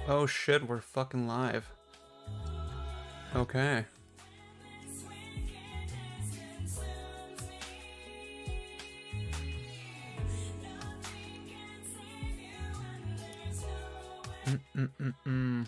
Oh shit, we're fucking live. Okay. Mm-mm-mm-mm.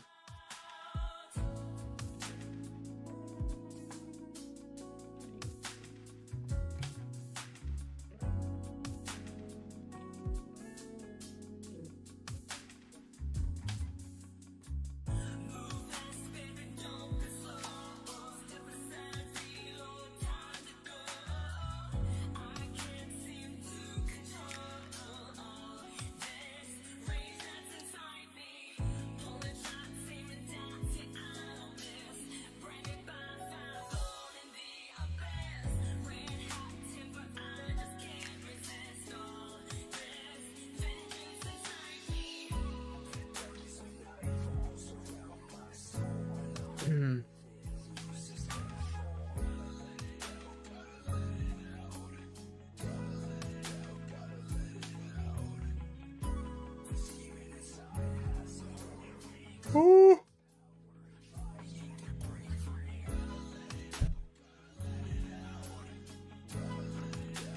Ooh.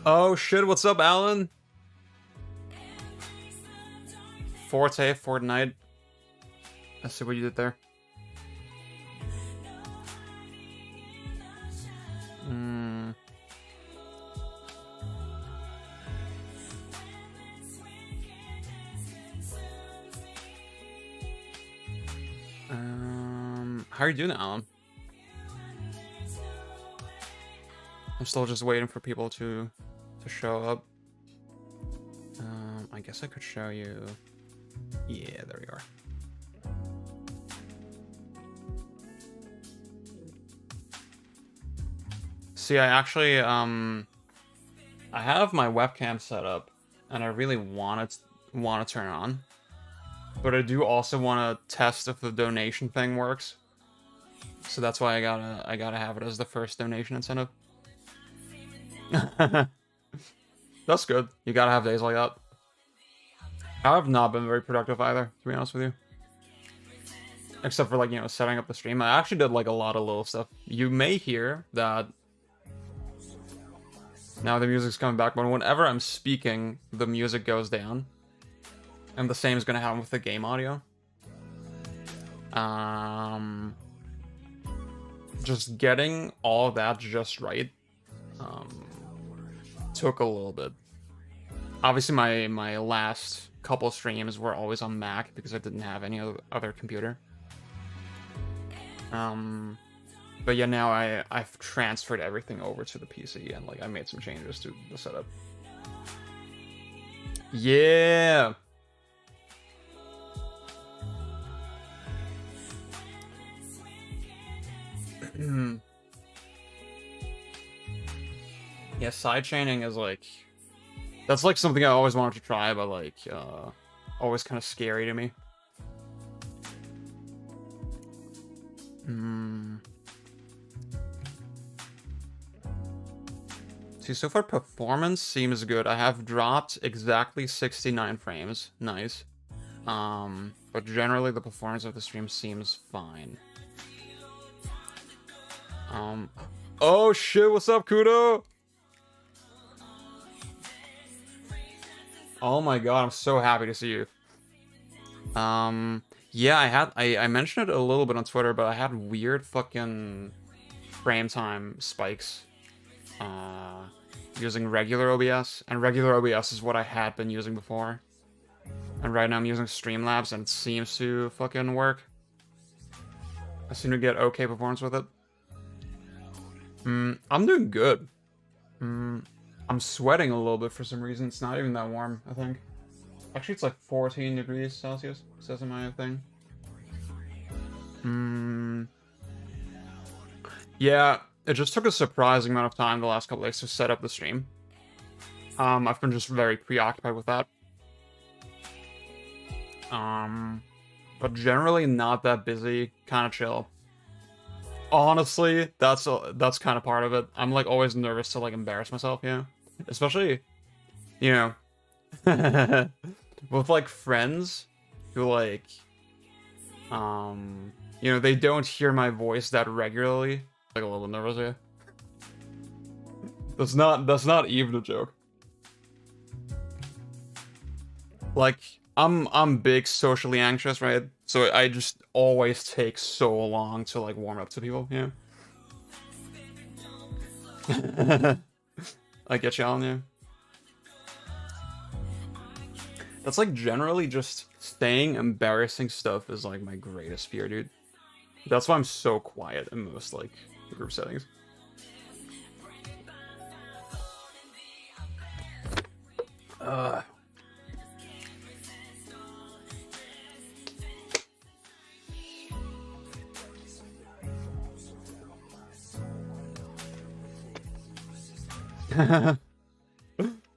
Oh shit, what's up, Alan? Fortnite. I see what you did there. How are you doing, Alan? I'm still just waiting for people to show up. I guess I could show you. Yeah, there we are. See, I actually I have my webcam set up, and I really want to turn it on, but I do also want to test if the donation thing works. So that's why I gotta have it as the first donation incentive. That's good. You gotta have days like that. I have not been very productive either, to be honest with you. Except for, like, you know, setting up the stream. I actually did, like, a lot of little stuff. You may hear that now the music's coming back, but whenever I'm speaking, the music goes down. And the same is gonna happen with the game audio. Just getting all that just right took a little bit. Obviously, my last couple streams were always on Mac because I didn't have any other computer. But yeah, now I've transferred everything over to the PC, and like I made some changes to the setup. Yeah. Yeah, sidechaining is like, that's like something I always wanted to try, but like always kind of scary to me. See, so far performance seems good. I have dropped exactly 69 frames. Nice. But generally the performance of the stream seems fine. Oh shit, what's up, Kudo? Oh my god, I'm so happy to see you. Yeah, I mentioned it a little bit on Twitter, but I had weird fucking frame time spikes using regular OBS, and regular OBS is what I had been using before. And right now I'm using Streamlabs, and it seems to fucking work. I seem to get okay performance with it. I'm doing good. I'm sweating a little bit for some reason. It's not even that warm, I think. Actually, it's like 14 degrees Celsius, it says in my thing. Yeah, it just took a surprising amount of time the last couple days to set up the stream. I've been just very preoccupied with that. But generally not that busy, kind of chill. Honestly, that's kind of part of it. I'm like always nervous to like embarrass myself, you know? Especially, you know, with like friends who like You know, they don't hear my voice that regularly. Like a little nervous here. That's not even a joke. Like, I'm big socially anxious, right? So I just always take so long to like warm up to people, you know? I get you on there. That's like generally just saying embarrassing stuff is like my greatest fear, dude. That's why I'm so quiet in most like group settings.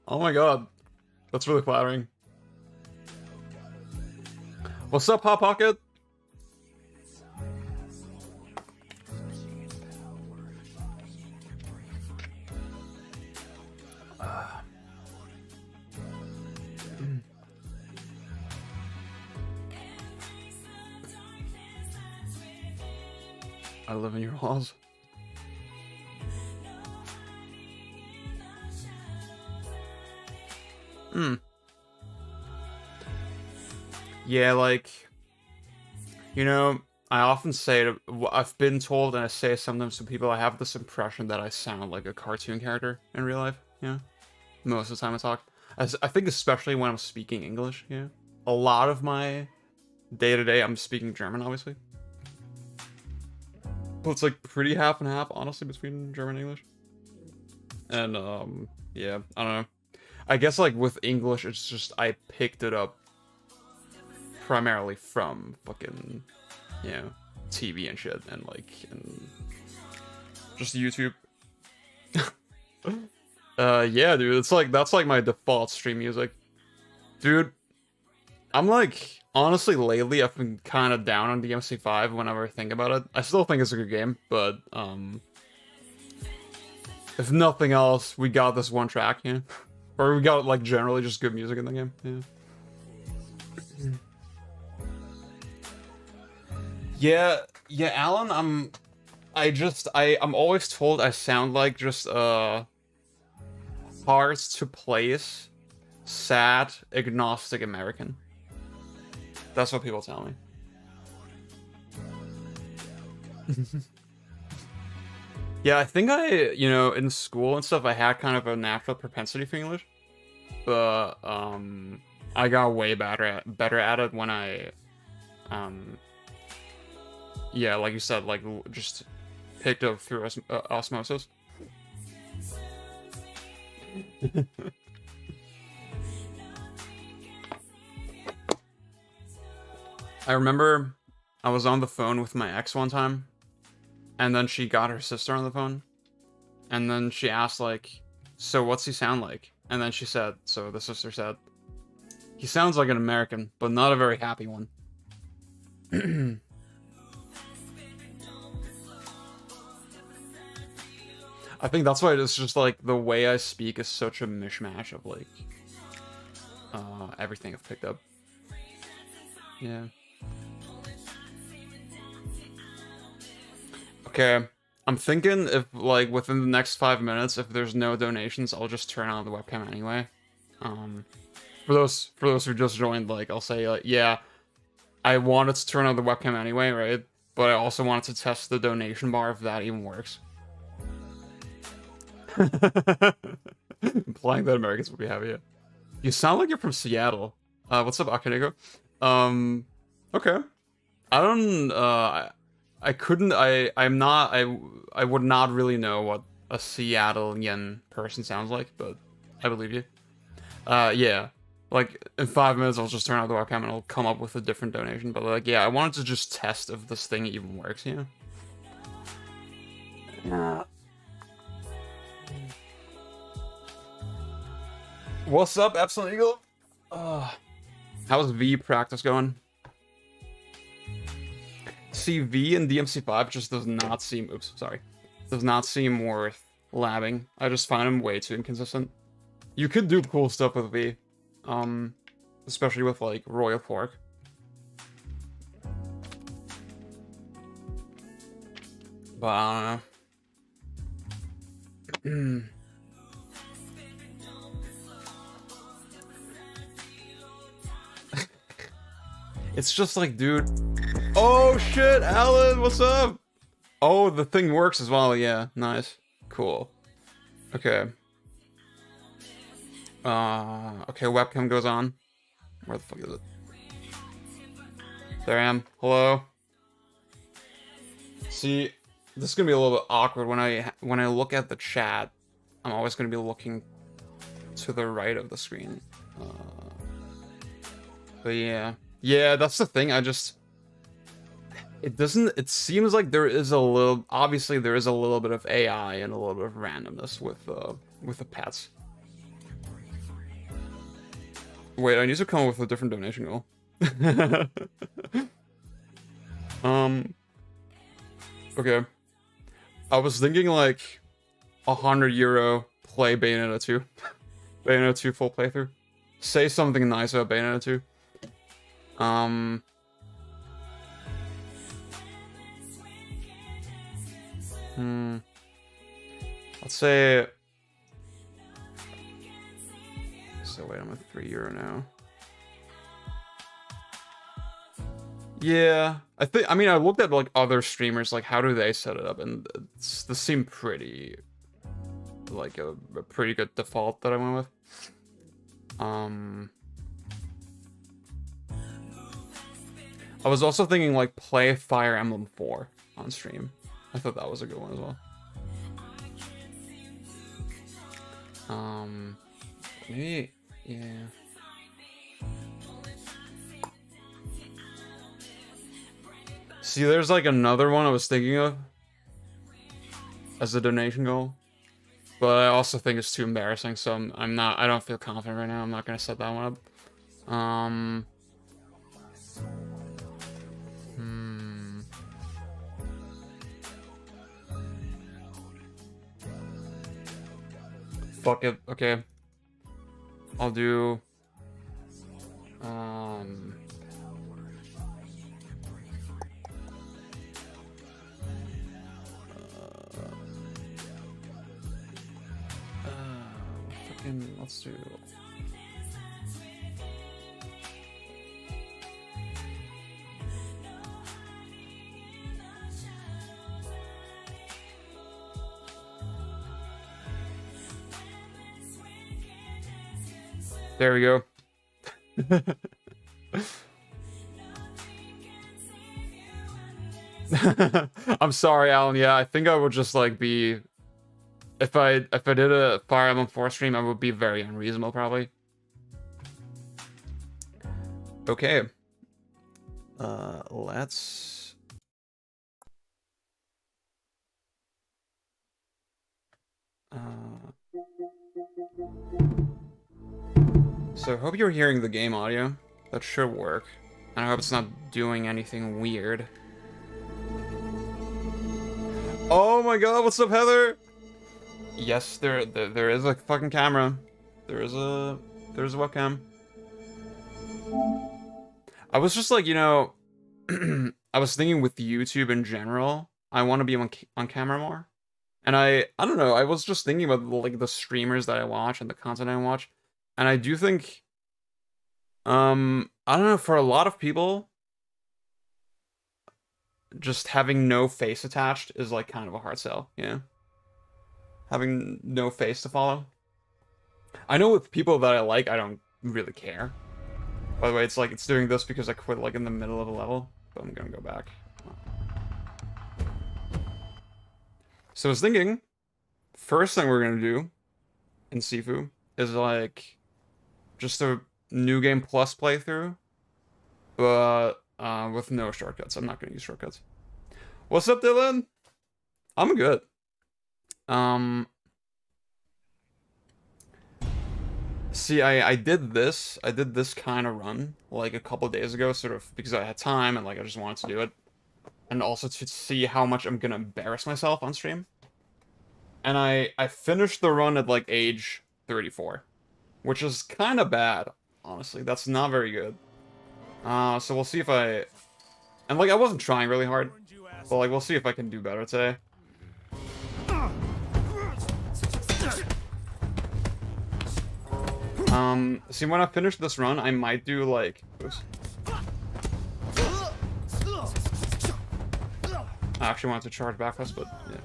Oh my god. That's really flattering. What's up, Hot Pocket? I live in your halls. Yeah, like, you know, I often say to, I've been told, and I say sometimes to people, I have this impression that I sound like a cartoon character in real life, you know? Most of the time I talk. I think especially when I'm speaking English, you know? A lot of my day-to-day, I'm speaking German, obviously. But it's like pretty half and half, honestly, between German and English. And, yeah, I don't know. I guess, like, with English, it's just, I picked it up primarily from fucking, you know, TV and shit, and, like, and just YouTube. Yeah, dude, it's like, that's, like, my default stream music. Dude, I'm, like, honestly, lately, I've been kind of down on DMC5 whenever I think about it. I still think it's a good game, but, if nothing else, we got this one track, you know? Or we got, like, generally just good music in the game, yeah. Yeah, Alan, I'm always told I sound like just, hard to place, sad, agnostic American. That's what people tell me. Yeah, I think you know, in school and stuff, I had kind of a natural propensity for English. But, I got way better at it when I, yeah, like you said, like, just picked up through osmosis. I remember I was on the phone with my ex one time, and then she got her sister on the phone, and then she asked, like, so what's he sound like? And then she said, so the sister said, he sounds like an American, but not a very happy one. I think that's why it's just, like, the way I speak is such a mishmash of, like, everything I've picked up. Yeah. Okay, I'm thinking if, like, within the next 5 minutes, if there's no donations, I'll just turn on the webcam anyway. For those who just joined, like, I'll say, like, yeah, I wanted to turn on the webcam anyway, right? But I also wanted to test the donation bar if that even works. Implying that Americans would be happy. Yeah. You sound like you're from Seattle. What's up, Akadego? Okay. I don't, I would not really know what a Seattleian person sounds like, but I believe you. Yeah. Like, in 5 minutes, I'll just turn on the webcam and I'll come up with a different donation, but, like, yeah, I wanted to just test if this thing even works, you know? Yeah. What's up, Epsilon Eagle? How's V practice going? See, V in DMC5 just does not seem... Oops, sorry. Does not seem worth labbing. I just find him way too inconsistent. You could do cool stuff with V. Especially with, like, Royal Pork. But I don't know. It's just like, dude. Oh shit, Alan, what's up? Oh, the thing works as well. Yeah, nice, cool. Okay. Okay, webcam goes on. Where the fuck is it? There I am. Hello. See, this is gonna be a little bit awkward when I look at the chat. I'm always gonna be looking to the right of the screen. But yeah, that's the thing. It seems like there is obviously there is a little bit of AI and a little bit of randomness with the pets. Wait, I need to come up with a different donation goal. Okay. I was thinking like €100 play Bayonetta 2. Bayonetta 2 full playthrough. Say something nice about Bayonetta 2. Let's say. So wait, I'm at €3 now. Yeah, I mean, I looked at like other streamers, like how do they set it up, and this seemed pretty, like a pretty good default that I went with. I was also thinking like play Fire Emblem 4 on stream. I thought that was a good one as well. Maybe, yeah. See, there's like another one I was thinking of as a donation goal, but I also think it's too embarrassing, so I don't feel confident right now. I'm not gonna set that one up. Fuck it. Okay. I'll do. Let's do. There we go. I'm sorry, Alan. Yeah, I think I would just like be. If I did a Fire Emblem 4 stream, I would be very unreasonable, probably. Okay. Let's. So I hope you're hearing the game audio. That should work. And I hope it's not doing anything weird. Oh my god, what's up, Heather? Yes, there is a fucking camera. There's a webcam. I was just like, you know, I was thinking with YouTube in general, I want to be on camera more. And I don't know, I was just thinking about like the streamers that I watch and the content I watch. And I do think I don't know, for a lot of people, just having no face attached is like kind of a hard sell, you know? Having no face to follow. I know with people that I like, I don't really care. By the way, it's like it's doing this because I quit like in the middle of a level, but I'm gonna go back. So I was thinking, first thing we're gonna do in Sifu is like just a new game plus playthrough, but with no shortcuts. I'm not gonna use shortcuts. What's up, Dylan? I'm good. See, I did this kind of run like a couple days ago, sort of because I had time and like I just wanted to do it, and also to see how much I'm gonna embarrass myself on stream. And I finished the run at like age 34, which is kind of bad, honestly. That's not very good. So we'll see if and like I wasn't trying really hard, but like we'll see if I can do better today. See, when I finish this run, I might do, like... Oops. I actually wanted to charge back this, but yeah.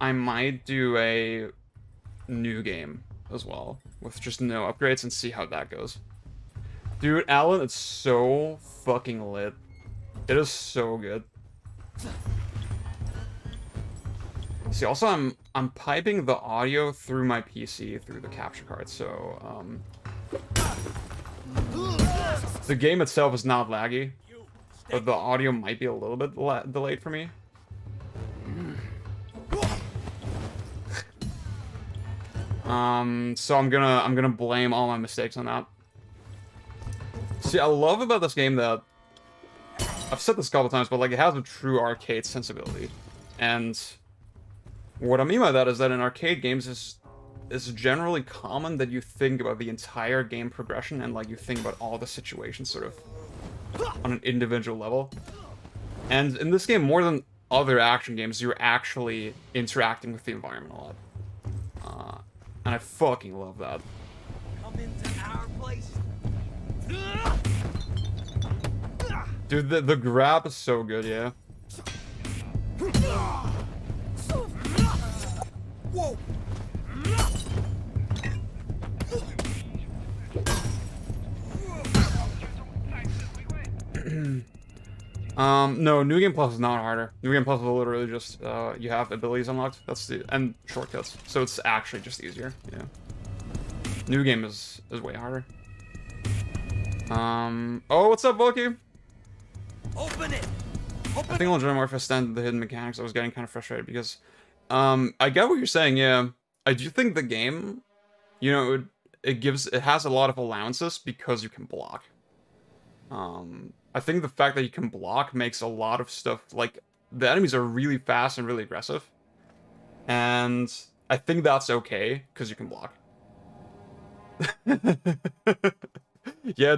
I might do a new game as well, with just no upgrades, and see how that goes. Dude, Alan, it's so fucking lit. It is so good. See, also, I'm piping the audio through my PC, through the capture card, so, the game itself is not laggy, but the audio might be a little bit delayed for me. So I'm gonna blame all my mistakes on that. See, I love about this game that, I've said this a couple times, but, like, it has a true arcade sensibility, and what I mean by that is that in arcade games, it's generally common that you think about the entire game progression and, like, you think about all the situations sort of on an individual level. And in this game, more than other action games, you're actually interacting with the environment a lot. And I fucking love that. Come into our place. Dude, the grab is so good, yeah. Whoa. No, New Game Plus is not harder. New Game Plus is literally just, you have abilities unlocked, and shortcuts, so it's actually just easier, yeah. New Game is way harder. Oh, what's up, Volky? Open it! I think I'll enjoy more if I stand the hidden mechanics. I was getting kind of frustrated because, I get what you're saying, yeah. I do think the game, you know, it has a lot of allowances because you can block. I think the fact that you can block makes a lot of stuff, like, the enemies are really fast and really aggressive. And I think that's okay, because you can block. Yeah,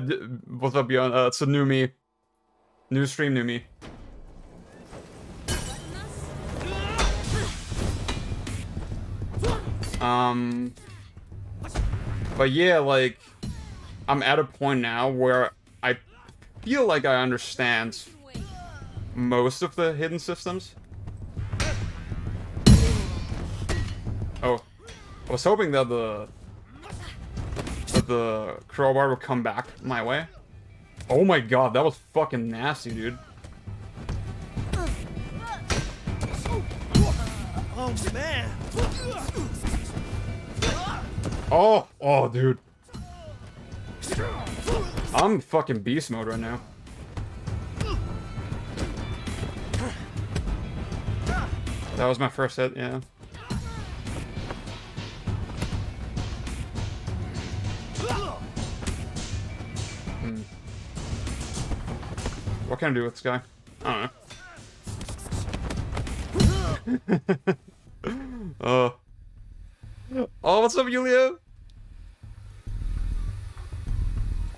what's up, Bjorn? It's a new me. New stream, new me. But yeah, like, I'm at a point now where I feel like I understand most of the hidden systems. Oh, I was hoping that the crowbar would come back my way. Oh my god, that was fucking nasty, dude. Oh man. Oh, dude. I'm fucking beast mode right now. That was my first hit, yeah. What can I do with this guy? I don't know. Oh, what's up, Yulia?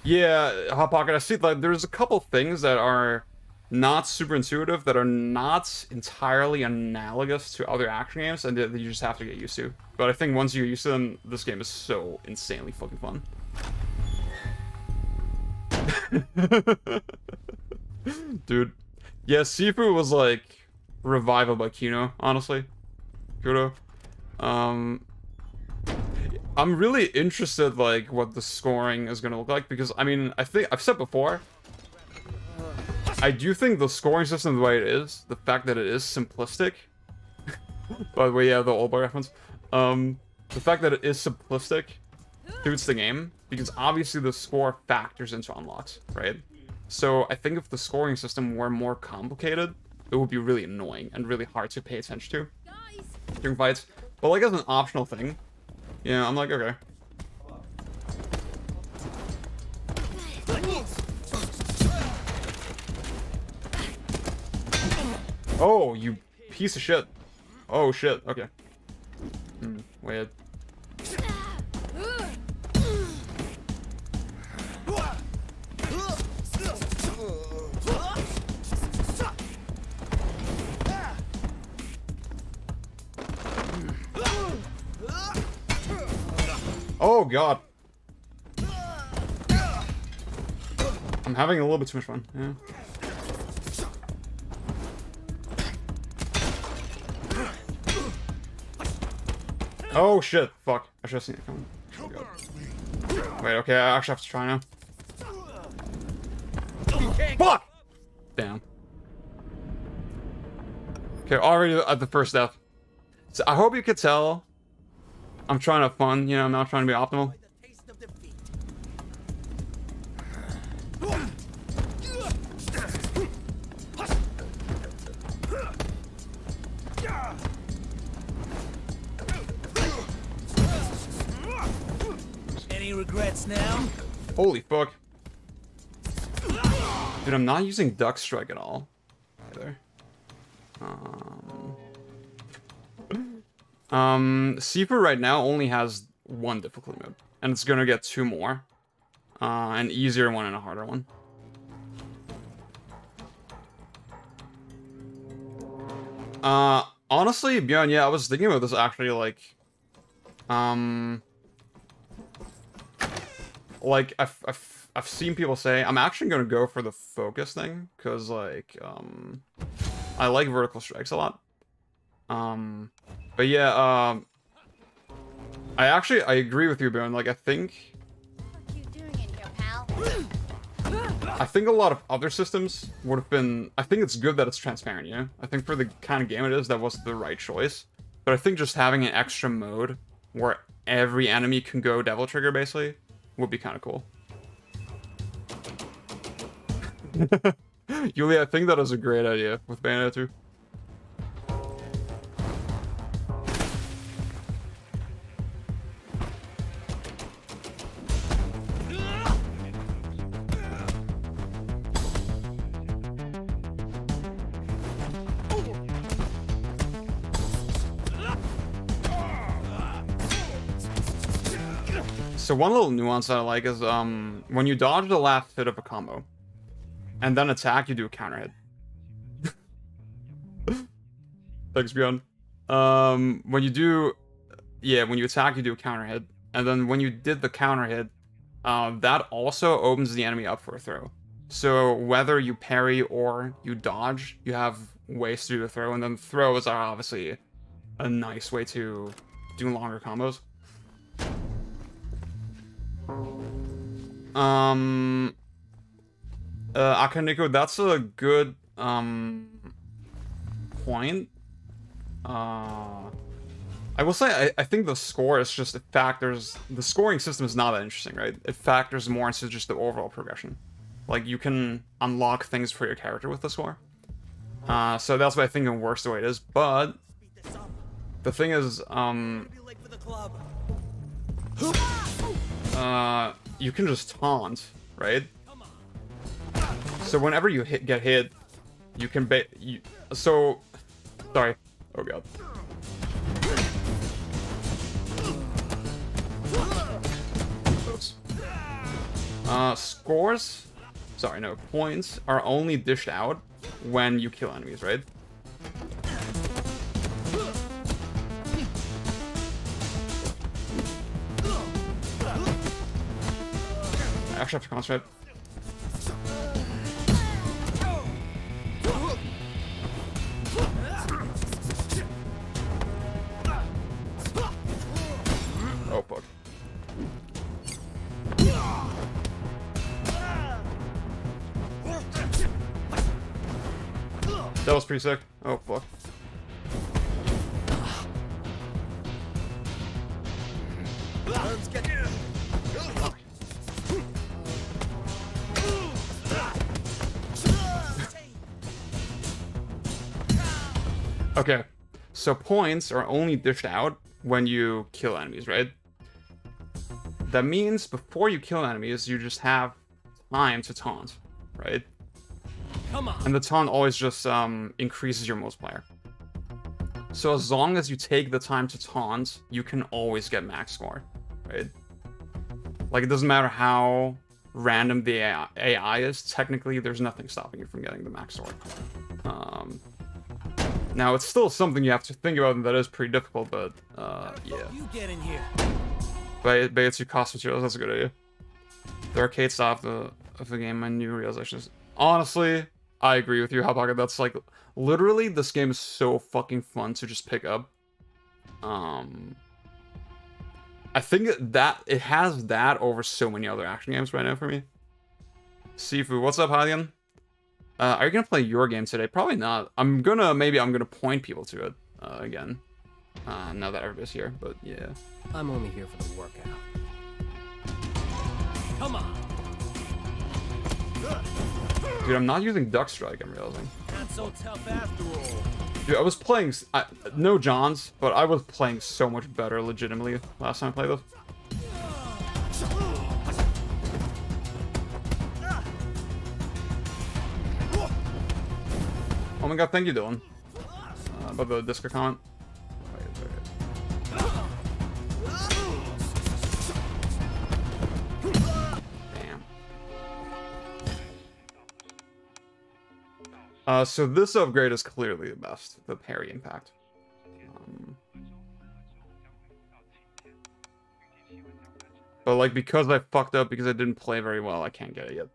Yeah, Hot Pocket, I see, like, there's a couple things that are not super intuitive, that are not entirely analogous to other action games, and that you just have to get used to. But I think once you're used to them, this game is so insanely fucking fun. Dude. Yeah, Sifu was, like, revival by Kino, honestly. Kudo. I'm really interested, like, what the scoring is gonna look like, because, I mean, I think, I've said before, I do think the scoring system, the way it is, the fact that it is simplistic, by the way, yeah, the old boy reference, the fact that it is simplistic suits the game, because obviously the score factors into unlocks, right? So I think if the scoring system were more complicated, it would be really annoying and really hard to pay attention to during fights. But, like, as an optional thing, yeah, I'm like, okay. Oh, you piece of shit. Oh, shit. Okay. Weird. Oh, God. I'm having a little bit too much fun. Yeah. Oh shit! Fuck! I should have seen it coming. Oh, wait, okay, I actually have to try now. Fuck! Damn. Okay, already at the first death. So I hope you could tell I'm trying to have fun, you know, I'm not trying to be optimal. Any regrets now? Holy fuck. Dude, I'm not using Duck Strike at all. Either. Sifu right now only has one difficulty mode. And it's gonna get 2 more. An easier one and a harder one. Honestly, Bjorn, yeah, I was thinking about this actually, like... Like, I've seen people say, I'm actually gonna go for the focus thing, because, like, I like vertical strikes a lot. But yeah, I agree with you, Baron. Like, I think a lot of other systems would have been... I think it's good that it's transparent, you know? I think for the kind of game it is, that was the right choice. But I think just having an extra mode where every enemy can go Devil Trigger, basically, would be kind of cool. Yulia, I think that is a great idea with Bayonetta 2. So one little nuance that I like is when you dodge the last hit of a combo and then attack, you do a counter hit. Thanks, Bjorn. When you attack, you do a counter hit, and then when you did the counter hit, that also opens the enemy up for a throw. So whether you parry or you dodge, you have ways to do the throw, and then throws are obviously a nice way to do longer combos. Akaniko, that's a good point. I will say I think the score is just, it factors, the scoring system is not that interesting, right? It factors more into just the overall progression. Like, you can unlock things for your character with the score. So that's why I think it works the way it is, but the thing is, you can just taunt, right? So whenever you get hit, you can sorry. Oh god. Scores, sorry, no, points are only dished out when you kill enemies, right? I actually have to concentrate. Oh, fuck. That was pretty sick. Oh, fuck. Okay, so points are only dished out when you kill enemies, right? That means before you kill enemies, you just have time to taunt, right? Come on. And the taunt always just increases your multiplier. So as long as you take the time to taunt, you can always get max score, right? Like, it doesn't matter how random the AI is, technically there's nothing stopping you from getting the max score. Now, it's still something you have to think about, and that is pretty difficult, but, yeah. You get in here. But it's your cost materials, that's a good idea. The arcade style of the game, my new realization is, honestly, I agree with you, Hot Pocket. That's like, literally, this game is so fucking fun to just pick up. I think that it has that over so many other action games right now for me. Sifu, what's up, Hylian? Are you gonna play your game today? Probably not. Maybe I'm gonna point people to it again. Now that everybody's here, but yeah. I'm only here for the workout. Come on. Dude, I'm not using Duck Strike, I'm realizing. Not so tough after all. Dude, I was playing, no Johns, but I was playing so much better legitimately last time I played this. Oh my god, thank you, Dylan. About the Discord comment. Damn. So this upgrade is clearly the best, the parry impact. But like, because I fucked up, because I didn't play very well, I can't get it yet.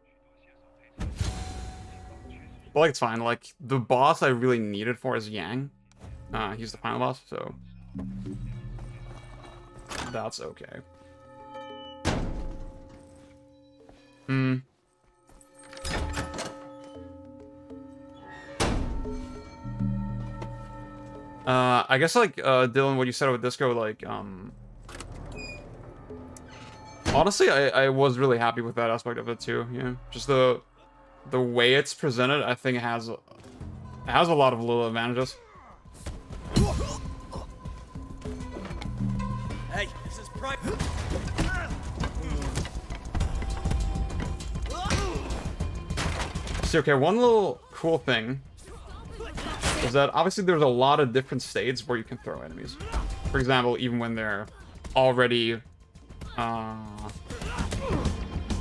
But like, it's fine. Like, the boss I really needed for is Yang. He's the final boss, so that's okay. I guess like Dylan, what you said with Disco, like honestly, I was really happy with that aspect of it too. Yeah, just the way it's presented, I think it has a lot of little advantages. Hey, this is private. See, okay, one little cool thing is that obviously there's a lot of different states where you can throw enemies. For example, even when they're already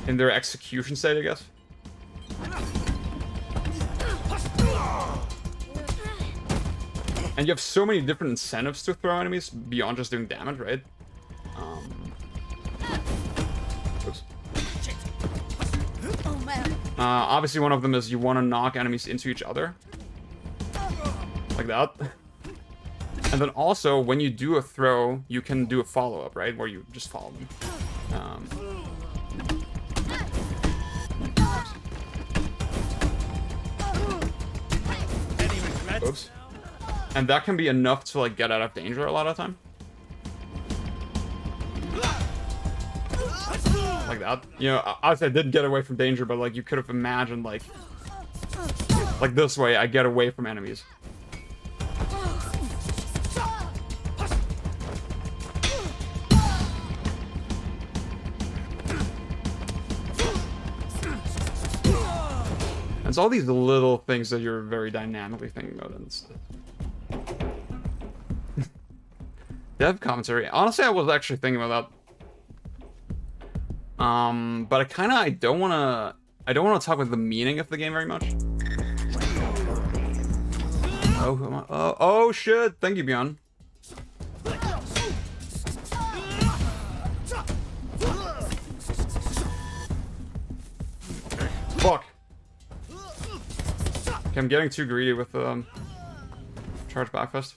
in their execution state, I guess. And you have so many different incentives to throw enemies beyond just doing damage, right? Oops. Obviously, one of them is you want to knock enemies into each other. Like that. And then also, when you do a throw, you can do a follow-up, right? Where you just follow them. Oops. And that can be enough to like get out of danger a lot of the time. Like that. You know, obviously I did get away from danger, but like you could have imagined like this way I get away from enemies. It's all these little things that you're very dynamically thinking about and stuff. Dev commentary. Honestly, I was actually thinking about that. But I don't wanna talk about the meaning of the game very much. Oh shit! Thank you, Bjorn. Fuck. Okay, I'm getting too greedy with charge backfist.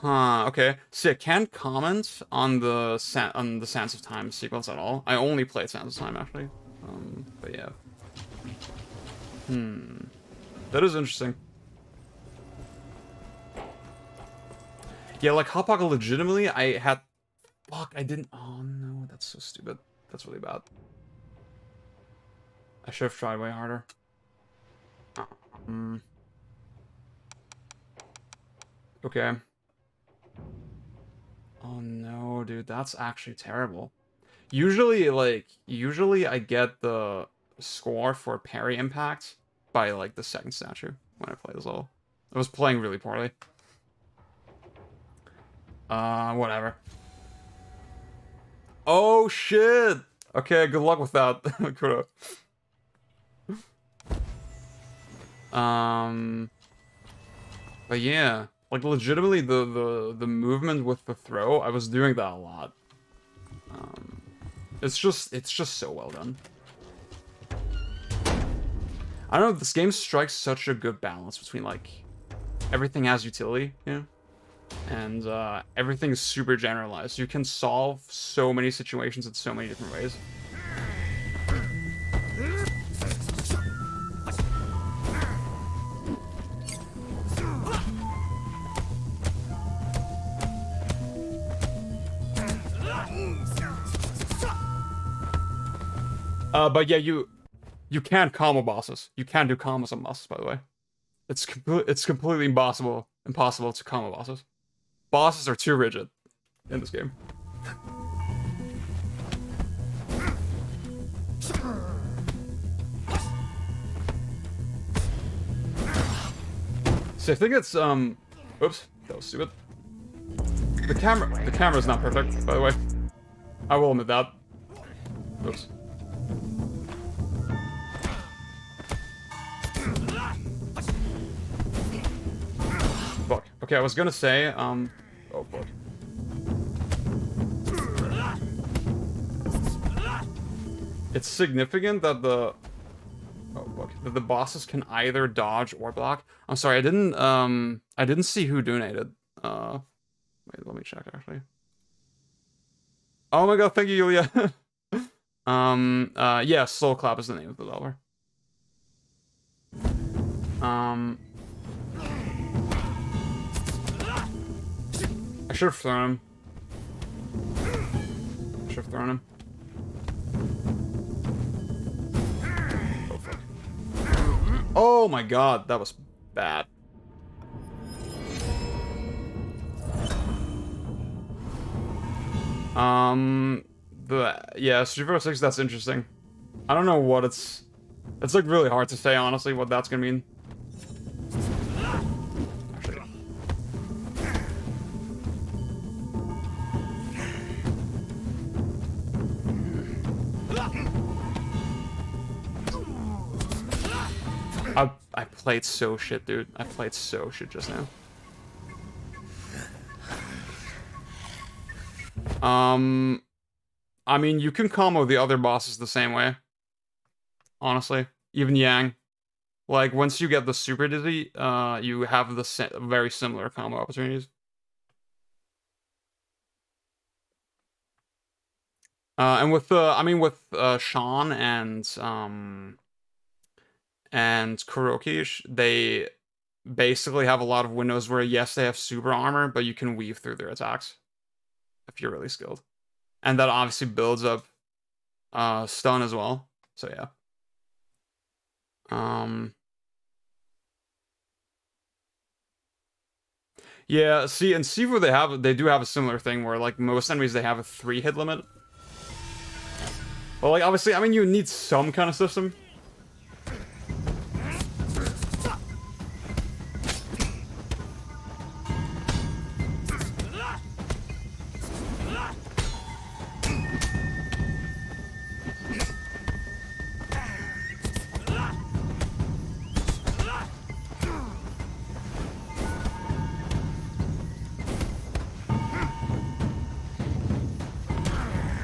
Huh, okay. See, I can't comment on the Sands of Time sequence at all. I only played Sands of Time, actually. But yeah. That is interesting. Yeah, like, Hot Pocket legitimately, I had... Fuck, I didn't... Oh, no, that's so stupid. That's really bad. I should have tried way harder. Okay. Oh no, dude, that's actually terrible. Usually I get the score for parry impact by, like, the second statue when I play this level. I was playing really poorly. Whatever. Oh, shit! Okay, good luck with that. Coulda. But yeah. Like legitimately, the movement with the throw, I was doing that a lot. It's just so well done. I don't know, this game strikes such a good balance between like everything has utility, you know, and everything is super generalized. You can solve so many situations in so many different ways. But yeah, you can combo bosses. You can do combos on bosses, by the way. It's completely impossible to combo bosses. Bosses are too rigid in this game. So I think it's oops, that was stupid. The camera's not perfect, by the way. I will admit that. Oops. Fuck. Okay, I was gonna say, oh fuck. It's significant that the the bosses can either dodge or block. I'm sorry, I didn't see who donated. Wait, let me check actually. Oh my god, thank you, Yulia. Yeah, Soul Clap is the name of the developer. I should have thrown him. Oh, fuck. Oh my god, that was bad. Yeah, Street Fighter 6, that's interesting. I don't know what it's like really hard to say, honestly, what that's gonna mean. Actually. I played so shit, dude. I played so shit just now. I mean, you can combo the other bosses the same way. Honestly, even Yang. Like, once you get the Super Dizzy, you have the very similar combo opportunities. And with with Sean and Kuroki, they basically have a lot of windows where, yes, they have super armor, but you can weave through their attacks if you're really skilled. And that obviously builds up stun as well. So yeah. Yeah, see, in Sifu they do have a similar thing where like most enemies they have a 3-hit limit. Well, like obviously, I mean you need some kind of system.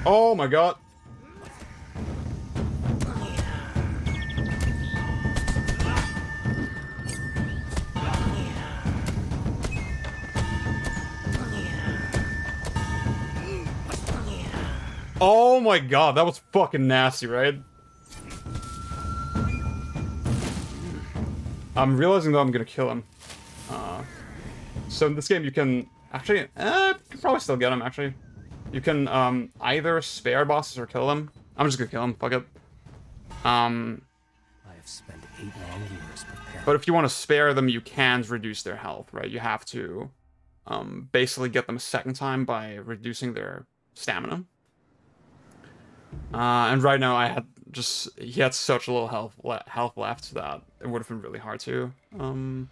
Oh my god. Oh my god, that was fucking nasty, right? I'm realizing that I'm gonna kill him. So in this game you can actually, you can probably still get him actually. You can either spare bosses or kill them. I'm just gonna kill him. Fuck it. I have spent 8 long years preparing. But if you want to spare them, you can reduce their health, right? You have to basically get them a second time by reducing their stamina. And right now he had such a little health left that it would have been really hard to go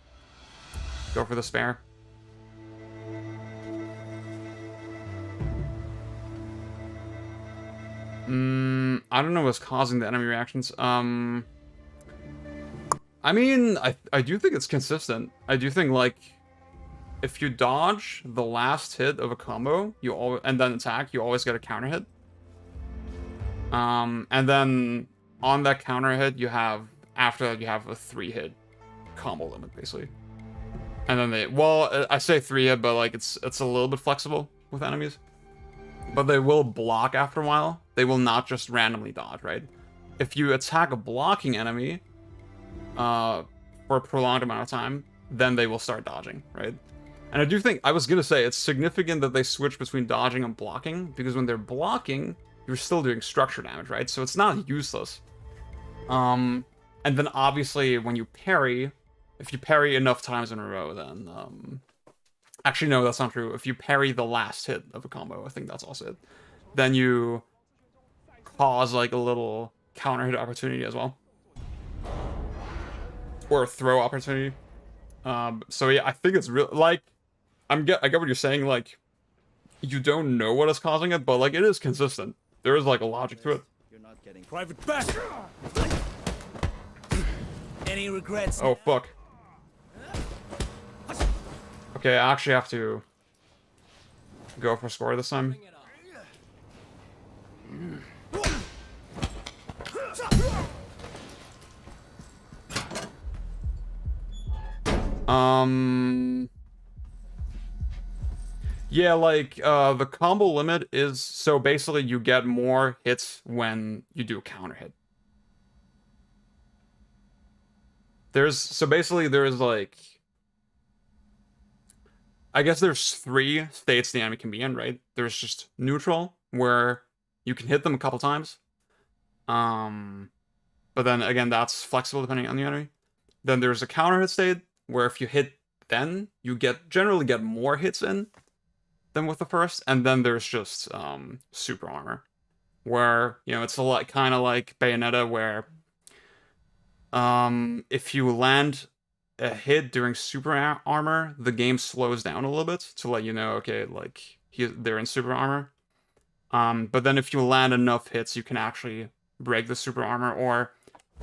for the spare. I don't know what's causing the enemy reactions. I mean, I do think it's consistent. I do think, like, if you dodge the last hit of a combo, and then attack, you always get a counter hit. And then on that counter hit, after that you have a 3-hit combo limit basically. And then I say 3-hit, but like it's a little bit flexible with enemies. But they will block after a while. They will not just randomly dodge, right? If you attack a blocking enemy for a prolonged amount of time, then they will start dodging, right? And I do think, I was gonna say, it's significant that they switch between dodging and blocking, because when they're blocking, you're still doing structure damage, right? So it's not useless. And then obviously when you parry, if you parry enough times in a row, then actually no, that's not true. If you parry the last hit of a combo, I think that's also it, then you cause like a little counter hit opportunity as well, or a throw opportunity. So yeah, I think it's real. Like, I get what you're saying. Like, you don't know what is causing it, but like it is consistent. There is like a logic to it. You're not getting private back. Any regrets? Oh fuck. Okay, I actually have to go for score this time. Yeah, like, the combo limit is, so basically you get more hits when you do a counter hit. So basically there's like, I guess there's 3 states the enemy can be in, right? There's just neutral, where you can hit them a couple times. But then again, that's flexible depending on the enemy. Then there's a counter hit state, where if you hit then, you generally get more hits in than with the first. And then there's just super armor, where, you know, it's a lot kind of like Bayonetta, where if you land a hit during super armor, the game slows down a little bit to let you know, okay, like they're in super armor. But then if you land enough hits, you can actually break the super armor, or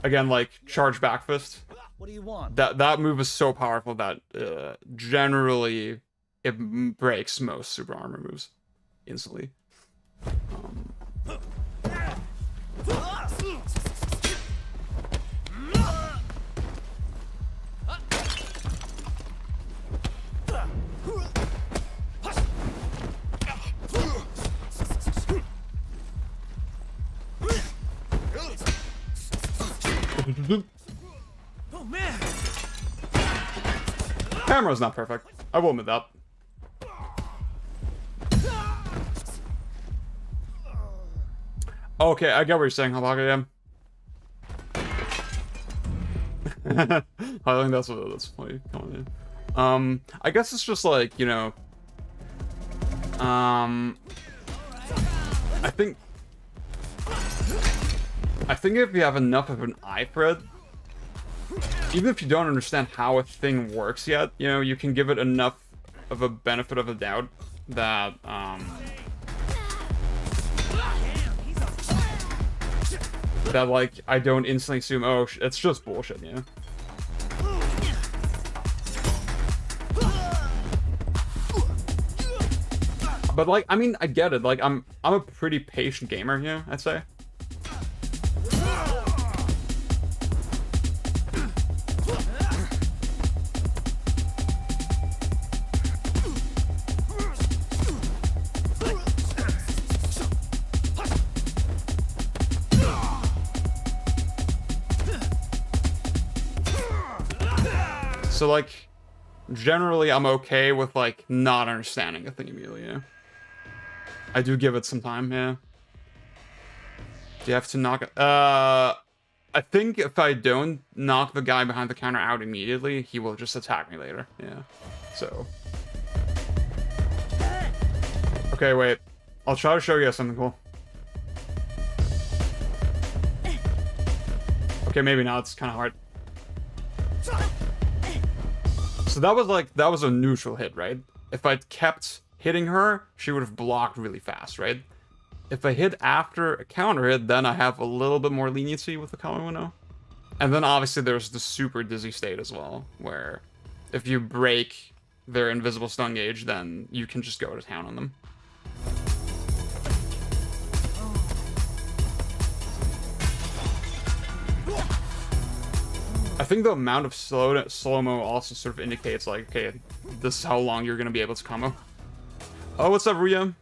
again, like charge back fist. What do you want? That move is so powerful that generally it breaks most super armor moves instantly. Oh man! Camera's not perfect. I will admit that. Okay, I get what you're saying, Habaka. I think that's funny coming in. I guess it's just like, you know, I think if you have enough of an eye for it, even if you don't understand how a thing works yet, you know, you can give it enough of a benefit of the doubt that, that, like, I don't instantly assume, oh, it's just bullshit, you know? But, like, I mean, I get it. Like, I'm a pretty patient gamer, you know, I'd say. So, like, generally I'm okay with, like, not understanding a thing immediately, yeah. I do give it some time, yeah. Do you have to knock it? I think if I don't knock the guy behind the counter out immediately, he will just attack me later, yeah. So. Okay, wait. I'll try to show you something cool. Okay, maybe not, it's kind of hard. So that was a neutral hit, right? If I kept hitting her, she would have blocked really fast, right? If I hit after a counter hit, then I have a little bit more leniency with the combo window. And then obviously there's the super dizzy state as well, where if you break their invisible stun gauge, then you can just go to town on them. I think the amount of slow-mo also sort of indicates, like, okay, this is how long you're going to be able to combo. Oh, what's up, Ruya?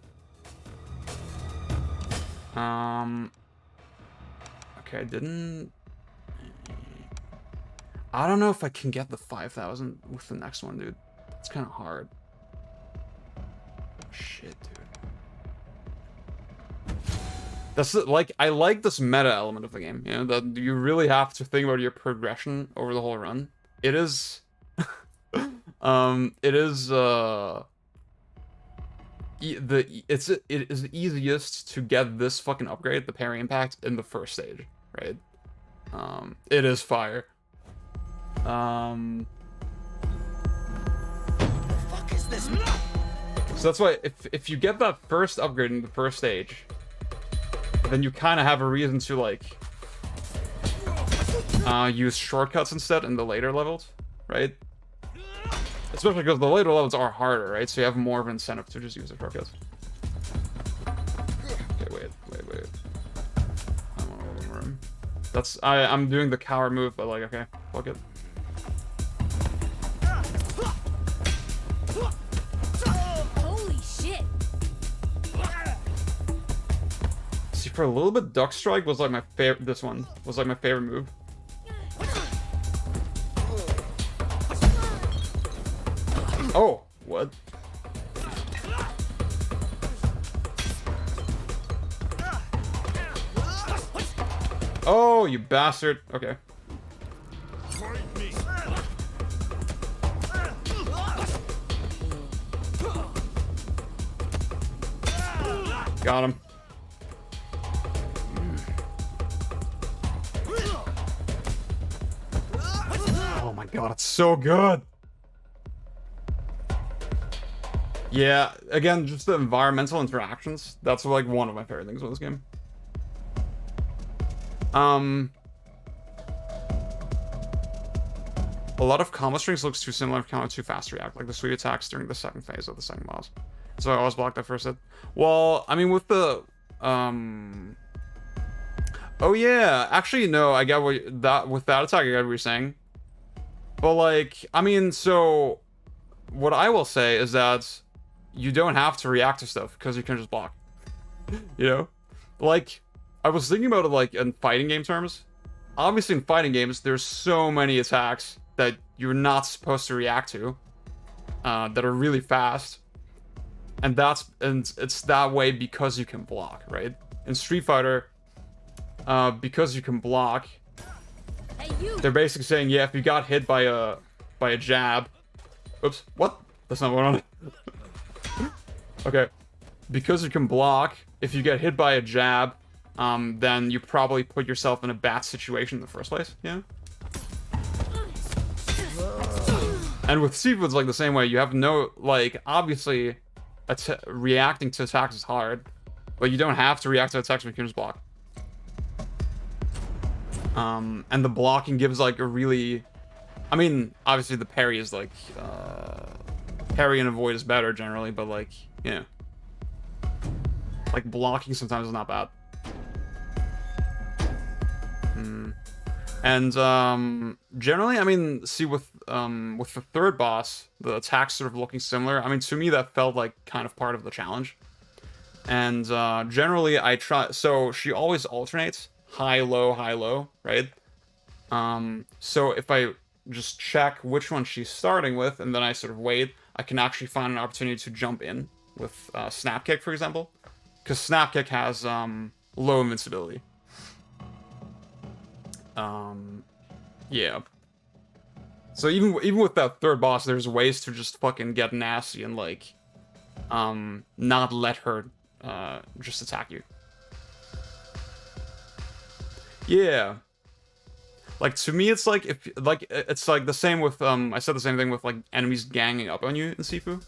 Okay, I don't know if I can get the 5,000 with the next one, dude. It's kind of hard. Shit, dude. That's like, I like this meta element of the game, you know, that you really have to think about your progression over the whole run. It is, it is easiest to get this fucking upgrade, the parry impact, in the first stage, right? It is fire. The fuck is this? So that's why if you get that first upgrade in the first stage, then you kind of have a reason to, like, use shortcuts instead in the later levels, right? Especially because the later levels are harder, right? So you have more of an incentive to just use the shortcuts. Okay, wait. I want a little more room. That's, I'm doing the coward move, but, like, okay, fuck it. Holy shit! See, for a little bit, Duck Strike was like my favorite. This one was like my favorite move. Oh, what? Oh, you bastard. Okay. Got him. Oh my god, it's so good. Yeah, again, just the environmental interactions. That's like one of my favorite things with this game. A lot of combo strings looks too similar if counted too fast to react, like the sweep attacks during the second phase of the second boss. So I always blocked that first hit. Well, I mean, with the oh yeah, actually no, I get what that with that attack I get what you're saying. But like, I mean, so what I will say is that you don't have to react to stuff because you can just block. You know? Like, I was thinking about it like in fighting game terms. Obviously in fighting games, there's so many attacks that you're not supposed to react to that are really fast. And it's that way because you can block, right? In Street Fighter, because you can block, Hey, you! they're basically saying, yeah, if you got hit by a jab, oops, what? That's not what I wanted. Okay, because you can block, if you get hit by a jab, then you probably put yourself in a bad situation in the first place, yeah? And with Sifu, it's like the same way. You have no, like, obviously, reacting to attacks is hard, but you don't have to react to attacks when you can just block. And the blocking gives, like, a really... I mean, obviously the parry is, like, parry and avoid is better generally, but, like, you know. Like, blocking sometimes is not bad. And, generally, I mean, see, with the third boss, the attacks sort of looking similar. I mean, to me, that felt like kind of part of the challenge. And, generally, I try... So, she always alternates high, low, right? So, if I just check which one she's starting with, and then I sort of wait, I can actually find an opportunity to jump in with Snap Kick, for example. Because Snap Kick has low invincibility. Yeah. So even with that third boss, there's ways to just fucking get nasty and, like, not let her just attack you. Yeah. Like, to me, it's like, it's like the same with, I said the same thing with, like, enemies ganging up on you in Sifu.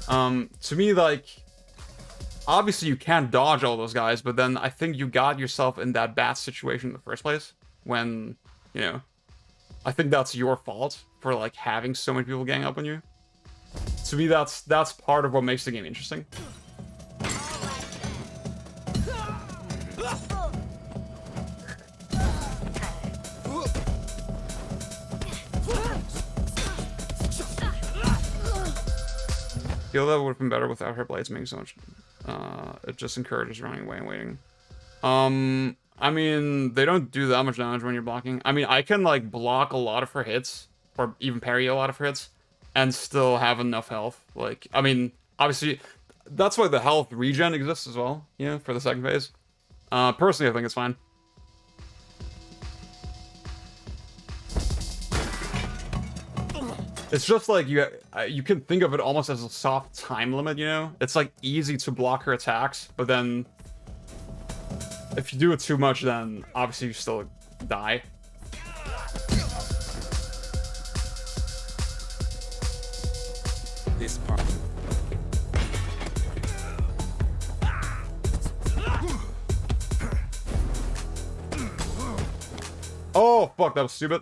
To me, like, obviously you can't dodge all those guys, but then I think you got yourself in that bad situation in the first place when, you know, I think that's your fault for, like, having so many people gang up on you. to me, that's part of what makes the game interesting. I feel that would have been better without her blades making so much. It just encourages running away and waiting. I mean, they don't do that much damage when you're blocking. I mean, I can, like, block a lot of her hits, or even parry a lot of her hits, and still have enough health. Like, I mean, obviously, that's why the health regen exists as well, you know, for the second phase. Personally, I think it's fine. It's just like, you can think of it almost as a soft time limit, you know? It's, like, easy to block her attacks, but then if you do it too much, then obviously you still die. This part. Oh, fuck, that was stupid.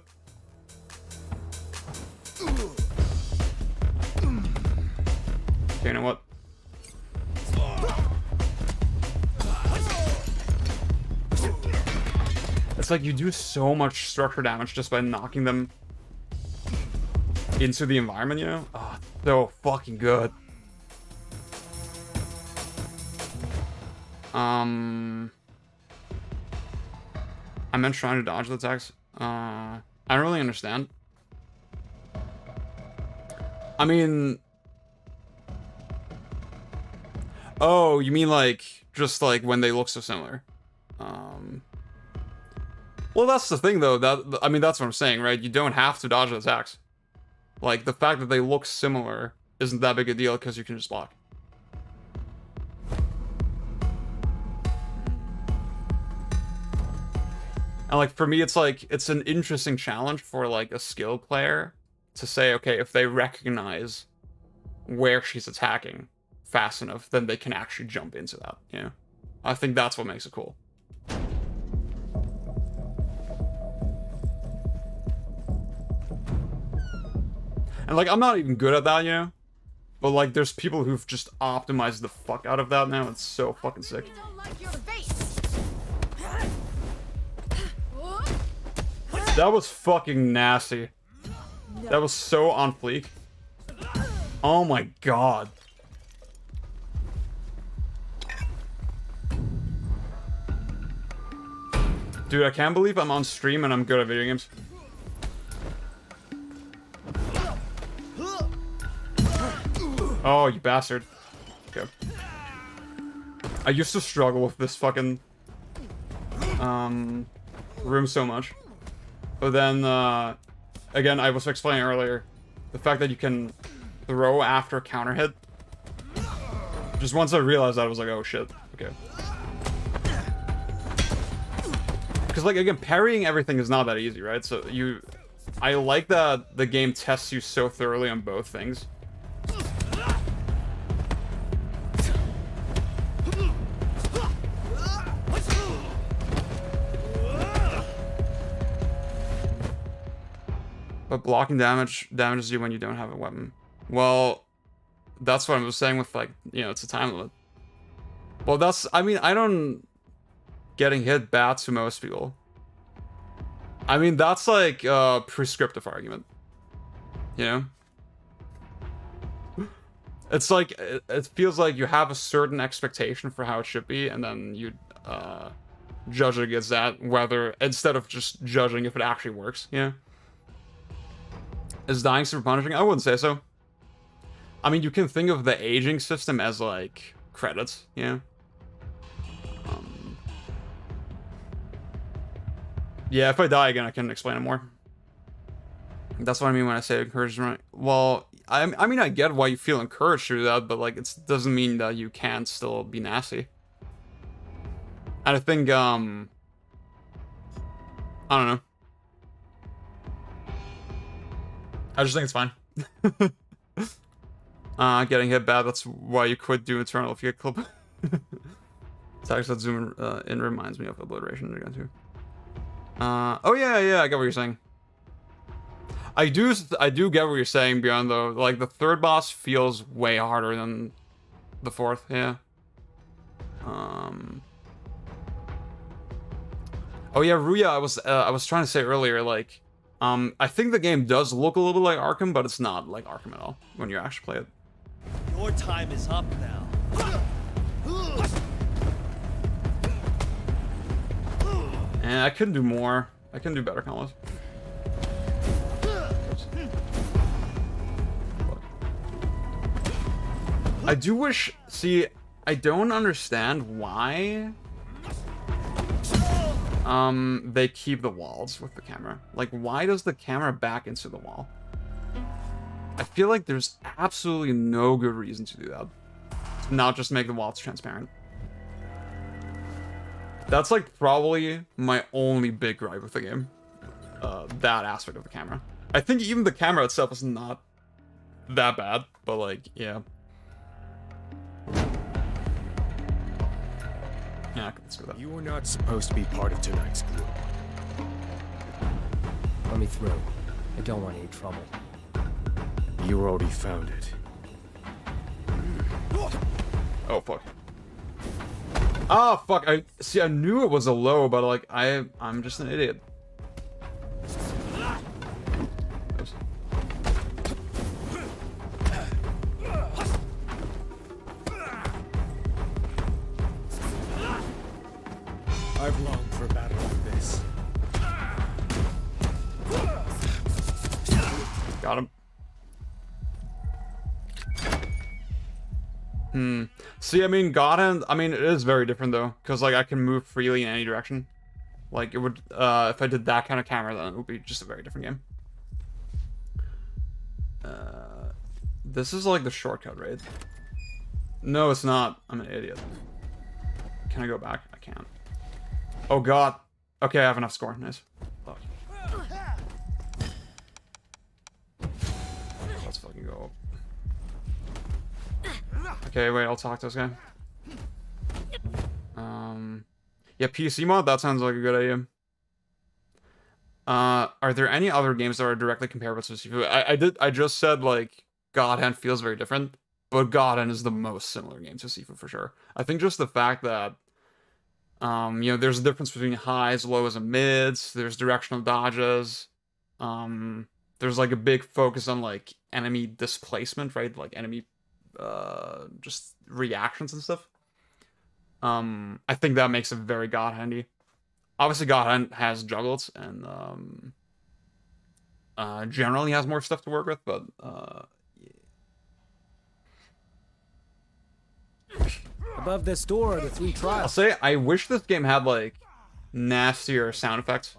Okay, you know what? It's like you do so much structure damage just by knocking them into the environment, you know? Oh, so fucking good. I meant trying to dodge the attacks. I don't really understand. I mean... Oh, you mean like, just like when they look so similar. Well, that's the thing though, I mean, that's what I'm saying, right? You don't have to dodge the attacks. Like, the fact that they look similar isn't that big a deal because you can just block. And like, for me, it's like, it's an interesting challenge for like a skilled player to say, okay, if they recognize where she's attacking fast enough, then they can actually jump into that, you know? I think that's what makes it cool. And like, I'm not even good at that, you know? But like, there's people who've just optimized the fuck out of that now. It's so fucking sick. Don't like your face. That was fucking nasty. That was so on fleek. Oh my god. Dude, I can't believe I'm on stream and I'm good at video games. Oh, you bastard. Okay. I used to struggle with this fucking room so much. But then, again, I was explaining earlier, the fact that you can throw after counter hit. Just once I realized that, I was like, oh shit. Okay. Because, like, again, parrying everything is not that easy, right? So I like that the game tests you so thoroughly on both things. But blocking damages you when you don't have a weapon. Well, that's what I was saying with, like, you know, it's a time limit. Well, that's, I mean, I don't getting hit bad to most people. I mean, that's like a prescriptive argument. You know? It's like, it feels like you have a certain expectation for how it should be, and then you judge it against that, whether, instead of just judging if it actually works, you know? Is dying super punishing? I wouldn't say so. I mean, you can think of the aging system as, like, credits, you know? Yeah, if I die again, I can explain it more. That's what I mean when I say encouragement. Well, I mean, I get why you feel encouraged to do that, but, like, it doesn't mean that you can't still be nasty. And I think, I don't know. I just think it's fine. Getting hit bad, that's why you quit Doom Eternal if you get clip. Attacks that zoom in reminds me of Obliteration again too. Oh yeah, I get what you're saying. I do get what you're saying, Beyond, though. Like, the third boss feels way harder than the fourth, yeah. Oh yeah, Ruya, I was trying to say earlier, like, I think the game does look a little bit like Arkham, but it's not like Arkham at all when you actually play it. Your time is up now. And I couldn't do more. I couldn't do better combos. I do wish... See, I don't understand why... they keep the walls with the camera. Like, why does the camera back into the wall? I feel like there's absolutely no good reason to do that. To not just make the walls transparent. That's, like, probably my only big gripe with the game. That aspect of the camera. I think even the camera itself is not that bad, but, like, yeah. Yeah, let's go with that. You were not supposed to be part of tonight's group. Let me through. I don't want any trouble. You already found it. Oh, fuck. Oh, fuck. I knew it was a low, but, like, I'm just an idiot. Oops. I've longed for a battle like this. Got him. See, I mean, God Hand, I mean, it is very different, though. Because, like, I can move freely in any direction. Like, it would, if I did that kind of camera, then it would be just a very different game. This is, like, the shortcut, right? No, it's not. I'm an idiot. Can I go back? I can't. Oh, God. Okay, I have enough score. Nice. Fuck. Let's fucking go up. Okay, wait, I'll talk to this guy. Yeah, PC mod, that sounds like a good idea. Are there any other games that are directly comparable to Sifu? I just said, like, God Hand feels very different, but God Hand is the most similar game to Sifu for sure. I think just the fact that, you know, there's a difference between highs, lows, and mids, there's directional dodges, there's, like, a big focus on, like, enemy displacement, right? Like, enemy just reactions and stuff. I think that makes it very God Handy. Obviously, God Hand has juggles and generally has more stuff to work with, but yeah. Above this door are the 3 I'll trials. say I wish this game had, like, nastier sound effects.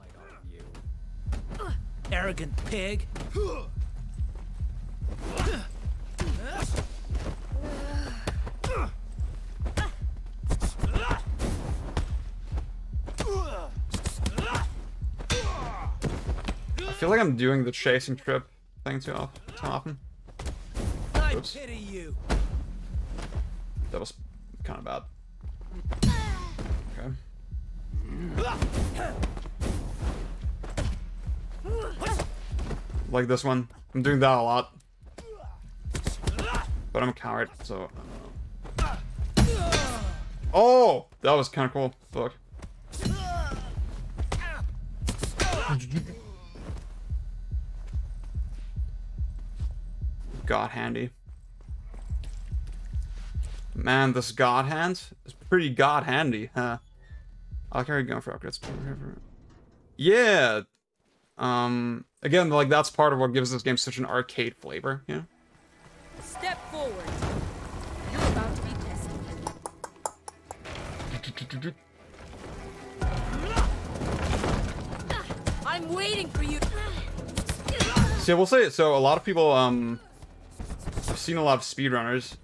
Arrogant pig. I feel like I'm doing the chasing trip thing too often. I Oops. pity you. That was kind of bad. Okay. Like this one. I'm doing that a lot. But I'm a coward, so... Oh! That was kind of cool. Fuck. God Handy. Man, this God Hand is pretty God Handy, huh? I'll carry going for upgrades. Yeah! Again, like, that's part of what gives this game such an arcade flavor, you know? Step forward. You're about to be tested. I'm waiting for you. See, I will say, so a lot of people, I've seen a lot of speedrunners.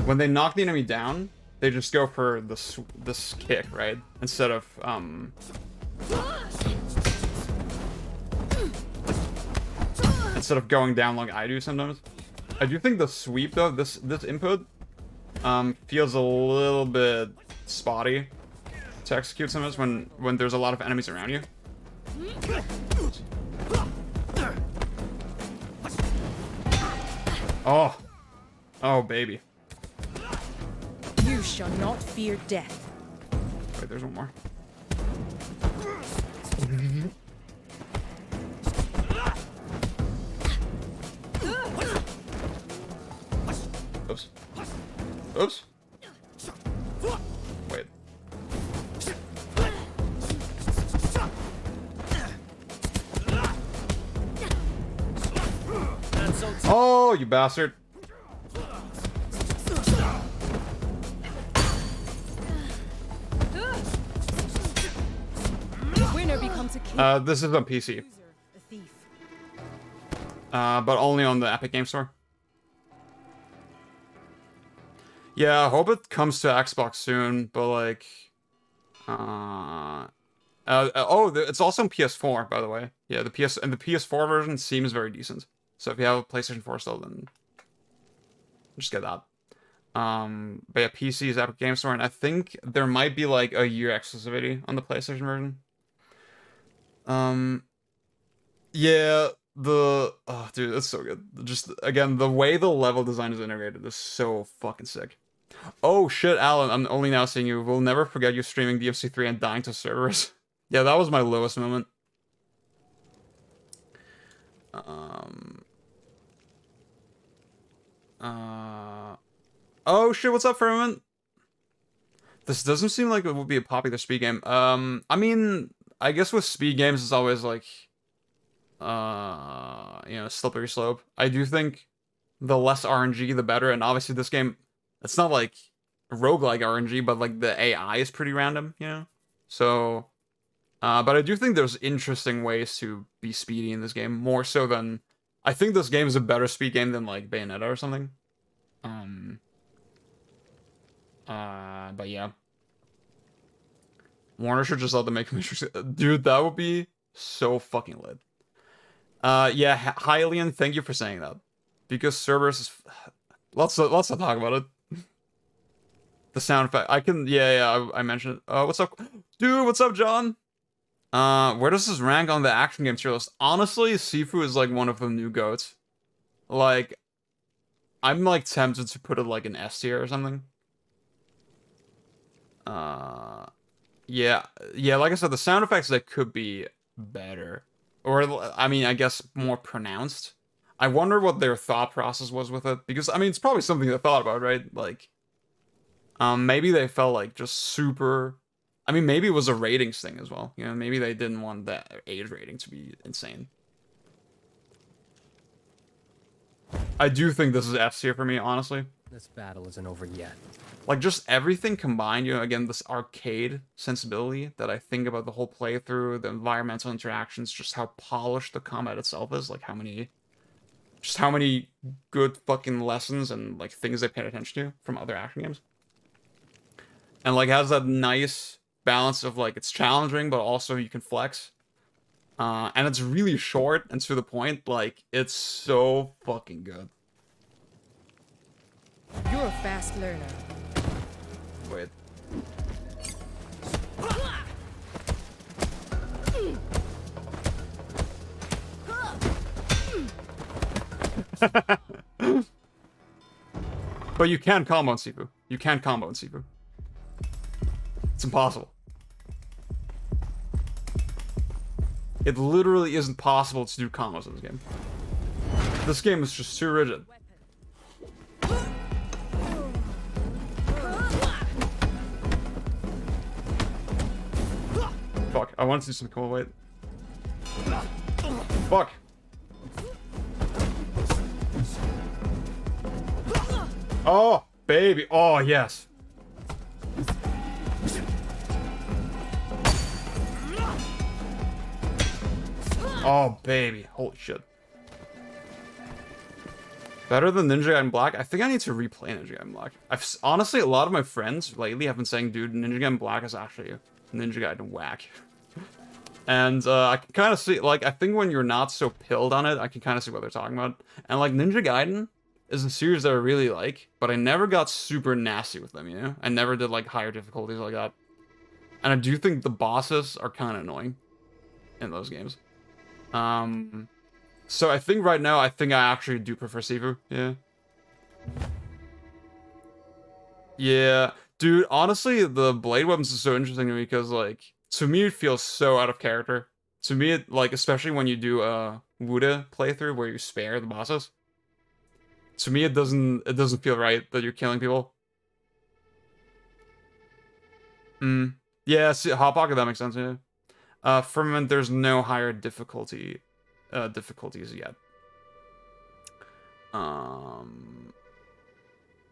When they knock the enemy down, they just go for this kick, right? Instead of, going down like I do sometimes. I do think the sweep, though, this input, feels a little bit spotty to execute sometimes when there's a lot of enemies around you. Oh. Oh, baby. You shall not fear death. Wait, there's one more. Oops. Oops. Wait. Oh, you bastard. The winner becomes a king. This is on PC. Loser, a thief. But only on the Epic Game Store. Yeah, I hope it comes to Xbox soon, but like... it's also on PS4, by the way. Yeah, the PS4 version seems very decent. So if you have a PlayStation 4 still, then just get that. But yeah, PC is Epic Game Store, and I think there might be like a year exclusivity on the PlayStation version. Yeah, oh, dude, that's so good. Just again, the way the level design is integrated is so fucking sick. Oh shit, Alan, I'm only now seeing you. We'll never forget you streaming DMC3 and dying to servers. Yeah, that was my lowest moment. Oh shit, what's up, Firmament? This doesn't seem like it would be a popular speed game. I mean, I guess with speed games, it's always like, you know, slippery slope. I do think the less RNG, the better. And obviously this game, it's not like roguelike RNG, but like the AI is pretty random, you know? So, but I do think there's interesting ways to be speedy in this game, more so than, I think this game is a better speed game than like Bayonetta or something. But yeah. Warner should just let them make Matrix. Dude, that would be so fucking lit. Yeah, Hylian, thank you for saying that. Because Cerberus is... Let's not talk about it. The sound effect. I can... Yeah, I mentioned it. What's up? Dude, what's up, John? Where does this rank on the action game tier list? Honestly, Sifu is like one of the new goats. Like, I'm like tempted to put it like an S tier or something. Yeah, like I said, the sound effects, that could be better. Or, I mean, I guess more pronounced. I wonder what their thought process was with it. Because, I mean, it's probably something they thought about, right? Like, maybe they felt like just super... I mean, maybe it was a ratings thing as well. You know, maybe they didn't want that age rating to be insane. I do think this is F tier for me, honestly. This battle isn't over yet. Like, just everything combined, you know, again, this arcade sensibility that I think about the whole playthrough, the environmental interactions, just how polished the combat itself is, like how many good fucking lessons and, like, things they paid attention to from other action games. And, like, has that nice balance of, like, it's challenging, but also you can flex. And it's really short and to the point, like, it's so fucking good. You're a fast learner. Wait. But you can combo in Sifu. You can combo in Sifu. It's impossible. It literally isn't possible to do combos in this game. This game is just too rigid. Fuck, I want to do some cool weight. Fuck. Oh, baby. Oh, yes. Oh, baby. Holy shit. Better than Ninja Gaiden Black? I think I need to replay Ninja Gaiden Black. Honestly, a lot of my friends lately have been saying, dude, Ninja Gaiden Black is actually Ninja Gaiden whack. And I can kind of see, like, I think when you're not so pilled on it, I can kind of see what they're talking about. And, like, Ninja Gaiden is a series that I really like, but I never got super nasty with them, you know? I never did, like, higher difficulties like that. And I do think the bosses are kind of annoying. in those games. So I think right now, I think I actually do prefer Sifu. Yeah. Yeah, dude, honestly, the blade weapons is so interesting to me because, like, to me, it feels so out of character. To me, it, like, especially when you do a Wuda playthrough where you spare the bosses. To me, it doesn't feel right that you're killing people. Yeah, see, Hot Pocket, that makes sense, yeah. Firmament, there's no higher difficulties yet.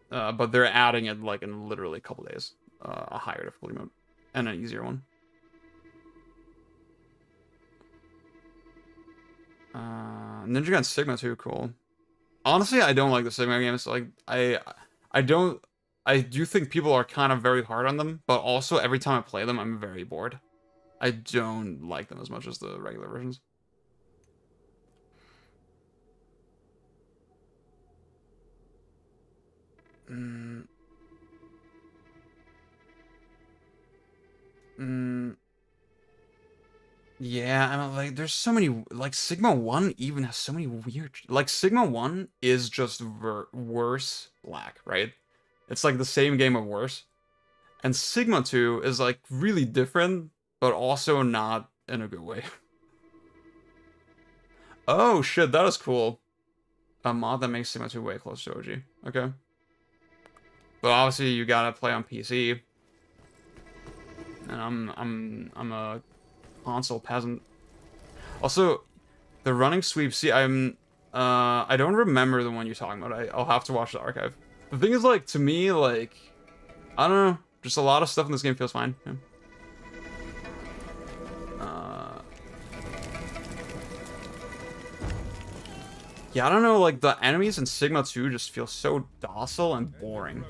But they're adding it, like, in literally a couple days. A higher difficulty mode. And an easier one. Ninja Gaiden Sigma too, cool. Honestly, I don't like the Sigma games. Like, I do think people are kind of very hard on them, but also every time I play them, I'm very bored. I don't like them as much as the regular versions. Yeah, I mean, like, there's so many, like, Sigma 1 even has so many weird, like, Sigma 1 is just worse black, right? It's like the same game of worse. And Sigma 2 is, like, really different, but also not in a good way. Oh, shit, that is cool. A mod that makes Sigma 2 way closer to OG. Okay. But obviously, you gotta play on PC. And I'm a console peasant. Also, the running sweep. See, I don't remember the one you're talking about. I'll have to watch the archive. The thing is, like, to me, like, I don't know, just a lot of stuff in this game feels fine. Yeah. Yeah, I don't know, like, the enemies in Sigma 2 just feel so docile and boring.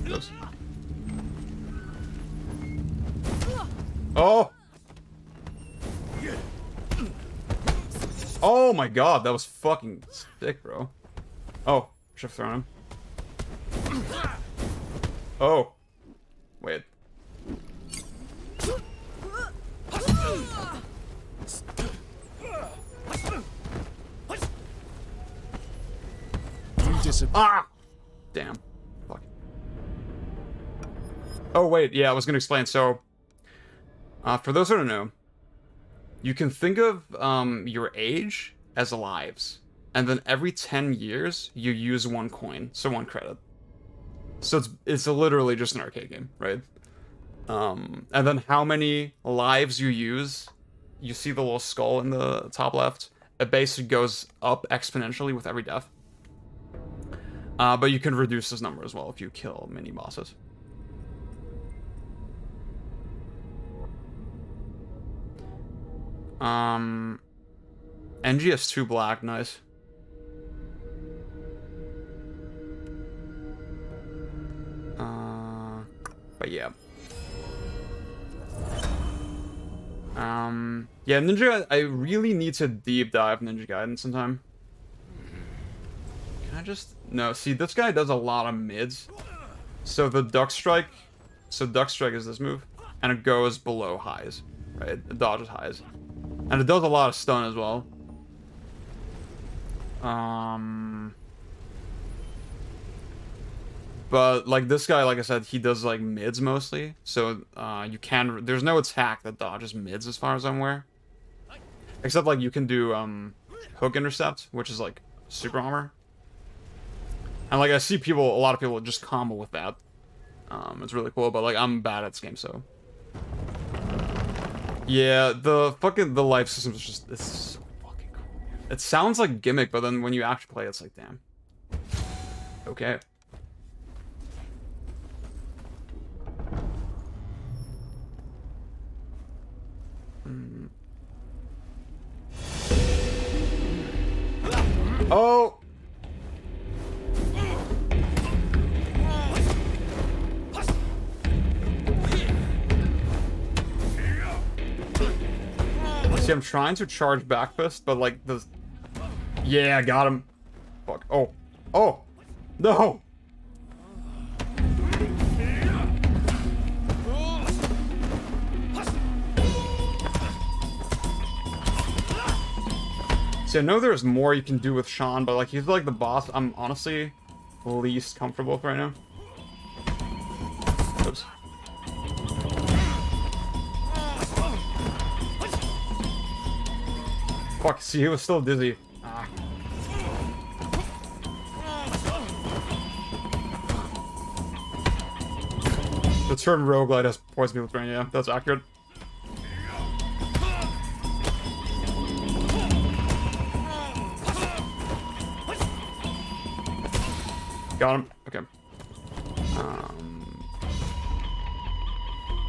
Oops. Oh! Oh my god, that was fucking sick, bro. Oh, should have thrown him. Oh. Wait. Ah! Damn. Fuck. Oh, wait, yeah, I was gonna explain. So, for those who don't know, you can think of your age as lives, and then every 10 years you use 1 coin, so 1 credit. So it's literally just an arcade game, right? And then how many lives you use, you see the little skull in the top left. It basically goes up exponentially with every death. But you can reduce this number as well if you kill mini bosses. NGS2 black, nice. But yeah. Yeah, Ninja, I really need to deep dive Ninja Gaiden sometime. Can I just... No, see, this guy does a lot of mids. So the Duck Strike... So Duck Strike is this move. And it goes below highs, right? It dodges highs. And it does a lot of stun as well. But, like, this guy, like I said, he does, like, mids mostly. So, you can... There's no attack that dodges mids as far as I'm aware. Except, like, you can do, Hook Intercept, which is, like, super armor. And, like, I see people, a lot of people just combo with that. It's really cool, but, like, I'm bad at this game, so... Yeah, the life system is just... It's so fucking cool. It sounds like gimmick, but then when you actually play, it's like, damn. Okay. Oh! See, I'm trying to charge back fist, but like the... Yeah, I got him. Fuck. Oh. Oh! No! See, I know there's more you can do with Sean, but like he's like the boss I'm honestly least comfortable with right now. Oops. Fuck, see, he was still dizzy. Ah. The term roguelite has poisoned people's brain, yeah, that's accurate. Got him. Okay.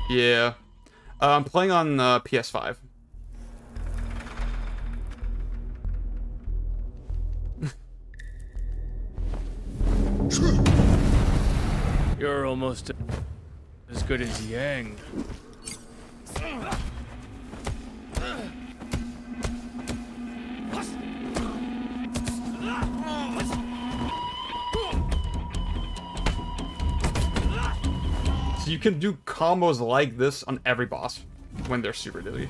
Yeah. I'm playing on PS5. You're almost as good as Yang. So you can do combos like this on every boss when they're super dizzy.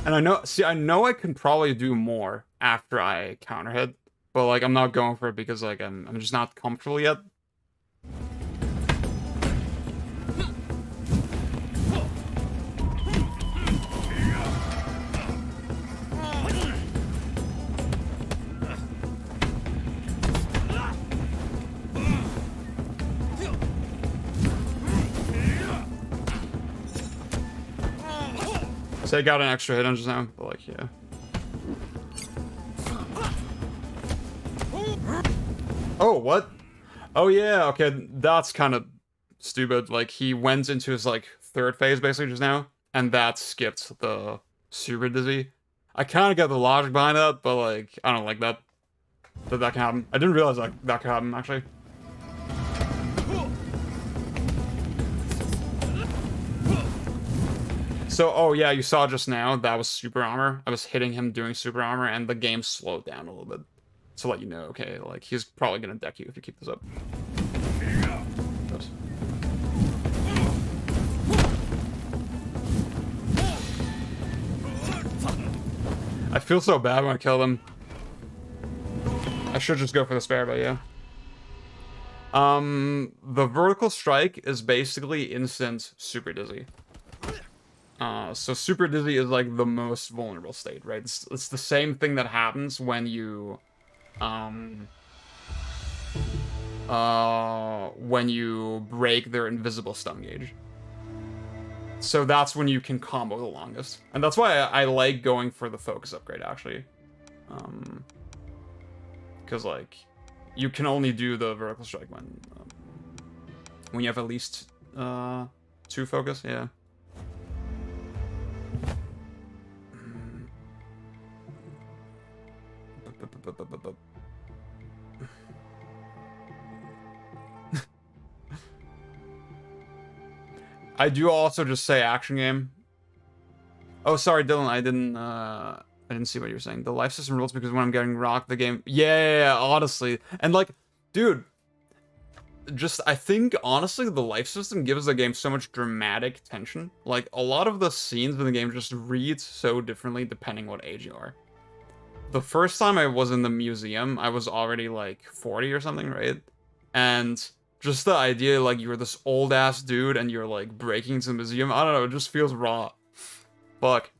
And I know I can probably do more after I counter hit, but like I'm not going for it because like I'm just not comfortable yet. So I got an extra hit on just now, but like, yeah. Oh, what? Oh yeah, okay, that's kind of stupid. Like, he went into his, like, third phase, basically, just now, and that skipped the super dizzy. I kind of get the logic behind that, but, like, I don't like that. That can happen. I didn't realize that could happen, actually. So, oh yeah, you saw just now, that was super armor. I was hitting him doing super armor, and the game slowed down a little bit. To let you know, okay, like, he's probably gonna deck you if you keep this up. Oops. I feel so bad when I kill them. I should just go for the spare, but yeah. The vertical strike is basically instant super dizzy. So super dizzy is like the most vulnerable state, right? It's the same thing that happens when you break their invisible stun gauge. So that's when you can combo the longest. And that's why I like going for the focus upgrade, actually. Because, like, you can only do the vertical strike when you have at least 2 focus, yeah. I do also just say action game. Oh, sorry, Dylan. I didn't see what you were saying. The life system rules because when I'm getting rocked, the game. Yeah, honestly, and like, dude, just I think honestly, the life system gives the game so much dramatic tension. Like a lot of the scenes in the game just read so differently depending what age you are. The first time I was in the museum, I was already like 40 or something, right? And just the idea, like, you're this old-ass dude and you're, like, breaking into the museum, I don't know, it just feels raw. Fuck.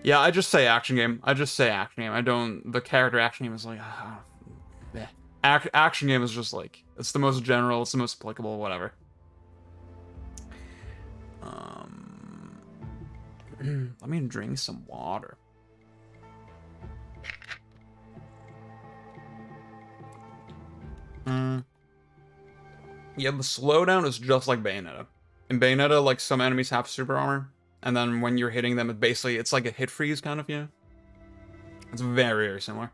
Yeah, I just say action game. I just say action game. I don't... The character action game is like... Action game is just, like... It's the most general, it's the most applicable, whatever. Let me drink some water. Yeah, the slowdown is just like Bayonetta. In Bayonetta, like, some enemies have super armor, and then when you're hitting them, it's like a hit freeze, kind of, yeah. It's very, very similar.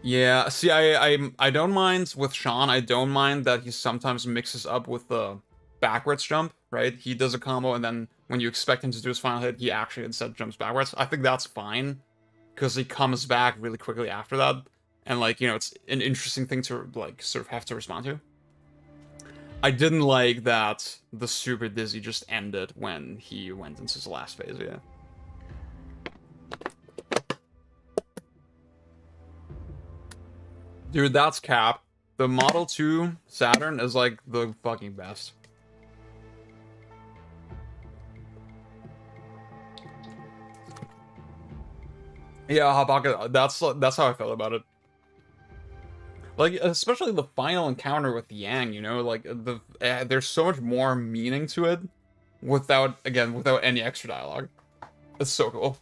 Yeah, see, I don't mind with Sean. I don't mind that he sometimes mixes up with the backwards jump, right? He does a combo, and then when you expect him to do his final hit, he actually instead jumps backwards. I think that's fine, because he comes back really quickly after that, and like, you know, it's an interesting thing to like sort of have to respond to. I didn't like that the super dizzy just ended when he went into his last phase, yeah. Dude, that's cap. The Model 2 Saturn is like the fucking best. Yeah, Habaka, that's how I felt about it. Like, especially the final encounter with Yang, you know, like there's so much more meaning to it without any extra dialogue. It's so cool.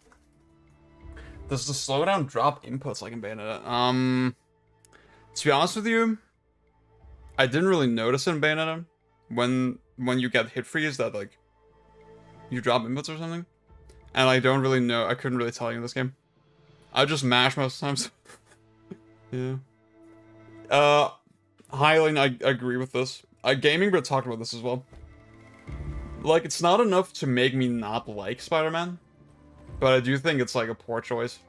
Does the slowdown drop inputs like in Bayonetta? To be honest with you, I didn't really notice in Bayonetta when you get hit freeze that like you drop inputs or something. And I don't really know, I couldn't really tell you in this game. I just mash most times. Yeah. Hylian, I agree with this. Gaming Brit talked about this as well. Like, it's not enough to make me not like Spider-Man, but I do think it's like a poor choice.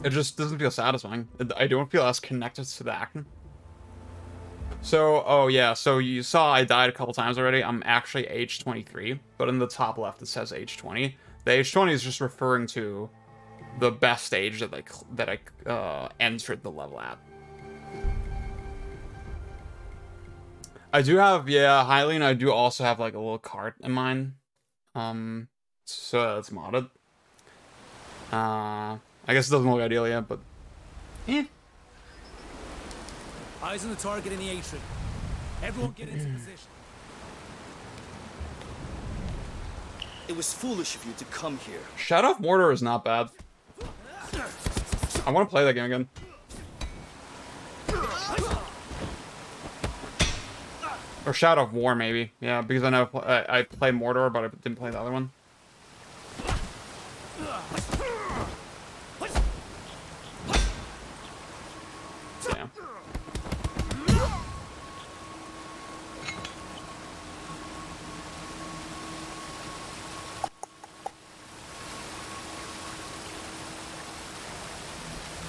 It just doesn't feel satisfying. I don't feel as connected to the action. So, oh yeah, so you saw I died a couple times already. I'm actually age 23, but in the top left it says age 20. The age 20 is just referring to the best stage that I entered the level at. I do have, yeah, Hylian, I do also have like a little cart in mine. So it's modded. I guess it doesn't look ideal yet, but eh. Eyes on the target in the atrium. Everyone get into position. It was foolish of you to come here. Shadow of Mordor is not bad. I want to play that game again. Or Shadow of War, maybe. Yeah, because I know I play Mordor, but I didn't play the other one. Yeah.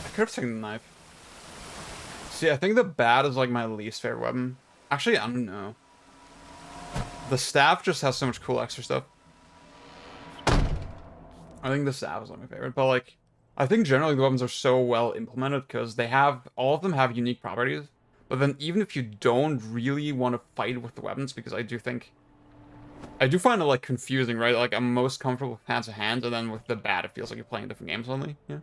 I could have taken the knife. See, I think the bat is like my least favorite weapon. Actually, I don't know. The staff just has so much cool extra stuff. I think the staff is like my favorite, but like, I think generally the weapons are so well implemented because they have, all of them have unique properties. But then even if you don't really want to fight with the weapons, because I do find it like confusing, right? Like I'm most comfortable with hand to hand, and then with the bat, it feels like you're playing different games only. Yeah.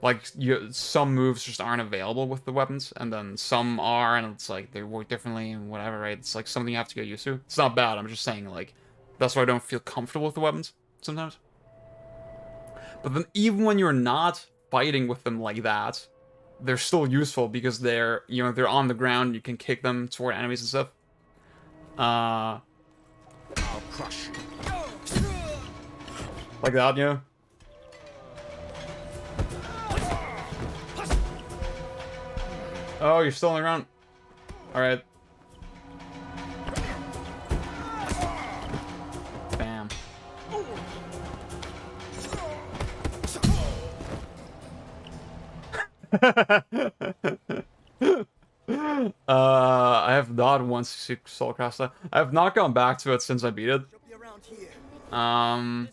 Like some moves just aren't available with the weapons, and then some are, and it's like they work differently and whatever, right? It's like something you have to get used to. It's not bad. I'm just saying like that's why I don't feel comfortable with the weapons sometimes. But then even when you're not fighting with them like that, they're still useful because they're, you know, they're on the ground. You can kick them toward enemies and stuff. I'll crush you. Like that, you know. Oh, you're still on the ground. All right. Bam. I have not once Soul Crasta. I have not gone back to it since I beat it. I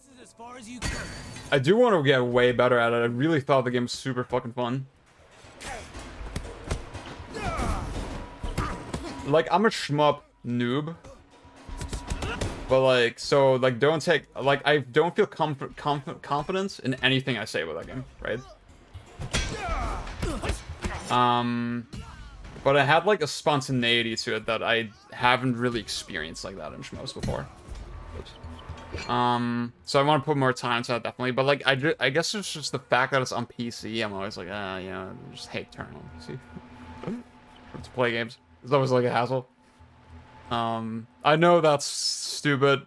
do want to get way better at it. I really thought the game was super fucking fun. Like, I'm a shmup noob. But, like, so, like, don't take... Like, I don't feel confidence in anything I say about that game, right? But it had, like, a spontaneity to it that I haven't really experienced like that in shmups before. Oops. So I want to put more time to that, definitely. But, like, I guess it's just the fact that it's on PC. I'm always like, you know, just hate turning on PC. To play games. It's always like a hassle. I know that's stupid,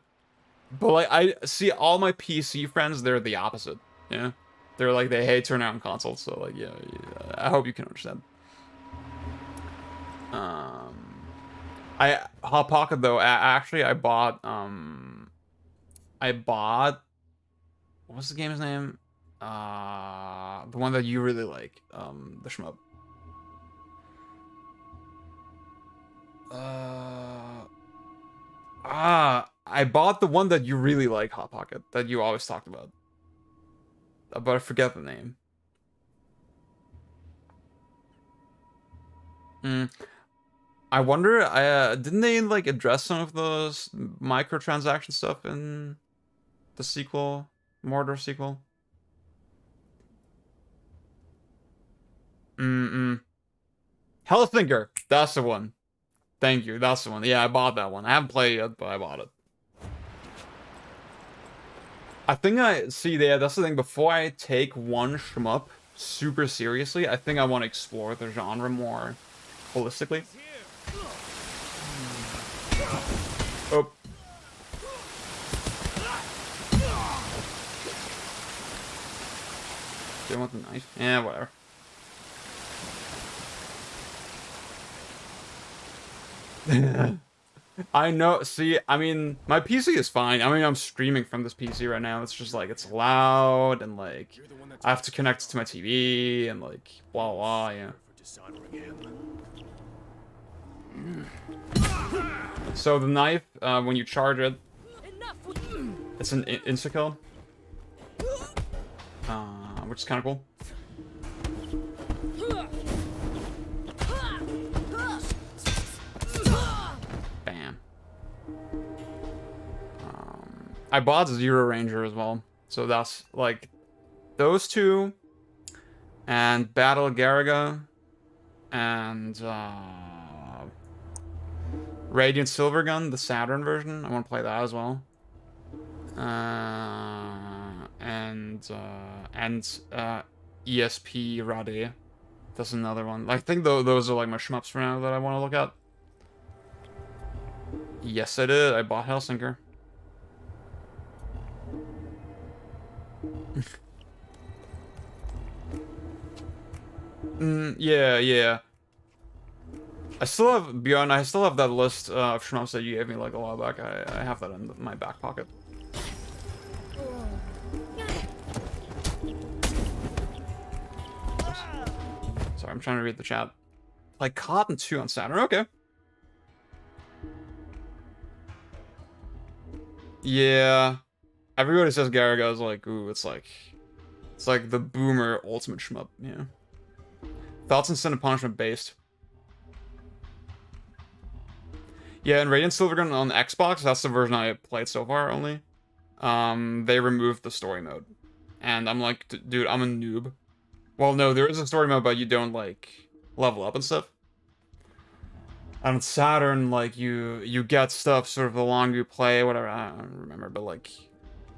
but like I see all my PC friends, they're the opposite. Yeah, they're like they hate turning on consoles. So like yeah, I hope you can understand. Hot Pocket though. Actually, I bought what's the game's name? The one that you really like, the shmup. I bought the one that you really like, Hot Pocket, that you always talked about. But I forget the name. I wonder, didn't they like address some of those microtransaction stuff in the sequel, Mordor sequel? Hellthinker, that's the one. Thank you, that's the one. Yeah, I bought that one. I haven't played it yet, but I bought it. I think that's the thing. Before I take one shmup super seriously, I think I want to explore the genre more holistically. Oh. Do you want the knife? Yeah, whatever. I know, see, I mean, my PC is fine. I mean, I'm streaming from this PC right now. It's just like, it's loud, and like, I have to connect it to my TV, and like, blah, blah, yeah. So the knife, when you charge it, it's an insta-kill. Which is kind of cool. Bam. I bought Zero Ranger as well. So that's like those two and Battle Garaga and Radiant Silvergun, the Saturn version. I want to play that as well. And ESP Rade. That's another one. I think those are like my shmups for now that I want to look at. Yes, I did. I bought Hellsinker. Yeah. I still have that list of shmups that you gave me like a while back. I have that in my back pocket. Oops. Sorry, I'm trying to read the chat. Like Cotton 2 on Saturn. Okay. Yeah. Everybody says Garaga is like, ooh, it's like the boomer ultimate shmup, yeah. Thoughts on Sin and Punishment based. Yeah, and Radiant Silvergun on Xbox, that's the version I played so far only. They removed the story mode. And I'm like, dude, I'm a noob. Well, no, there is a story mode, but you don't, like, level up and stuff. On Saturn, like, you get stuff sort of the longer you play, whatever, I don't remember, but, like,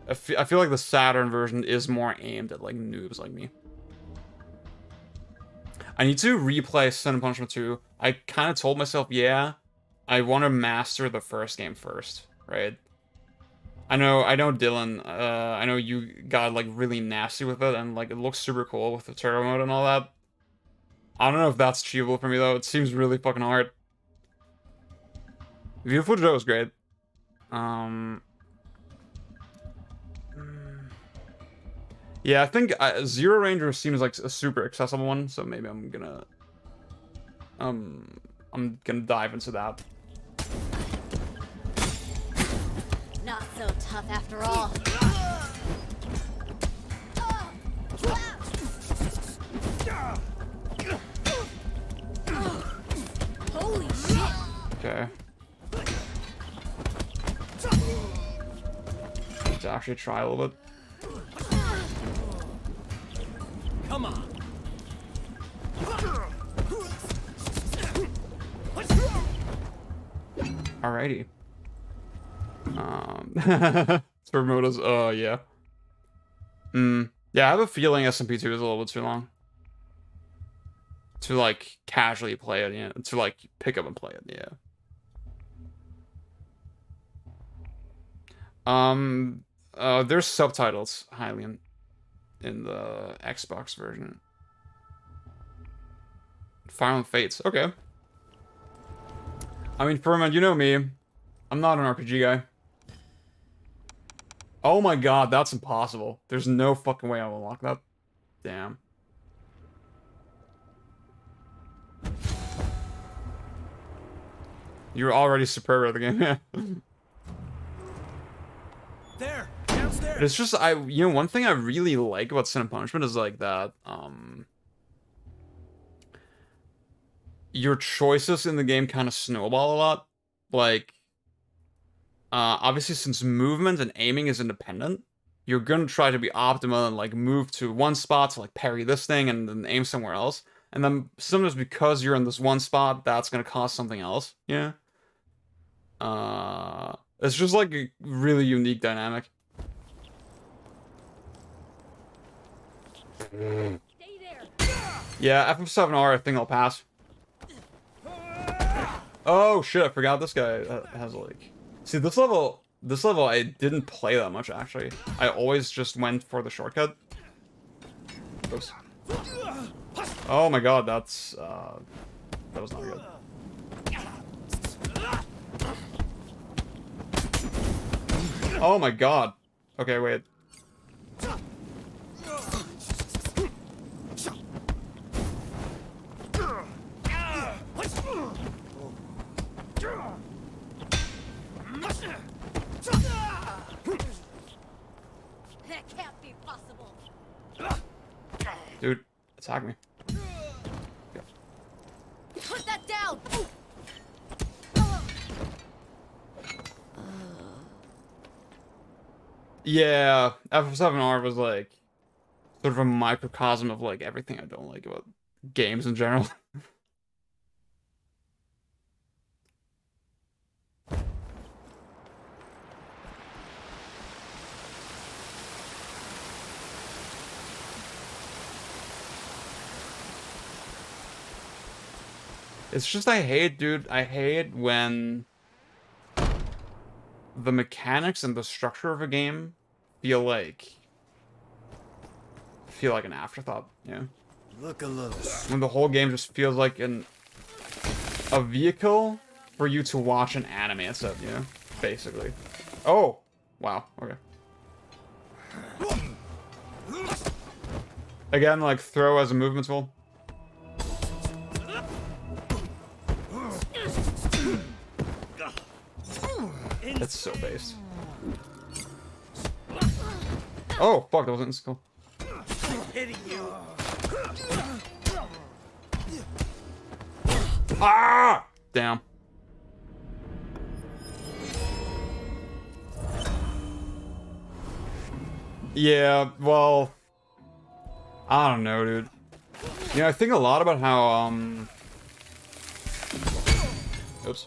I feel like the Saturn version is more aimed at, like, noobs like me. I need to replay Sin and Punishment 2. I kind of told myself, yeah, I want to master the first game first, right? I know Dylan, I know you got, like, really nasty with it, and, like, it looks super cool with the turbo mode and all that. I don't know if that's achievable for me, though. It seems really fucking hard. Beautiful Joe is great. Yeah, I think Zero Ranger seems like a super accessible one, so maybe I'm gonna dive into that. Not so tough after all. Holy shit! Okay. Let's actually try a little bit. Come on. Alrighty. Supermotos, yeah. Yeah, I have a feeling SMP2 is a little bit too long. To, like, casually play it, yeah. To, like, pick up and play it, yeah. There's subtitles, Hylian. in the Xbox version. Fire Emblem Fates. Okay. I mean, Furman, you know me. I'm not an RPG guy. Oh my god, that's impossible. There's no fucking way I'll unlock that. Damn. You're already superb at the game, yeah. There, downstairs. It's just, you know, one thing I really like about Sin and Punishment is like that, your choices in the game kind of snowball a lot. Like, obviously since movement and aiming is independent, you're gonna try to be optimal and like move to one spot to like parry this thing and then aim somewhere else. And then sometimes because you're in this one spot, that's gonna cause something else. Yeah. It's just like a really unique dynamic. Stay there. Yeah, FF7R, I think I'll pass. Oh shit, I forgot this guy has like... See, this level I didn't play that much, actually. I always just went for the shortcut. Oops. Oh my god, that's... that was not good. Oh my god. Okay, wait. That can't be possible. Dude, attack me. Put that down. Yeah, FF7R was like sort of a microcosm of like everything I don't like about games in general. It's just I hate, dude. I hate when the mechanics and the structure of a game feel like an afterthought, yeah. Look a little. When the whole game just feels like a vehicle for you to watch an anime instead, you know? Basically. Oh! Wow, okay. Again, like, throw as a movement tool. It's so based. Oh, fuck, that wasn't cool. Hitting you. Ah! Damn. Yeah, well... I don't know, dude. You know, I think a lot about how, Oops.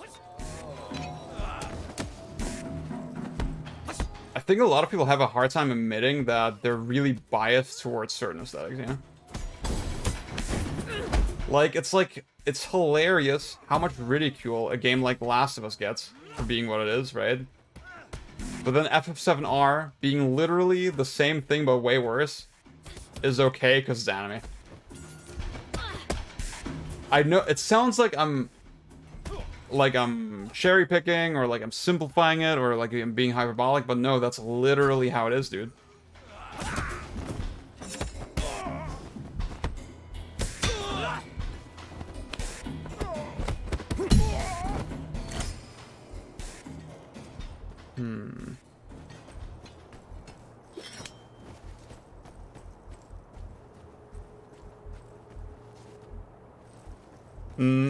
I think a lot of people have a hard time admitting that they're really biased towards certain aesthetics, you know? Like, it's hilarious how much ridicule a game like Last of Us gets for being what it is, right? But then FF7R, being literally the same thing but way worse, is okay because it's anime. I know, it sounds like I'm cherry picking or like I'm simplifying it or like I'm being hyperbolic, but no, that's literally how it is, dude.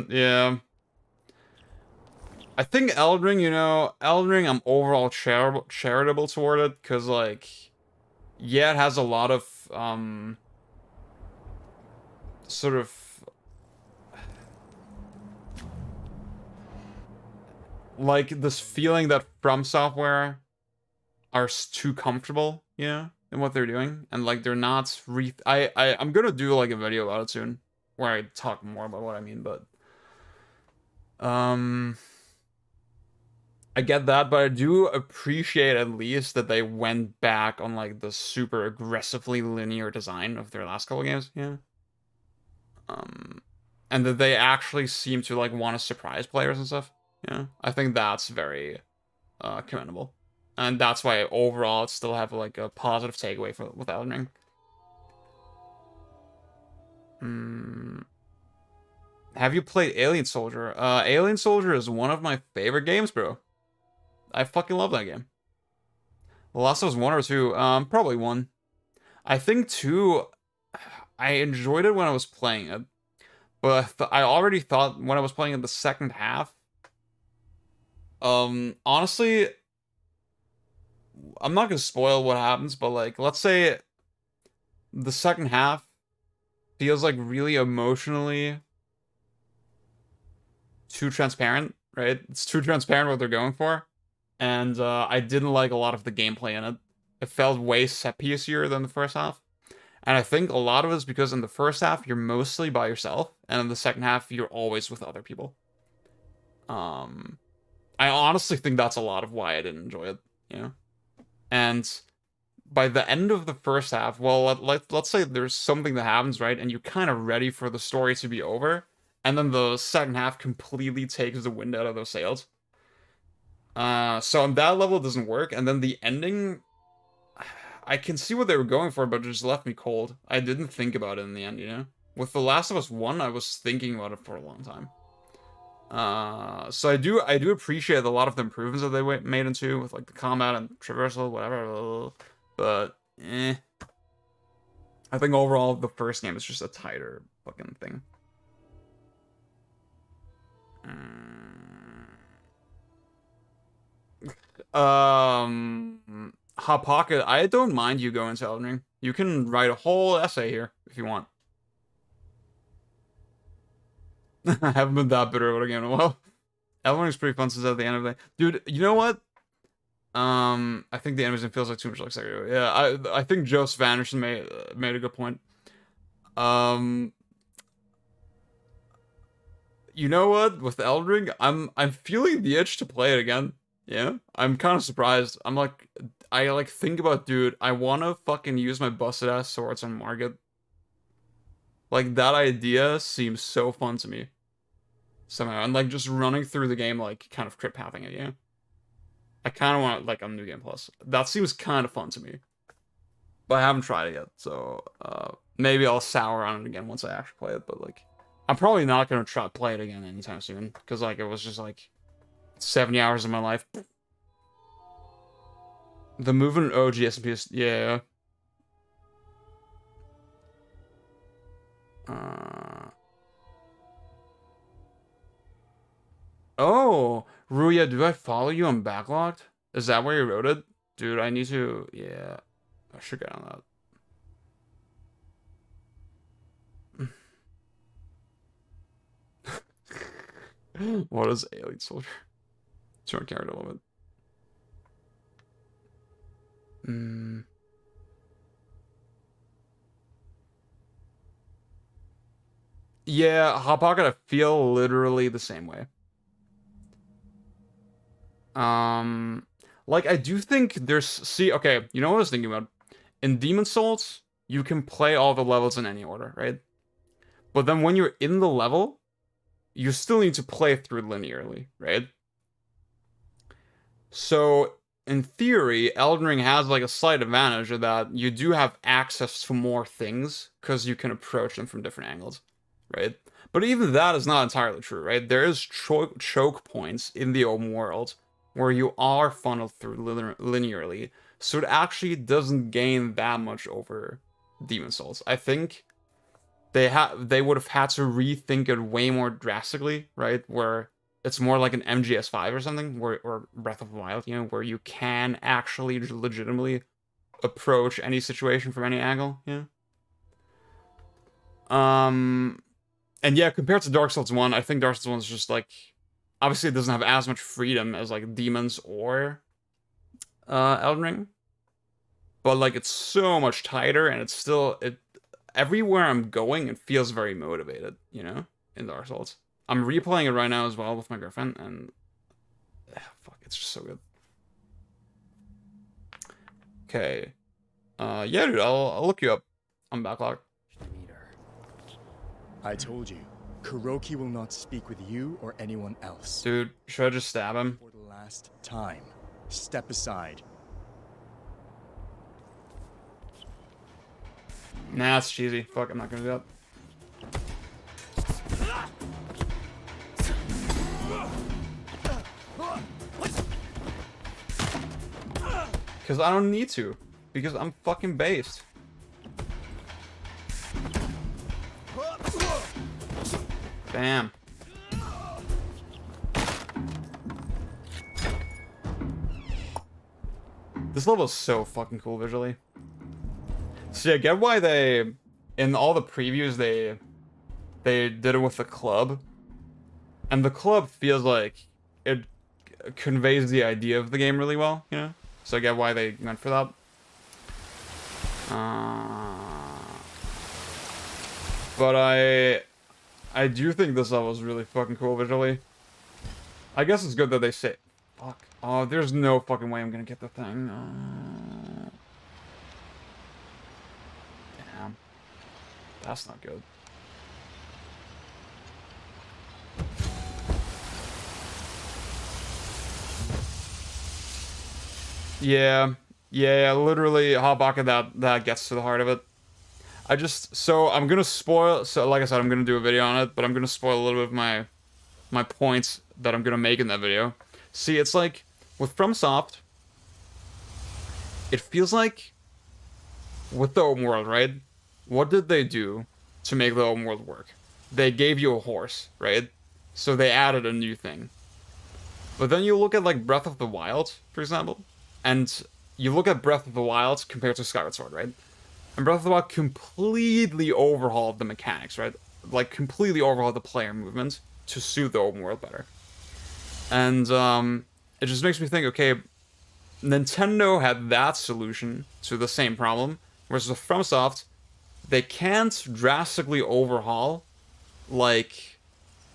Yeah. I think Elden Ring, you know, Elden Ring, I'm overall charitable toward it, because, like, yeah, it has a lot of, sort of, like, this feeling that From Software are too comfortable, you know, in what they're doing, and, like, they're not I'm gonna do, like, a video about it soon, where I talk more about what I mean, but, I get that, but I do appreciate at least that they went back on like the super aggressively linear design of their last couple games, yeah. And that they actually seem to like want to surprise players and stuff. Yeah, I think that's very commendable, and that's why overall it still have like a positive takeaway for with Elden Ring. Have you played Alien Soldier? Alien Soldier is one of my favorite games, bro. I fucking love that game. The Last of Us 1 or 2? Probably 1. I think 2, I enjoyed it when I was playing it. But I already thought when I was playing it the second half. Honestly, I'm not gonna spoil what happens, but like, let's say the second half feels like really emotionally too transparent, right? It's too transparent what they're going for. And I didn't like a lot of the gameplay in it. It felt way set-piecier than the first half. And I think a lot of it is because in the first half, you're mostly by yourself. And in the second half, you're always with other people. I honestly think that's a lot of why I didn't enjoy it, you know? And by the end of the first half, well, let's say there's something that happens, right? And you're kind of ready for the story to be over. And then the second half completely takes the wind out of those sails. So on that level, it doesn't work. And then the ending, I can see what they were going for, but it just left me cold. I didn't think about it in the end, you know? With The Last of Us 1, I was thinking about it for a long time. So I do appreciate a lot of the improvements that they made into, with like the combat and traversal, whatever. But, I think overall, the first game is just a tighter fucking thing. Hot Pocket, I don't mind you going to Elden Ring. You can write a whole essay here if you want. I haven't been that bitter about a game in a while. Elden Ring's pretty fun since at the end of the day. Dude, you know what? I think the animation feels like too much like Sekiro. Yeah, I think Joseph Anderson made a good point. You know what? With Elden Ring, I'm feeling the itch to play it again. Yeah, I'm kind of surprised. I like think about, dude, I want to fucking use my busted ass swords on Margit. Like, that idea seems so fun to me. Somehow, and like just running through the game, like kind of crit pathing it, yeah. I kind of want like a New Game Plus. That seems kind of fun to me. But I haven't tried it yet, so maybe I'll sour on it again once I actually play it, but like, I'm probably not gonna try play it again anytime soon, because like, it was just like 70 hours of my life. The movement OG SMPs, yeah. Oh, Ruya, do I follow you on Backlogged? Is that where you wrote it? Dude, I need to, yeah, I should get on that. What is Alien Soldier? Turn character a little bit. Yeah, Hot Pocket, I feel literally the same way. Like, I do think there's, see, okay, you know what I was thinking about? In Demon Souls, you can play all the levels in any order, right? But then when you're in the level, you still need to play through linearly, right? So, in theory, Elden Ring has like a slight advantage of that you do have access to more things because you can approach them from different angles, right? But even that is not entirely true, right? There is choke points in the open world where you are funneled through linearly, so it actually doesn't gain that much over Demon Souls. I think they would have had to rethink it way more drastically, right? Where it's more like an MGS5 or something, or Breath of the Wild, you know, where you can actually legitimately approach any situation from any angle, yeah. And yeah, compared to Dark Souls 1, I think Dark Souls 1 is just like, obviously it doesn't have as much freedom as like Demons or Elden Ring. But like, it's so much tighter, and it's still, everywhere I'm going, it feels very motivated, you know, in Dark Souls. I'm replaying it right now as well with my girlfriend, and fuck, it's just so good. Okay. Yeah, dude, I'll look you up on backlog. I told you, Kuroki will not speak with you or anyone else. Dude, should I just stab him? For the last time, step aside. Nah, it's cheesy. Fuck, I'm not gonna do that. Because I don't need to. Because I'm fucking based. Bam. This level is so fucking cool visually. See, I get why they, in all the previews, they did it with the club. And the club feels like it conveys the idea of the game really well, you know? So I get why they went for that. But I do think this level is really fucking cool visually. I guess it's good that they say... Fuck. Oh, there's no fucking way I'm gonna get the thing. Damn. That's not good. Yeah, literally, Habaka, that gets to the heart of it. So I'm gonna spoil, so like I said, I'm gonna do a video on it, but I'm gonna spoil a little bit of my points that I'm gonna make in that video. See, it's like, with FromSoft, it feels like, with the open world, right? What did they do to make the open world work? They gave you a horse, right? So they added a new thing. But then you look at, like, Breath of the Wild, for example, and you look at Breath of the Wild compared to Skyward Sword, right? And Breath of the Wild completely overhauled the mechanics, right? Like, completely overhauled the player movement to suit the open world better. And it just makes me think, okay, Nintendo had that solution to the same problem, whereas with FromSoft, they can't drastically overhaul, like,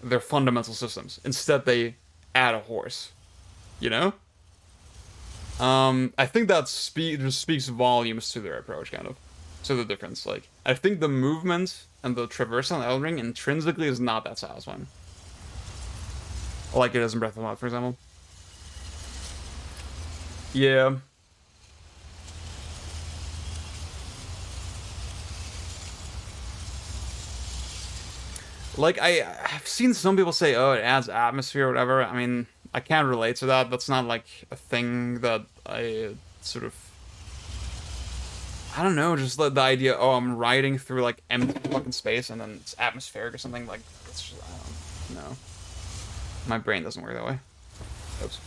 their fundamental systems. Instead, they add a horse, you know? I think that just speaks volumes to their approach, kind of, to the difference. Like, I think the movement and the traversal in Elden Ring intrinsically is not that satisfying. Like it is in Breath of the Wild, for example. Yeah. Like, I've seen some people say, oh, it adds atmosphere or whatever. I mean, I can't relate to that. That's not, like, a thing that I sort of... I don't know, just the idea, oh, I'm riding through, like, empty fucking space and then it's atmospheric or something. Like, it's just, I don't know. My brain doesn't work that way. Oops.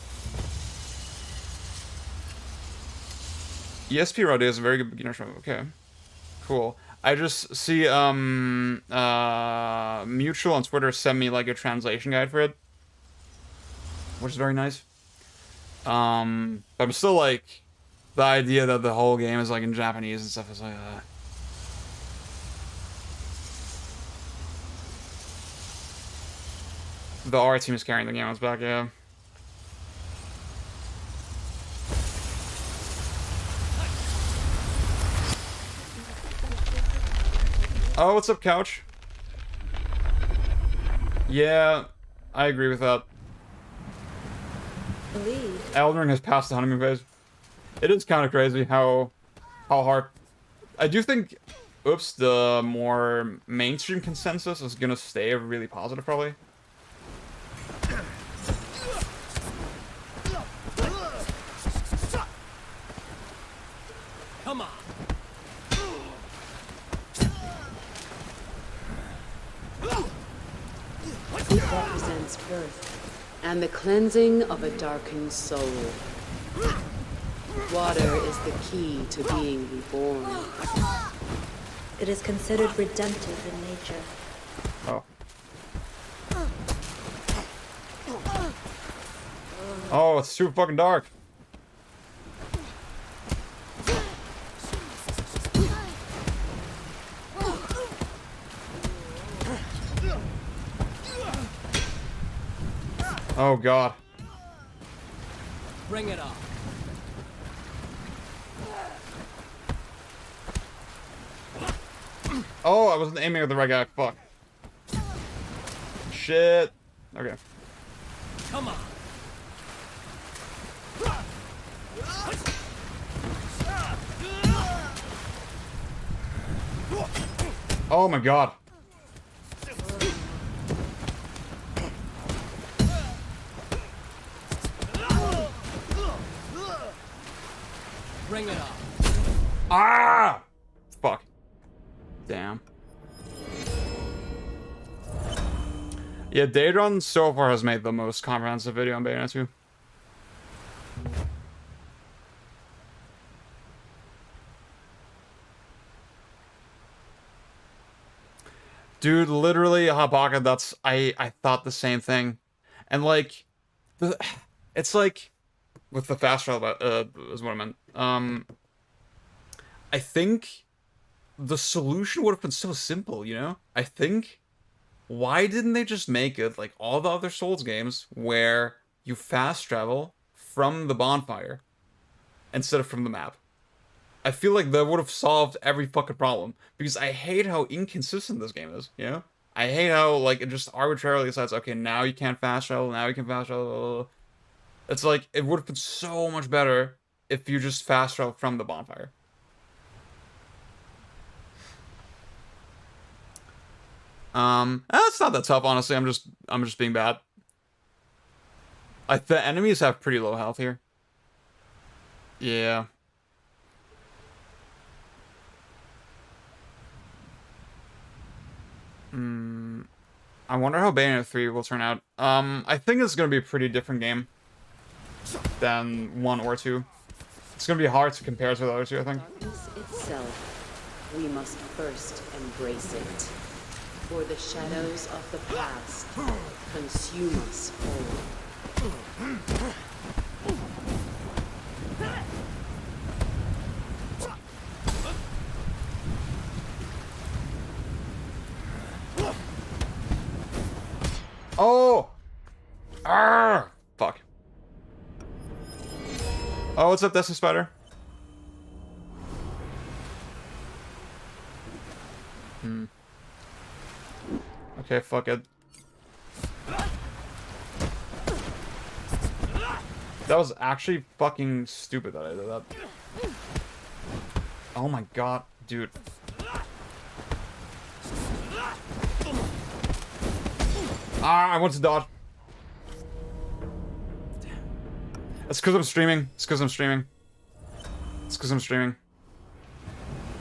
ESP Rod is a very good beginner's move. Okay. Cool. I just see, Mutual on Twitter sent me, like, a translation guide for it. Which is very nice. But I'm still, like, the idea that the whole game is, like, in Japanese and stuff is like, The art team is carrying the game on its back, yeah. Oh, what's up, Couch? Yeah, I agree with that. Elden Ring has passed the honeymoon phase. It is kind of crazy how hard... I do think, oops, the more mainstream consensus is gonna stay really positive, probably. Come on. It represents birth and the cleansing of a darkened soul. Water is the key to being reborn. It is considered redemptive in nature. Oh. Oh, it's too fucking dark. Oh god. Bring it on. Oh, I wasn't aiming at the right guy. Fuck. Shit. Okay. Come on. Oh my god. Bring it on. Ah! Fuck. Damn. Yeah, Daedron so far has made the most comprehensive video on Bayonetta 2. Dude, literally, Hot Pocket, that's... I thought the same thing. And, like... It's like... With the fast travel, is what I meant. I think... The solution would have been so simple, you know? I think... Why didn't they just make it like all the other Souls games where you fast travel from the bonfire instead of from the map? I feel like that would have solved every fucking problem. Because I hate how inconsistent this game is, you know? I hate how, like, it just arbitrarily decides, okay, now you can't fast travel, now you can fast travel. It's like, it would have been so much better if you just fast travel from the bonfire. It's not that tough, honestly. I'm just being bad. The enemies have pretty low health here. Yeah. I wonder how Bayonetta 3 will turn out. I think it's gonna be a pretty different game than 1 or 2. It's gonna be hard to compare to the other two, I think. Darkness itself, we must first embrace it. For the shadows of the past consume us all. Oh! Arrgh! Fuck. Oh, what's up, Destiny Spider? Okay, fuck it. That was actually fucking stupid that I did that. Oh my god, dude. Ah, I want to dodge. It's because I'm streaming. It's because I'm streaming. It's because I'm streaming.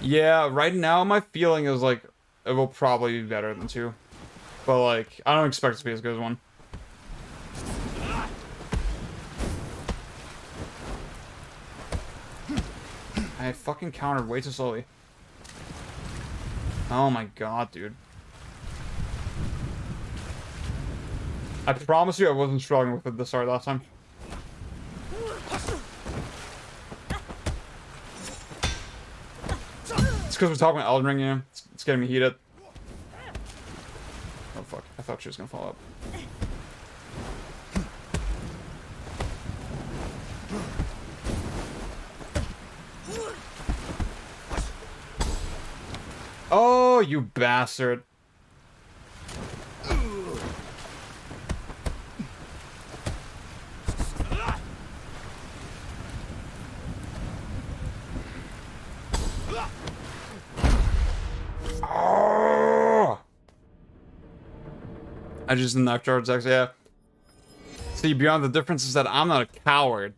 Yeah, right now my feeling is like it will probably be better than 2. But like, I don't expect it to be as good as 1. I fucking countered way too slowly. Oh my god, dude. I promise you I wasn't struggling with it this hard last time. It's because we're talking about Elden Ring, you know? It's getting me heated. Oh fuck, I thought she was gonna fall up. Oh, you bastard. Oh! I just didn't knock charge X, yeah. See, beyond the difference is that I'm not a coward.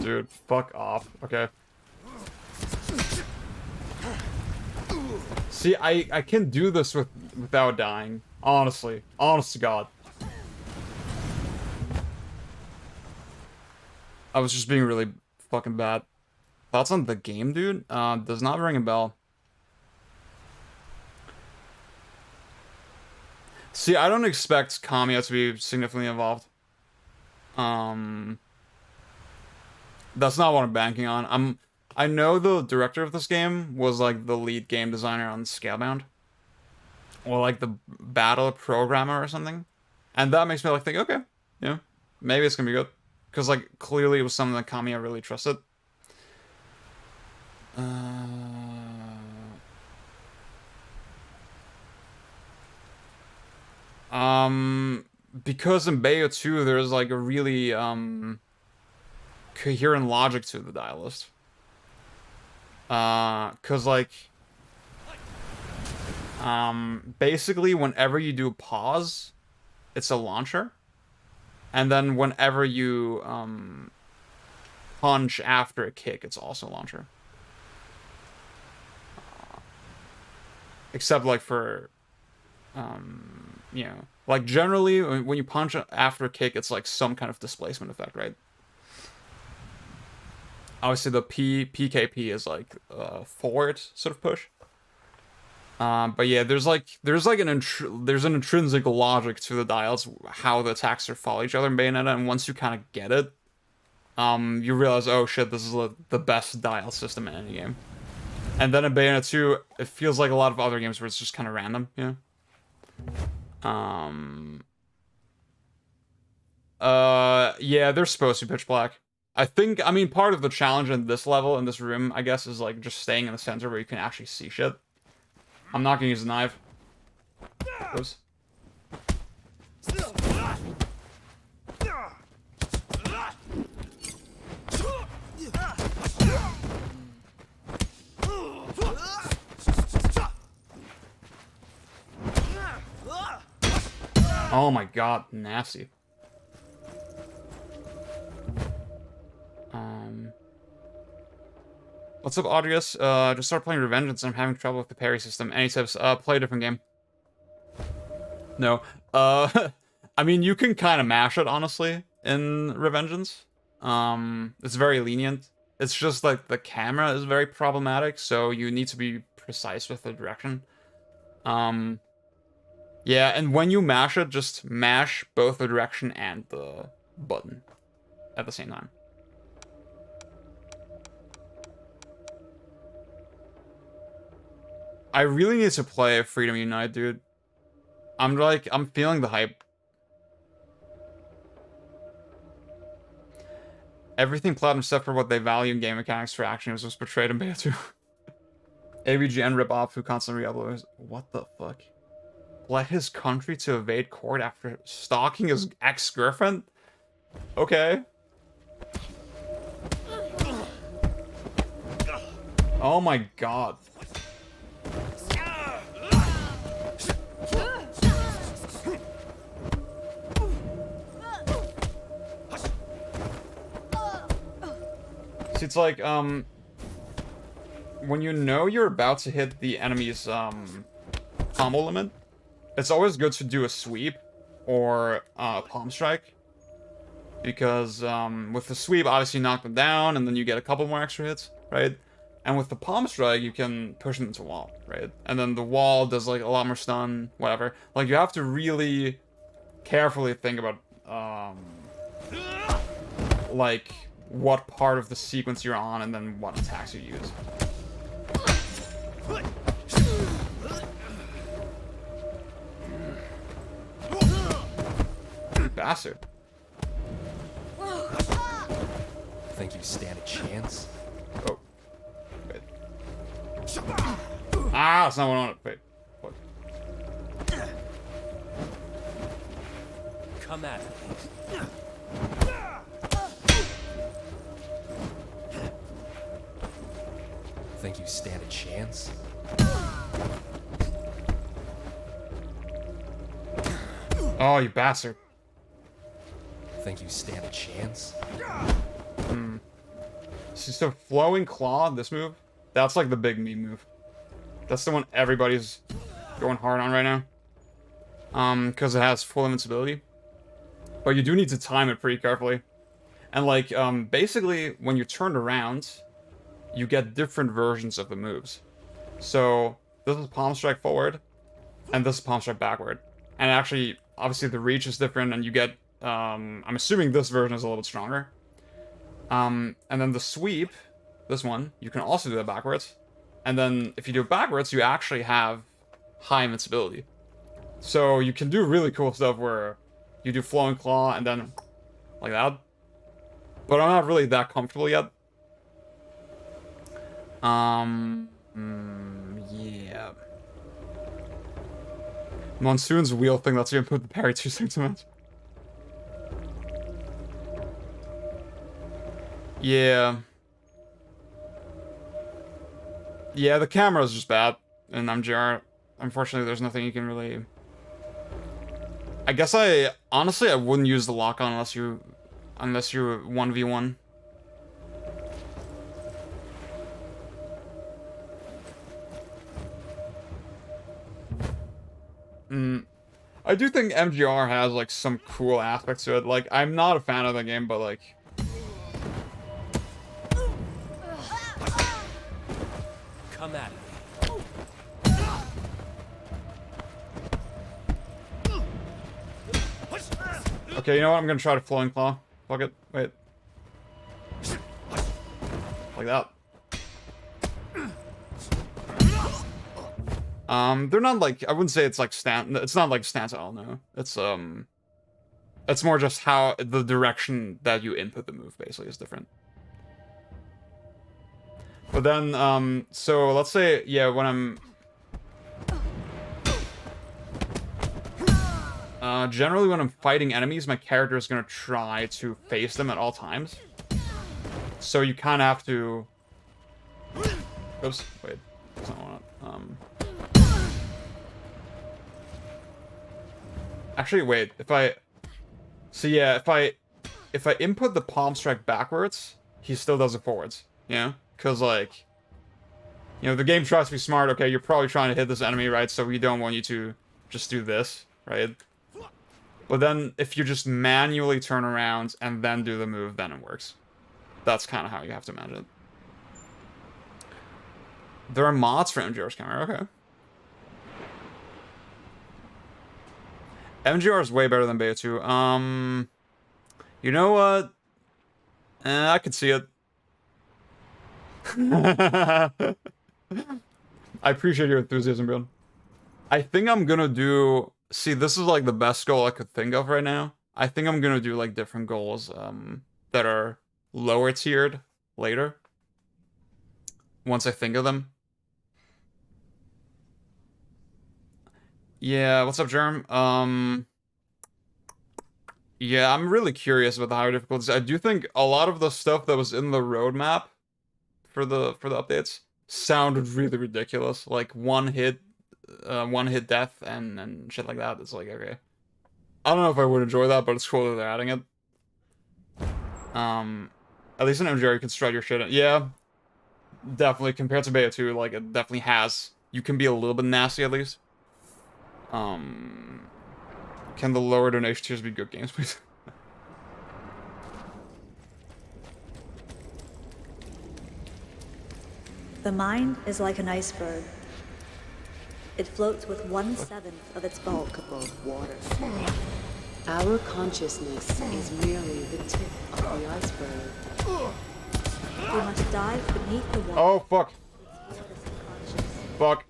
Dude, fuck off. Okay. See, I can do this without dying. Honestly. Honest to God. I was just being really fucking bad. Thoughts on the game, dude? Does not ring a bell. See, I don't expect Kamiya to be significantly involved. That's not what I'm banking on. I know the director of this game was like the lead game designer on Scalebound. or like the battle programmer or something, and that makes me like think, okay, yeah, maybe it's gonna be good, because like clearly it was something that Kamiya really trusted. Because in Bayo 2 there's like a really coherent logic to the dial list. Cause like basically whenever you do pause, it's a launcher. And then whenever you punch after a kick, it's also a launcher. Except like for you know, like generally when you punch after a kick, it's like some kind of displacement effect, right? Obviously the PKP is like forward sort of push. But yeah, there's an intrinsic logic to the dials, how the attacks are follow each other in Bayonetta, and once you kind of get it, you realize, oh shit, this is the best dial system in any game. And then in Bayonetta 2, it feels like a lot of other games where it's just kind of random, you know? Yeah, they're supposed to be pitch black. I mean, part of the challenge in this level, in this room, I guess, is like just staying in the center where you can actually see shit. I'm not gonna use a knife. Oops. Oh my god, nasty. What's up, Audrius? Just started playing Revengeance and I'm having trouble with the parry system. Any tips? Play a different game. No. I mean, you can kind of mash it, honestly, in Revengeance. It's very lenient. It's just like the camera is very problematic, so you need to be precise with the direction. Yeah, and when you mash it, just mash both the direction and the button at the same time. I really need to play Freedom Unite, dude. I'm feeling the hype. Everything Platinum except for what they value in game mechanics for action was portrayed in Beta 2. AVGN rip-off who constantly re-uploads. What the fuck? Fled his country to evade court after stalking his ex-girlfriend? Okay. Oh my god. See, it's like, when you know you're about to hit the enemy's, combo limit, it's always good to do a sweep or palm strike. Because, with the sweep, obviously you knock them down, and then you get a couple more extra hits, right? And with the palm strike, you can push them into a wall, right? And then the wall does, like, a lot more stun, whatever. Like, you have to really carefully think about, like, what part of the sequence you're on, and then what attacks you use. You bastard. Think you stand a chance? Oh. Wait. Ah, that's not what I wanted. Wait. What? Come at me. Think you stand a chance? Oh, you bastard. Think you stand a chance? So flowing claw, this move, that's like the big me move. That's the one everybody's going hard on right now. Because it has full invincibility. But you do need to time it pretty carefully. And like, basically, when you turn around, you get different versions of the moves. So this is palm strike forward, and this is palm strike backward. And actually, obviously the reach is different, and you get, I'm assuming this version is a little bit stronger. And then the sweep, this one, you can also do that backwards. And then if you do it backwards, you actually have high invincibility. So you can do really cool stuff where you do flowing claw and then like that. But I'm not really that comfortable yet. Yeah. Monsoon's wheel thing lets you input the parry 2 seconds. Yeah. Yeah, the camera is just bad in MGR. Unfortunately, there's nothing you can really... I guess honestly, I wouldn't use the lock-on unless you 1v1. I do think MGR has, like, some cool aspects to it. Like, I'm not a fan of the game, but, like... Come at me. Okay, you know what? I'm gonna try to flowing claw. Fuck it. Wait. Like that. They're not like, I wouldn't say it's like it's not like stance at all, no. It's more just how the direction that you input the move basically is different. But then, so let's say, yeah, when I'm generally when I'm fighting enemies, my character is gonna try to face them at all times. So you kind of have to... Oops, wait. That's not what I want. Actually, wait. If I... So yeah, if I input the palm strike backwards, he still does it forwards. You know? Because, like... You know, the game tries to be smart. Okay, you're probably trying to hit this enemy, right? So we don't want you to just do this, right? But then, if you just manually turn around and then do the move, then it works. That's kind of how you have to manage it. There are mods for MGR's camera, okay. MGR is way better than Beta 2. You know what? I could see it. I appreciate your enthusiasm, bro. I think I'm gonna do... See, this is like the best goal I could think of right now. I think I'm gonna do like different goals that are lower tiered later. Once I think of them. Yeah, what's up, Germ? Yeah, I'm really curious about the higher difficulties. I do think a lot of the stuff that was in the roadmap for the updates sounded really ridiculous. Like one hit death and shit like that. It's like, okay. I don't know if I would enjoy that, but it's cool that they're adding it. At least in MGR you can strut your shit in. Yeah. Definitely, compared to Beta 2, like, it definitely has. You can be a little bit nasty, at least. Can the lower donation tiers be good games, please? The mind is like an iceberg. It floats with 1/7 of its bulk above water. Our consciousness is merely the tip of the iceberg. We must dive beneath the water. Oh, fuck. Fuck.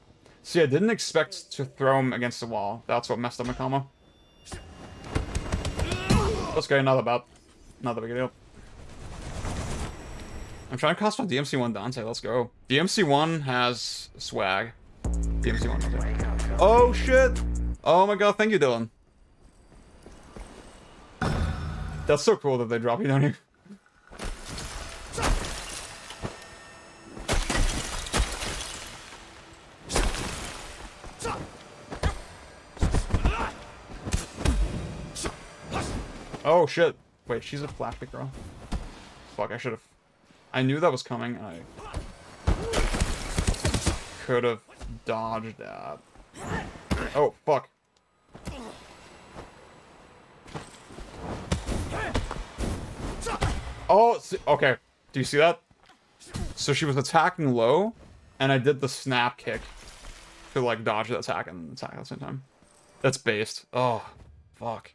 See, I didn't expect to throw him against the wall. That's what messed up my combo. Let's go, not that big a deal. I'm trying to cost my DMC1 Dante, let's go. DMC1 has swag. DMC1 Dante. Oh, shit! Oh my god, thank you, Dylan. That's so cool that they drop you down here. Oh shit. Wait, she's a flash pick girl. Fuck, I should have... I knew that was coming, and I... could have dodged that. Oh, fuck. Oh, okay. Do you see that? So she was attacking low, and I did the snap kick to, like, dodge the attack and attack at the same time. That's based. Oh, fuck.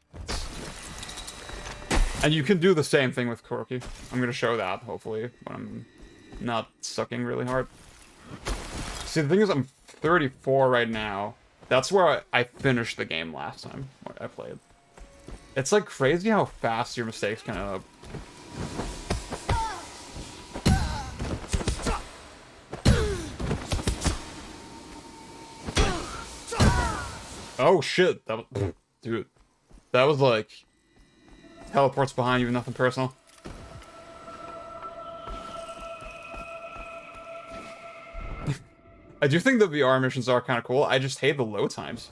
And you can do the same thing with Kuroki. I'm gonna show that, hopefully, when I'm not sucking really hard. See, the thing is, I'm 34 right now, That's where I finished the game last time I played. It's like crazy how fast your mistakes can end up. Oh shit, that was, dude, that was like teleports behind you, nothing personal. I do think the VR missions are kind of cool. I just hate the load times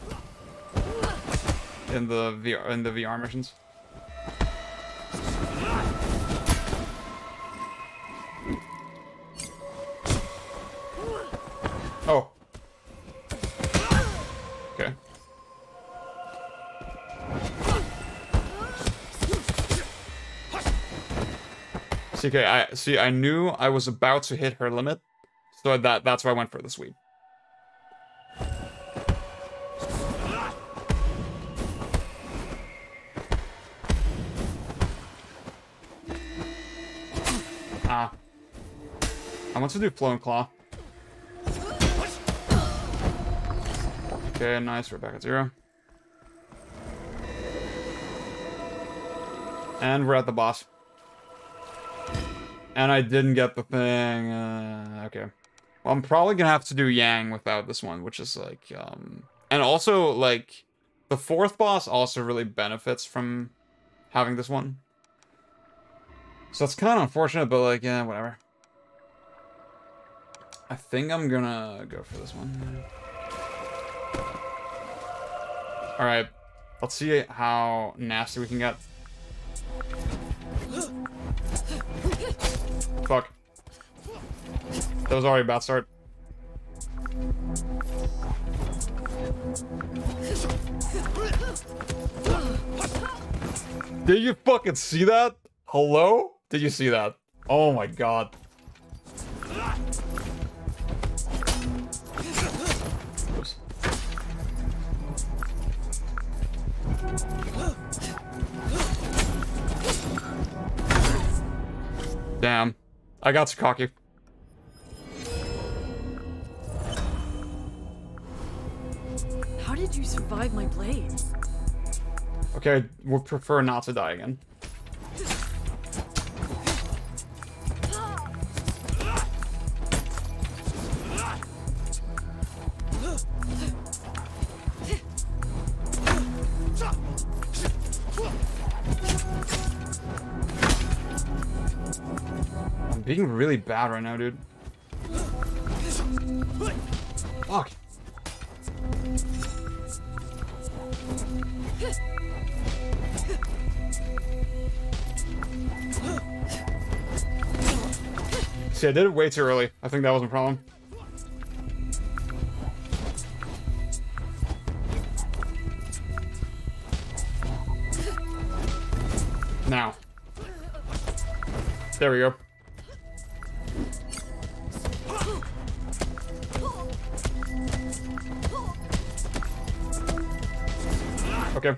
in the VR missions. Oh. Okay. I knew I was about to hit her limit, so that's why I went for the sweep. Ah. I want to do Flow and Claw. Okay, nice. We're back at 0. And we're at the boss. And I didn't get the thing. Okay. Well, I'm probably gonna have to do Yang without this one, which is like, and also, like, the 4th boss also really benefits from having this one. So it's kind of unfortunate, but, like, yeah, whatever. I think I'm gonna go for this one. Alright. Let's see how nasty we can get. Fuck. That was already a bad start. Did you fucking see that? Hello? Did you see that? Oh my god. Oops. Damn. I got too cocky. How did you survive my blades? Okay, would prefer not to die again. I'm being really bad right now, dude. Fuck. See, I did it way too early. I think that was a problem. Now. There we go. Okay.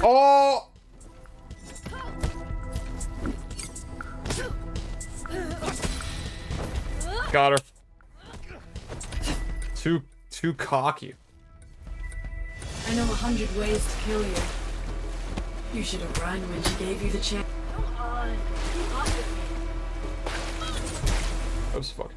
Oh! Got her. Too cocky. I know 100 ways to kill you. You should have run when she gave you the chance. Come on, keep up with me. Oops, fuck.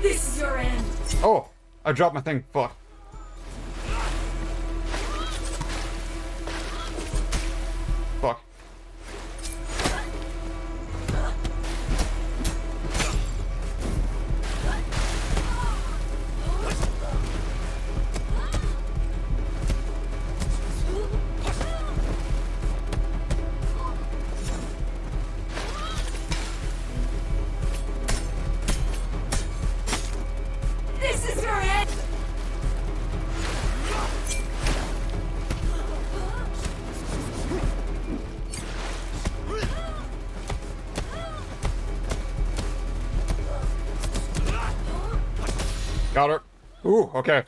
This is your end. Oh, I dropped my thing. Fuck. Fuck. Got her. Ooh, okay.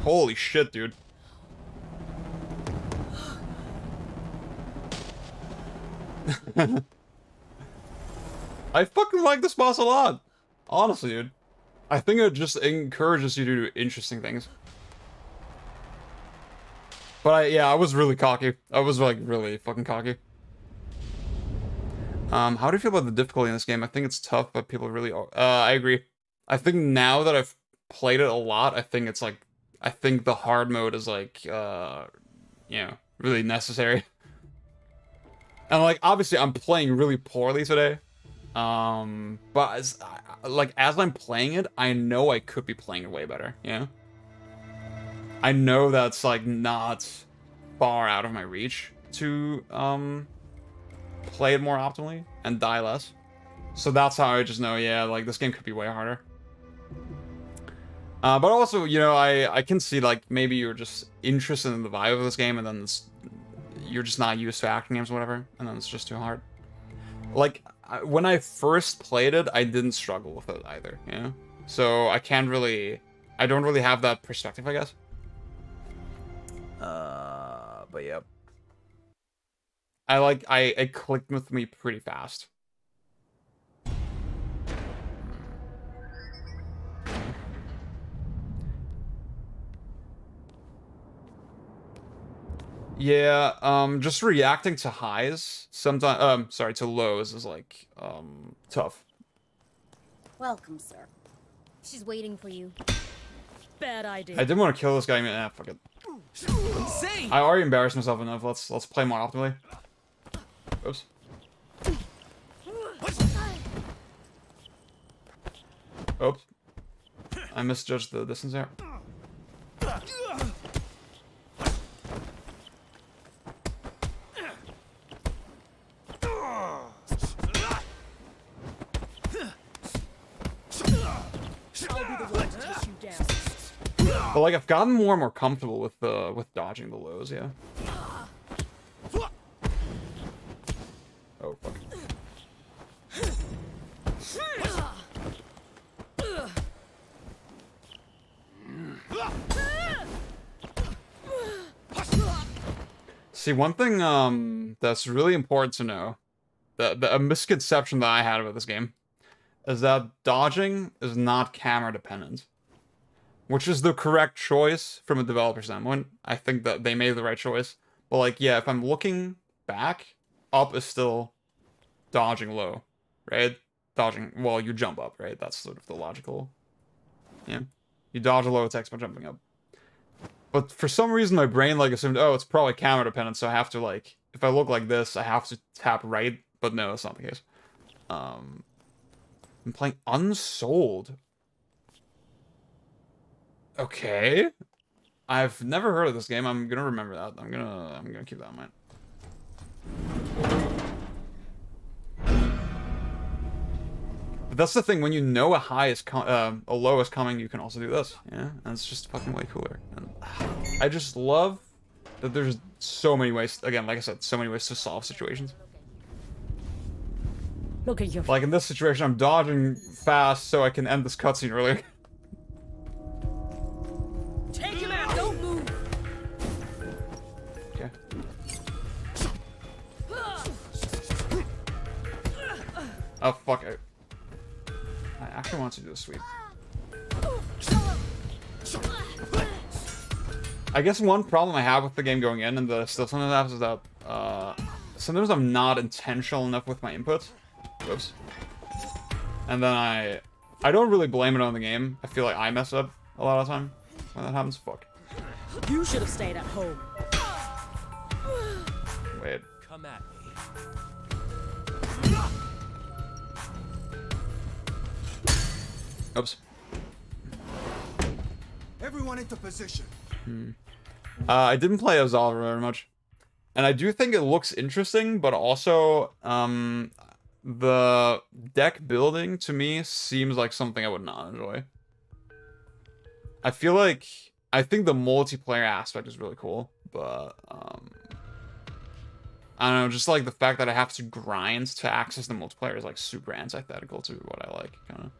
Holy shit, dude. I fucking like this boss a lot. Honestly, dude. I think it just encourages you to do interesting things. But yeah, I was really cocky. I was like really fucking cocky. How do you feel about the difficulty in this game? I think it's tough, but people really are. I agree. I think now that I've played it a lot, I think it's like, I think the hard mode is like, you know, really necessary. And like, obviously I'm playing really poorly today. But as I'm playing it, I know I could be playing it way better, you know? I know that's like not far out of my reach to, play it more optimally and die less. So that's how I just know, yeah, like this game could be way harder. But also, you know, I can see like maybe you're just interested in the vibe of this game and then you're just not used to action games or whatever, and then it's just too hard. Like, when I first played it, I didn't struggle with it either, you know? So I don't really have that perspective, I guess. But yeah. It clicked with me pretty fast. Yeah, just reacting to highs sometimes, sorry, to lows is like, tough. Welcome, sir. She's waiting for you. Bad idea. I didn't want to kill this guy, man. Fuck it. Insane. I already embarrassed myself enough. Let's play more optimally. Oops. Oops. I misjudged the distance there. But like I've gotten more and more comfortable with dodging the lows, yeah. Oh fuck. See, one thing that's really important to know, a misconception that I had about this game, is that dodging is not camera dependent. Which is the correct choice from a developer standpoint. I think that they made the right choice. But like, yeah, if I'm looking back, up is still dodging low, right? Dodging, well, you jump up, right? That's sort of the logical, yeah. You dodge a low attack by jumping up. But for some reason, my brain like assumed, oh, it's probably camera dependent, so I have to like, if I look like this, I have to tap right. But no, that's not the case. I'm playing Unsold. Okay. I've never heard of this game. I'm gonna remember that. I'm gonna keep that in mind. But that's the thing, when you know a high is a low is coming, you can also do this. Yeah? And it's just fucking way cooler. And I just love that there's so many ways, again, like I said, so many ways to solve situations. Look at your. Like in this situation, I'm dodging fast so I can end this cutscene earlier. Take him out. Don't move. Okay. Oh fuck! I actually want to do a sweep. I guess one problem I have with the game going in, and that I still sometimes have, is that sometimes I'm not intentional enough with my inputs. Whoops. And then I don't really blame it on the game. I feel like I mess up a lot of the time when that happens. Fuck. You should have stayed at home. Wait. Come at me. Oops. Everyone into position. I didn't play Absolver very much. And I do think it looks interesting, but also, the deck building, to me, seems like something I would not enjoy. I feel like, I think the multiplayer aspect is really cool, but, I don't know, just like the fact that I have to grind to access the multiplayer is like super antithetical to what I like, kind of.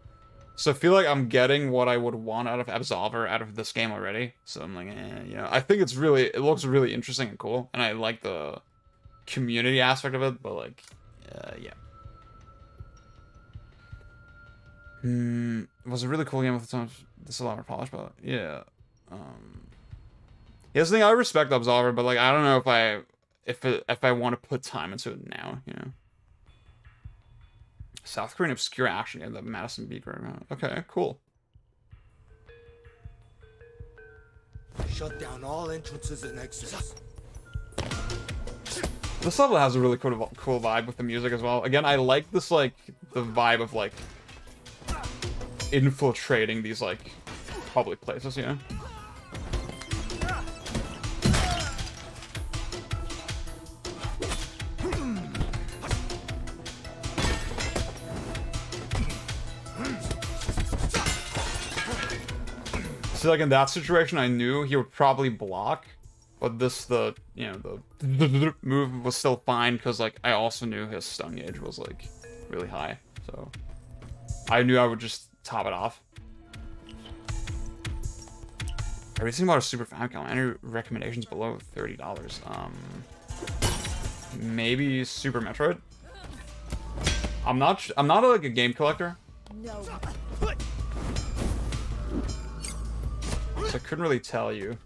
So I feel like I'm getting what I would want out of Absolver out of this game already. So I'm like, you know, I think it looks really interesting and cool, and I like the community aspect of it. But like, yeah. It was a really cool game with some this a lot more polish, but yeah. Here's the thing, I respect Absolver, but like I don't know if I want to put time into it now, you know. South Korean obscure action game that Madison beat right now. Okay, cool. Shut down all entrances and exits. This level has a really cool vibe with the music as well. Again, I like this, like, the vibe of, like, infiltrating these, like, public places, you know? So, like, in that situation, I knew he would probably block, but this, the move was still fine, because, like, I also knew his stun gauge was, like, really high, so I knew I would just top it off. Everything about a Super Famicom. Any recommendations below $30? Maybe Super Metroid? I'm not like a game collector. No. So I couldn't really tell you.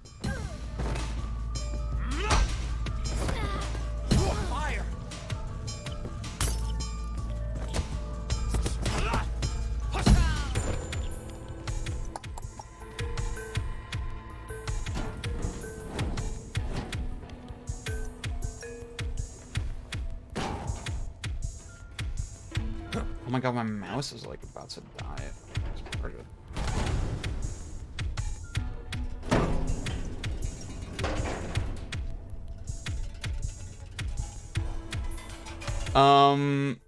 Fire! Oh my god, my mouse is like about to die. It's pretty good.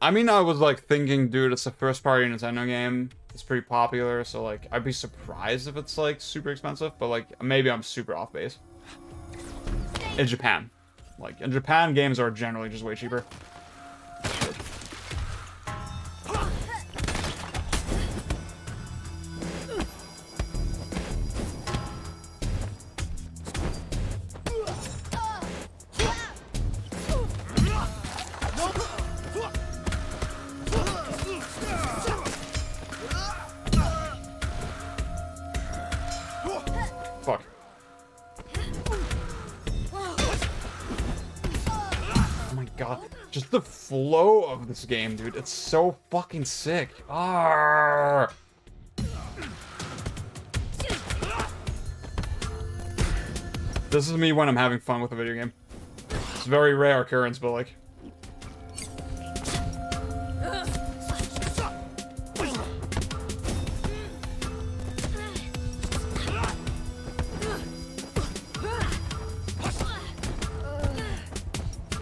I mean, I was like thinking, dude, it's a first-party Nintendo game. It's pretty popular, so like, I'd be surprised if it's like super expensive, but like, maybe I'm super off base. In Japan. Like, in Japan, games are generally just way cheaper. Fuck. Oh my god. Just the flow of this game, dude. It's so fucking sick. Arrgh. This is me when I'm having fun with a video game. It's a very rare occurrence, but like...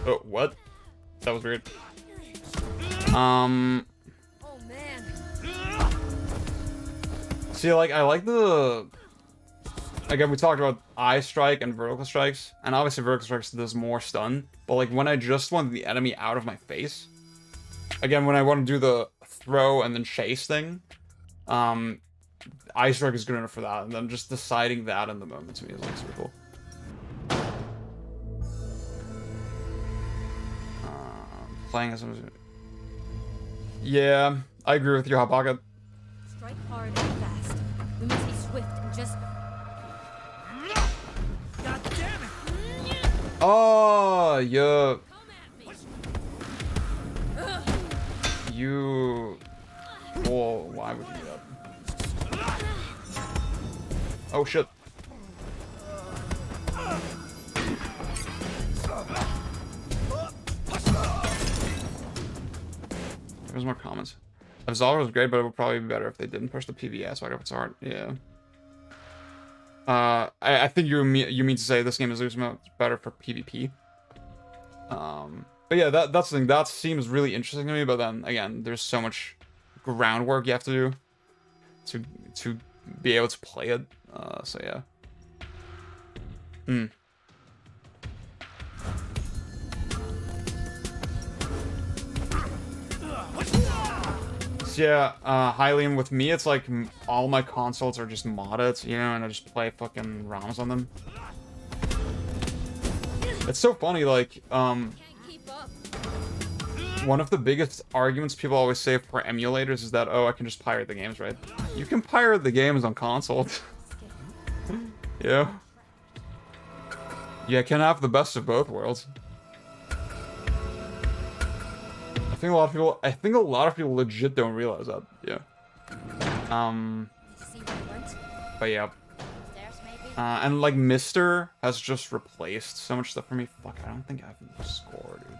Oh, what? That was weird. Oh man. See, like, I like the... Again, we talked about eye strike and vertical strikes, and obviously vertical strikes does more stun, but like, when I just want the enemy out of my face, again, when I want to do the throw and then chase thing, eye strike is good enough for that, and then just deciding that in the moment to me is like super cool. Playing as yeah, I agree with you, Hot Pocket. Strike hard and fast. We must be swift and just. God damn it! Oh, yeah. Come at me. You. Oh, why would you do that? Oh shit. There's more comments. Absolver was great, but it would probably be better if they didn't push the PvE aspect of its art. Yeah. I think you mean to say this game is better for PvP. But yeah, that's the thing. That seems really interesting to me. But then again, there's so much groundwork you have to do to be able to play it. So yeah. So yeah, Hylian, with me, it's like all my consoles are just modded, you know, and I just play fucking ROMs on them. It's so funny, like, one of the biggest arguments people always say for emulators is that, oh, I can just pirate the games, right? You can pirate the games on console. Yeah. Yeah, can have the best of both worlds. I think a lot of people legit don't realize that. Yeah. But yeah. And like MiSTer has just replaced so much stuff for me. Fuck, I don't think I have the score, dude.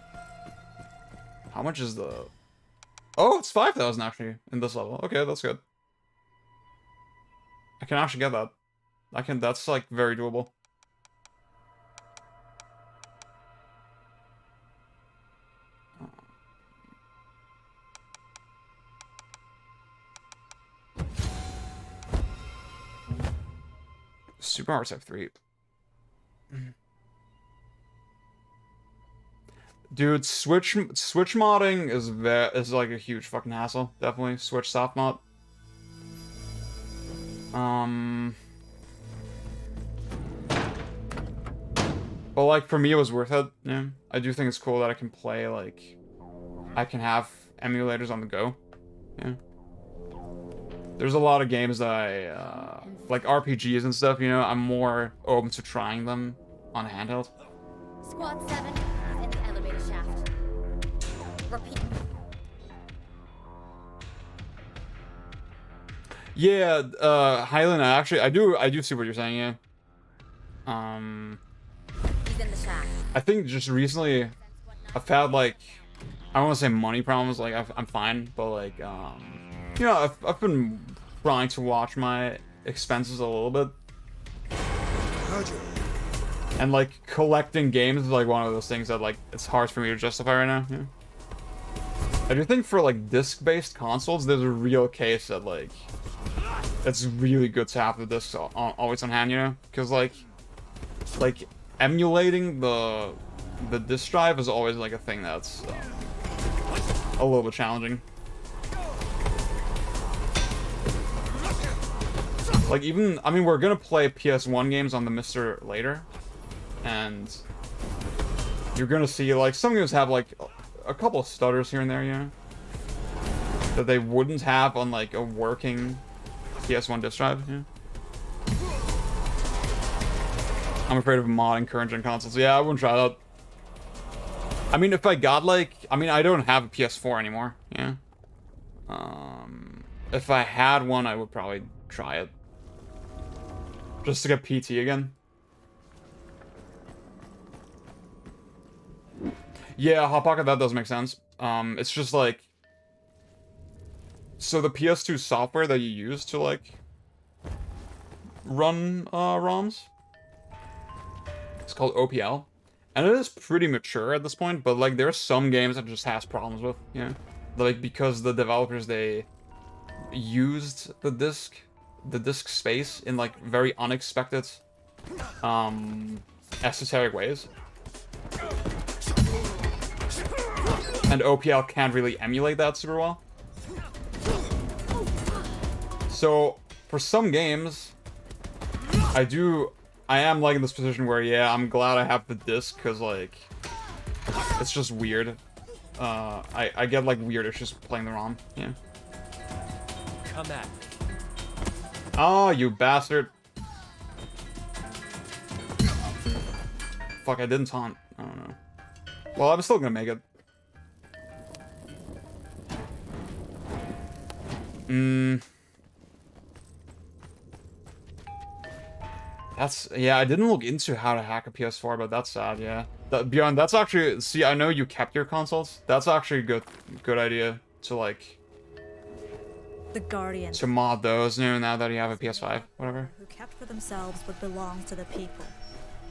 How much is the... Oh, it's 5,000 actually in this level. Okay, that's good. I can actually get that. That's like very doable. Super Mario 3. Dude, Switch modding is like a huge fucking hassle. Definitely Switch soft mod. But like for me, it was worth it. Yeah, I do think it's cool that I can play like, I can have emulators on the go. Yeah. There's a lot of games that I, like RPGs and stuff, you know, I'm more open to trying them on handheld. Squad 7 is in the elevator shaft. Repeat. Yeah, Hyland, I do see what you're saying, yeah. He's in the shaft. I think just recently, I've had like, I don't want to say money problems, like I'm fine, but like, you know, I've been trying to watch my expenses a little bit. And like collecting games is like one of those things that like it's hard for me to justify right now. Yeah. I do think for like disc-based consoles, there's a real case that like it's really good to have the discs always on hand, you know, because like emulating the disk drive is always like a thing that's a little bit challenging. Like even, I mean, we're gonna play PS1 games on the MiSTer later, and you're gonna see like some games have like a couple of stutters here and there, you know, that they wouldn't have on like a working PS1 disk drive. Yeah. I'm afraid of modding current gen consoles. Yeah, I wouldn't try that. I mean, if I got like, I mean, I don't have a PS4 anymore. Yeah. If I had one, I would probably try it. Just to get PT again. Yeah, Hot Pocket, that does make sense. It's just like... So the PS2 software that you use to, like, run ROMs, it's called OPL. And it is pretty mature at this point, but, like, there are some games that it just has problems with, you know? Like, because the developers, they used the disk space in, like, very unexpected, esoteric ways. And OPL can't really emulate that super well. So, for some games, I am, like, in this position where, yeah, I'm glad I have the disc, because, like, it's just weird. I get, like, weird issues playing the ROM, yeah. Come at me. Oh, you bastard. Fuck, I didn't taunt. I don't know. Well, I'm still gonna make it. That's, yeah, I didn't look into how to hack a PS4, but that's sad, yeah. Bjorn, that's actually, see, I know you kept your consoles. That's actually a good idea to, like, The Guardian. to mod those now that you have a PS5, whatever. Who kept for themselves what belongs to the people.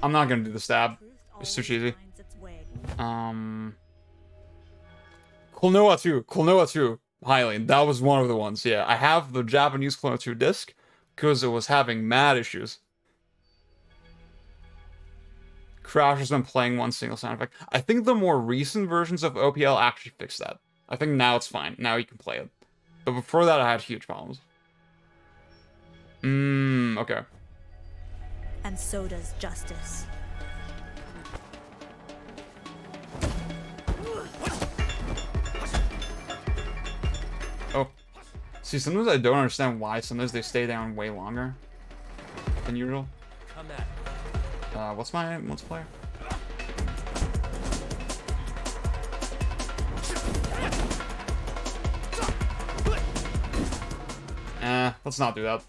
I'm not gonna do the stab. It's too cheesy. Finds its way. Klonoa 2, Hylian, that was one of the ones, yeah. I have the Japanese Klonoa 2 disc, because it was having mad issues. Crash has been playing one single sound effect. I think the more recent versions of OPL actually fixed that. I think now it's fine. Now you can play it. But before that, I had huge problems. Okay. And so does justice. Oh. See, sometimes I don't understand why. Sometimes they stay down way longer than usual. Come at. What's my multiplayer? Let's not do that.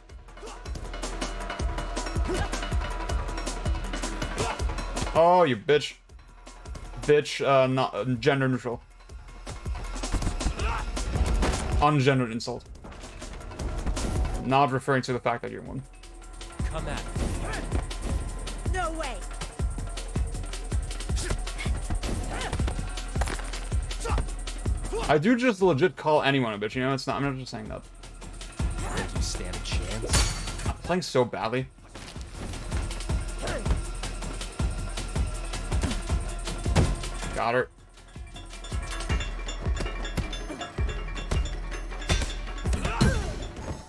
Oh, you bitch. Bitch, not gender neutral. Ungendered insult. Not referring to the fact that you're one. Come at. No way. I do just legit call anyone a bitch, you know? It's not. I'm not just saying that. Think you stand a chance? I'm playing so badly. Got her.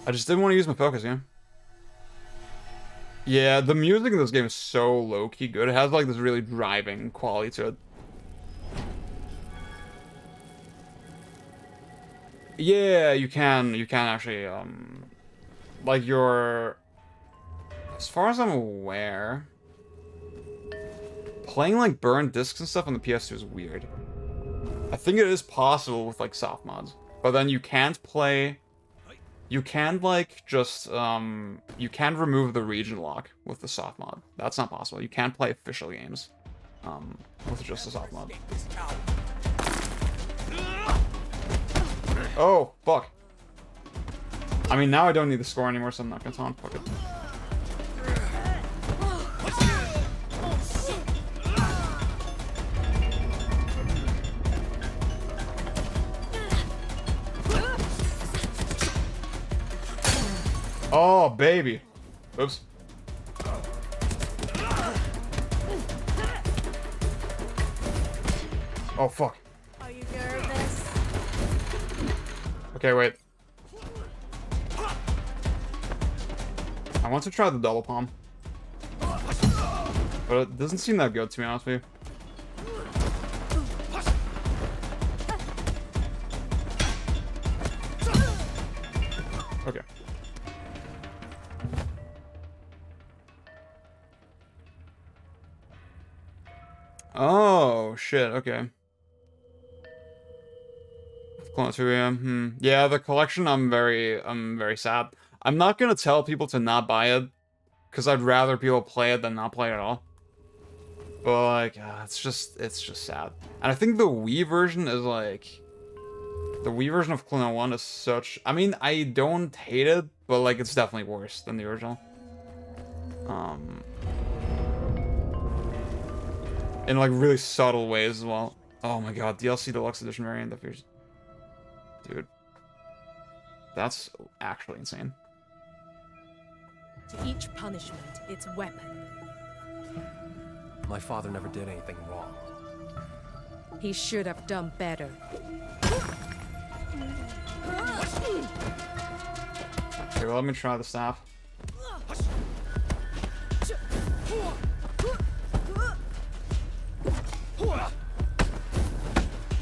I just didn't want to use my focus, yeah. Yeah, the music in this game is so low-key good. It has like this really driving quality to it. Yeah, you can actually, like your, as far as I'm aware, playing like burned discs and stuff on the PS2 is weird. I think it is possible with like soft mods, but then you can't play, you can like just, you can remove the region lock with the soft mod. That's not possible. You can't play official games, with just a soft mod. Oh, fuck. I mean, now I don't need the score anymore, so I'm not gonna taunt. Fuck it. Oh, baby. Oops. Oh, fuck. Are you nervous? Okay, wait. I want to try the double palm. But it doesn't seem that good, to be honest with you. Okay. Oh, shit, okay. Clone 2 AM. Yeah, the collection, I'm very sad. I'm not gonna tell people to not buy it, because I'd rather people play it than not play it at all. But like, it's just sad. And I think the Wii version is like, the Wii version of Clone 1 is such, I mean, I don't hate it, but like, it's definitely worse than the original. In like really subtle ways as well. Oh my god, DLC Deluxe Edition variant, that feels... Dude. That's actually insane. To each punishment, its weapon. My father never did anything wrong. He should have done better. Okay, well, let me try the staff.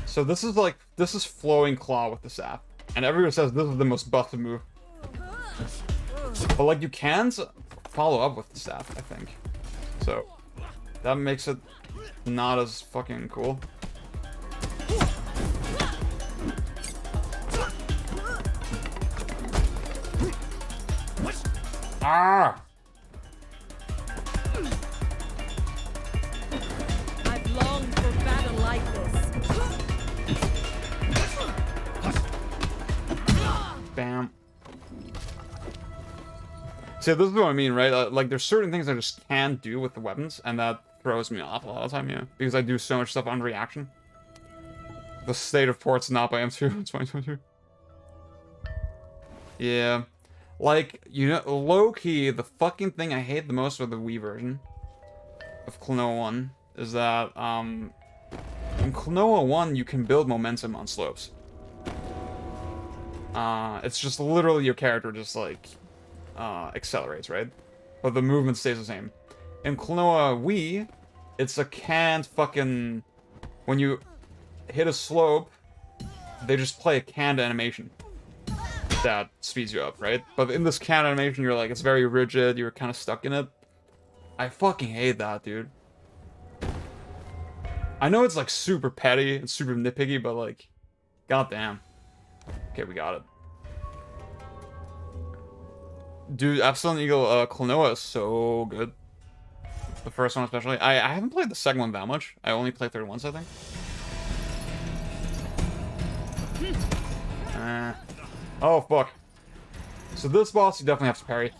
So this is like, this is flowing claw with the staff. And everyone says this is the most busted move. But like, you can follow up with the staff, I think. So, that makes it not as fucking cool. Ah! I've longed for battle like this. Bam. See, this is what I mean, right? Like, there's certain things I just can't do with the weapons, and that throws me off a lot of the time, yeah. Because I do so much stuff on reaction. The state of ports not by M2 in 2022. Yeah. Like, you know, low-key, the fucking thing I hate the most with the Wii version of Klonoa 1 is that, in Klonoa 1, you can build momentum on slopes. It's just literally your character just like accelerates, right? But the movement stays the same. In Klonoa Wii, it's a canned fucking... When you hit a slope, they just play a canned animation that speeds you up, right? But in this canned animation, you're like, it's very rigid, you're kind of stuck in it. I fucking hate that, dude. I know it's like super petty and super nitpicky, but like, goddamn. Okay, we got it. Dude, Epsilon Eagle Klonoa is so good. The first one especially. I haven't played the second one that much. I only played third once, I think. Oh, fuck. So this boss, you definitely have to parry.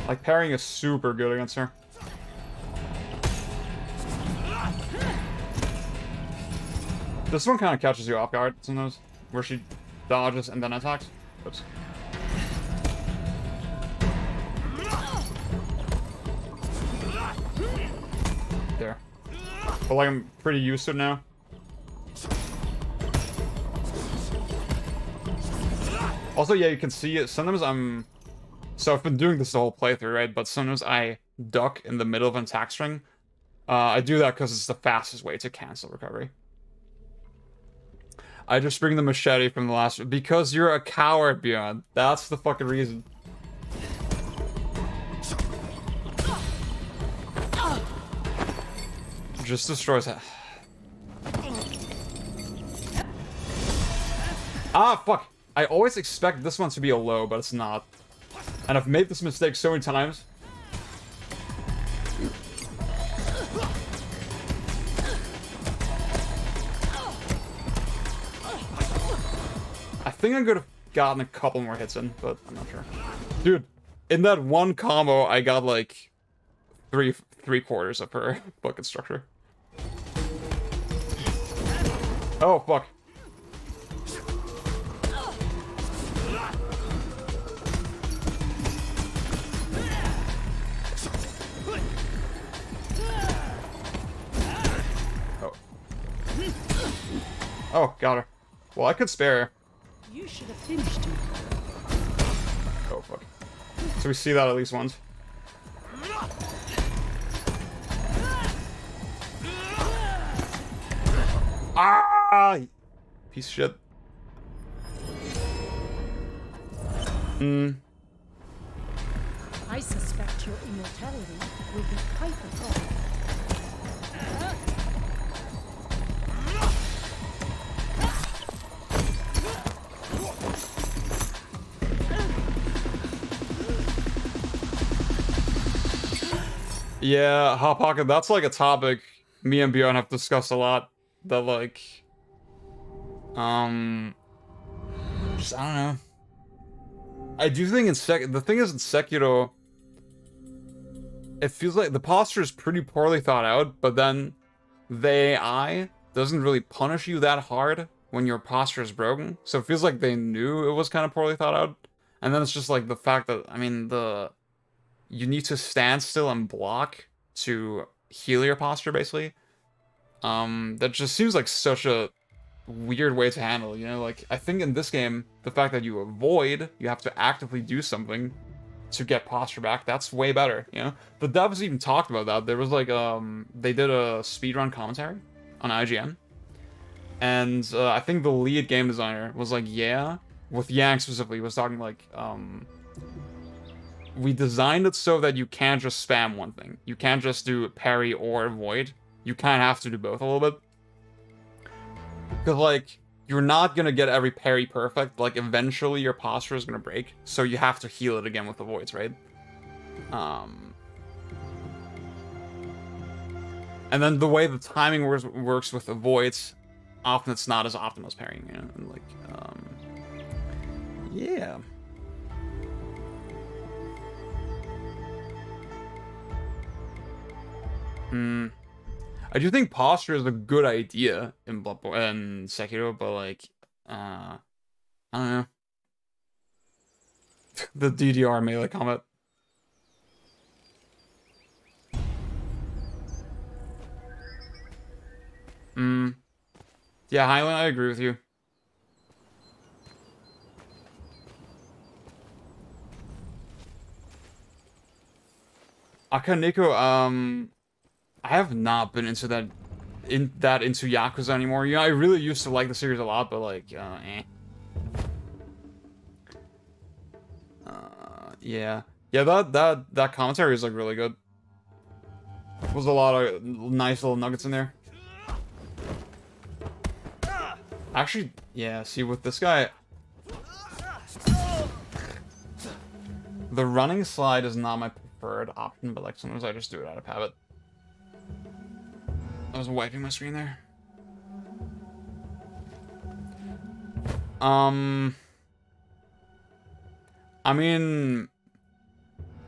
Like, parrying is super good against her. This one kind of catches you off guard sometimes, where she dodges and then attacks. Oops. There. But like, I'm pretty used to it now. Also, yeah, you can see it. Sometimes I'm... So I've been doing this the whole playthrough, right? But sometimes I duck in the middle of an attack string. I do that because it's the fastest way to cancel recovery. I just bring the machete from the last... Because you're a coward, Beyond. That's the fucking reason. Just destroys it. Ah, fuck. I always expect this one to be a low, but it's not. And I've made this mistake so many times. I think I could have gotten a couple more hits in, but I'm not sure. Dude, in that one combo, I got like three quarters of her bucket structure. Oh, fuck. Oh. Oh, got her. Well, I could spare her. You should have finished him. Oh, fuck. So we see that at least once. Ah! Piece of shit. I suspect your immortality will be quite the problem. Yeah, Hot Pocket, that's like a topic me and Bjorn have discussed a lot. That like... Just, I don't know. I do think in the thing is in Sekiro, it feels like the posture is pretty poorly thought out, but then the AI doesn't really punish you that hard when your posture is broken. So it feels like they knew it was kind of poorly thought out. And then it's just like the fact that, I mean, you need to stand still and block to heal your posture, basically. That just seems like such a weird way to handle, you know? Like, I think in this game, the fact that you avoid, you have to actively do something to get posture back, that's way better, you know? The devs even talked about that. There was like, they did a speedrun commentary on IGN. And I think the lead game designer was like, yeah, with Yang specifically, was talking like, we designed it so that you can't just spam one thing. You can't just do parry or avoid. You kind of have to do both a little bit. Because, like, you're not going to get every parry perfect. Like, eventually your posture is going to break. So you have to heal it again with avoids, right? And then the way the timing works with avoids, often it's not as optimal as parrying, you know? And, like, yeah. I do think posture is a good idea in Bloodborne and Sekiro, but like, I don't know. The DDR melee combat. Yeah, Highland, I agree with you. Akaneko, I have not been into that into Yakuza anymore. You know, I really used to like the series a lot, but like, yeah. Yeah, that commentary is like really good. There's a lot of nice little nuggets in there. Actually, yeah, see with this guy, the running slide is not my preferred option, but like sometimes I just do it out of habit. I was wiping my screen there. I mean,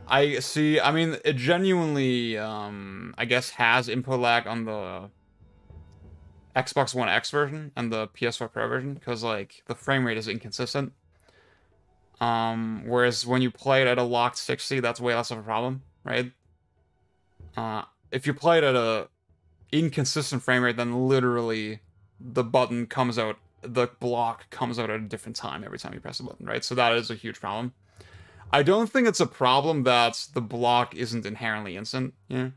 it genuinely, I guess has input lag on the Xbox One X version and the PS4 Pro version, because, like, the frame rate is inconsistent. Whereas when you play it at a locked 60, that's way less of a problem, right? If you play it at a inconsistent frame rate, then literally the button comes out, the block comes out at a different time every time you press the button, right? So that is a huge problem. I don't think it's a problem that the block isn't inherently instant, you know?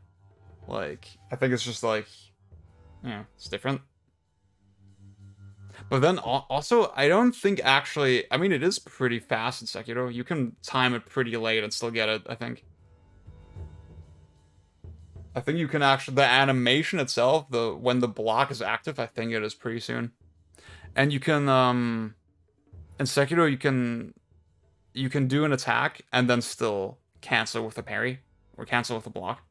Like, I think it's just like, you know, it's different. But then also, I don't think actually, I mean, it is pretty fast in Sekiro. You can time it pretty late and still get it, I think. I think you can actually, the animation itself, when the block is active, I think it is pretty soon. And you can, in Sekiro, you can do an attack and then still cancel with a parry or cancel with a block.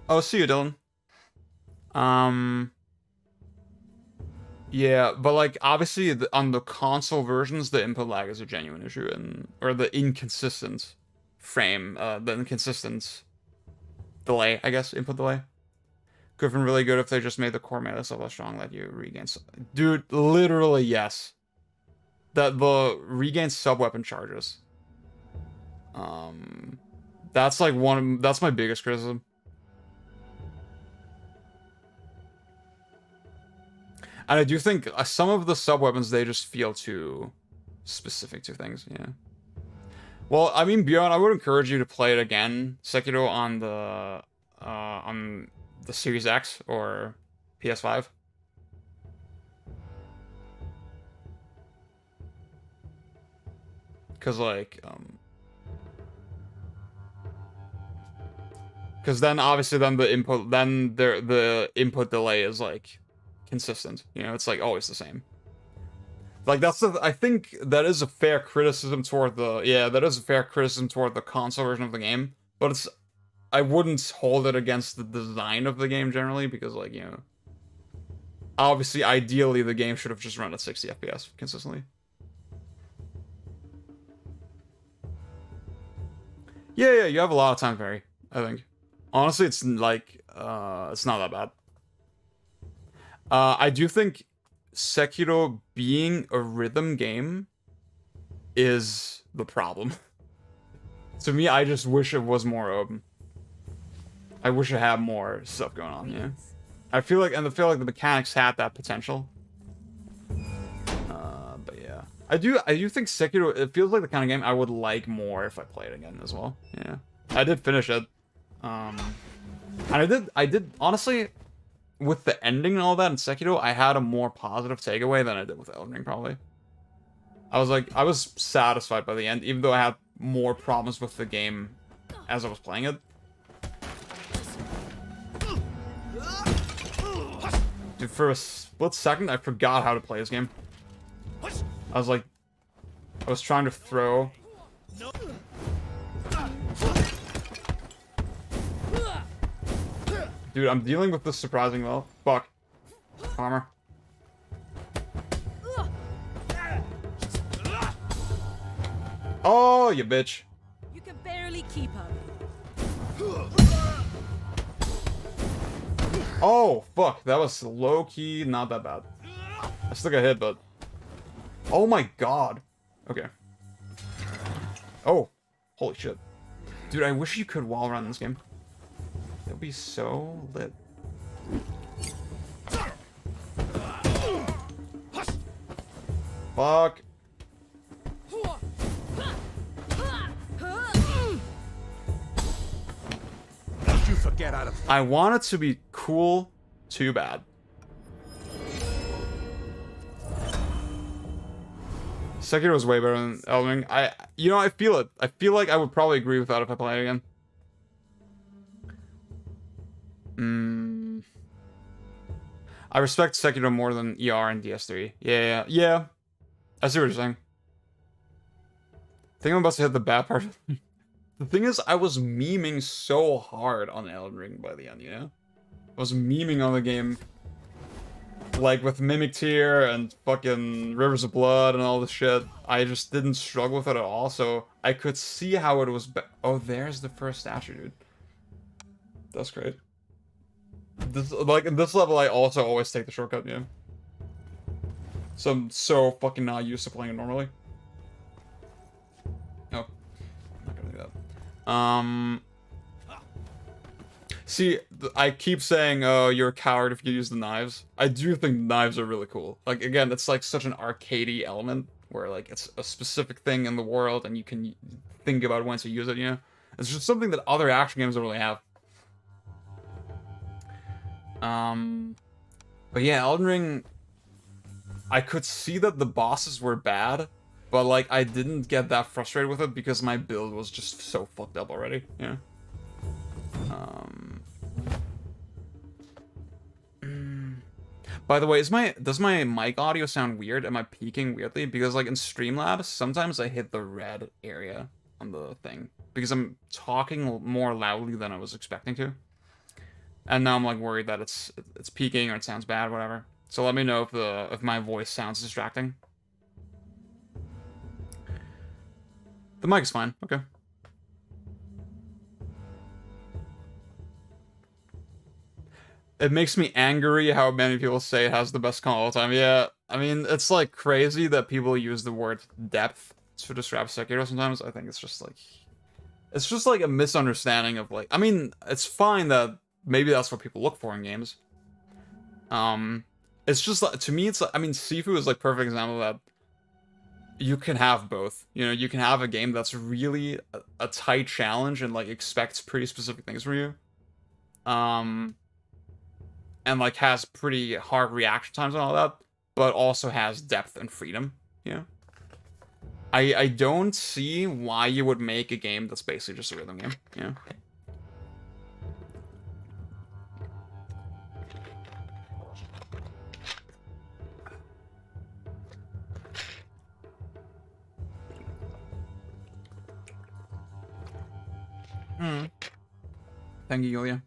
Oh, see you, Dylan. Yeah, but like obviously on the console versions, the input lag is a genuine issue, or the inconsistent frame, the inconsistent delay, I guess, input delay. Could have been really good if they just made the core melee so less strong, let you regain. Dude, literally yes. That the regain sub-weapon charges. That's like that's my biggest criticism. And I do think some of the sub-weapons, they just feel too specific to things, yeah. Well, I mean, Bjorn, I would encourage you to play it again, Sekiro, on the Series X or PS5. Because, like, because then, obviously, then the input delay is, like, consistent, you know, it's like always the same. Like I think that is a fair criticism toward the console version of the game, but I wouldn't hold it against the design of the game generally, because, like, you know, obviously ideally the game should have just run at 60 FPS consistently. Yeah, you have a lot of time to vary, I think. Honestly, it's like it's not that bad. I do think Sekiro being a rhythm game is the problem. To me, I just wish it was more open. I wish it had more stuff going on, yeah. I feel like the mechanics had that potential. But yeah. I do think Sekiro, it feels like the kind of game I would like more if I played again as well. Yeah. I did finish it. And I did honestly, with the ending and all that in Sekiro, I had a more positive takeaway than I did with Elden Ring, probably. I was satisfied by the end, even though I had more problems with the game as I was playing it. Dude, for a split second, I forgot how to play this game. I was trying to throw. Dude, I'm dealing with this surprisingly well. Fuck. Armor. Oh, you bitch. You can barely keep up. Oh, fuck. That was low-key not that bad. I still got hit, but... Oh my god. Okay. Oh. Holy shit. Dude, I wish you could wall run this game. That would be so lit. Fuck. Don't you forget how to I want it to be cool, too bad. Sekiro is way better than Elden Ring. You know, I feel it. I feel like I would probably agree with that if I play it again. I respect Sekiro more than ER and DS3. Yeah. I see what you're saying. I think I'm about to hit the bad part. The thing is, I was memeing so hard on Elden Ring by the end, you know? I was memeing on the game. Like, with MiSTer and fucking Rivers of Blood and all this shit. I just didn't struggle with it at all, so I could see how it was oh, there's the first statue, dude. That's great. This, like, in this level, I also always take the shortcut, yeah. So I'm so fucking not used to playing it normally. Oh. I'm not gonna do that. See, I keep saying, oh, you're a coward if you use the knives. I do think knives are really cool. Like, again, it's like such an arcadey element where, like, it's a specific thing in the world and you can think about when to use it, you know? It's just something that other action games don't really have. But yeah, Elden Ring, I could see that the bosses were bad, but, like, I didn't get that frustrated with it because my build was just so fucked up already, you know? By the way, does my mic audio sound weird? Am I peaking weirdly? Because, like, in Streamlabs, sometimes I hit the red area on the thing because I'm talking more loudly than I was expecting to. And now I'm, like, worried that it's peaking or it sounds bad, whatever. So let me know if my voice sounds distracting. The mic is fine. Okay. It makes me angry how many people say it has the best con all the time. Yeah, I mean, it's, like, crazy that people use the word depth to describe Sekiro sometimes. I think it's just, like, a misunderstanding of, like... I mean, it's fine that maybe that's what people look for in games. It's just, like, to me, it's, like, I mean, Sifu is, like, perfect example of that you can have both. You know, you can have a game that's really a tight challenge and, like, expects pretty specific things from you. And, like, has pretty hard reaction times and all that, but also has depth and freedom, you know? I don't see why you would make a game that's basically just a rhythm game, you know? Thank you, Yulia.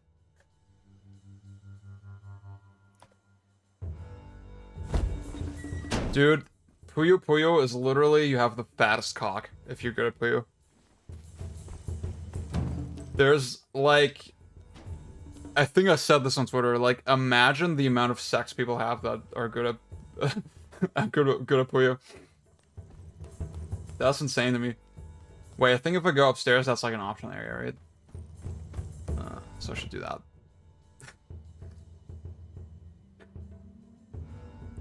Dude, Puyo Puyo is literally, you have the fattest cock if you're good at Puyo. There's, like, I think I said this on Twitter, like, imagine the amount of sex people have that are good at, good at Puyo. That's insane to me. Wait, I think if I go upstairs, that's like an optional area, right? So I should do that.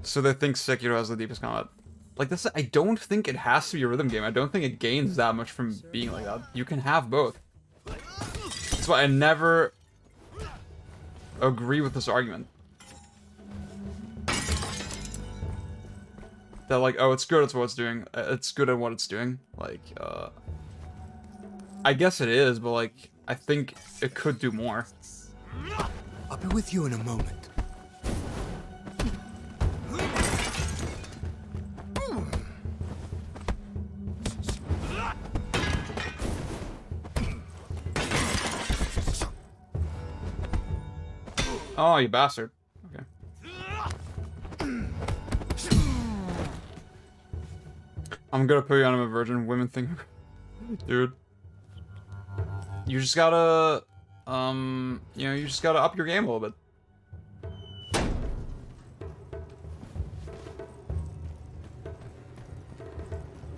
So they think Sekiro has the deepest combat. Like, this, I don't think it has to be a rhythm game. I don't think it gains that much from being like that. You can have both. That's why I never agree with this argument. That, like, oh, it's good at what it's doing. It's good at what it's doing. Like, I guess it is, but, like, I think it could do more. I'll be with you in a moment. Oh, you bastard. Okay. I'm gonna put you on a virgin. Women think... Dude. You just gotta... you know, you just gotta up your game a little bit.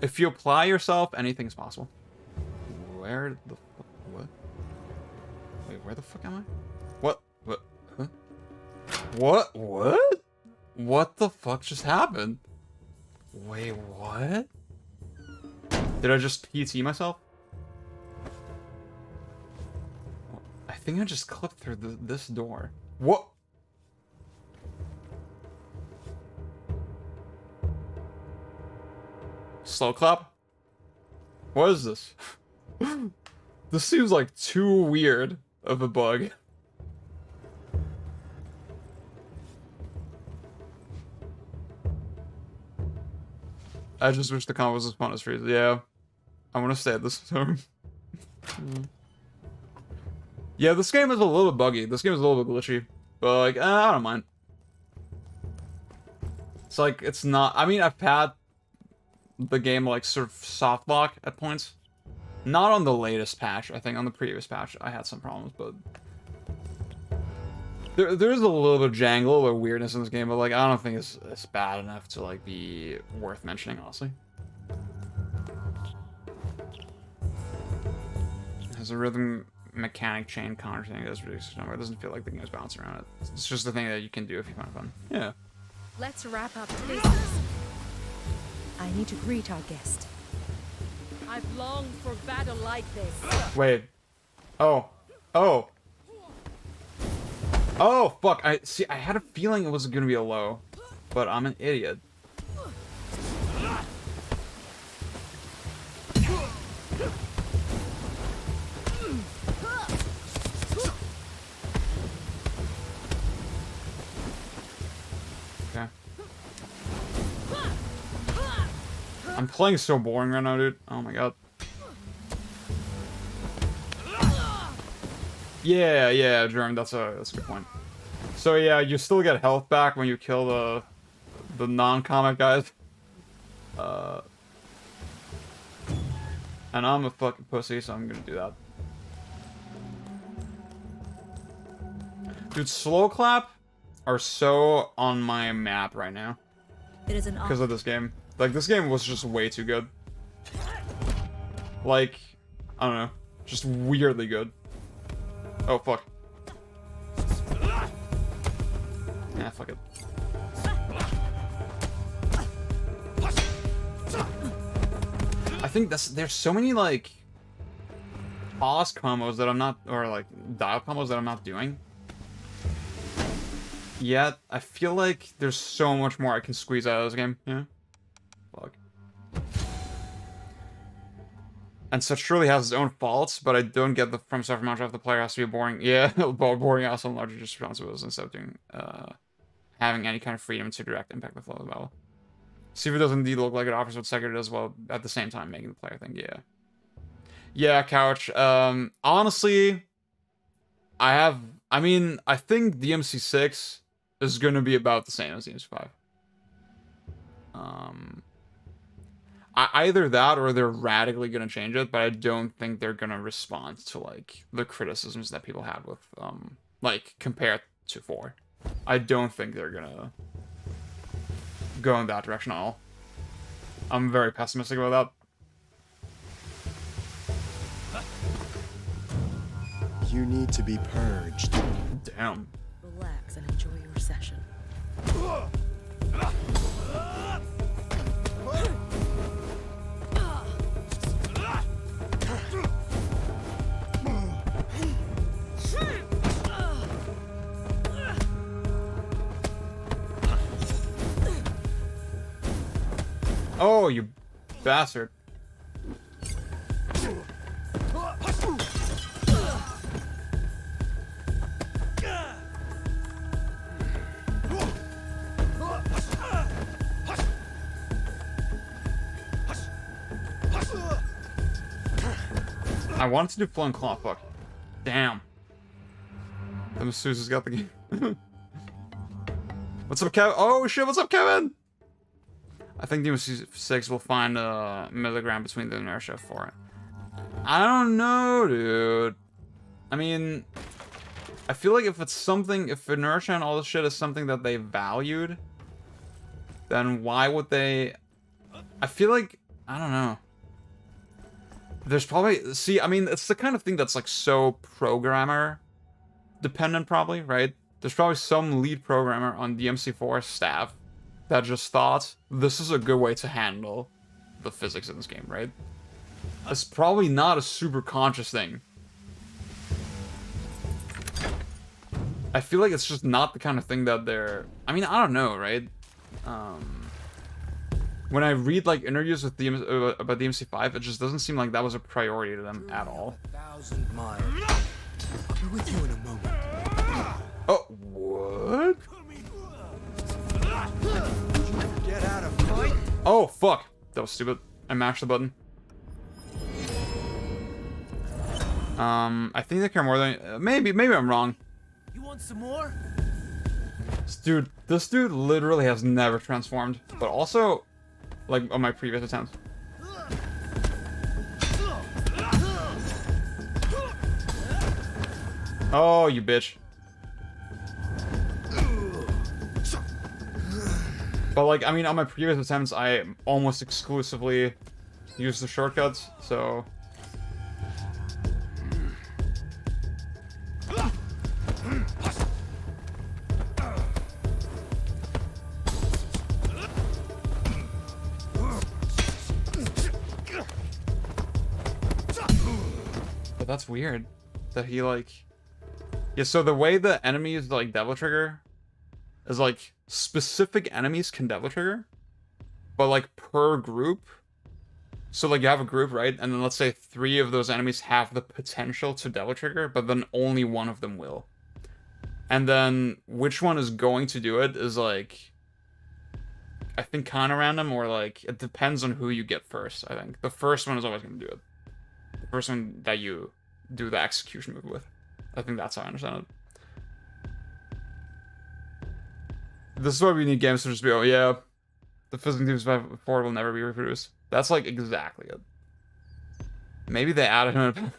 If you apply yourself, anything's possible. Where the fuck... What? Wait, where the fuck am I? What? What? Huh? What? What? What the fuck just happened? Wait, what? Did I just PT myself? I think I just clipped through this door. What? Slow clap? What is this? This seems like too weird of a bug. I just wish the combo was as fun as Freeze. Yeah. I want to stay at this term. Yeah, this game is a little bit buggy. This game is a little bit glitchy. But, like, I don't mind. It's like, it's not... I mean, I've had the game, like, sort of soft lock at points. Not on the latest patch. I think on the previous patch, I had some problems, but... There's a little bit of jangle or weirdness in this game, but, like, I don't think it's bad enough to, like, be worth mentioning, honestly. It has a rhythm mechanic chain counter thing that's reduced number. It doesn't feel like the game's bouncing around it. It's just a thing that you can do if you find it fun. Yeah. Let's wrap up business. I need to greet our guest. I've longed for battle like this. Wait. Oh. Oh. Oh, fuck. I had a feeling it was gonna be a low, but I'm an idiot. Okay. I'm playing so boring right now, dude. Oh my god. Yeah, Germ, that's a good point. So yeah, you still get health back when you kill the non-comic guys. And I'm a fucking pussy, so I'm gonna do that. Dude, slow clap are so on my map right now. It is an because of this game. Like, this game was just way too good. Like, I don't know, just weirdly good. Oh, fuck. Yeah, fuck it. I think there's so many, like, pause combos that I'm not, or, like, dial combos that I'm not doing. Yet, I feel like there's so much more I can squeeze out of this game, yeah? Fuck. And such truly has its own faults, but I don't get the from software mantra if the player has to be boring. Yeah, boring also larger responsibilities instead of doing, having any kind of freedom to direct impact the flow of the battle. Sifu does indeed look like it offers what Sekiro does while at the same time making the player think, yeah. Yeah, Couch. Honestly, I think DMC6 is going to be about the same as DMC5. Either that or they're radically going to change it, but I don't think they're going to respond to, like, the criticisms that people had with, like, compared to 4. I don't think they're going to go in that direction at all. I'm very pessimistic about that. You need to be purged. Damn. Relax and enjoy your session. Oh, you bastard. I wanted to do Flung Claw, fuck. Damn. The masseuse's got the game. What's up, Kevin? Oh shit, what's up, Kevin? I think DMC6 will find a middle ground between the inertia for it. I don't know, dude. I mean, I feel like if it's something, if inertia and all this shit is something that they valued, then why would they... I feel like, I don't know. There's probably, see, I mean, it's the kind of thing that's like so programmer dependent probably, right? there's probably some lead programmer on DMC4 staff that just thought this is a good way to handle the physics in this game, right? It's probably not a super conscious thing. I feel like it's just not the kind of thing that they're... I mean, I don't know, right? When I read, like, interviews with about DMC5, it just doesn't seem like that was a priority to them at all. 1,000 miles. I'll be with you in a moment. Oh, what? Get out of fight. Oh, fuck. That was stupid. I mashed the button. I think they care more than... maybe I'm wrong. You want some more? This dude literally has never transformed. But also, like, on my previous attempts. Oh, you bitch. But, like, I mean, on my previous attempts, I almost exclusively used the shortcuts, so... But that's weird. That he, like... Yeah, so the way the enemies, like, Devil Trigger is, like, specific enemies can Devil Trigger, but, like, per group. So, like, you have a group, right? And then let's say 3 of those enemies have the potential to Devil Trigger, but then only 1 of them will. And then which one is going to do it is, like, I think kind of random, or, like, it depends on who you get first, I think. The first one is always going to do it. The first one that you do the execution move with. I think that's how I understand it. This is why we need games to just be, oh yeah, the Physics Team 4 will never be reproduced. That's like exactly it. Maybe they added him.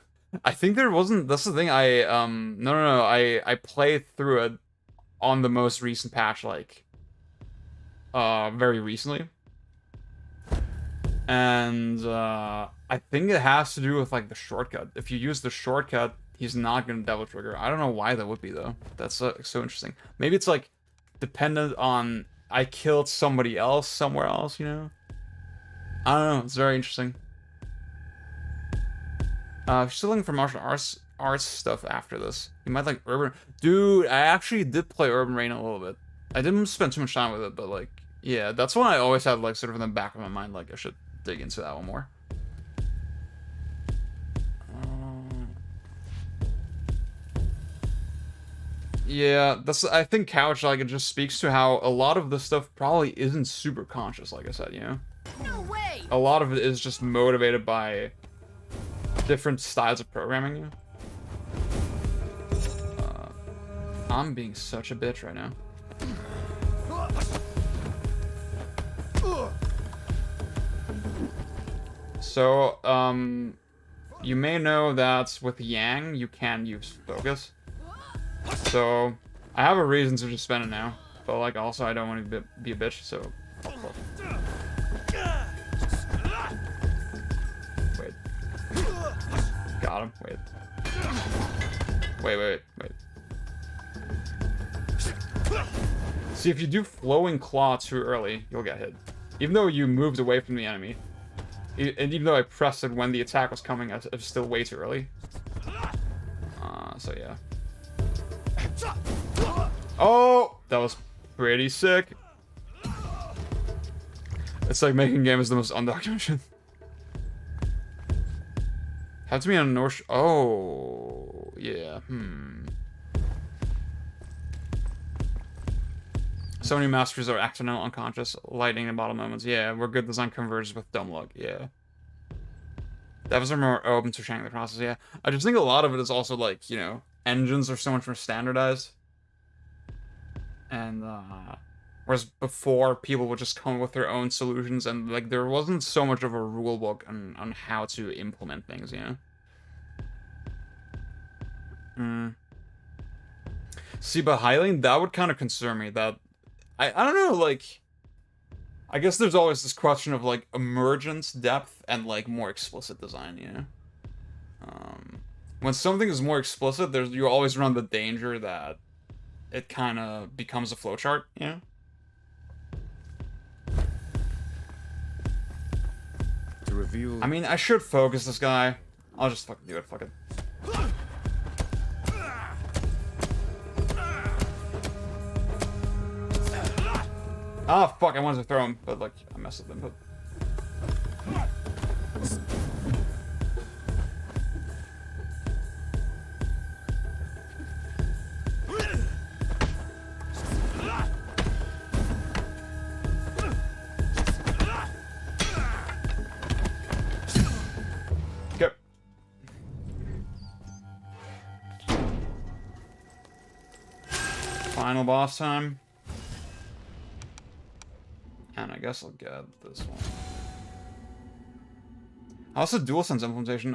I think there wasn't. That's the thing. No. I played through it on the most recent patch, like very recently, and I think it has to do with like the shortcut. If you use the shortcut, he's not gonna Devil Trigger. I don't know why that would be though. That's so interesting. Maybe it's like dependent on I killed somebody else somewhere else, you know? I don't know. It's very interesting. If you're still looking for martial arts stuff after this, you might like Urban... Dude, I actually did play Urban Reign a little bit. I didn't spend too much time with it, but like, yeah, that's one I always had like sort of in the back of my mind, like I should dig into that one more. Yeah, that's. I think Couch, like, it just speaks to how a lot of this stuff probably isn't super conscious, like I said, you know? No way! A lot of it is just motivated by different styles of programming, you know? I'm being such a bitch right now. So, you may know that with Yang, you can use focus. So, I have a reason to just spend it now, but like also I don't want to be a bitch, so... Wait. Got him, wait. Wait. See, if you do Flowing Claw too early, you'll get hit. Even though you moved away from the enemy. And even though I pressed it when the attack was coming, it was still way too early. So yeah. Oh, that was pretty sick. It's like making games the most undocumented. Had to be on North. Oh, yeah. So many masters are accidental, unconscious, lightning in bottom moments. Yeah, where good design converges with dumb luck. Yeah. Devs are more open to sharing the process. Yeah. I just think a lot of it is also like, you know, engines are so much more standardized. And, whereas before, people would just come up with their own solutions, and, like, there wasn't so much of a rule book on how to implement things, you know? See, but Hylian, that would kind of concern me, that... I don't know, like... I guess there's always this question of, like, emergence, depth, and, like, more explicit design, you know? When something is more explicit, you always run the danger that it kind of becomes a flowchart, you know? To reveal. I mean, I should focus this guy. I'll just fucking do it. Fuck it. Oh, fuck, I wanted to throw him, but, like, I messed with him, but... Okay. Final boss time. And I guess I'll get this one. Also, DualSense implementation.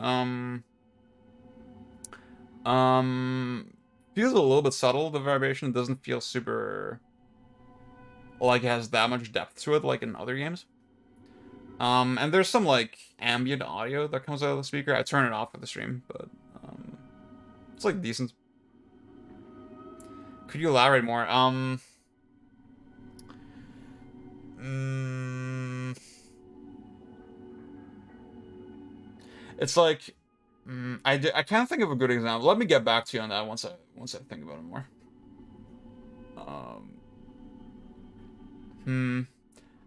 Feels a little bit subtle, the vibration. It doesn't feel super like it has that much depth to it like in other games. And there's some like ambient audio that comes out of the speaker. I turn it off for the stream, but it's like decent. Could you elaborate more? It's like I can't think of a good example. Let me get back to you on that once I think about it more.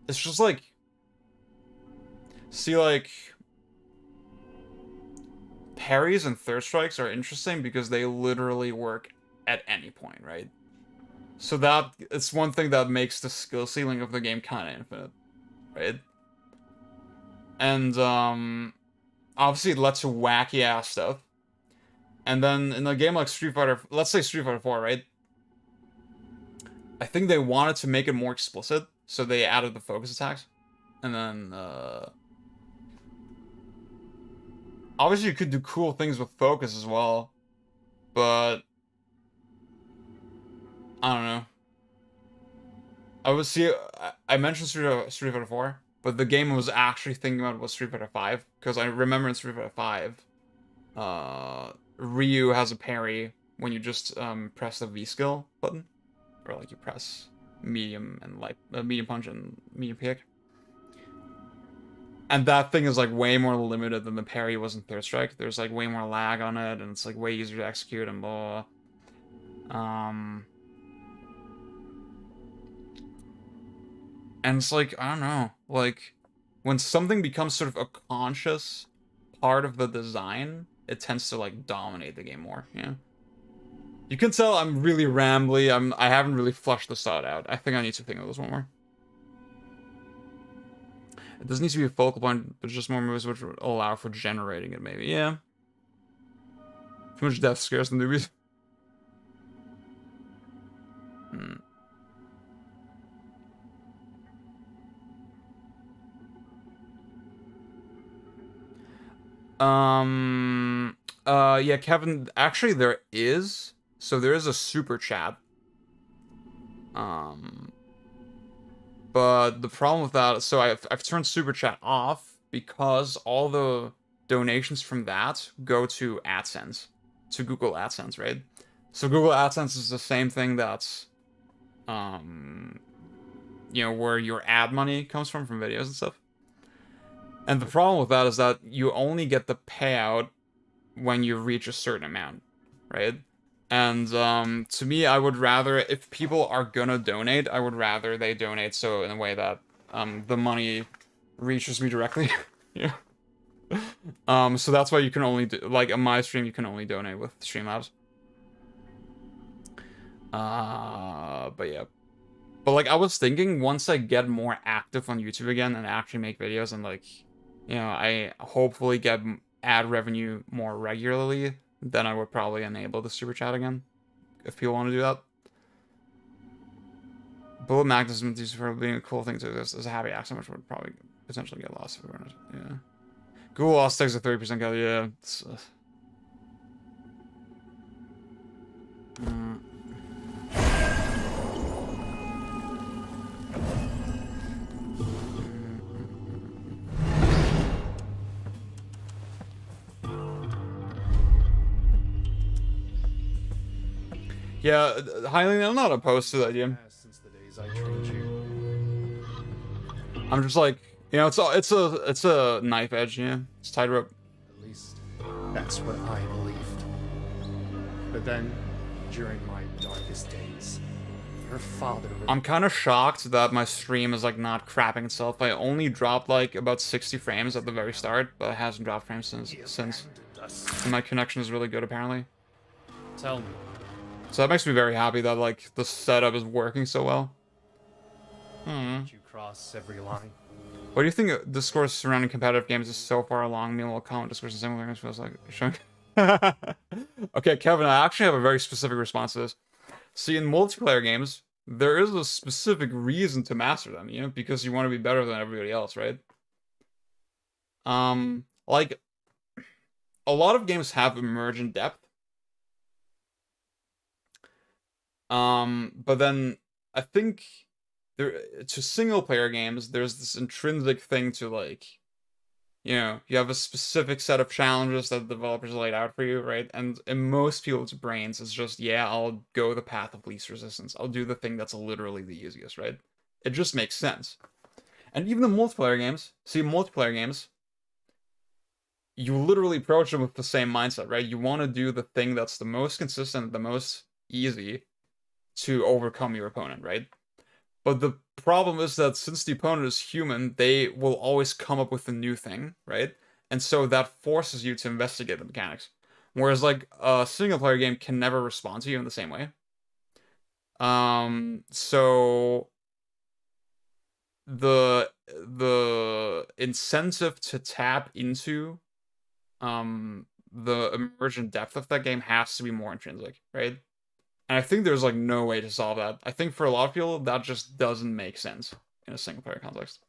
It's just like, see, like parries and third strikes are interesting because they literally work at any point, right? So that it's one thing that makes the skill ceiling of the game kind of infinite, right? And obviously it lets you wacky ass stuff. And then in a game like Street Fighter, let's say Street Fighter 4, right? I think they wanted to make it more explicit, so they added the focus attacks. And then obviously you could do cool things with focus as well, but I don't know. I would see. I mentioned Street Fighter 4, but the game I was actually thinking about was Street Fighter 5, because I remember in Street Fighter 5, Ryu has a parry when you just press the V skill button, or like you press medium and light, medium punch and medium kick, and that thing is like way more limited than the parry was in Third Strike. There's like way more lag on it, and it's like way easier to execute and blah. And it's like, I don't know, like, when something becomes sort of a conscious part of the design, it tends to, like, dominate the game more, you know? You can tell I'm really rambly, I haven't really flushed this thought out. I think I need to think of this one more. It doesn't need to be a focal point, but just more moves which would allow for generating it, maybe. Yeah. Too much death scares the newbies. Yeah, Kevin, actually there is. So there is a super chat. But the problem with that, so I've turned super chat off because all the donations from that go to AdSense, to Google AdSense, right? So Google AdSense is the same thing that's, you know, where your ad money comes from videos and stuff. And the problem with that is that you only get the payout when you reach a certain amount, right? And to me, I would rather, if people are gonna donate, I would rather they donate so in a way that the money reaches me directly. Yeah. So that's why you can only do, like, on my stream, you can only donate with Streamlabs. But yeah. But like, I was thinking once I get more active on YouTube again and actually make videos and like, you know, I hopefully get ad revenue more regularly, then I would probably enable the super chat again, if people want to do that. Bullet magnetism is for being a cool thing to this as a happy accident, which would probably potentially get lost if we weren't. Yeah. Google lost takes a 30% cut. Yeah. It's, Yeah, highly, I'm not opposed to the idea. Since the days I trained you. I'm just like, you know, it's a knife edge, yeah. It's tightrope. At least that's what I believed. But then, during my darkest days, your father... I'm kind of shocked that my stream is like not crapping itself. I only dropped like about 60 frames at the very start, but it hasn't dropped frames since. And my connection is really good apparently. Tell me. So that makes me very happy that like the setup is working so well. Did you cross every line? What do you think discourse surrounding competitive games is so far along? Meanwhile, comment discourse in single games feels like showing. Okay, Kevin, I actually have a very specific response to this. See, in multiplayer games, there is a specific reason to master them, you know, because you want to be better than everybody else, right? Like, a lot of games have emergent depth. But then I think to single player games, there's this intrinsic thing to like, you know, you have a specific set of challenges that the developers laid out for you, right? And in most people's brains, it's just, yeah, I'll go the path of least resistance. I'll do the thing that's literally the easiest, right? It just makes sense. And even the multiplayer games, you literally approach them with the same mindset, right? You want to do the thing that's the most consistent, the most easy to overcome your opponent, right? But the problem is that since the opponent is human, they will always come up with a new thing, right? And so that forces you to investigate the mechanics. Whereas like a single player game can never respond to you in the same way. So the incentive to tap into the emergent depth of that game has to be more intrinsic, right? And I think there's like no way to solve that. I think for a lot of people, that just doesn't make sense in a single player context.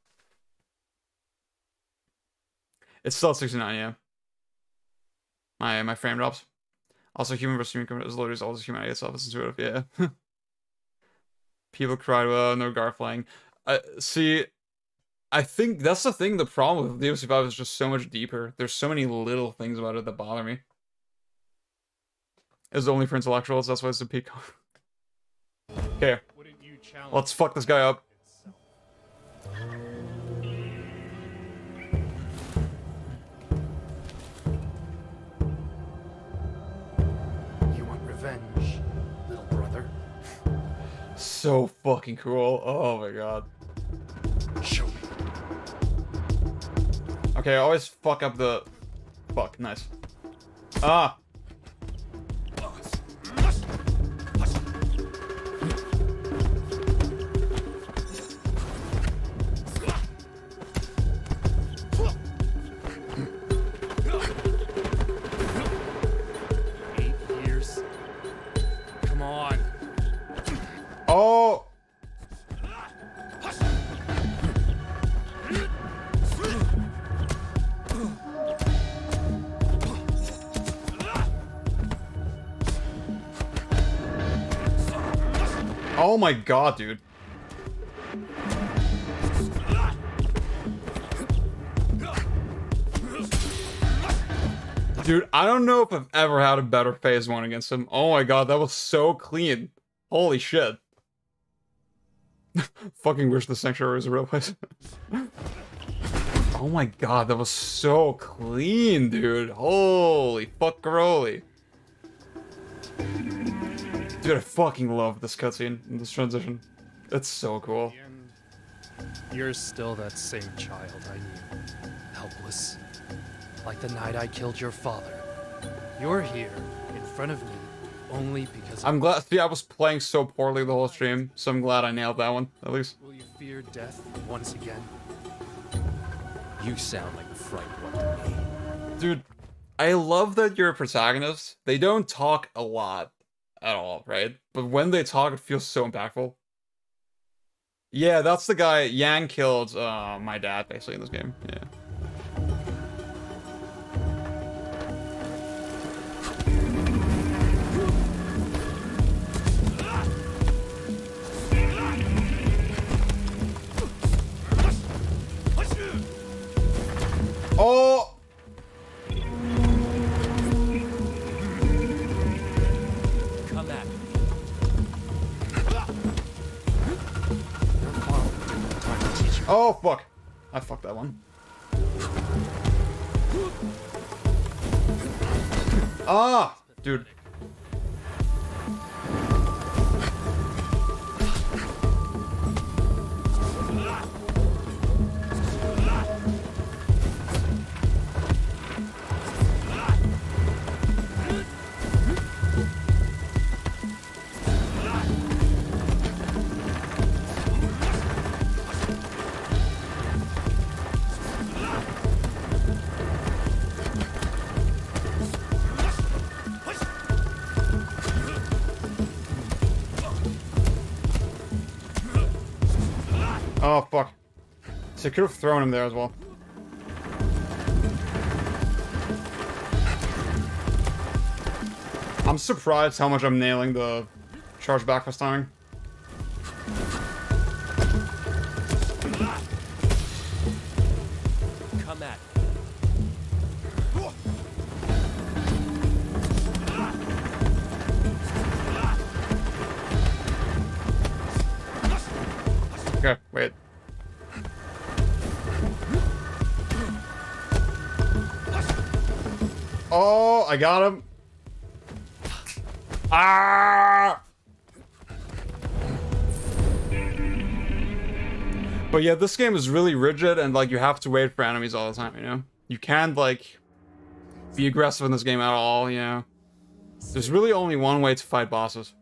It's still at 69, yeah. My frame drops. Also, human versus human is literally always humanity itself. It's intuitive, yeah. People cried, well, no Garflying. See, I think that's the thing. The problem with DMC 5 is just so much deeper. There's so many little things about it that bother me. It's only for intellectuals, that's why it's a peak. Okay. Let's fuck this guy up. You want revenge, little brother? So fucking cool. Oh my god. Show me. Okay, I always fuck up the... Fuck, nice. Ah! Oh! Oh my god, dude. Dude, I don't know if I've ever had a better phase one against him. Oh my god, that was so clean. Holy shit. Fucking wish the sanctuary was a real place. Oh my god, that was so clean, dude. Holy fuckaroli. Dude, I fucking love this cutscene and this transition. It's so cool. You're still that same child I knew. Helpless. Like the night I killed your father. You're here, in front of me, only because... I'm glad... See, I was playing so poorly the whole stream, so I'm glad I nailed that one, at least. Will you fear death once again? You sound like a frightened one to me. Dude, I love that you're a protagonist. They don't talk a lot at all, right? But when they talk, it feels so impactful. Yeah, that's the guy. Yang killed my dad, basically, in this game. Yeah. Oh! Come at me. Oh, fuck. I fucked that one. Ah! Dude. Oh, fuck. So I could have thrown him there as well. I'm surprised how much I'm nailing the charge back fist timing. Come at. Okay, wait. Oh, I got him. Ah! But yeah, this game is really rigid and like you have to wait for enemies all the time, you know? You can't like be aggressive in this game at all, you know? There's really only one way to fight bosses.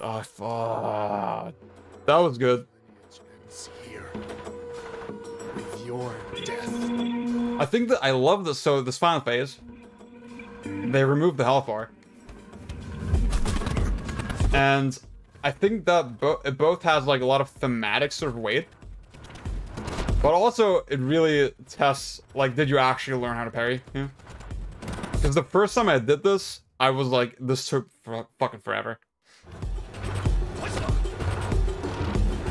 Oh, fuck. That was good. Here. With your death. I think that I love this. So this final phase, they removed the health bar, and I think that it both has like a lot of thematic sort of weight, but also it really tests like, did you actually learn how to parry? Yeah. Because the first time I did this, I was like, this took fucking forever.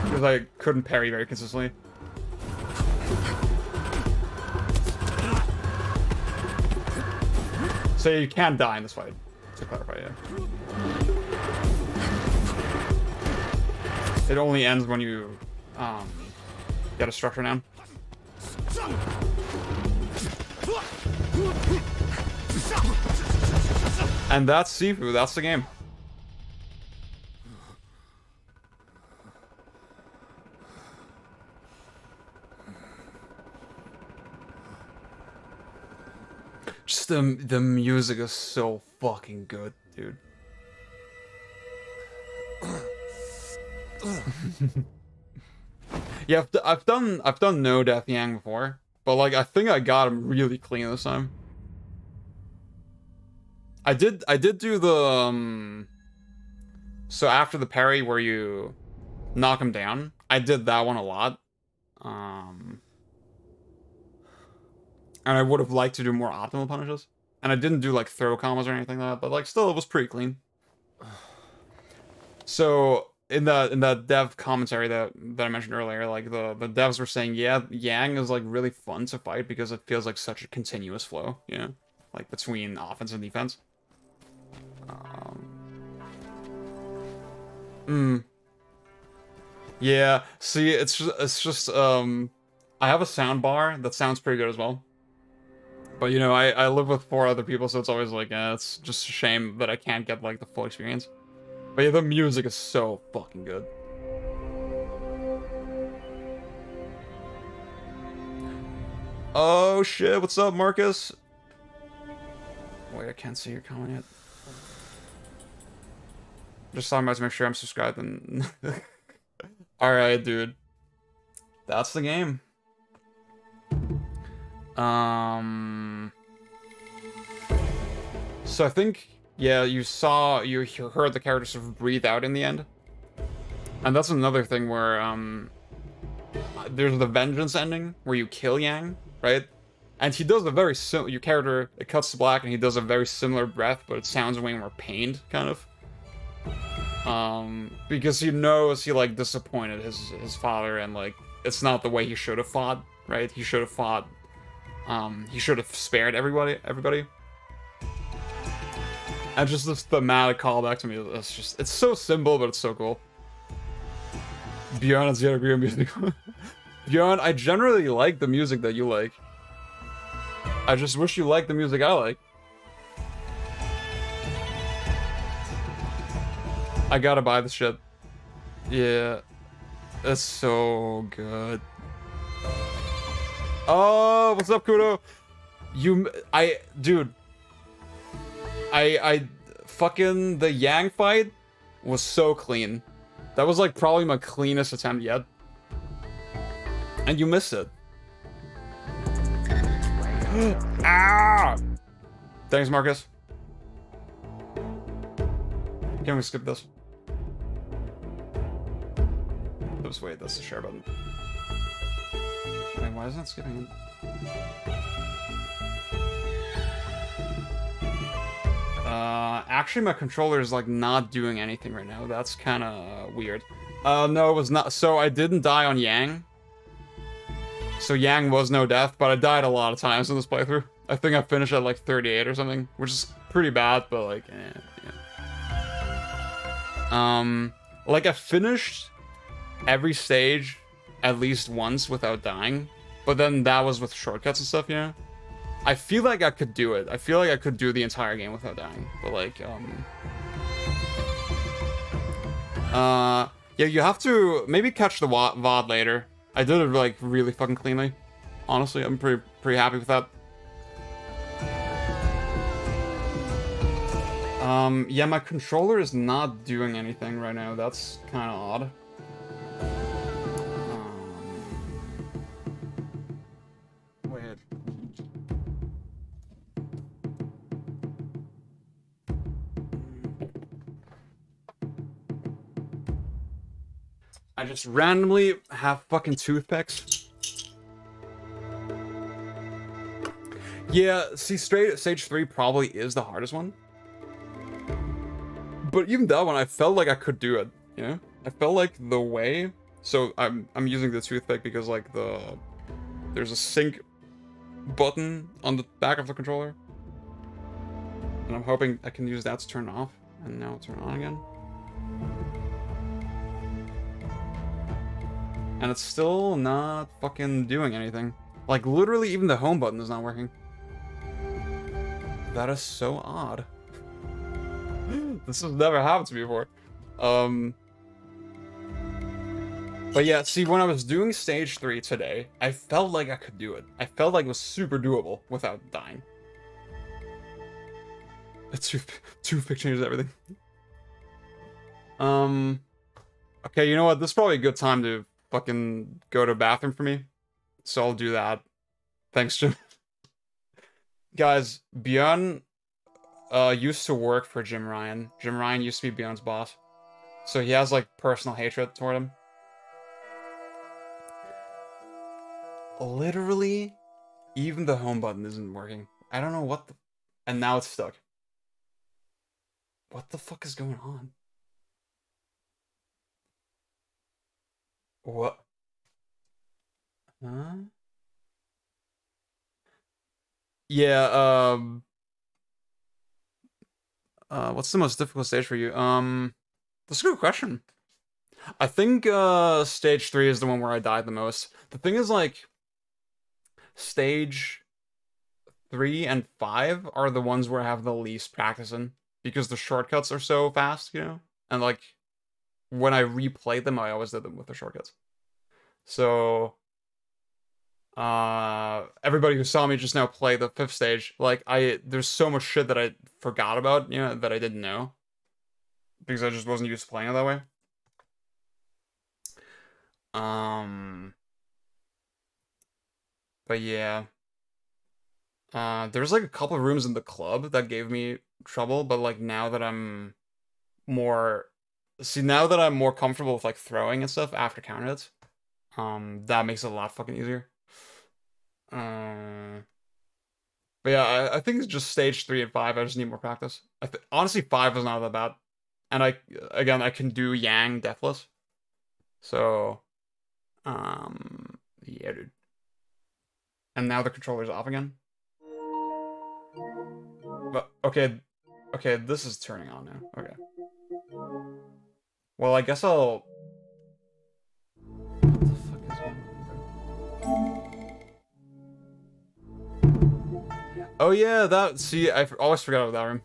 Because I couldn't parry very consistently. So you can die in this fight, to clarify, yeah. It only ends when you get a structure down. And that's Sifu, that's the game. Just the music is so fucking good, dude. Yeah, I've done no Death Yang before, but like I think I got him really clean this time. I did do the so after the parry where you knock him down, I did that one a lot. And I would have liked to do more optimal punishes. And I didn't do like throw combos or anything like that, but like still it was pretty clean. So in that dev commentary that I mentioned earlier, like the devs were saying, yeah, Yang is like really fun to fight because it feels like such a continuous flow, you know, like between offense and defense. Yeah, see, it's just I have a sound bar that sounds pretty good as well. But, you know, I live with 4 other people, so it's always like, it's just a shame that I can't get, like, the full experience. But yeah, the music is so fucking good. Oh, shit, what's up, Marcus? Wait, I can't see your comment yet. Just talking about to make sure I'm subscribed and... Alright, dude. That's the game. So I think, yeah, you heard the character sort of breathe out in the end. And that's another thing where, there's the vengeance ending, where you kill Yang, right? And he does a very similar, your character, it cuts to black, and he does a very similar breath, but it sounds way more pained, kind of. Because he knows he, like, disappointed his father, and, like, it's not the way he should have fought, right? He should have fought He should have spared everybody. And just this thematic callback to me, it's so simple, but it's so cool. Bjorn and Zero agree on music. Bjorn, I generally like the music that you like. I just wish you liked the music I like. I gotta buy this shit. Yeah. It's so good. Oh, what's up, Kudo? Dude. Fucking the Yang fight was so clean. That was like probably my cleanest attempt yet. And you missed it. Ah! Thanks, Marcus. Can we skip this? Oops, wait, that's the share button. Wait, why isn't it skipping it? Actually, my controller is like not doing anything right now. That's kind of weird. No, it was not. So I didn't die on Yang. So Yang was no death, but I died a lot of times in this playthrough. I think I finished at like 38 or something, which is pretty bad, but like, yeah. Like I finished every stage at least once without dying, but then that was with shortcuts and stuff, you know? I feel like I could do it. I feel like I could do the entire game without dying, but like, yeah, you have to maybe catch the VOD later. I did it like really fucking cleanly. Honestly, I'm pretty happy with that. Yeah, my controller is not doing anything right now. That's kind of odd. Wait. I just randomly have fucking toothpicks. Yeah, see, Stage 3 probably is the hardest one. But even that one, I felt like I could do it, you know? I felt like the way... So, I'm using the toothpick because, like, there's a sync button on the back of the controller. And I'm hoping I can use that to turn it off. And now turn it on again. And it's still not fucking doing anything. Like, literally, even the home button is not working. That is so odd. This has never happened to me before. But yeah, see, when I was doing Stage 3 today, I felt like I could do it. I felt like it was super doable without dying. Toothpick changes everything. Okay, you know what? This is probably a good time to fucking go to the bathroom for me. So I'll do that. Thanks, Jim. Guys, Bjorn used to work for Jim Ryan. Jim Ryan used to be Bjorn's boss. So he has, like, personal hatred toward him. Literally, even the home button isn't working. I don't know what the... And now it's stuck. What the fuck is going on? What? Huh? Yeah, what's the most difficult stage for you? That's a good question. I think, Stage 3 is the one where I died the most. The thing is, like, Stage 3 and 5 are the ones where I have the least practice in. Because the shortcuts are so fast, you know? And, like, when I replay them, I always did them with the shortcuts. So... everybody who saw me just now play the 5th stage, like, there's so much shit that I forgot about, you know, that I didn't know. Because I just wasn't used to playing it that way. But yeah. There's like a couple of rooms in the club that gave me trouble, but like now that I'm more... See, now that I'm more comfortable with like throwing and stuff after counter hits, that makes it a lot fucking easier. But yeah, I think it's just Stage 3 and 5. I just need more practice. Honestly, 5 is not that bad. And I can do Yang deathless. So, yeah, dude. And now the controller's off again. But, okay, this is turning on now. Okay. Well, I guess I'll... What the fuck is going on? Oh yeah, that... See, I always forgot about that room.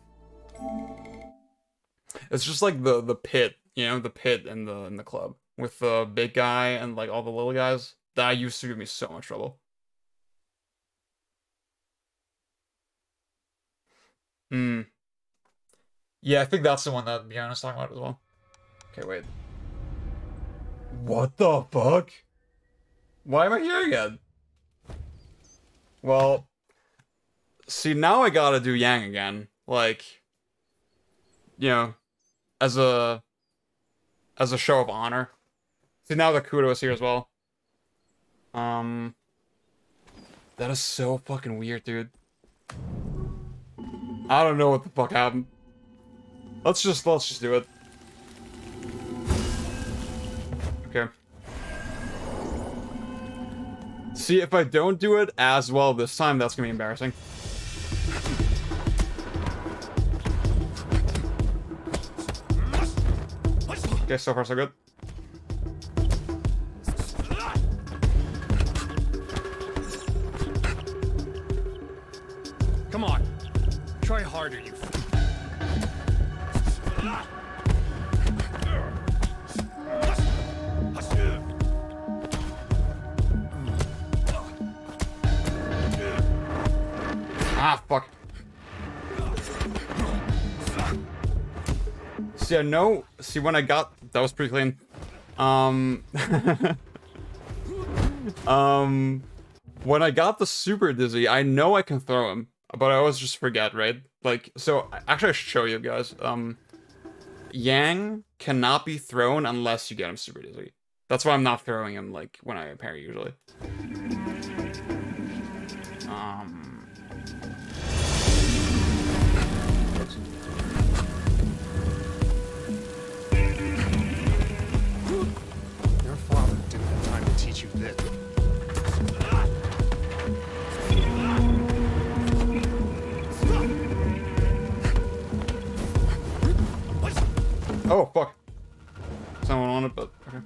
It's just like the pit, you know, the pit in the club. With the big guy and like all the little guys. That used to give me so much trouble. Yeah, I think that's the one that Bjorn was talking about as well. Okay, wait. What the fuck? Why am I here again? Well, see, now I gotta do Yang again. Like, you know, as a show of honor. See, now the Kudo is here as well. That is so fucking weird, dude. I don't know what the fuck happened. Let's just do it. Okay. See, if I don't do it as well this time, that's gonna be embarrassing. Okay, so far so good. Come on. Try harder, you. Ah, fuck. See, I know. See, when I got that was pretty clean. When I got the super dizzy, I know I can throw him, but I always just forget, right? Like, so actually, I should show you guys. Yang cannot be thrown unless you get him super dizzy. That's why I'm not throwing him like when I parry usually. Your father didn't have time to teach you this. Oh, fuck. Someone on it, but okay.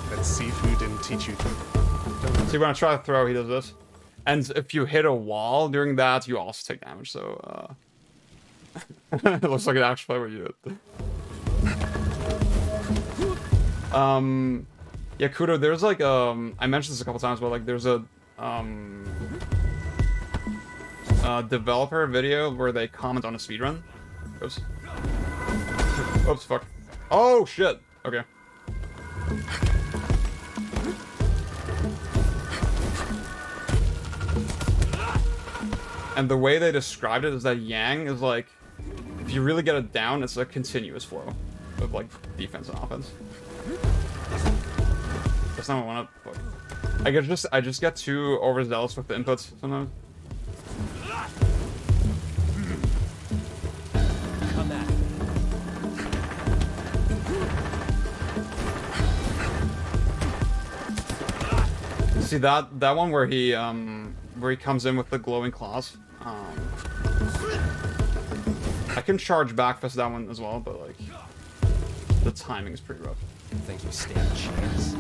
That Sifu didn't teach you. See, when I try to throw, he does this. And if you hit a wall during that, you also take damage, so, it looks like an actual play where you do it. Yeah, Kudo, there's like, I mentioned this a couple times, but like, there's a, developer video where they comment on a speedrun. Oops. Oops, fuck. Oh, shit! Okay. And the way they described it is that Yang is like, if you really get it down, it's a continuous flow of like defense and offense. That's not what I want to. I just get too overzealous with the inputs sometimes. Come at it. See that one where he comes in with the glowing claws. I can charge back fist that one as well, but like the timing is pretty rough. Think you stand a chance?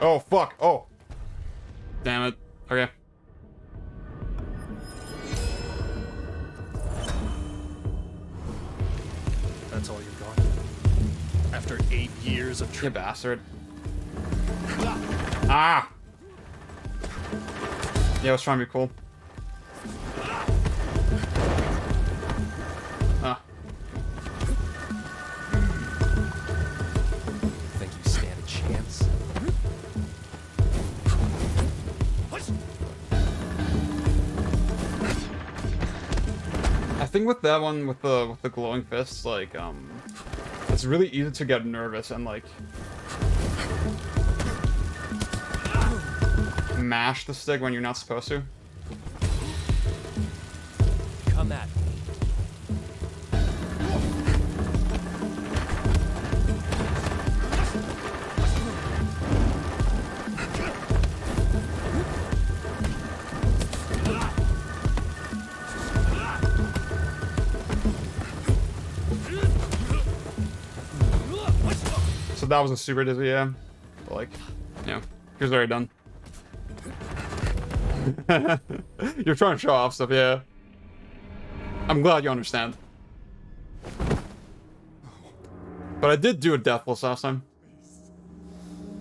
Oh, fuck. Oh. Damn it. Okay. That's all you got? After 8 years of You bastard. Ah! Yeah, I was trying to be cool. Ah. Think you stand a chance? I think with that one, with the glowing fists, like, it's really easy to get nervous and, like, mash the stick when you're not supposed to. Come at me. So that wasn't super dizzy, yeah. But like, you know, he was already done. You're trying to show off stuff, yeah. I'm glad you understand. But I did do a deathless last time.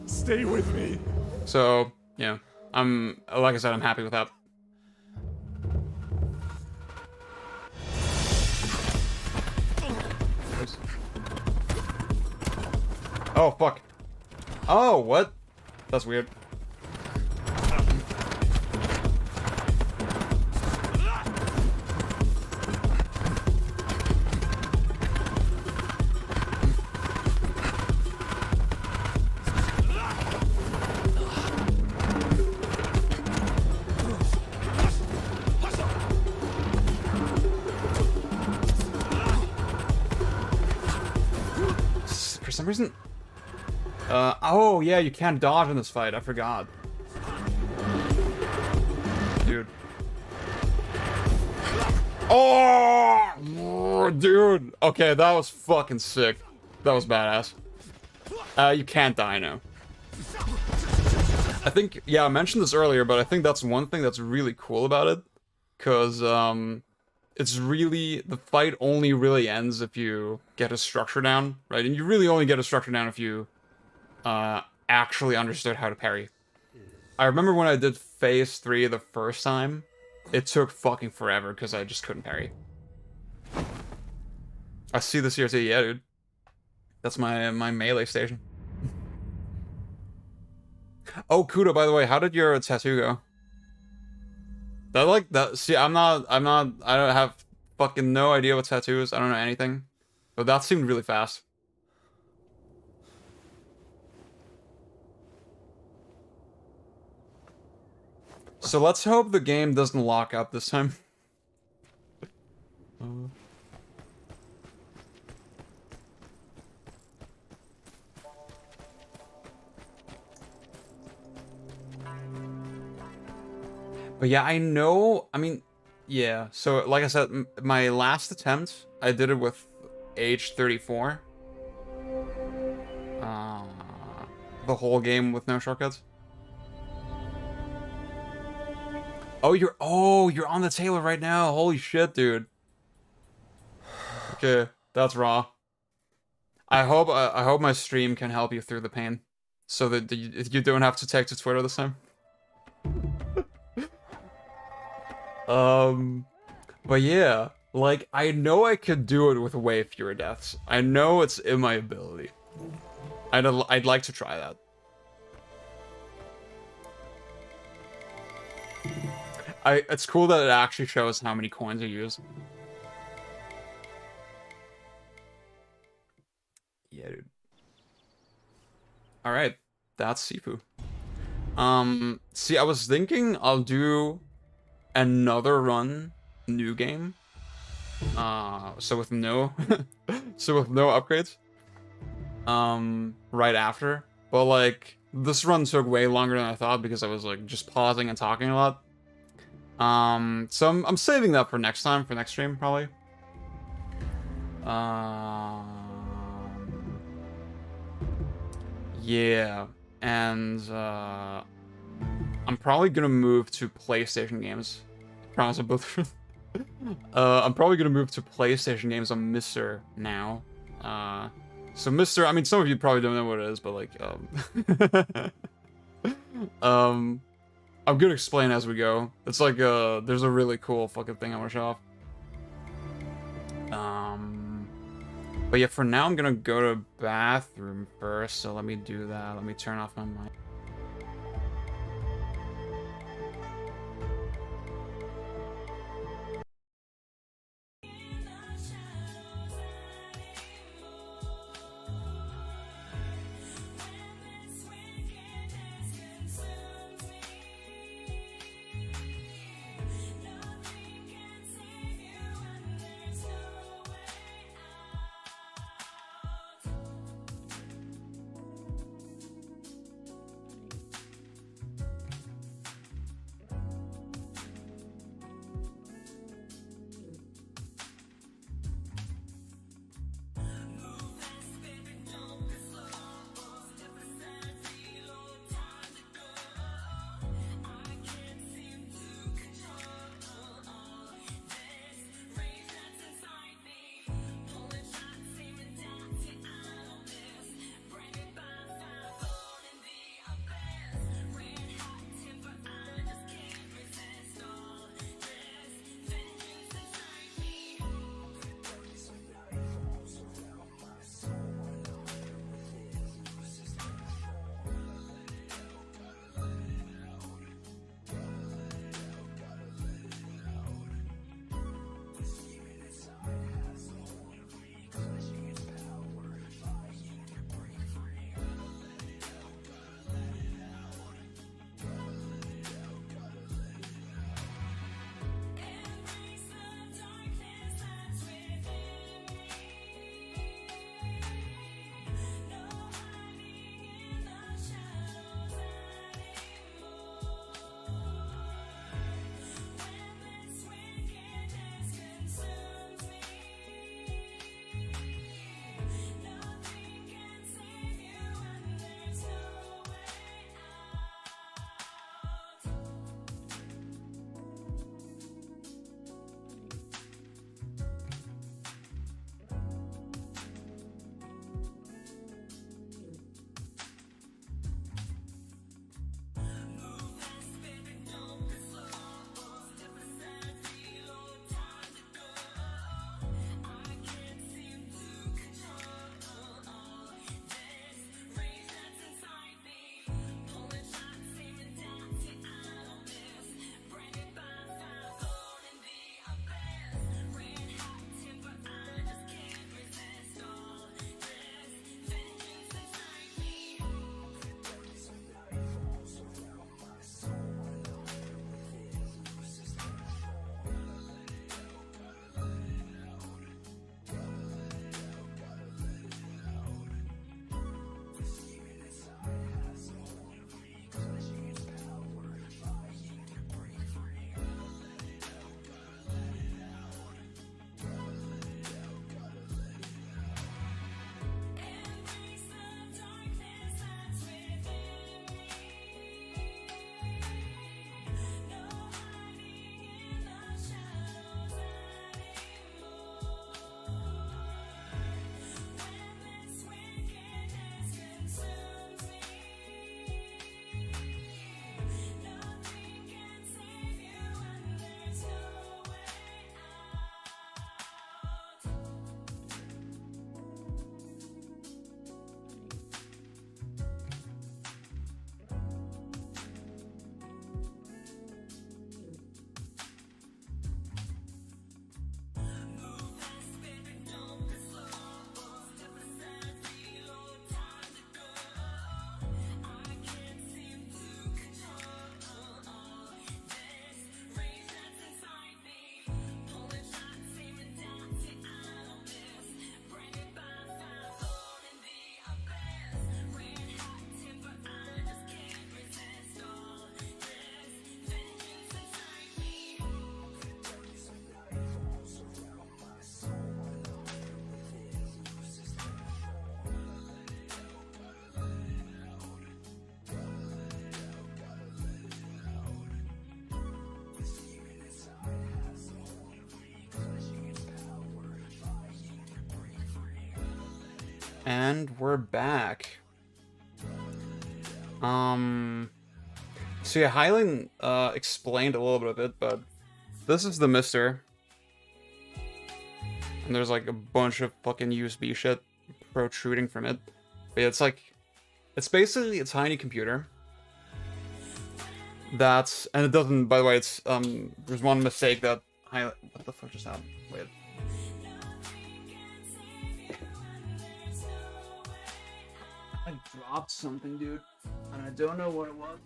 Stay with me. So, yeah. Like I said, I'm happy with that. Oh, fuck. Oh, what? That's weird. For some reason... oh, yeah, you can't dodge in this fight. I forgot. Dude. Oh! Dude! Okay, that was fucking sick. That was badass. You can't die now. I think, yeah, I mentioned this earlier, but I think that's one thing that's really cool about it. Because, it's really, the fight only really ends if you get a structure down, right? And you really only get a structure down if you actually understood how to parry. I remember when I did phase 3 the first time, it took fucking forever because I just couldn't parry. I see this here too, yeah, dude. That's my melee station. Oh, Kudo, by the way, how did your tattoo go? That like that. See, I don't have fucking no idea what tattoo is. I don't know anything, but that seemed really fast. So let's hope the game doesn't lock up this time. But yeah, I know, I mean, yeah. So like I said, my last attempt, I did it with H34. The whole game with no shortcuts. Oh, you're on the Taylor right now. Holy shit, dude. Okay, that's raw. I hope my stream can help you through the pain, so that you don't have to take to Twitter this time. But yeah, like, I know I could do it with way fewer deaths. I know it's in my ability. I'd like to try that. It's cool that it actually shows how many coins you use. Yeah, dude. Alright, that's Sifu. See, I was thinking I'll do another run, new game. So with no upgrades. Right after. But like, this run took way longer than I thought because I was like just pausing and talking a lot. So I'm saving that for next time, for next stream, probably. Yeah, and I'm probably gonna move to PlayStation games. I promise I'm both. I'm probably gonna move to PlayStation games on MiSTer now. So MiSTer, I mean, some of you probably don't know what it is, but like, I'm gonna explain as we go. It's like, there's a really cool fucking thing I want to show off. But yeah, for now I'm gonna go to bathroom first, so let me do that. Let me turn off my mic. And we're back. So yeah, Hyland explained a little bit of it, but this is the MiSTer. And there's like a bunch of fucking USB shit protruding from it. But yeah, it's like, it's basically a tiny computer. And it doesn't, by the way, it's, there's one mistake that Hyland, what the fuck just happened? Wait. I dropped something, dude, and I don't know what it was.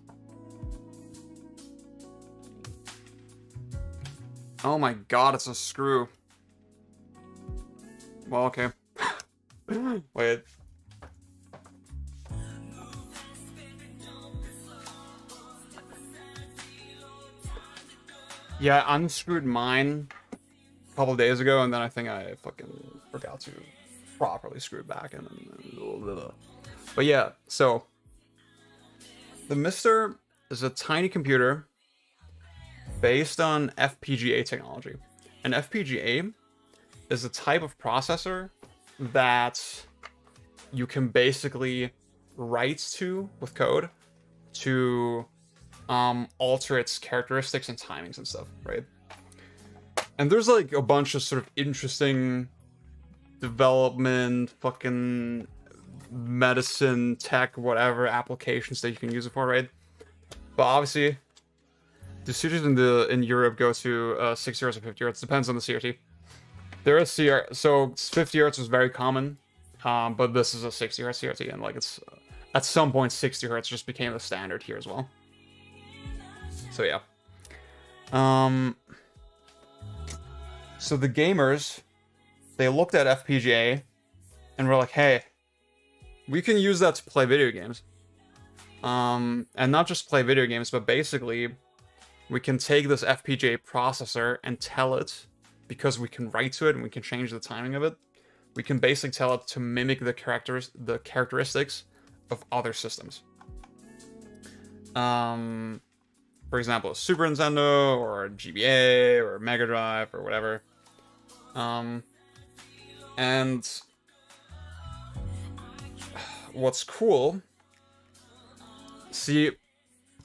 Oh my god, it's a screw. Well, okay. Wait. Yeah, I unscrewed mine a couple days ago, and then I think I fucking forgot to properly screw it back, and then... But yeah, so... The MiSTer is a tiny computer based on FPGA technology. And FPGA is a type of processor that you can basically write to with code to alter its characteristics and timings and stuff, right? And there's like a bunch of sort of interesting development, fucking medicine, tech, whatever applications that you can use it for, right? But obviously, the CRTs in Europe go to 60 Hz or 50 Hz. Depends on the CRT. There is so 50 Hz is very common, but this is a 60 Hz CRT, and like it's at some point 60 Hz just became the standard here as well. So yeah. So the gamers, they looked at FPGA and were like, hey, we can use that to play video games. And not just play video games, but basically we can take this FPGA processor and tell it, because we can write to it and we can change the timing of it, we can basically tell it to mimic the characteristics of other systems. For example, a Super Nintendo, or a GBA, or a Mega Drive, or whatever. And what's cool, see,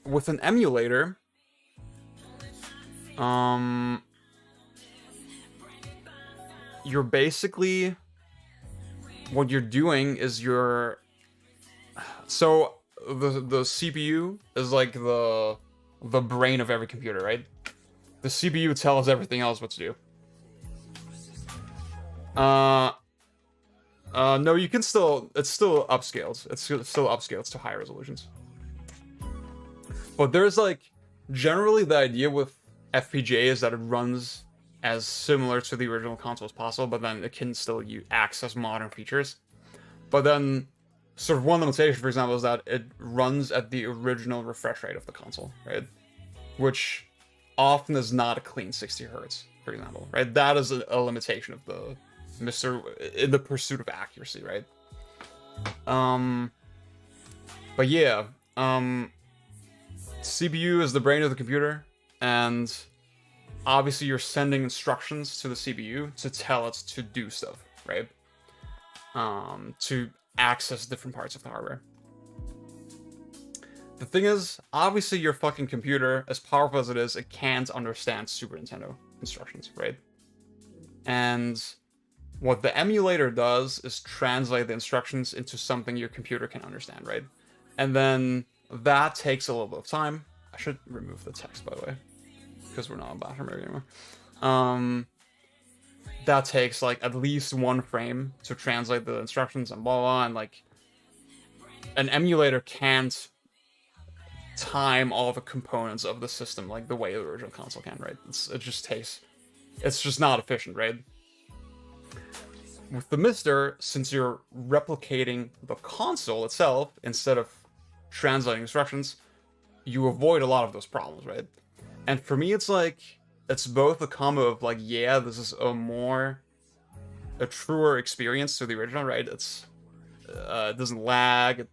with an emulator, you're basically, what you're doing is so the CPU is like the brain of every computer, right? The CPU tells everything else what to do. No, you can still, it's still upscaled. It's still upscaled to higher resolutions. But there's like, generally the idea with FPGA is that it runs as similar to the original console as possible, but then it can still access modern features. But then, sort of one limitation, for example, is that it runs at the original refresh rate of the console, right? Which often is not a clean 60 Hz, for example, right? That is a limitation of the MiSTer in the pursuit of accuracy, right? But yeah, CPU is the brain of the computer, and obviously you're sending instructions to the CPU to tell it to do stuff, right? To access different parts of the hardware. The thing is, obviously your fucking computer, as powerful as it is, it can't understand Super Nintendo instructions, right? And what the emulator does is translate the instructions into something your computer can understand, right? And then that takes a little bit of time. I should remove the text, by the way, because we're not on bathroom area anymore. That takes like at least one frame to translate the instructions and blah, blah, and like an emulator can't time all the components of the system like the way the original console can, right? It just takes, it's just not efficient, right? With the MiSTer, since you're replicating the console itself instead of translating instructions, you avoid a lot of those problems, right? And for me, it's like, it's both a combo of like, yeah, this is a truer experience to the original, right? It's, it doesn't lag.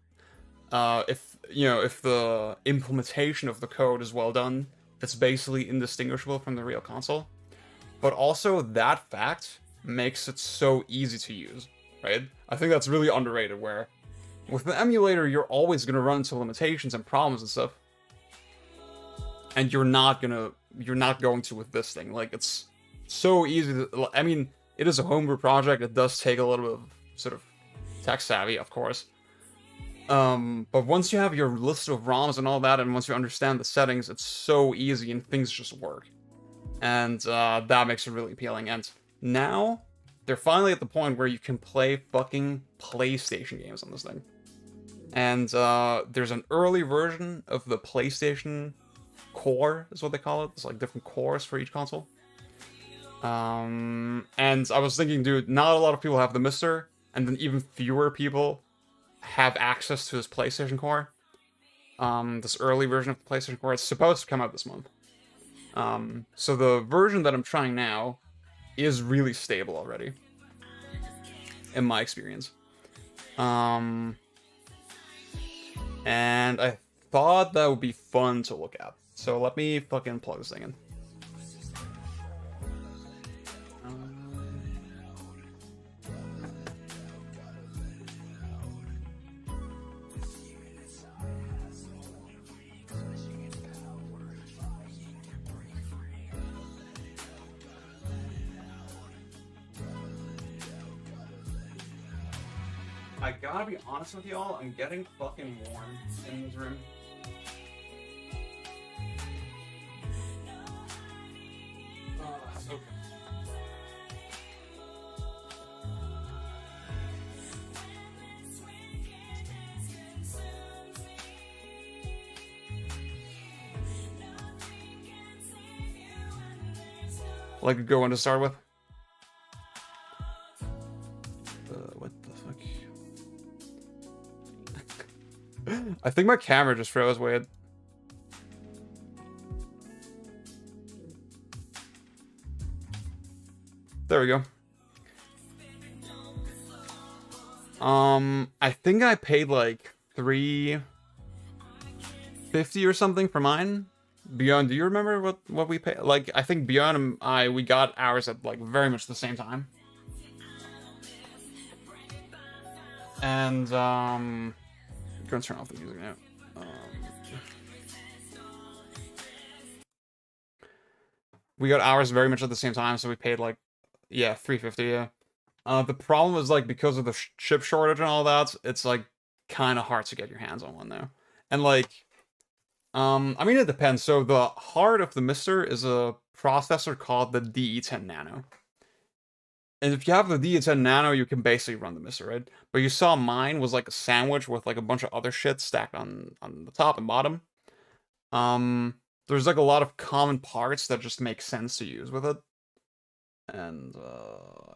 If the implementation of the code is well done, it's basically indistinguishable from the real console. But also that fact makes it so easy to use, right? I think that's really underrated, where with an emulator, you're always going to run into limitations and problems and stuff. And you're not going to with this thing. Like, it's so easy to, I mean, it is a homebrew project. It does take a little bit of sort of tech savvy, of course. But once you have your list of ROMs and all that, and once you understand the settings, it's so easy and things just work. And that makes it really appealing. And now, they're finally at the point where you can play fucking PlayStation games on this thing. And there's an early version of the PlayStation Core, is what they call it. It's like different cores for each console. And I was thinking, dude, not a lot of people have the MiSTer, and then even fewer people have access to this PlayStation Core. This early version of the PlayStation Core. It's supposed to come out this month. So the version that I'm trying now is really stable already, in my experience. And I thought that would be fun to look at. So let me fucking plug this thing in. I gotta be honest with y'all, I'm getting fucking warm in this room. Okay. Like a good one to start with. What the fuck? I think my camera just froze weird. There we go. I think I paid like $3.50 or something for mine. Beyond, do you remember what we paid? Like, I think Beyond and we got ours at like very much the same time. And I'm gonna turn off the music now. We got ours very much at the same time, so we paid like, yeah, $3.50. Yeah. The problem is like because of the chip shortage and all that, it's like kind of hard to get your hands on one now. And like, I mean, it depends. So the heart of the MiSTer is a processor called the DE10 Nano. And if you have the DE10 Nano, you can basically run the MiSTer, right? But you saw mine was like a sandwich with like a bunch of other shit stacked on the top and bottom. There's like a lot of common parts that just make sense to use with it. And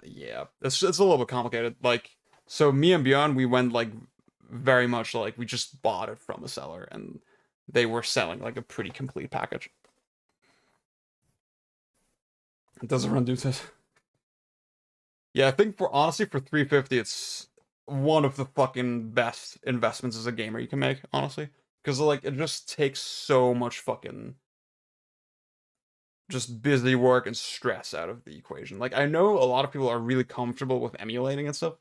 yeah, it's a little bit complicated. Like, so me and Bjorn, we went like very much like we just bought it from a seller, and they were selling like a pretty complete package. It doesn't run due to. Yeah, I think honestly for $3.50, it's one of the fucking best investments as a gamer you can make, honestly, because like it just takes so much fucking just busy work and stress out of the equation. Like, I know a lot of people are really comfortable with emulating and stuff.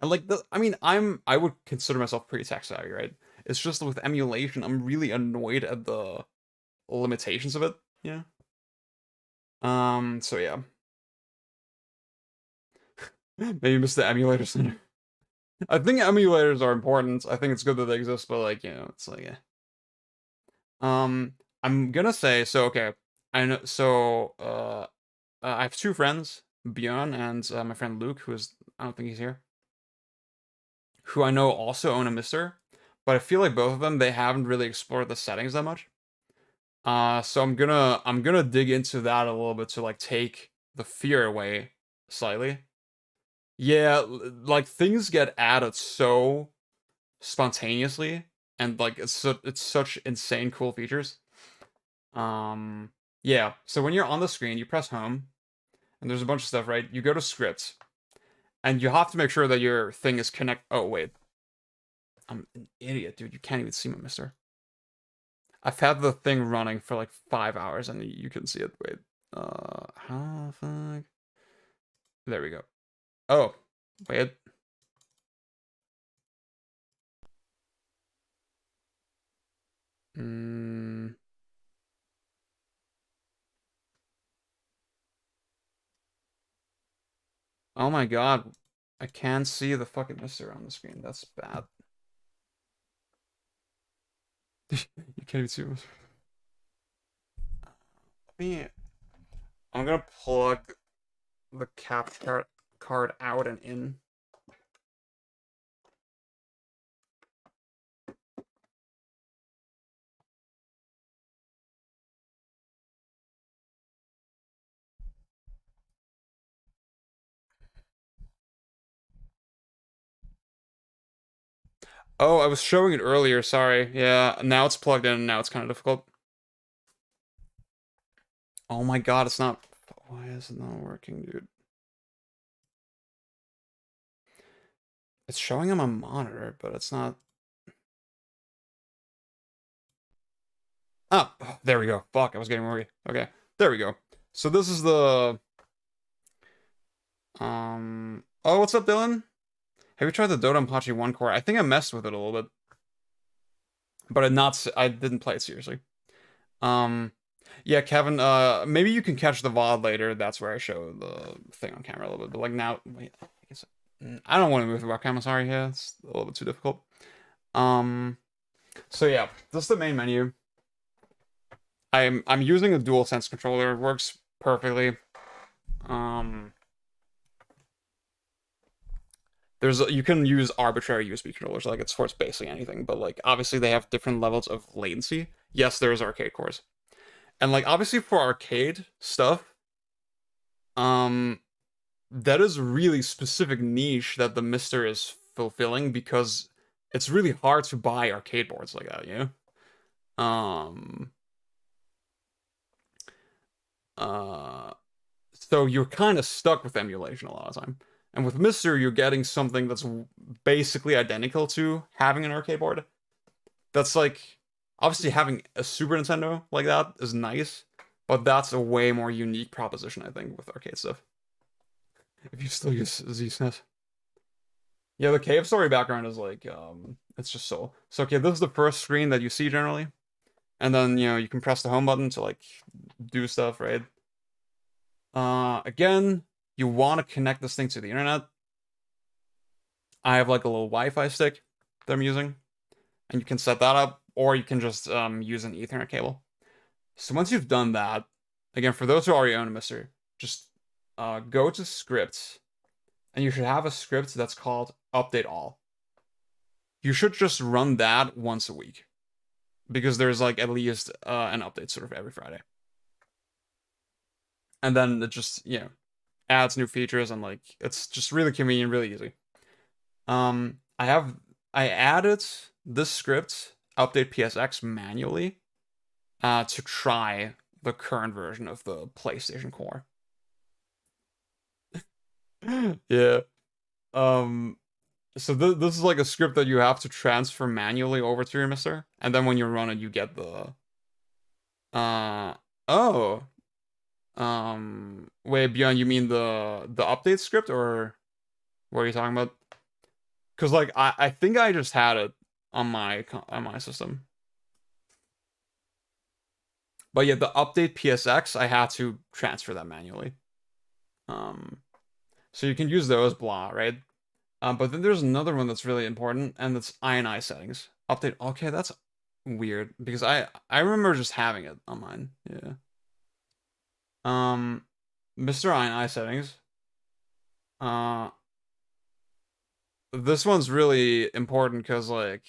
And like, I mean, I would consider myself pretty tech savvy, right? It's just with emulation, I'm really annoyed at the limitations of it, yeah. So yeah. Maybe miss the emulator center. I think emulators are important. I think it's good that they exist, but like, you know, it's like, yeah. I'm gonna say, so okay, I know, so, I have two friends, Bjorn and my friend Luke, I don't think he's here, who I know also own a MiSTer, but I feel like both of them, they haven't really explored the settings that much. So I'm gonna dig into that a little bit to like take the fear away slightly. Yeah, like things get added so spontaneously, and like it's such insane cool features. Yeah, so when you're on the screen, you press home, and there's a bunch of stuff, right? You go to scripts, and you have to make sure that your thing is oh, wait. I'm an idiot, dude. You can't even see my MiSTer. I've had the thing running for like 5 hours, and you can see it. Wait. How the fuck? There we go. Oh, wait. Oh my god. I can't see the fucking MiSTer on the screen. That's bad. You can't even see it. I'm gonna plug the capture card out and in. Oh, I was showing it earlier, sorry. Yeah, now it's plugged in and now it's kind of difficult. Oh my god, it's not... Why is it not working, dude? It's showing on my monitor, but it's not... Ah, oh, there we go. Fuck, I was getting worried. Okay, there we go. So this is the... Oh, what's up, Dylan? Have you tried the Dodonpachi 1 core? I think I messed with it a little bit. But I didn't play it seriously. Yeah, Kevin, maybe you can catch the VOD later. That's where I show the thing on camera a little bit. But like now, wait, I don't want to move the webcam. I'm sorry. Yeah, it's a little bit too difficult. So yeah, this is the main menu. I'm using a DualSense controller. It works perfectly. You can use arbitrary USB controllers, like it supports basically anything, but like obviously they have different levels of latency. Yes, there's arcade cores. And like obviously for arcade stuff, that is really specific niche that the MiSTer is fulfilling because it's really hard to buy arcade boards like that, you know? So you're kind of stuck with emulation a lot of the time. And with MiSTer, you're getting something that's basically identical to having an arcade board. That's like, obviously having a Super Nintendo like that is nice, but that's a way more unique proposition, I think, with arcade stuff. If you still use ZSNES. Yeah, the cave story background is like, it's just so. So, okay, this is the first screen that you see generally. And then, you know, you can press the home button to, like, do stuff, right? Again, you want to connect this thing to the internet. I have, like, a little Wi-Fi stick that I'm using. And you can set that up, or you can just use an Ethernet cable. So once you've done that, again, for those who already own a MiSTer, just go to scripts, and you should have a script that's called update all. You should just run that once a week, because there's like at least an update sort of every Friday. And then it just, you know, adds new features, and like it's just really convenient, really easy. I added this script, update PSX manually, to try the current version of the PlayStation Core. Yeah. So this is like a script that you have to transfer manually over to your MiSTer, and then when you run it, you get the oh. Wait, Bjorn, you mean the update script, or what are you talking about? Because like I think I just had it on my system. But yeah, the update PSX, I had to transfer that manually. So you can use those, blah, right? But then there's another one that's really important, and that's INI settings. Update, okay, that's weird, because I remember just having it on mine, yeah. MiSTer INI settings. This one's really important, because, like,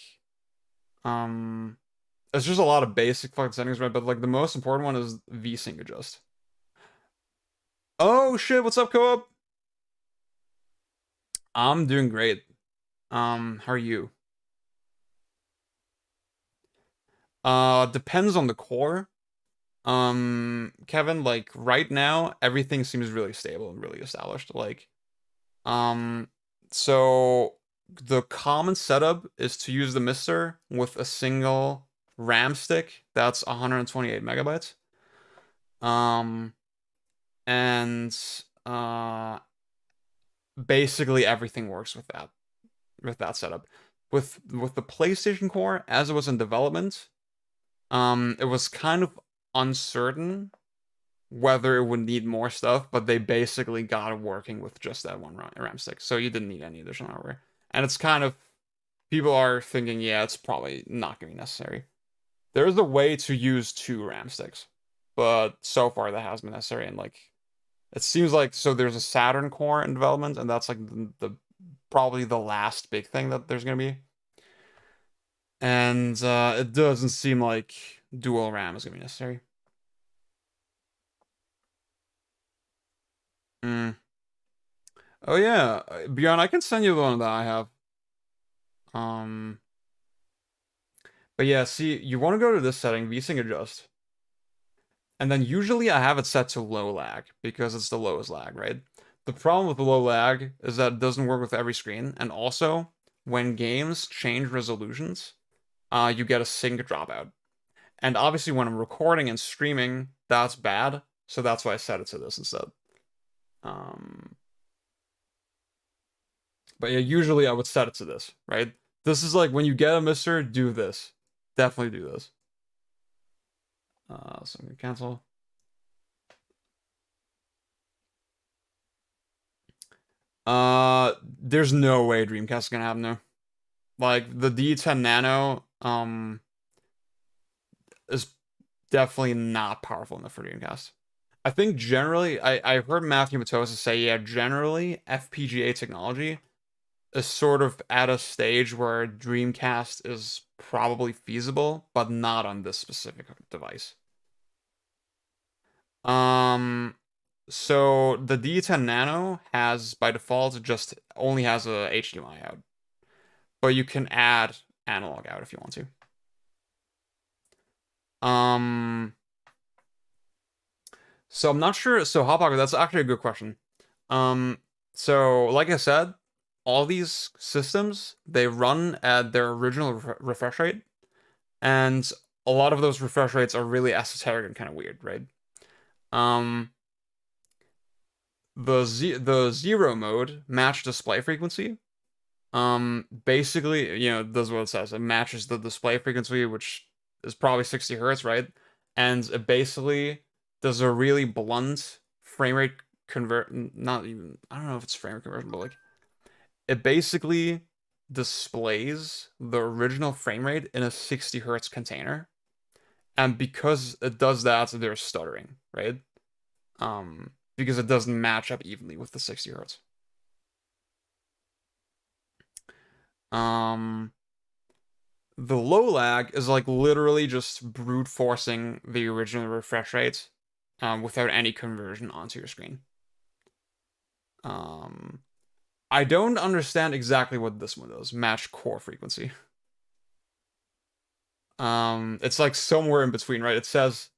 it's just a lot of basic fucking settings, right? But, like, the most important one is VSync adjust. Oh, shit, what's up, Co-op? I'm doing great. How are you? Depends on the core. Kevin, like, right now, everything seems really stable and really established. Like, so the common setup is to use the MiSTer with a single RAM stick that's 128 megabytes. And basically everything works with that setup. With the PlayStation Core, as it was in development, it was kind of uncertain whether it would need more stuff, but they basically got it working with just that one RAM stick, so you didn't need any additional hardware. And it's kind of, people are thinking, yeah, it's probably not going to be necessary. There is a way to use 2 RAM sticks, but so far that hasn't been necessary, and like, it seems like, so there's a Saturn core in development, and that's like the probably the last big thing that there's going to be. And it doesn't seem like dual RAM is going to be necessary. Oh yeah, Bjorn, I can send you the one that I have. But yeah, see, you want to go to this setting, VSync adjust. And then usually I have it set to low lag, because it's the lowest lag, right? The problem with the low lag is that it doesn't work with every screen, and also, when games change resolutions, you get a sync dropout. And obviously when I'm recording and streaming, that's bad, so that's why I set it to this instead. But yeah, usually I would set it to this, right? This is like, when you get a MiSTer, do this. Definitely do this. So I'm gonna cancel. There's no way Dreamcast is gonna happen though. Like, the D10 Nano, is definitely not powerful enough for Dreamcast. I think generally, I heard Matthew Matosa say, yeah, generally, FPGA technology is sort of at a stage where Dreamcast is probably feasible, but not on this specific device. So the D10 Nano has, by default, just only has a HDMI out. But you can add analog out if you want to. So I'm not sure. So Hot Pocket, that's actually a good question. So like I said, all these systems, they run at their original refresh rate, and a lot of those refresh rates are really esoteric and kind of weird, right? The zero mode match display frequency. Basically, you know, does what it says. It matches the display frequency, which is probably 60 hertz, right? And it basically does a really blunt frame rate not even, I don't know if it's frame rate conversion, but like, it basically displays the original frame rate in a 60 hertz container. And because it does that, there's stuttering, right? Because it doesn't match up evenly with the 60 hertz. The low lag is like literally just brute forcing the original refresh rate without any conversion onto your screen. I don't understand exactly what this one does. Match core frequency. It's like somewhere in between, right? It says,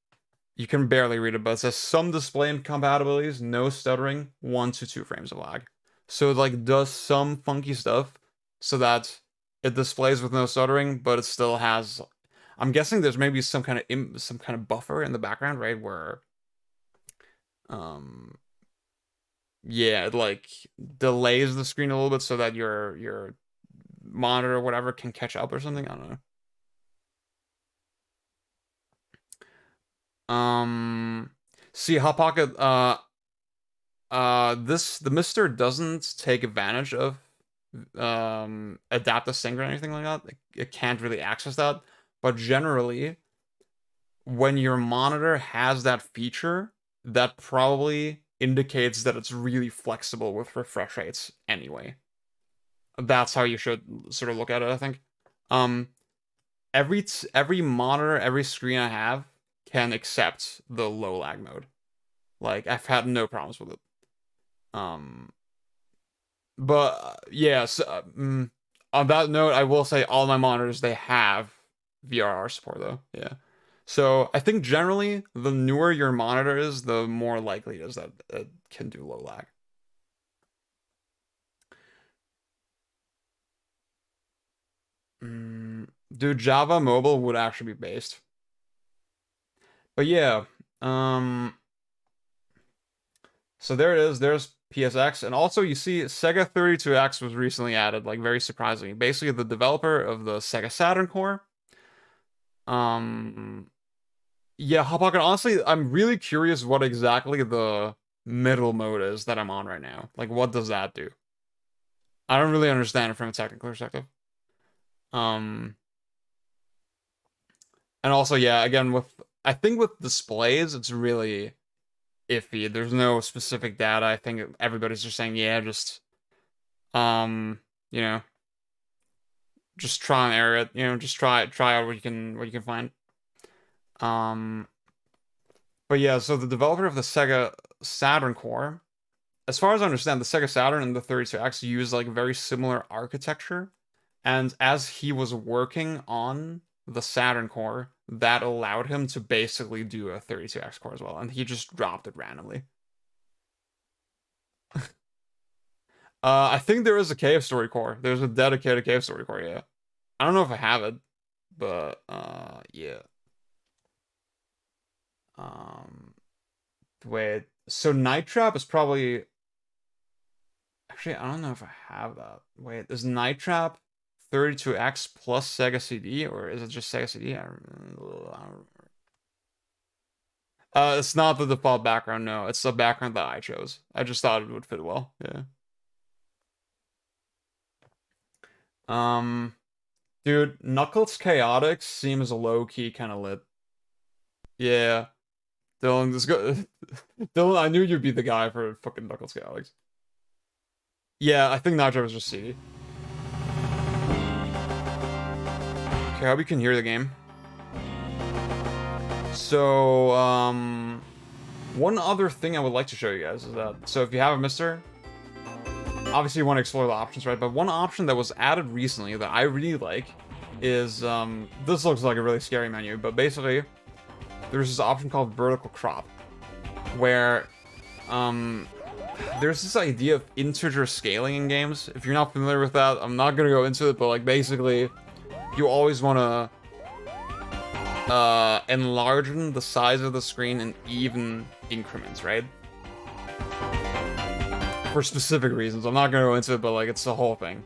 you can barely read it, but it says some display incompatibilities, no stuttering, 1 to 2 frames of lag. So it like does some funky stuff so that it displays with no stuttering, but it still has, I'm guessing there's maybe some kind of buffer in the background, right? Where yeah, it like delays the screen a little bit so that your monitor or whatever can catch up or something. I don't know. See, Hot Pocket, the MiSTer doesn't take advantage of adaptive sync or anything like that. It can't really access that. But generally, when your monitor has that feature, that probably indicates that it's really flexible with refresh rates anyway. That's how you should sort of look at it, I think. Every monitor, every screen I have can accept the low lag mode. Like, I've had no problems with it. But yeah, so, on that note, I will say all my monitors, they have VRR support though. Yeah. So I think generally the newer your monitor is, the more likely it is that it can do low lag. Dude, Java Mobile would actually be based. But yeah, so there it is. There's PSX, and also you see Sega 32X was recently added, like very surprisingly. Basically, the developer of the Sega Saturn core Yeah, Hot Pocket, honestly, I'm really curious what exactly the middle mode is that I'm on right now. Like, what does that do? I don't really understand it from a technical perspective. And also, yeah, again, I think with displays, it's really iffy. There's no specific data. I think everybody's just saying, yeah, just, you know, just try and error it, just try out what you can find. But yeah, so the developer of the Sega Saturn core, as far as I understand, the Sega Saturn and the 32X use like very similar architecture. And as he was working on the Saturn core, that allowed him to basically do a 32X core as well. And he just dropped it randomly. I think there is a cave story core. There's a dedicated cave story core, yeah. I don't know if I have it, but yeah. Wait, so Night Trap is probably... Actually, I don't know if I have that. Wait, is Night Trap 32X plus Sega CD, or is it just Sega CD? I don't remember. It's not the default background, no. It's the background that I chose. I just thought it would fit well, yeah. Dude, Knuckles Chaotix seems low-key kind of lit. Yeah. Dylan, just go. Dylan, I knew you'd be the guy for fucking Knuckles Chaotix. Yeah, I think Nitro was just CD. Okay, I hope you can hear the game. So, one other thing I would like to show you guys is that, so if you have a MiSTer, obviously you want to explore the options, right? But one option that was added recently that I really like is, this looks like a really scary menu, but basically, there's this option called vertical crop, where, there's this idea of integer scaling in games. If you're not familiar with that, I'm not gonna go into it, but like basically, you always want to enlarge the size of the screen in even increments, right? For specific reasons. I'm not gonna go into it, but like it's the whole thing.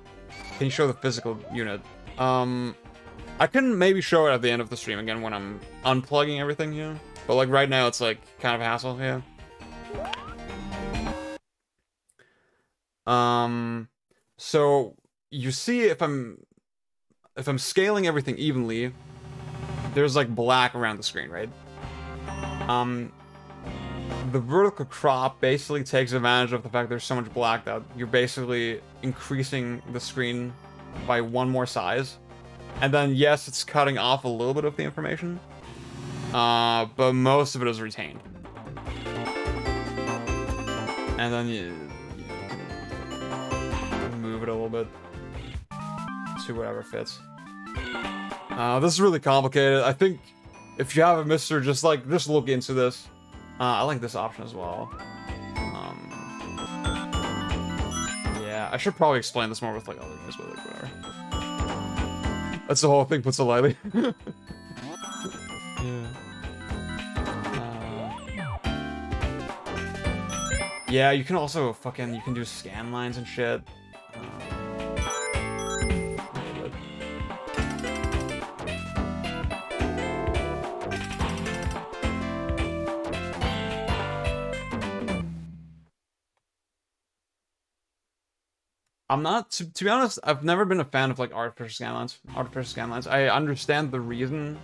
Can you show the physical unit? I can maybe show it at the end of the stream again when I'm unplugging everything, you know? But like right now it's like kind of a hassle, yeah. So you see if I'm scaling everything evenly, there's like black around the screen, right? The vertical crop basically takes advantage of the fact there's so much black that you're basically increasing the screen by one more size. And then, yes, it's cutting off a little bit of the information, but most of it is retained. And then you can move it a little bit to whatever fits. This is really complicated. I think if you have a MiSTer, just look into this. I like this option as well. Yeah, I should probably explain this more with like other games, but like whatever. That's the whole thing, put so lightly. Yeah. Yeah, you can also you can do scan lines and shit. I'm not, to be honest, I've never been a fan of like artificial scanlines. I understand the reason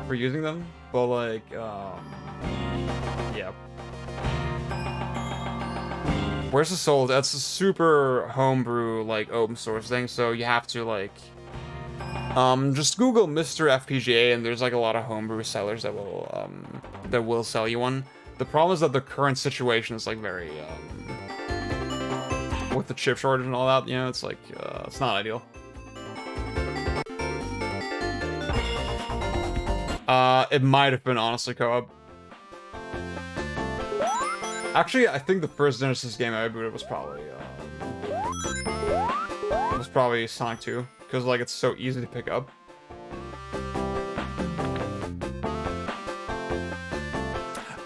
for using them, but like, yeah. Where's the Soul? That's a super homebrew, like, open source thing, so you have to like, just Google MiSTer FPGA, and there's like a lot of homebrew sellers that will sell you one. The problem is that the current situation is like very, with the chip shortage and all that, you know, it's like, it's not ideal. It might have been, honestly, co-op. Actually, I think the first Genesis game I booted was probably Sonic 2, because, like, it's so easy to pick up.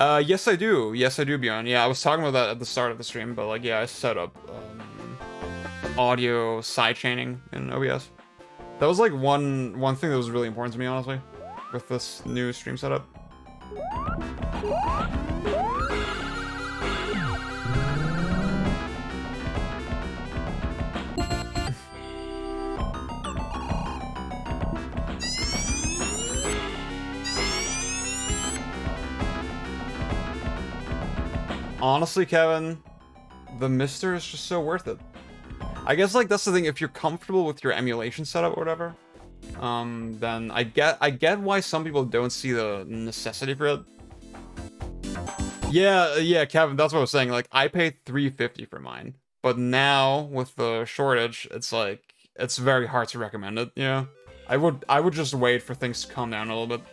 Yes I do, Bjorn. Yeah, I was talking about that at the start of the stream, but, like, yeah, I set up, audio sidechaining in OBS. That was like one thing that was really important to me, honestly. with this new stream setup. Honestly, Kevin, the MiSTer is just so worth it. I guess, like, that's the thing. If you're comfortable with your emulation setup or whatever, then I get why some people don't see the necessity for it. Yeah, Kevin, that's what I was saying. Like, I paid $350 for mine, but now with the shortage, it's like it's very hard to recommend it. Yeah, I would just wait for things to calm down a little bit.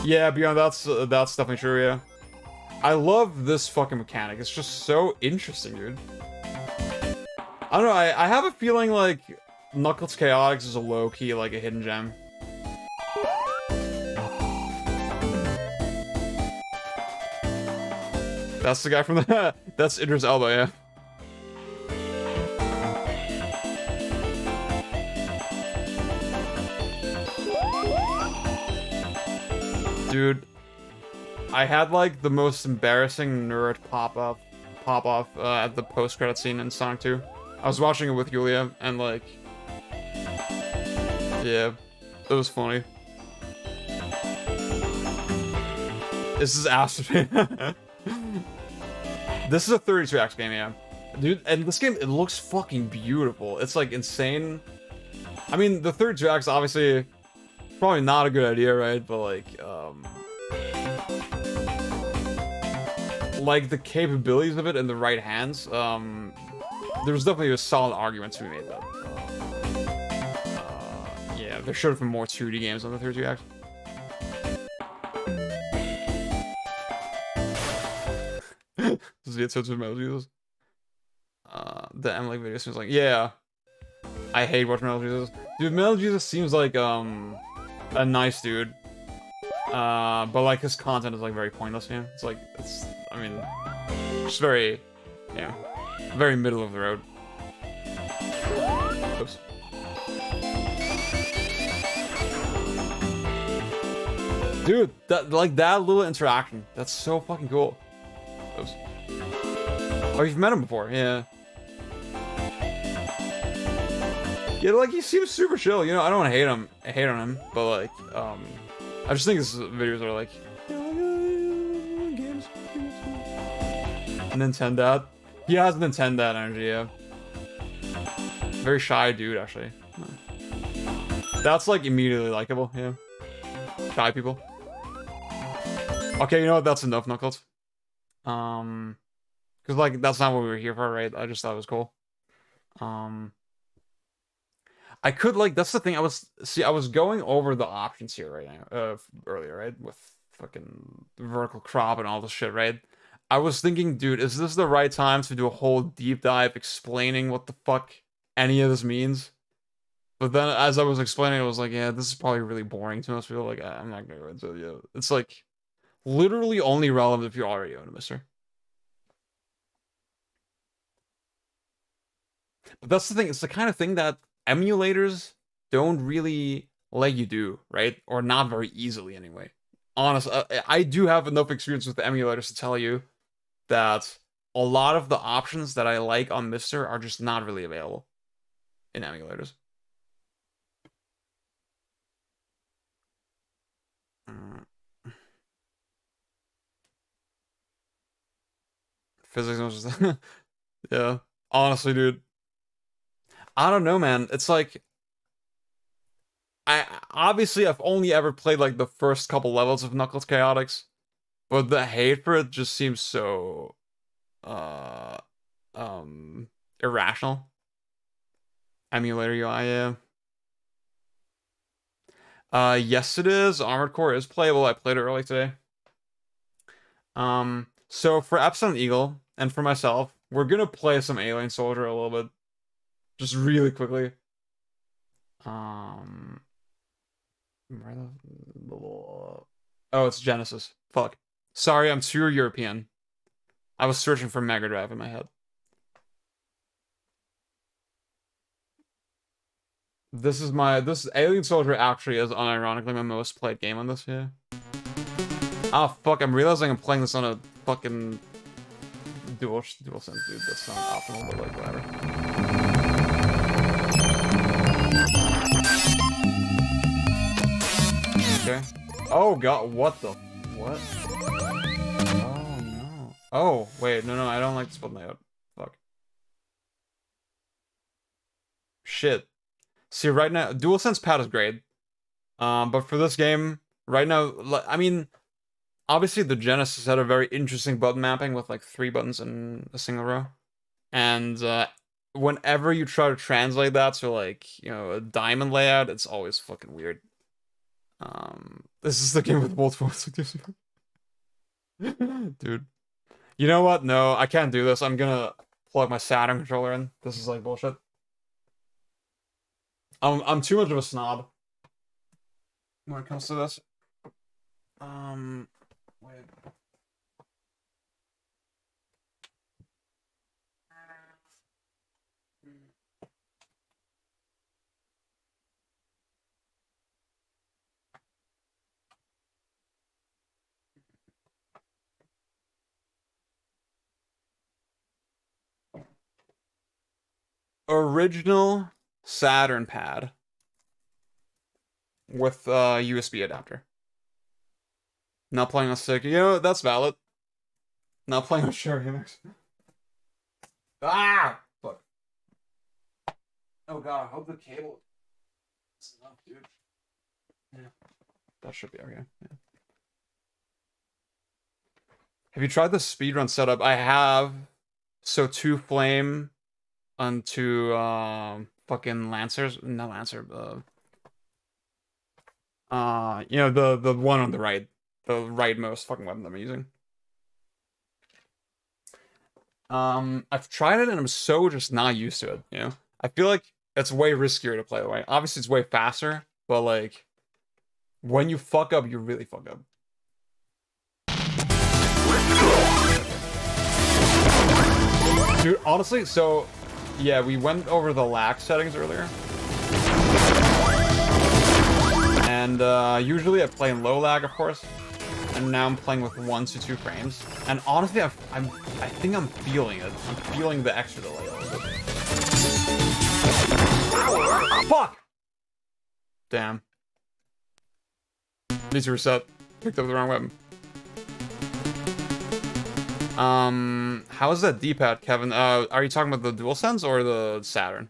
Yeah, beyond that's definitely true. Yeah, I love this fucking mechanic. It's just so interesting, dude. I don't know. I have a feeling like Knuckles Chaotix is a low key like a hidden gem. That's the guy from the that's Idris Elba, yeah. Dude, I had like the most embarrassing nerd pop off at the post-credit scene in Sonic 2. I was watching it with Yulia and like, yeah, it was funny. This is Astro. This is a 32x game, yeah. Dude, and this game, it looks fucking beautiful. It's like insane. I mean, the 32x obviously probably not a good idea, right? But like the capabilities of it in the right hands, there's definitely a solid argument to be made that yeah, there should have been more 2D games on the 32x. This is the Metal Jesus. The Emily video seems like, yeah, I hate watching Metal Jesus. Dude, Metal Jesus seems like a nice dude, but like his content is like very pointless. Yeah, it's like I mean, just very, yeah, very middle of the road. Oops. Dude, that little interaction, that's so fucking cool. Oops. Oh, you've met him before, yeah. Yeah, like he seems super chill. You know, I don't hate on him, but like, I just think his videos are like, games. Nintendo. He has Nintendo energy, yeah. Very shy dude, actually. That's like immediately likable, yeah. Shy people. Okay, you know what? That's enough, Knuckles. Because like that's not what we were here for, right? I just thought it was cool. I could like that's the thing. I was going over the options here right now, earlier, right, with fucking vertical crop and all this shit, right? I was thinking, dude, is this the right time to do a whole deep dive explaining what the fuck any of this means? But then as I was explaining, I was like, yeah, this is probably really boring to most people. Like, I'm not gonna go into it. Yeah, it's like literally only relevant if you already own a MiSTer. But that's the thing. It's the kind of thing that emulators don't really let you do, right? Or not very easily, anyway. Honestly, I do have enough experience with the emulators to tell you that a lot of the options that I like on MiSTer are just not really available in emulators. Physics was just yeah. Honestly, dude. I don't know, man. It's like I've only ever played like the first couple levels of Knuckles Chaotix, but the hate for it just seems so irrational. Emulator UI, yeah. Yes it is. Armored Core is playable. I played it early today. So for Epsilon Eagle and for myself, we're gonna play some Alien Soldier a little bit. Just really quickly. Where the... Oh, it's Genesis. Fuck. Sorry, I'm too European. I was searching for Mega Drive in my head. This Alien Soldier actually is unironically my most played game on this year. Oh fuck, I'm realizing I'm playing this on a fucking DualSense, dude. That's not optimal, but like whatever. Okay. Oh god, what the what? Oh no. Oh, wait, no, I don't like the split layout. Fuck. Shit. See, right now, DualSense pad is great. But for this game, right now, I mean, obviously the Genesis had a very interesting button mapping with like 3 buttons in a single row. And whenever you try to translate that to like, you know, a diamond layout, it's always fucking weird. This is the game with multiple dude. You know what? No, I can't do this. I'm gonna plug my Saturn controller in. This is like bullshit. I'm too much of a snob when it comes to this. Wait. Original Saturn pad with USB adapter. Not playing on stick. You know, that's valid. Not playing on share Remakes. Ah! Fuck. Oh god, I hope the cable is enough, dude. Yeah. That should be okay. Yeah. Have you tried the speedrun setup? I have. So 2 flame onto fucking Lancers. Not Lancer, you know, the one on the right. The rightmost fucking weapon I'm using. I've tried it and I'm so just not used to it, you know? I feel like it's way riskier to play the way. Obviously it's way faster, but like when you fuck up, you really fuck up. Dude, honestly, so yeah, we went over the lag settings earlier. And usually I play in low lag, of course. And now I'm playing with 1 to 2 frames. And honestly, I think I'm feeling it. I'm feeling the extra delay a little bit. Fuck! Damn. Need to reset. Picked up the wrong weapon. How is that D-pad, Kevin? Are you talking about the DualSense or the Saturn?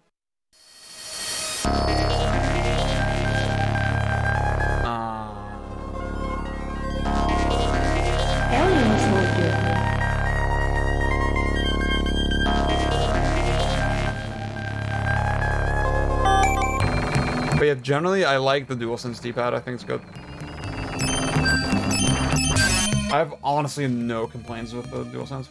But yeah, generally I like the DualSense D-pad. I think it's good. I have honestly no complaints with the DualSense.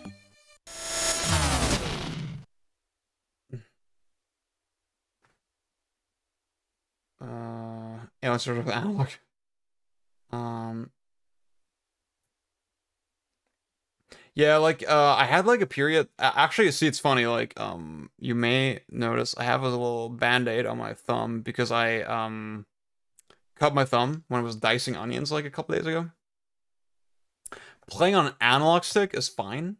Yeah, let's start with analog. Yeah, like I had like a period. Actually, see, it's funny. Like you may notice I have a little band-aid on my thumb because I cut my thumb when I was dicing onions like a couple days ago. Playing on an analog stick is fine,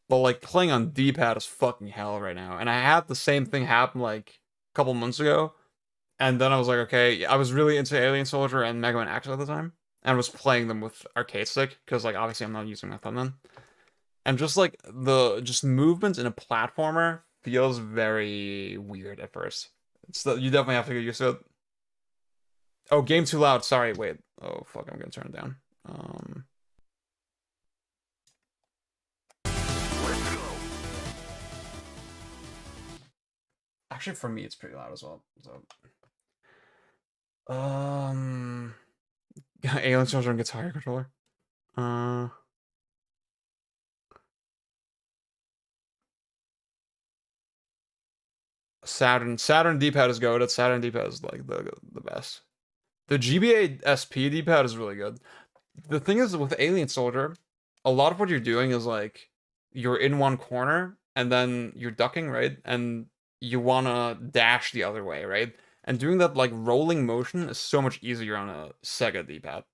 but like playing on D-pad is fucking hell right now. And I had the same thing happen like a couple months ago, and then I was like, okay, I was really into Alien Soldier and Mega Man X at the time, and was playing them with arcade stick because like obviously I'm not using my thumb then, and just like the movement in a platformer feels very weird at first. You definitely have to get used to it. Oh, game too loud. Sorry, wait. Oh fuck, I'm gonna turn it down. Actually, for me, it's pretty loud as well. So, Alien Soldier and Guitar Controller. Saturn D-pad is goated. Saturn D-pad is like the best. The GBA SP D-pad is really good. The thing is with Alien Soldier, a lot of what you're doing is like you're in one corner and then you're ducking, right? And you want to dash the other way, right? And doing that, like, rolling motion is so much easier on a Sega D-pad.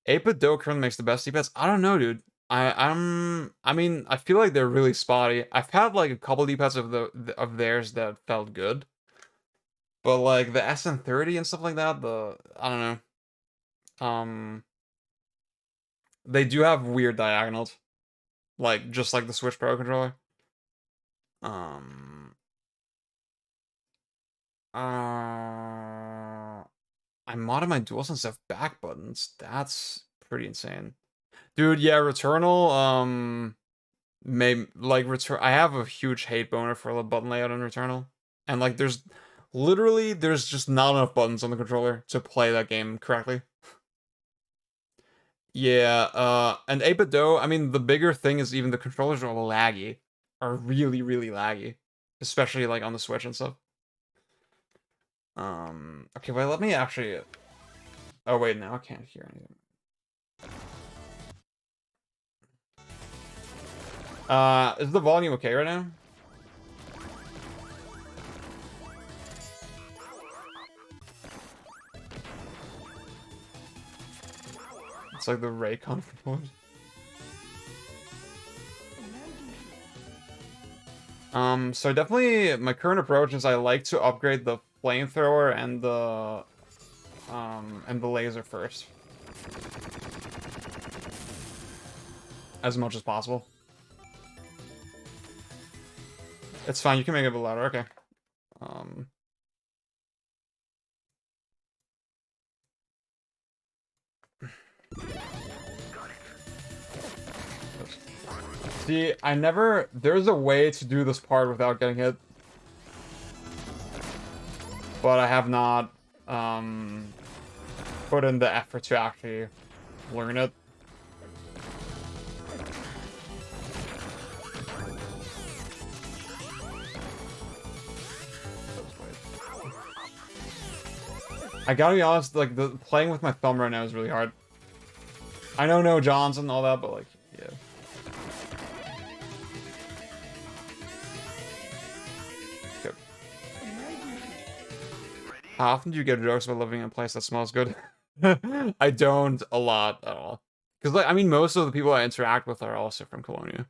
8-bit Do currently makes the best D-pads. I don't know, dude. I mean, I feel like they're really spotty. I've had like a couple D-pads of theirs that felt good. But like the SN30 and stuff like that, I don't know. They do have weird diagonals. Like just like the Switch Pro controller. I modded my DualSense to have back buttons. That's pretty insane. Dude, yeah, Returnal, I have a huge hate boner for the button layout in Returnal. And like there's just not enough buttons on the controller to play that game correctly. Yeah, and 8-bit Do, I mean the bigger thing is even the controllers are laggy. Are really, really laggy. Especially like on the Switch and stuff. Okay, wait, let me actually... Oh, wait, now I can't hear anything. Is the volume okay right now? It's like the Raycon controllers. So definitely my current approach is I like to upgrade the flamethrower and the laser first. As much as possible. It's fine, you can make it a bit louder, okay. See, there's a way to do this part without getting hit. But I have not, put in the effort to actually learn it. I gotta be honest, like, playing with my thumb right now is really hard. I know no Johns and all that, but like, yeah. Okay. How often do you get jokes about living in a place that smells good? I don't a lot at all. Because, like, I mean, most of the people I interact with are also from Colonia.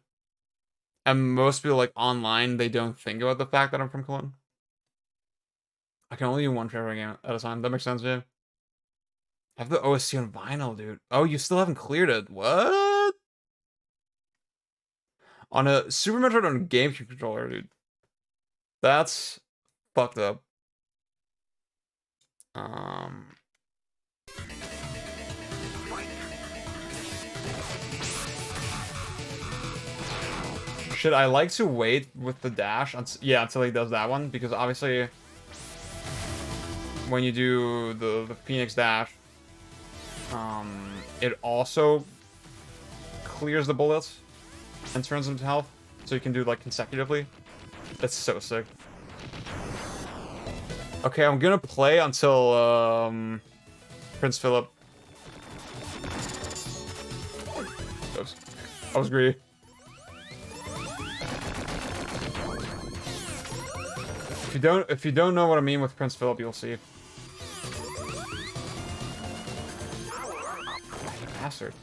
And most people, like, online, they don't think about the fact that I'm from Cologne. I can only do one favorite game at a time. That makes sense, yeah. I have the OSC on vinyl, dude. Oh, you still haven't cleared it. What? On a Super Metroid on a GameCube controller, dude. That's fucked up. Shit, I like to wait with the dash until he does that one, because obviously when you do the Phoenix dash, it also clears the bullets and turns them to health, so you can do like consecutively. That's so sick. Okay, I'm gonna play until Prince Philip. Oops. I was greedy. If you don't know what I mean with Prince Philip, you'll see. Bastard.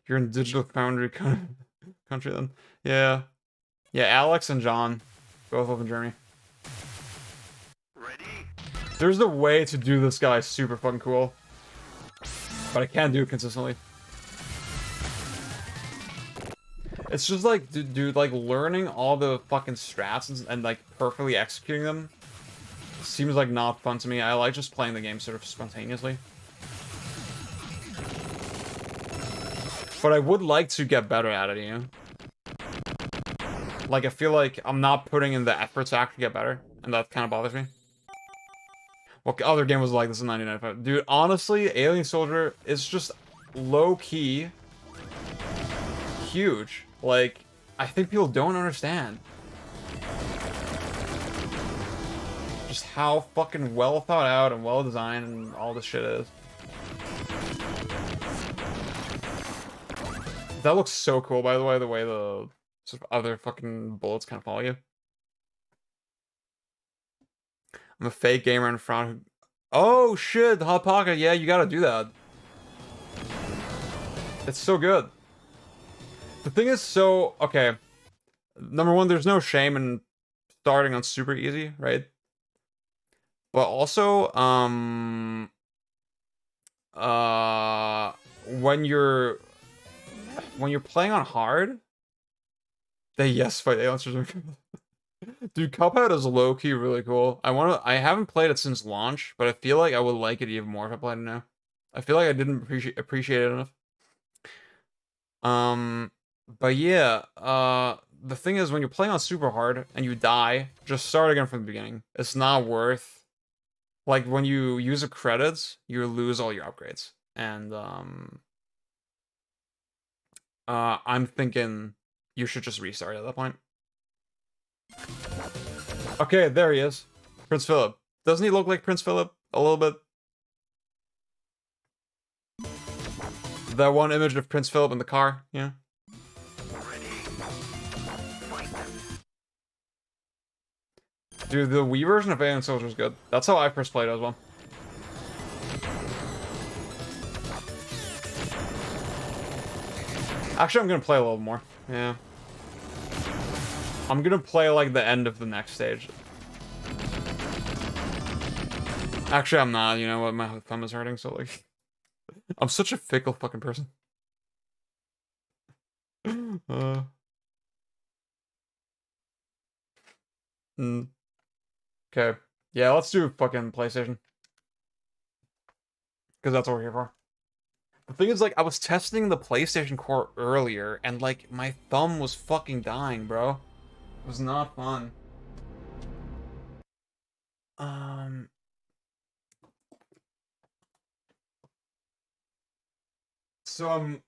You're in Digital Foundry country then. Yeah. Yeah, Alex and John both live in Germany. There's a way to do this guy super fucking cool. But I can't do it consistently. It's just like, dude, like learning all the fucking strats and like perfectly executing them seems like not fun to me. I like just playing the game sort of spontaneously. But I would like to get better at it, you know? Like, I feel like I'm not putting in the effort to actually get better, and that kind of bothers me. What other game was like this in 1995? Dude, honestly, Alien Soldier is just low-key huge. Like, I think people don't understand just how fucking well thought out and well designed and all this shit is. That looks so cool, by the way the sort of other fucking bullets kind of follow you. I'm a fake gamer in front. Oh shit, the Hot Pocket. Yeah, you gotta do that. It's so good. The thing is so... Okay. Number one, there's no shame in starting on super easy, right? But also, when you're playing on hard, yes, fight answers are dude, Cuphead is low-key really cool. I haven't played it since launch, but I feel like I would like it even more if I played it now. I feel like I didn't appreciate it enough. But yeah, the thing is, when you're playing on super hard and you die, just start again from the beginning. It's not worth... Like, when you use the credits, you lose all your upgrades. And, I'm thinking you should just restart at that point. Okay, there he is. Prince Philip. Doesn't he look like Prince Philip? A little bit. That one image of Prince Philip in the car, yeah. Dude, the Wii version of Alien Soldier is good. That's how I first played it as well. Actually, I'm gonna play a little more. Yeah. I'm gonna play, like, the end of the next stage. Actually, I'm not. You know what? My thumb is hurting, so, like... I'm such a fickle fucking person. Okay. Yeah, let's do fucking PlayStation. Because that's what we're here for. The thing is, like, I was testing the PlayStation Core earlier, and, like, my thumb was fucking dying, bro. It was not fun. So,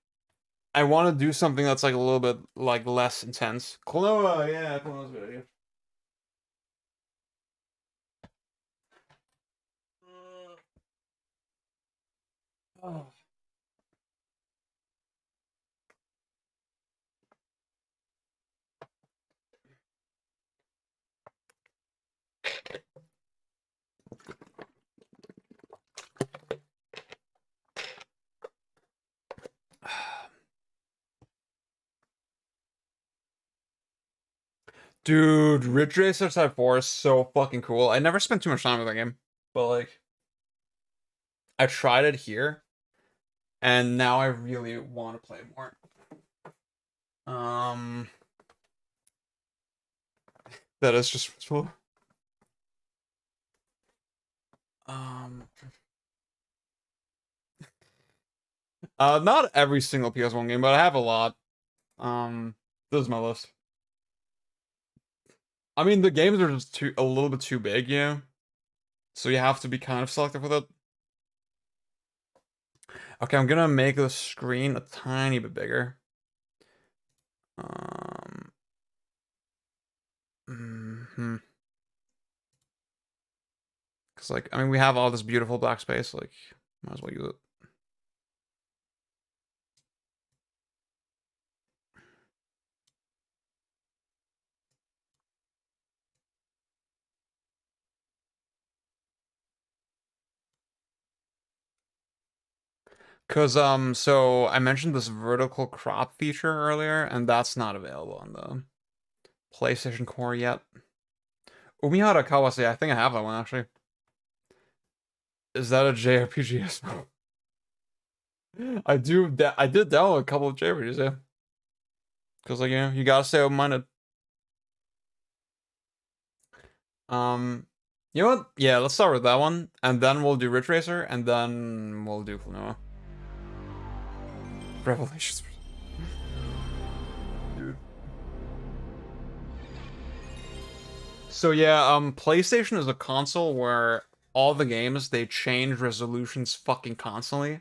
I want to do something that's, like, a little bit, like, less intense. Klonoa, yeah, Klonoa's a good idea. Oh. Dude, Ridge Racer Type 4 is so fucking cool. I never spent too much time with that game, but, like, I tried it here, and now I really want to play more. That is just cool. Not every single PS1 game, but I have a lot. This is my list. I mean, the games are just a little bit too big, yeah. So you have to be kind of selective with it. Okay, I'm gonna make the screen a tiny bit bigger. Cause, like, I mean, we have all this beautiful black space, like, might as well use it. Cause, so I mentioned this vertical crop feature earlier, and that's not available on the PlayStation Core yet. Umihara Kawase, I think I have that one, actually. Is that a JRPG? I did download a couple of JRPGs, yeah. Cause, like, you know, you gotta stay open-minded. You know what? Yeah, let's start with that one, and then we'll do Ridge Racer, and then we'll do Klonoa. Revelations. Dude. So yeah, PlayStation is a console where all the games, they change resolutions fucking constantly.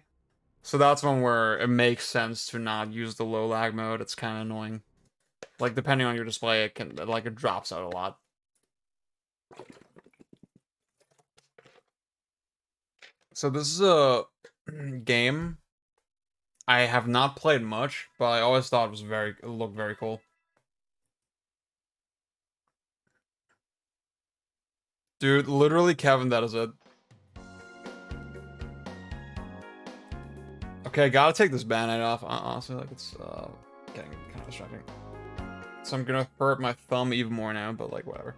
So that's one where it makes sense to not use the low lag mode. It's kind of annoying. Like, depending on your display, it can, like, it drops out a lot. So this is a game I have not played much, but I always thought it looked very cool. Dude, literally, Kevin, that is it. Okay, gotta take this band-aid off. Honestly, like, it's getting kind of distracting. So I'm gonna hurt my thumb even more now, but, like, whatever.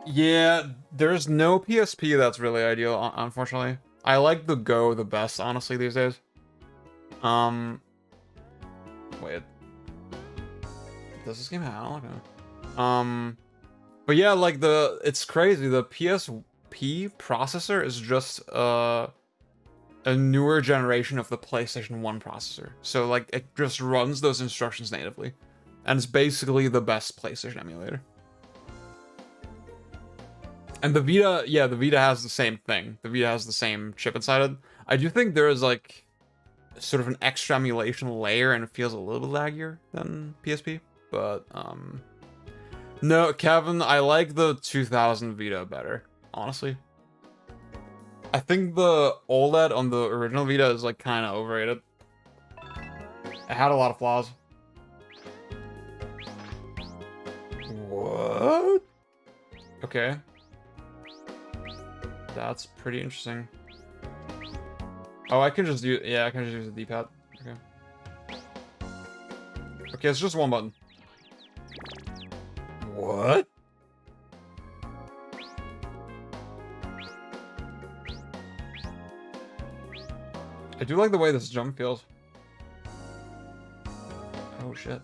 Yeah, there's no PSP that's really ideal, unfortunately. I like the Go the best, honestly, these days. Wait. Does this game have? I don't know. But yeah, like it's crazy. The PSP processor is just a newer generation of the PlayStation 1 processor. So like it just runs those instructions natively. And it's basically the best PlayStation emulator. And the Vita, yeah, the Vita has the same thing. The Vita has the same chip inside it. I do think there is like sort of an extra emulation layer and it feels a little bit laggier than PSP. But no, Kevin, I like the 2000 Vita better, honestly. I think the OLED on the original Vita is like kind of overrated. It had a lot of flaws. What? Okay. That's pretty interesting. Oh, I can just use, yeah, I can just use the D-pad. Okay. Okay, it's just one button. What? I do like the way this jump feels. Oh shit.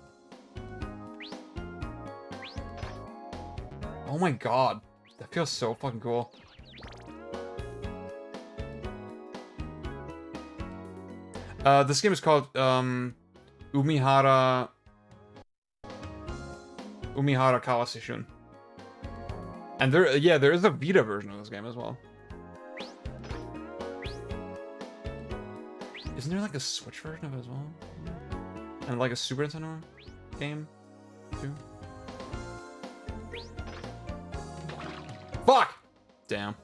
Oh my god. That feels so fucking cool. This game is called Umihara Kawashishun. And there is a Vita version of this game as well. Isn't there like a Switch version of it as well? And like a Super Nintendo game too? Fuck! Damn.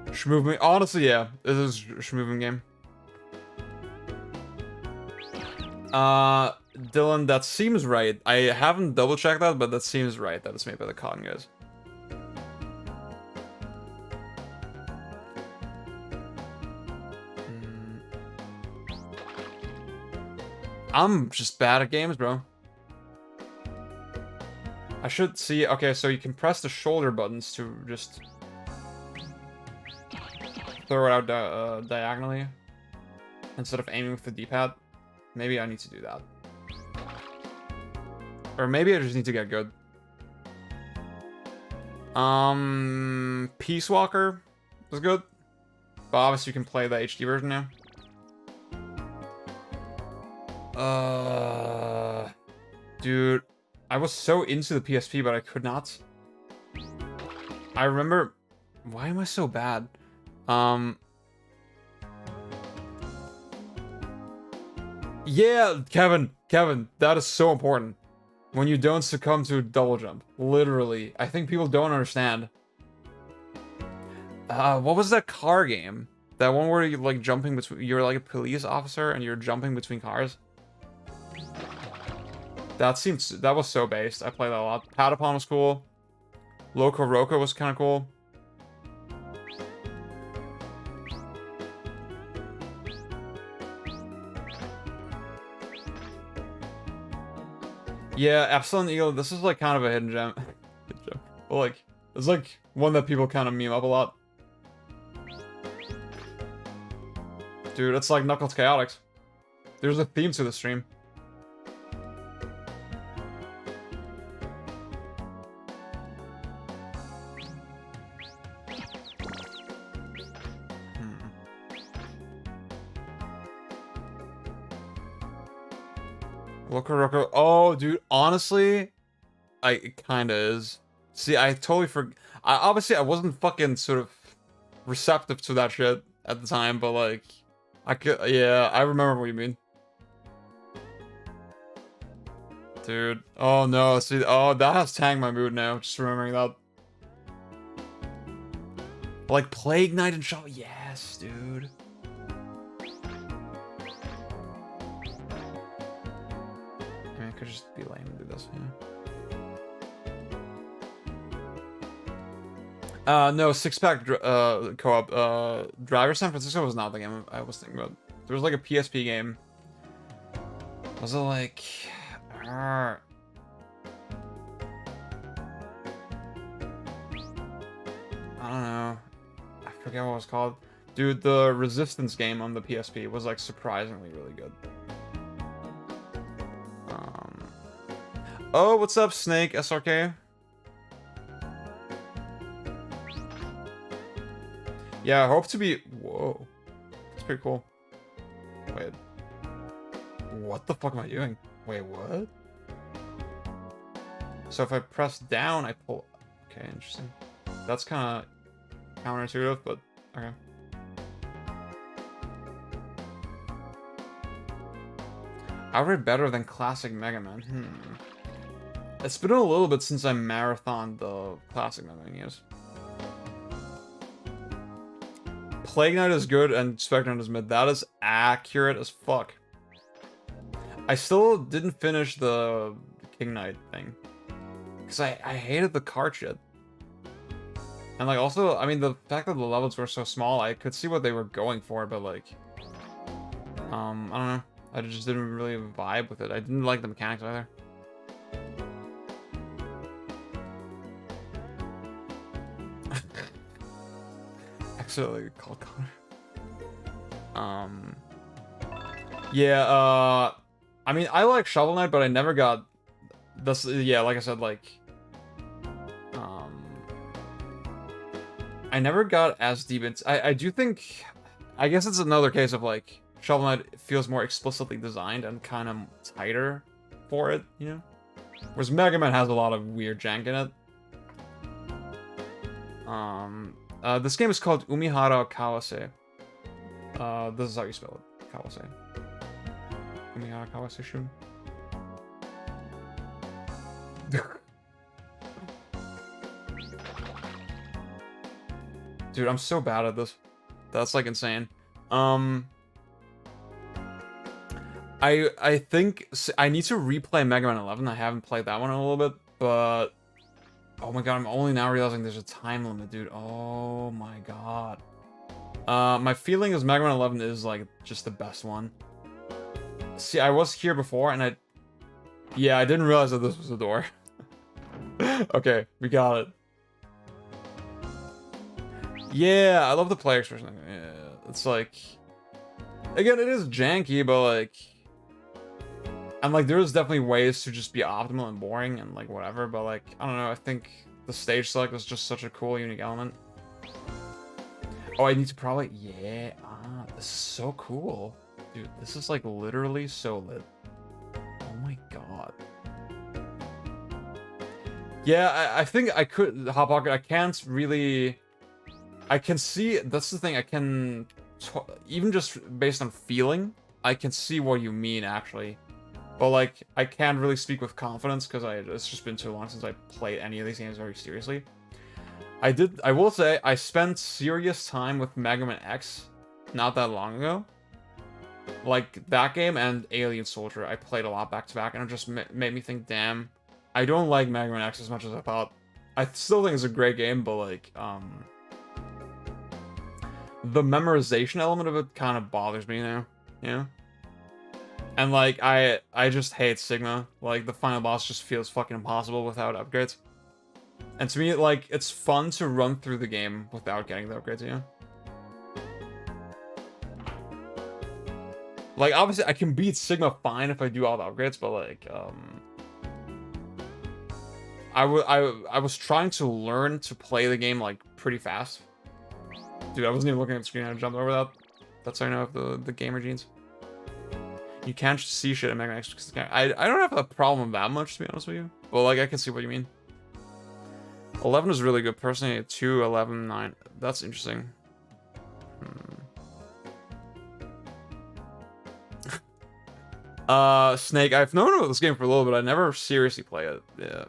Shmoving, honestly, yeah, this is a Shmoving game. Dylan, that seems right. I haven't double checked that, but that seems right that it's made by the Cotton guys. I'm just bad at games, bro. I should see. Okay, so you can press the shoulder buttons to just throw it out diagonally instead of aiming with the D-pad. Maybe I need to do that. Or maybe I just need to get good. Peace Walker was good. But obviously you can play the HD version now. Dude, I was so into the PSP, but I could not. I remember. Why am I so bad? Yeah, Kevin, that is so important. When you don't succumb to double jump, literally, I think people don't understand. What was that car game? That one where you like jumping between. You're like a police officer and you're jumping between cars. That was so based. I played that a lot. Patapon was cool. Loco Roco was kind of cool. Yeah, Epsilon Eagle, this is like kind of a hidden gem. But like, it's like one that people kind of meme up a lot. Dude, it's like Knuckles Chaotix. There's a theme to the stream. Loco. Oh, dude, honestly, it kinda is. See, I totally forgot. Obviously, I wasn't fucking sort of receptive to that shit at the time, but like, yeah, I remember what you mean. Dude. Oh no, see, oh, that has tanked my mood now, just remembering that. Like Plague Knight and Shovel, yes, dude. I mean, I could just be lame and do this, yeah. No, six-pack co-op. Driver San Francisco was not the game I was thinking about. There was like a PSP game. Was it like... I don't know. I forget what it was called. Dude, the Resistance game on the PSP was like surprisingly really good. Oh, what's up, Snake SRK? Yeah, I hope to be... Whoa. That's pretty cool. Wait. What the fuck am I doing? Wait, what? So if I press down, I pull... Okay, interesting. That's kind of counterintuitive, but okay. Outright better than classic Mega Man. It's been a little bit since I marathoned the classic Mega Man games. Plague Knight is good and Spectre Knight is mid. That is accurate as fuck. I still didn't finish the King Knight thing. Because I hated the card shit. And like also, I mean, the fact that the levels were so small, I could see what they were going for, but like... I don't know. I just didn't really vibe with it. I didn't like the mechanics either. Accidentally called Connor. Yeah, I mean, I like Shovel Knight, but I never got this. Yeah, like I said, like, I never got as deep into. I do think, I guess it's another case of like Shovel Knight feels more explicitly designed and kind of tighter for it, you know. Whereas Mega Man has a lot of weird jank in it. This game is called Umihara Kawase. This is how you spell it. Kawase. Umihara Kawase Shun. Dude, I'm so bad at this. That's like insane. I think I need to replay Mega Man 11. I haven't played that one in a little bit, but oh my god, I'm only now realizing there's a time limit, dude. Oh my god. My feeling is Mega Man 11 is like just the best one. See, I was here before and I didn't realize that this was a door. Okay, we got it. Yeah, I love the player expression. Yeah, it's like, again, it is janky, but like, and like there's definitely ways to just be optimal and boring and like whatever, but like, I don't know, I think the stage select was just such a cool, unique element. Oh, I need to probably, yeah, this is so cool. Dude, this is like literally so lit. Oh my god. Yeah, I think I could, Hot Pocket, I can't really, I can see, that's the thing, I can, even just based on feeling, I can see what you mean, actually. But, like, I can't really speak with confidence, because it's just been too long since I played any of these games very seriously. I will say, I spent serious time with Mega Man X not that long ago. Like, that game and Alien Soldier, I played a lot back-to-back, and it just made me think, damn, I don't like Mega Man X as much as I thought. I still think it's a great game, but, like, the memorization element of it kind of bothers me now, you know? And like, I just hate Sigma. Like, the final boss just feels fucking impossible without upgrades. And to me, like, it's fun to run through the game without getting the upgrades, you know? Like, obviously, I can beat Sigma fine if I do all the upgrades, but like, I was trying to learn to play the game, like, pretty fast. Dude, I wasn't even looking at the screen. I jumped over that. That's how I know of the gamer genes. You can't see shit in Mega Man X because I don't have a problem that much, to be honest with you. But like, I can see what you mean. 11 is really good. Personally, 2, 11, 9. That's interesting. Snake, I've known about this game for a little bit. I never seriously play it. Yeah.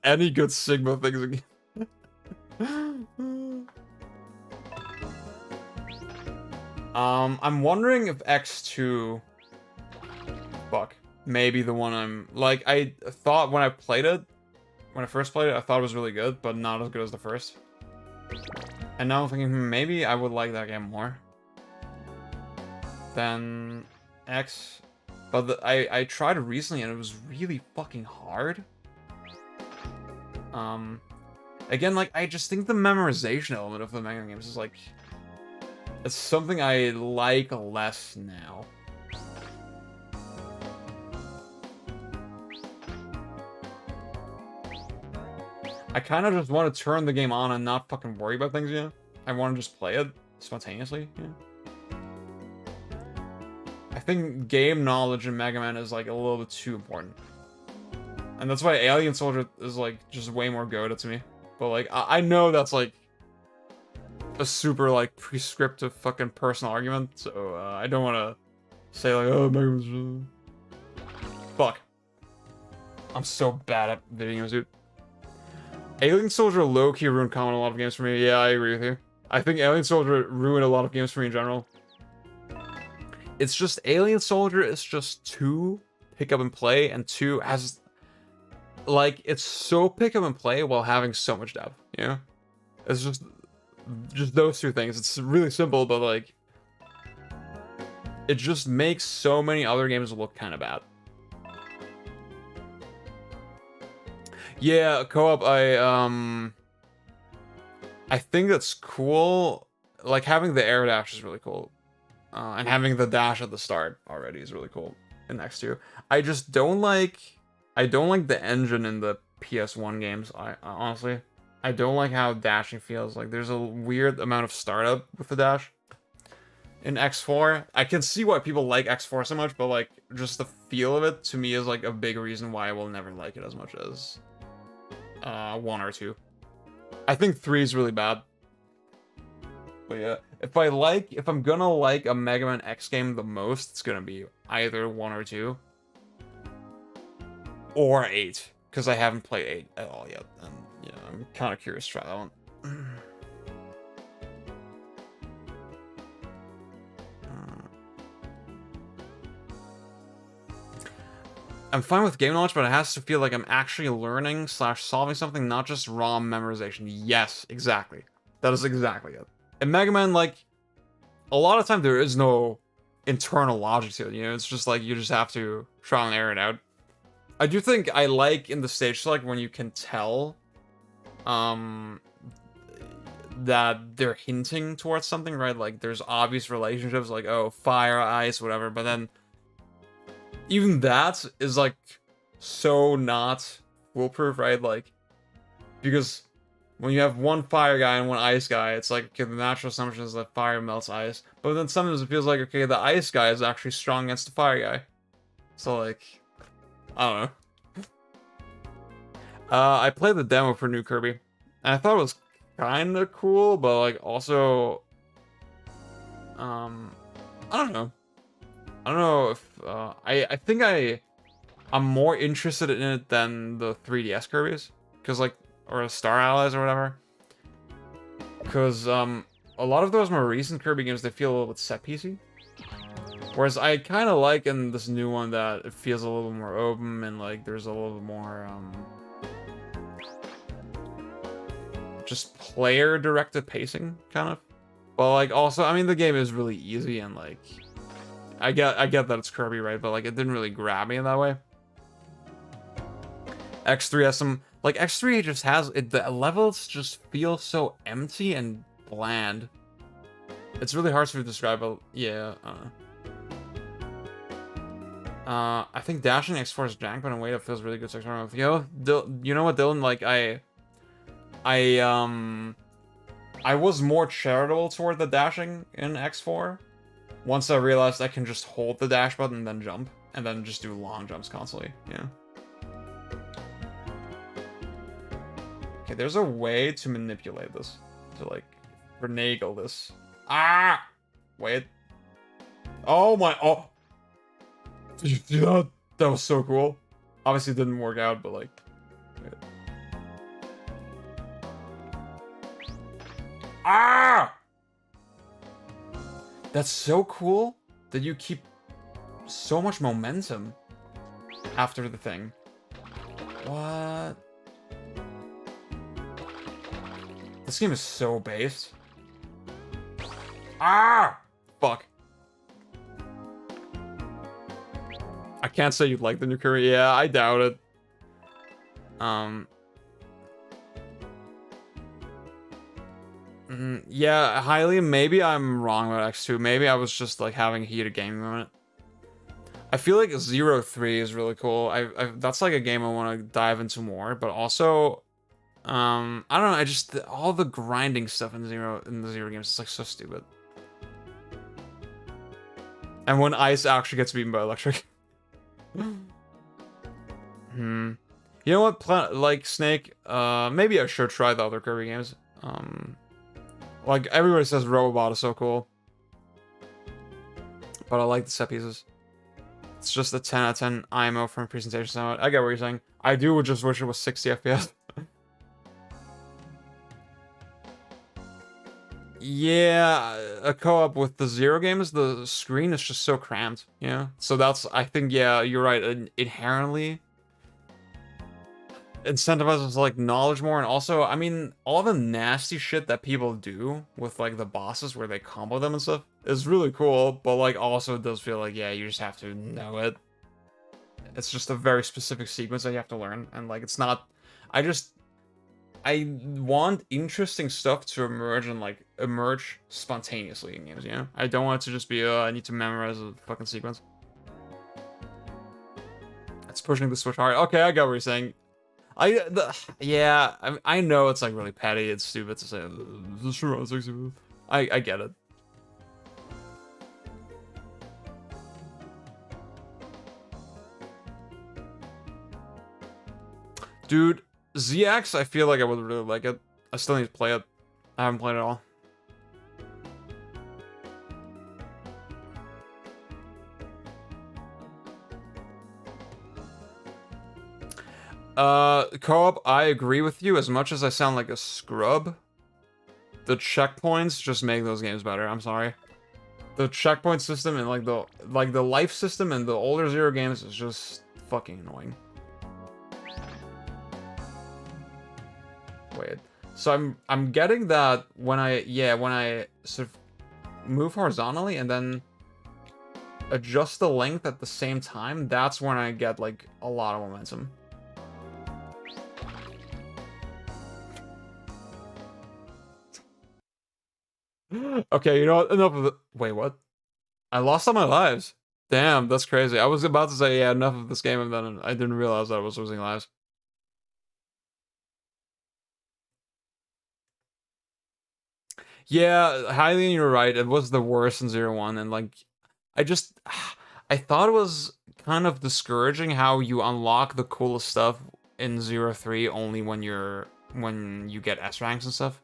Any good Sigma things again. I'm wondering if X2... Fuck. Maybe the one I'm... Like, I thought when I played it... When I first played it, I thought it was really good, but not as good as the first. And now I'm thinking, maybe I would like that game more than X. But I tried it recently and it was really fucking hard. Again, like, I just think the memorization element of the Mega Man games is, like... It's something I like less now. I kind of just want to turn the game on and not fucking worry about things, you know? I want to just play it spontaneously, you know? I think game knowledge in Mega Man is, like, a little bit too important. And that's why Alien Soldier is, like, just way more goated to me. But, like, I know that's, like, a super, like, prescriptive fucking personal argument, so, I don't want to say, like, oh, Mega Man's... Fuck. I'm so bad at video games, dude. Alien Soldier low-key ruined common a lot of games for me. Yeah, I agree with you. I think Alien Soldier ruined a lot of games for me in general. It's just Alien Soldier is just too pick up and play, and too has... Like, it's so pick up and play while having so much depth, you know? It's just those two things. It's really simple, but, like... It just makes so many other games look kind of bad. Yeah, co-op, I think that's cool. Like, having the air dash is really cool. And having the dash at the start already is really cool in X2. I just don't like... I don't like the engine in the PS1 games, honestly. I don't like how dashing feels. Like, there's a weird amount of startup with the dash. In X4, I can see why people like X4 so much, but, like, just the feel of it, to me, is, like, a big reason why I will never like it as much as... 1 or 2. I think 3 is really bad. But yeah, if I'm gonna like a Mega Man X game the most, it's gonna be either 1 or 2. Or 8. Because I haven't played 8 at all yet. And yeah, I'm kind of curious to try that one. I'm fine with game knowledge, but it has to feel like I'm actually learning / solving something, not just raw memorization. Yes, exactly. That is exactly it. In Mega Man, like, a lot of time there is no internal logic to it, you know? It's just like, you just have to trial and error it out. I do think I like in the stage select when you can tell that they're hinting towards something, right? Like, there's obvious relationships, like, oh, fire, ice, whatever, but then even that is, like, so not foolproof, right? Like, because when you have one fire guy and one ice guy, it's like, okay, the natural assumption is that fire melts ice. But then sometimes it feels like, okay, the ice guy is actually strong against the fire guy. So, like, I don't know. I played the demo for New Kirby, and I thought it was kind of cool, but, like, also, I don't know. I don't know if, I think I'm more interested in it than the 3DS Kirby's, because, like, or Star Allies or whatever, because, a lot of those more recent Kirby games, they feel a little bit set-piecey, whereas I kind of like in this new one that it feels a little bit more open, and, like, there's a little bit more, just player-directed pacing, kind of, but, like, also, I mean, the game is really easy, and, like, I get that it's Kirby, right? But, like, it didn't really grab me in that way. X3 has some... Like, X3 just has... the levels just feel so empty and bland. It's really hard to describe, but yeah. I think dashing X4 is jank, but in a way that feels really good to experiment with. Yo, you know what, Dylan? Like, I was more charitable toward the dashing in X4. Once I realized I can just hold the dash button and then jump, and then just do long jumps constantly, yeah. Okay, there's a way to manipulate this, to, like, finagle this. Ah! Wait. Oh my, oh. Did you see that? That was so cool. Obviously it didn't work out, but like. Ah! That's so cool that you keep so much momentum after the thing. What? This game is so based. Ah! Fuck. I can't say you'd like the new curry. Yeah, I doubt it. Yeah, highly. Maybe I'm wrong about X2. Maybe I was just like having a heated gaming moment. I feel like 03 is really cool. That's like a game I want to dive into more. But also, I don't know. I just all the grinding stuff in the Zero games is like so stupid. And when Ice actually gets beaten by Electric. You know what? Like Snake. Maybe I should try the other Kirby games. Like everybody says, Robobot is so cool, but I like the set pieces. It's just a 10 out of 10 IMO from presentation summit. I get what you're saying. I do just wish it was 60 FPS. Yeah, a co-op with the Zero games, the screen is just so cramped, yeah. So that's, I think, yeah, you're right. Inherently incentivizes like knowledge more, and also, I mean, all the nasty shit that people do with like the bosses where they combo them and stuff is really cool, but like also it does feel like, yeah, you just have to know it. It's just a very specific sequence that you have to learn, and like it's not. I want interesting stuff to emerge and like emerge spontaneously in games, you know? I don't want it to just be, I need to memorize a fucking sequence. It's pushing the Switch hard. Okay, I got what you're saying. Yeah, I know it's like really petty, it's stupid to say. I get it. Dude, ZX, I feel like I would really like it. I still need to play it. I haven't played it all. Co-op, I agree with you. As much as I sound like a scrub, the checkpoints just make those games better. I'm sorry. The checkpoint system and like the life system in the older Zero games is just fucking annoying. Wait. So I'm getting that when I sort of move horizontally and then adjust the length at the same time, that's when I get like a lot of momentum. Okay, you know what? Enough of it. Wait, what? I lost all my lives. Damn, that's crazy. I was about to say, yeah, enough of this game, and then I didn't realize that I was losing lives. Yeah, Hylian, you're right. It was the worst in 01, and like, I thought it was kind of discouraging how you unlock the coolest stuff in 03 only when you get S ranks and stuff.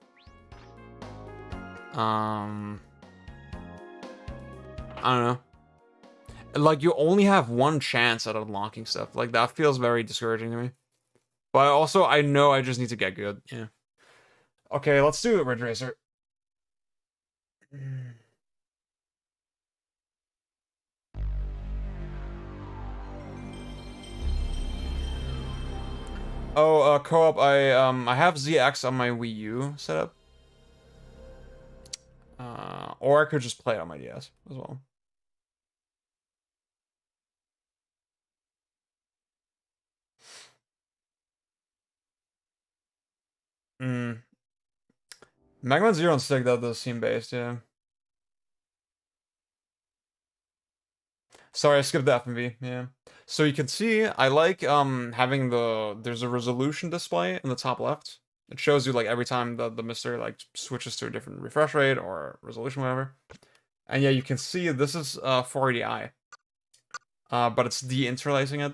I don't know. Like, you only have one chance at unlocking stuff. Like, that feels very discouraging to me. But also, I know I just need to get good. Yeah. Okay, let's do it, Ridge Racer. Oh, co-op, I have ZX on my Wii U set up. Or I could just play it on my DS as well. Mega Man Zero and Stick, that does seem based, yeah. Sorry, I skipped the FMV, yeah. So you can see, I like having there's a resolution display in the top left. It shows you like every time the MiSTer like switches to a different refresh rate or resolution, whatever. And yeah, you can see this is 480i. But it's de-interlacing it.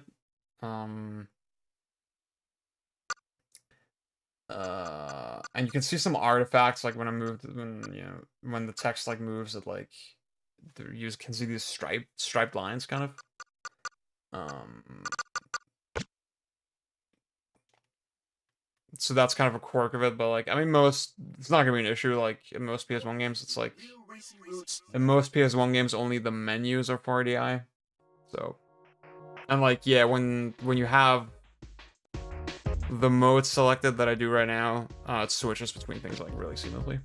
And you can see some artifacts like when I moved, when the text like moves, it like you can see these striped lines, kind of. So that's kind of a quirk of it, but like, I mean, it's not gonna be an issue. Like in most PS1 games, it's like in most PS1 games, only the menus are 480i. So, and like, yeah, when you have the mode selected that I do right now, it switches between things like really seamlessly.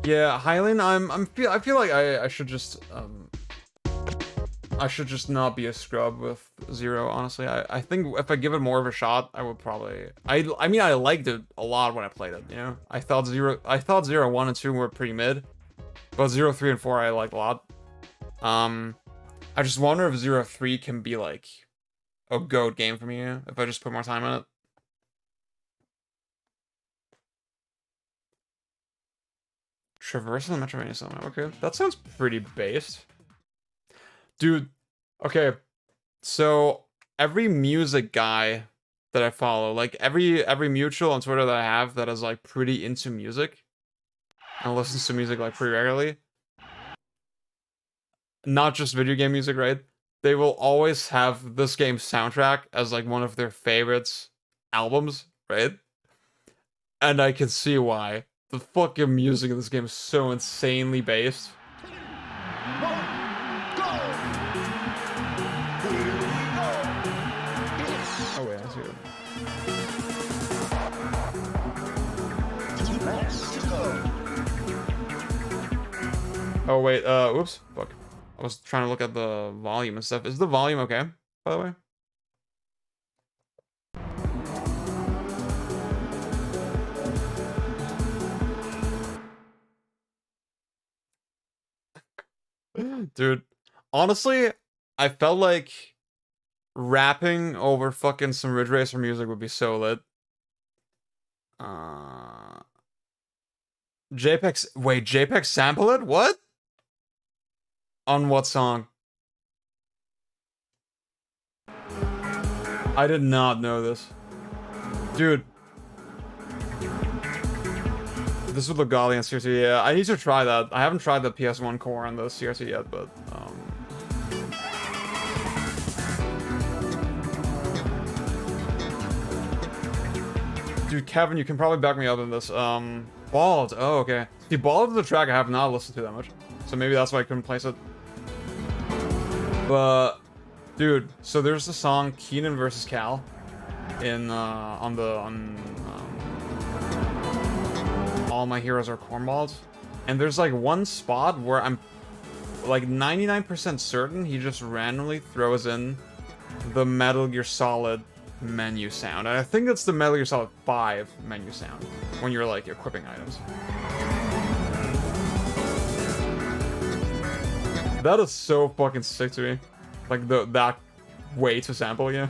Yeah, Hylian, I feel like I should just not be a scrub with Zero, honestly. I think if I give it more of a shot, I would probably I mean I liked it a lot when I played it, you know? I thought Zero 1 and 2 were pretty mid, but 0, 3, and 4 I liked a lot. I just wonder if 0, 3 can be like a GOAT game for me if I just put more time in it. Traversal and Metroidvania style. Okay, that sounds pretty based. Dude, okay. So every music guy that I follow, like every mutual on Twitter that I have that is like pretty into music and listens to music like pretty regularly, not just video game music, right? They will always have this game's soundtrack as like one of their favorites albums, right? And I can see why. The fucking music in this game is so insanely based. Oh wait, I see it. Oh wait, whoops, fuck. I was trying to look at the volume and stuff. Is the volume okay, by the way? Dude, honestly, I felt like rapping over fucking some Ridge Racer music would be so lit. JPEG sample it? What? On what song? I did not know this. Dude. This would look godly on CRT. Yeah, I need to try that. I haven't tried the PS1 core on the CRT yet, but dude, Kevin, you can probably back me up in this. Bald. Oh, okay. See, Bald is the track I have not listened to that much, so maybe that's why I couldn't place it. But, dude, so there's the song Keenan versus Cal in on All My Heroes Are Cornballs, and there's like one spot where I'm like 99% certain he just randomly throws in the Metal Gear Solid menu sound. And I think it's the Metal Gear Solid 5 menu sound when you're like equipping items. That is so fucking sick to me. Like that way to sample, yeah.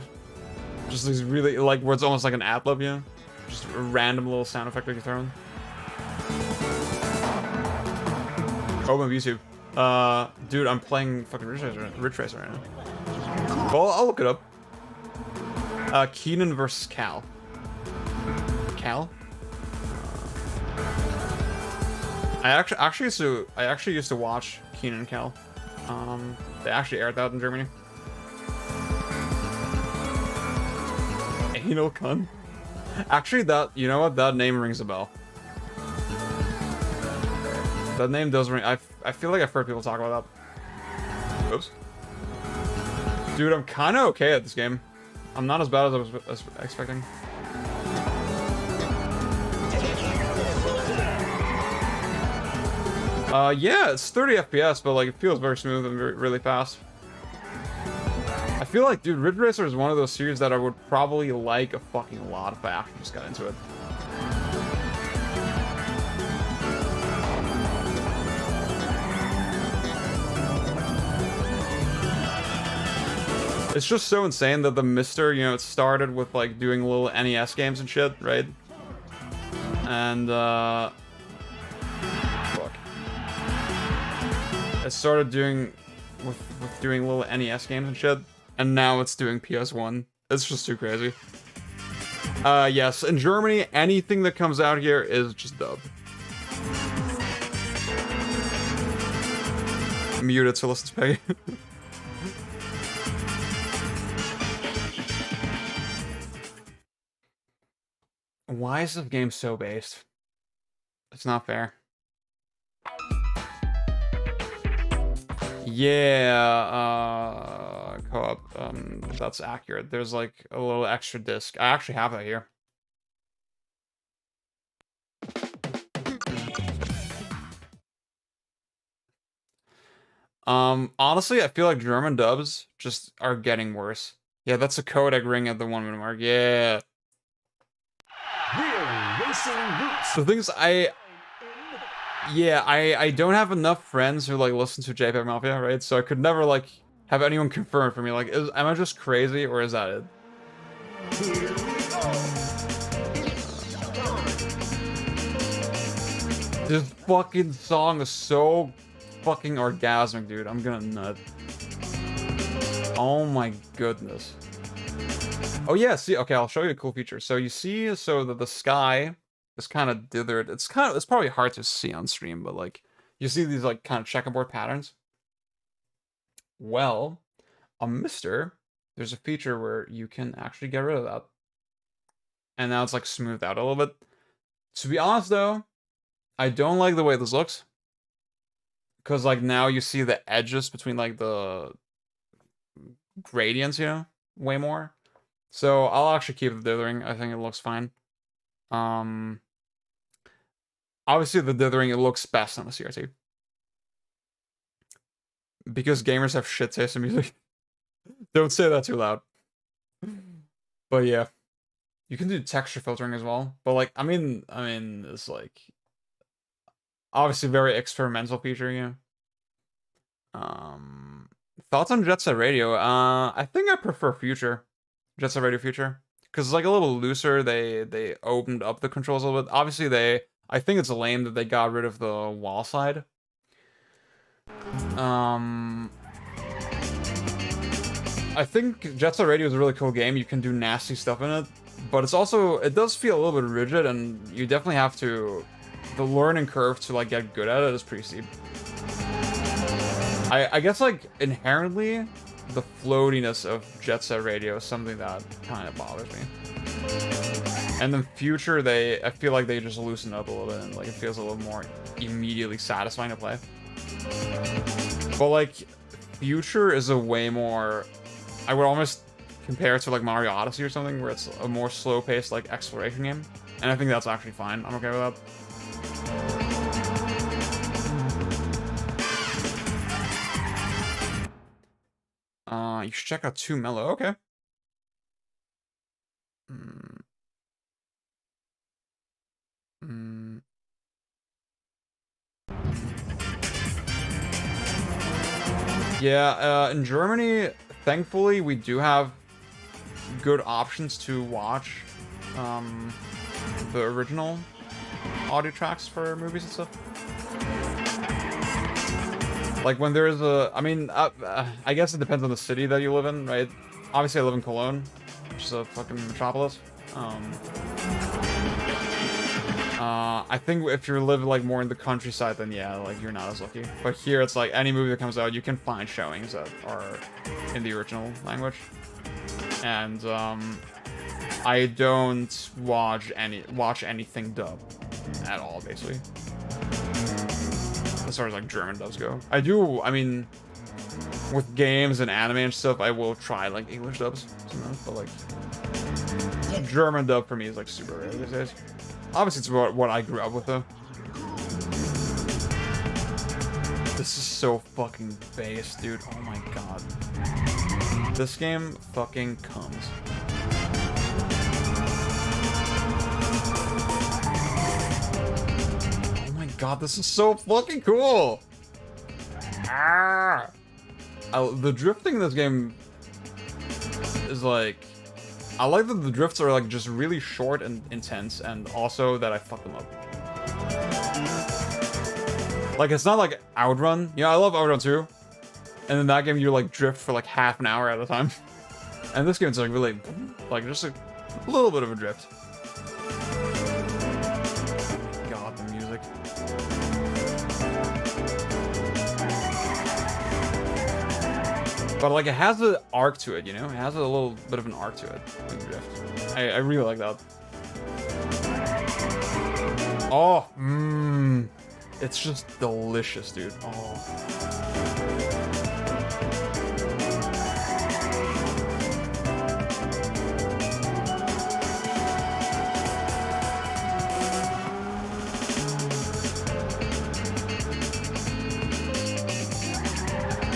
Just these really like where it's almost like an ad-lib, yeah. Just a random little sound effect that you throw in. Open YouTube. Dude, I'm playing fucking Ridge Racer right now. Well, I'll look it up. Keenan versus Cal. Cal? I actually used to watch Keenan and Cal. They actually aired that in Germany. Anal cunt. Actually, that, you know what? That name rings a bell. That name does ring. I feel like I've heard people talk about that. Oops. Dude, I'm kind of okay at this game. I'm not as bad as I was expecting. Yeah, it's 30 FPS, but like it feels very smooth and really fast. I feel like, dude, Ridge Racer is one of those series that I would probably like a fucking lot if I actually just got into it. It's just so insane that the MiSTer, you know, it started with like doing little NES games and shit, right? And fuck. It started doing with doing little NES games and shit, and now it's doing PS1. It's just too crazy. Yes, in Germany, anything that comes out here is just dubbed. Muted so listen to Peggy. Why is this game so based? It's not fair. Yeah, co-op. That's accurate. There's like a little extra disc. I actually have that here. Honestly, I feel like German dubs just are getting worse. Yeah, that's a codec ring at the 1 minute mark. Yeah. The things I don't have enough friends who like listen to JPEG Mafia, right? So I could never like have anyone confirm for me. Like, am I just crazy or is that it? This fucking song is so fucking orgasmic, dude. I'm gonna nut. Oh my goodness. Oh yeah, see, okay, I'll show you a cool feature. So you see, so that the sky is kind of dithered. It's probably hard to see on stream, but like, you see these like kind of checkerboard patterns. Well, on MiSTer, there's a feature where you can actually get rid of that. And now it's like smoothed out a little bit. To be honest though, I don't like the way this looks. Because like now you see the edges between like the gradients, you know, way more. So I'll actually keep the dithering. I think it looks fine. Obviously the dithering, it looks best on a CRT. Because gamers have shit taste in music. Don't say that too loud. But yeah. You can do texture filtering as well. But like, I mean, it's like obviously very experimental feature, you know. Thoughts on Jet Set Radio? I think I prefer Future. Jet Set Radio Future. Because it's like a little looser. They opened up the controls a little bit. Obviously I think it's lame that they got rid of the wall slide. I think Jet Set Radio is a really cool game. You can do nasty stuff in it. But it's also, it does feel a little bit rigid, and you definitely have to, the learning curve to like get good at it is pretty steep. I guess like inherently, the floatiness of Jet Set Radio is something that kind of bothers me. And then Future, I feel like they just loosen up a little bit, and like it feels a little more immediately satisfying to play. But like, Future is a way more, I would almost compare it to like Mario Odyssey or something, where it's a more slow-paced like exploration game. And I think that's actually fine. I'm okay with that. You should check out 2 Mellow. Okay. Yeah, in Germany, thankfully, we do have good options to watch the original audio tracks for movies and stuff. Like when there's a, I guess it depends on the city that you live in, right? Obviously I live in Cologne, which is a fucking metropolis. I think if you live like more in the countryside, then yeah, like you're not as lucky. But here it's like any movie that comes out, you can find showings that are in the original language. And I don't watch anything dubbed at all, basically. As far as like German dubs go. I do, with games and anime and stuff, I will try like English dubs sometimes, but like German dub for me is like super rare these days. Obviously it's about what I grew up with though. This is so fucking base, dude. Oh my god. This game fucking comes. Oh my god, this is so fucking cool! The drifting in this game is like, I like that the drifts are like just really short and intense, and also that I fuck them up. Like, it's not like Outrun. Yeah, I love Outrun too. And in that game, you like drift for like half an hour at a time. And this game is like really, like just a little bit of a drift. God, the music. But like, it has an arc to it, you know? It has a little bit of an arc to it, the drift. I really like that. Oh, it's just delicious, dude. Oh.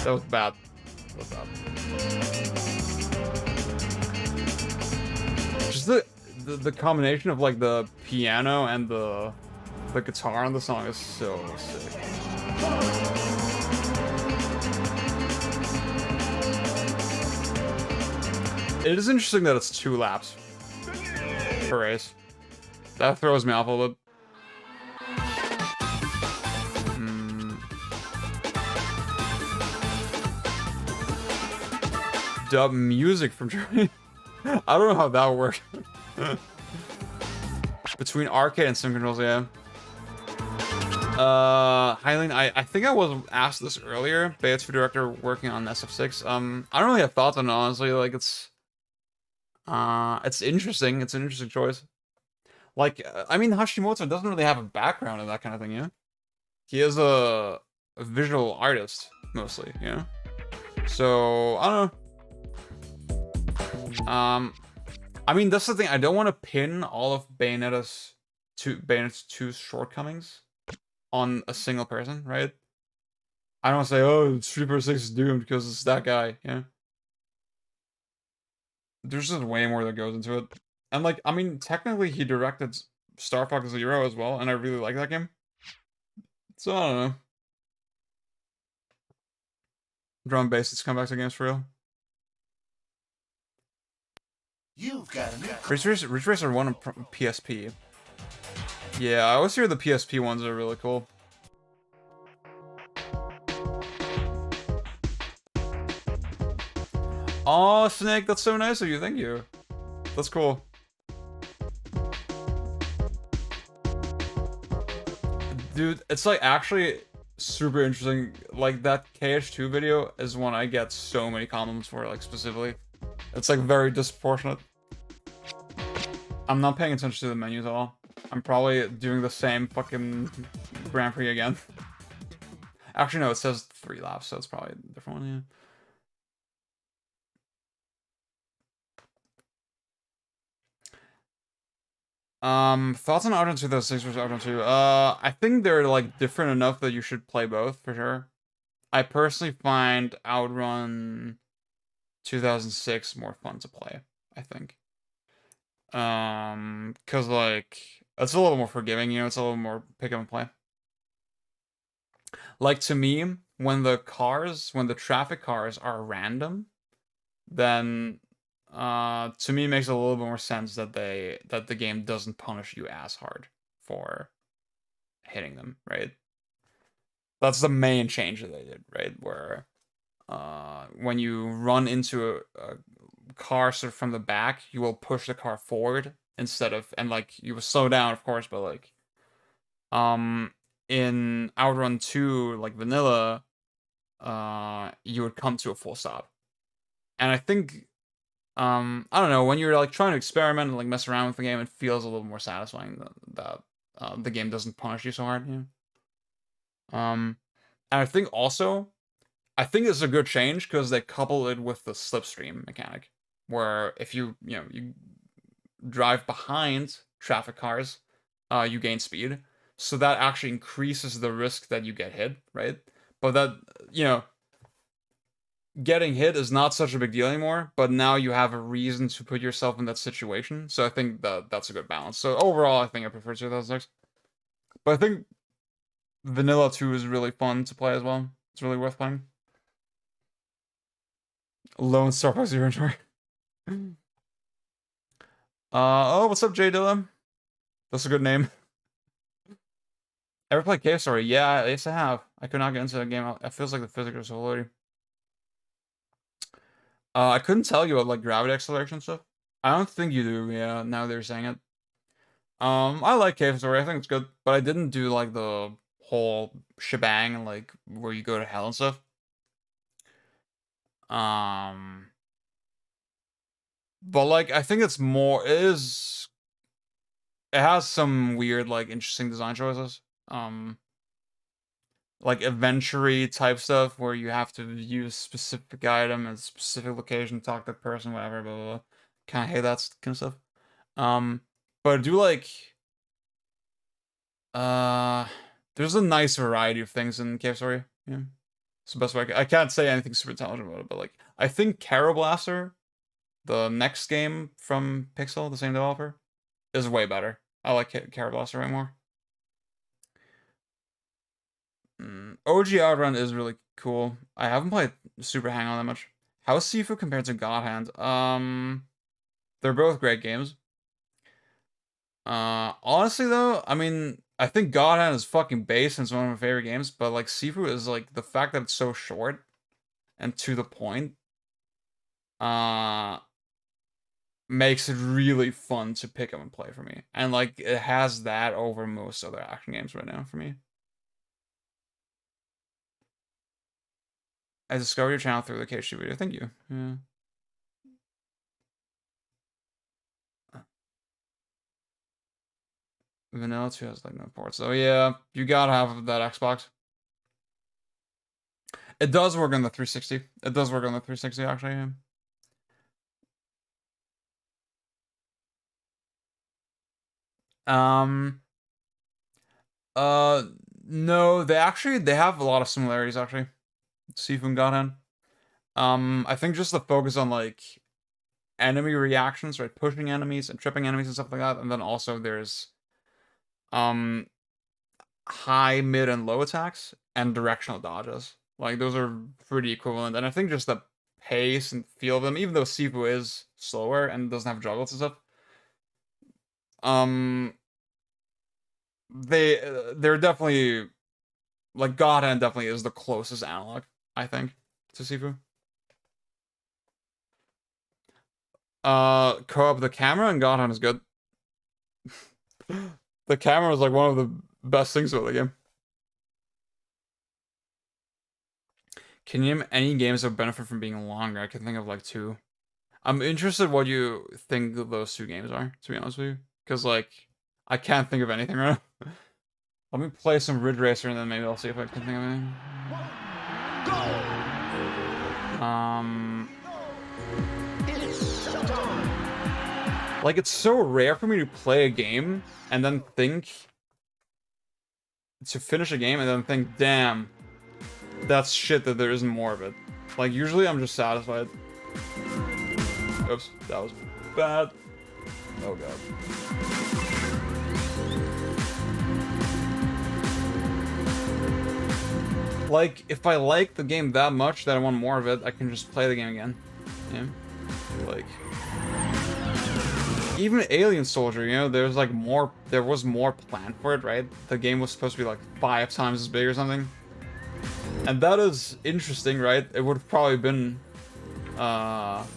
That was bad. That was bad. Just the combination of like the piano and the guitar on the song is so sick. It is interesting that it's 2 laps per race. That throws me off a little bit. Dub music from Germany. I don't know how that worked. Between arcade and sim controls, yeah. Hylian, I think I was asked this earlier. Beta 2 director working on SF6. I don't really have thoughts on it, honestly. Like, it's interesting. It's an interesting choice. Like, I mean, Hashimoto doesn't really have a background in that kind of thing, yeah? He is a visual artist, mostly, you know? So, I don't know. I mean, that's the thing. I don't want to pin all of Bayonetta 2's shortcomings on a single person, right? I don't want to say, oh, Street Fighter 6 is doomed because it's that guy, yeah? There's just way more that goes into it. And, like, I mean, technically he directed Star Fox Zero as well, and I really like that game. So, I don't know. Drum bass, let's come back to games for real. You've got a new Ridge Racer 1 on PSP. Yeah, I always hear the PSP ones are really cool. Aw, Snake, that's so nice of you. Thank you. That's cool. Dude, it's like actually super interesting. Like that KH2 video is one I get so many compliments for, like specifically. It's like very disproportionate. I'm not paying attention to the menus at all. I'm probably doing the same fucking Grand Prix again. Actually, no, it says 3 laps, so it's probably a different one, yeah. Thoughts on Outrun 2006 versus Outrun 2? I think they're like different enough that you should play both for sure. I personally find Outrun 2006 more fun to play, I think. Cause like it's a little more forgiving, you know, it's a little more pick up and play. Like to me, when the traffic cars are random, then to me it makes a little bit more sense that the game doesn't punish you as hard for hitting them, right? That's the main change that they did, right? Where when you run into a car sort of from the back, you will push the car forward instead of, and like you will slow down, of course, but like in Outrun 2, like vanilla, you would come to a full stop. And I think I don't know, when you're like trying to experiment and like mess around with the game, it feels a little more satisfying that the game doesn't punish you so hard, you know? And I think also, I think it's a good change because they couple it with the slipstream mechanic, where if you drive behind traffic cars, you gain speed. So that actually increases the risk that you get hit, right? But that, getting hit is not such a big deal anymore, but now you have a reason to put yourself in that situation. So I think that's a good balance. So overall, I think I prefer 2006. But I think Vanilla 2 is really fun to play as well. It's really worth playing. Low in Star Fox Zero inventory. Oh, what's up, J Dilla? That's a good name. Ever played Cave Story? Yeah, yes I have. I could not get into that game. It feels like the physics are so loaded. I couldn't tell you about like gravity acceleration and stuff. I don't think you do, yeah, now they're saying it. I like Cave Story, I think it's good, but I didn't do like the whole shebang, like where you go to hell and stuff. But like I think it's more it has some weird, like interesting design choices. Like adventure type stuff where you have to use specific item and specific location, talk to the person, whatever, blah blah blah. Kinda hate that kind of stuff. But I do like there's a nice variety of things in Cave Story. Yeah. It's the best way I can't say anything super intelligent about it, but like I think Carol Blaster, the next game from Pixel, the same developer, is way better. I like Carol Blaster way more. OG Outrun is really cool. I haven't played Super Hang On that much. How's Sifu compared to God Hand? They're both great games. Honestly though, I mean, I think God Hand is fucking base and it's one of my favorite games, but like Sifu is like the fact that it's so short and to the point, makes it really fun to pick up and play for me. And like it has that over most other action games right now for me. I discovered your channel through the KHD video. Thank you. Yeah. Vanilla 2 has like no ports. So yeah, you gotta have that Xbox. It does work on the 360. It does work on the 360 actually. Yeah. No, they have a lot of similarities actually. Sifu and Godhand. I think just the focus on like enemy reactions, right? Pushing enemies and tripping enemies and stuff like that. And then also there's high, mid, and low attacks and directional dodges. Like those are pretty equivalent. And I think just the pace and feel of them, even though Sifu is slower and doesn't have juggles and stuff, they're definitely like Godhand definitely is the closest analog, I think, to Sifu. Co-op, the camera and Godhand is good. The camera is like one of the best things about the game. Can you name any games that benefit from being longer? I can think of like 2. I'm interested what you think those 2 games are, to be honest with you. Because like, I can't think of anything right now. Let me play some Ridge Racer and then maybe I'll see if I can think of anything. Like, it's so rare for me to play a game and then to finish a game and then think, damn, that's shit that there isn't more of it. Like, usually I'm just satisfied. Oops, that was bad. Oh god. Like, if I like the game that much that I want more of it, I can just play the game again. Yeah. Like, even Alien Soldier, you know, there was more planned for it, right? The game was supposed to be like 5 times as big or something. And that is interesting, right? It would have probably been of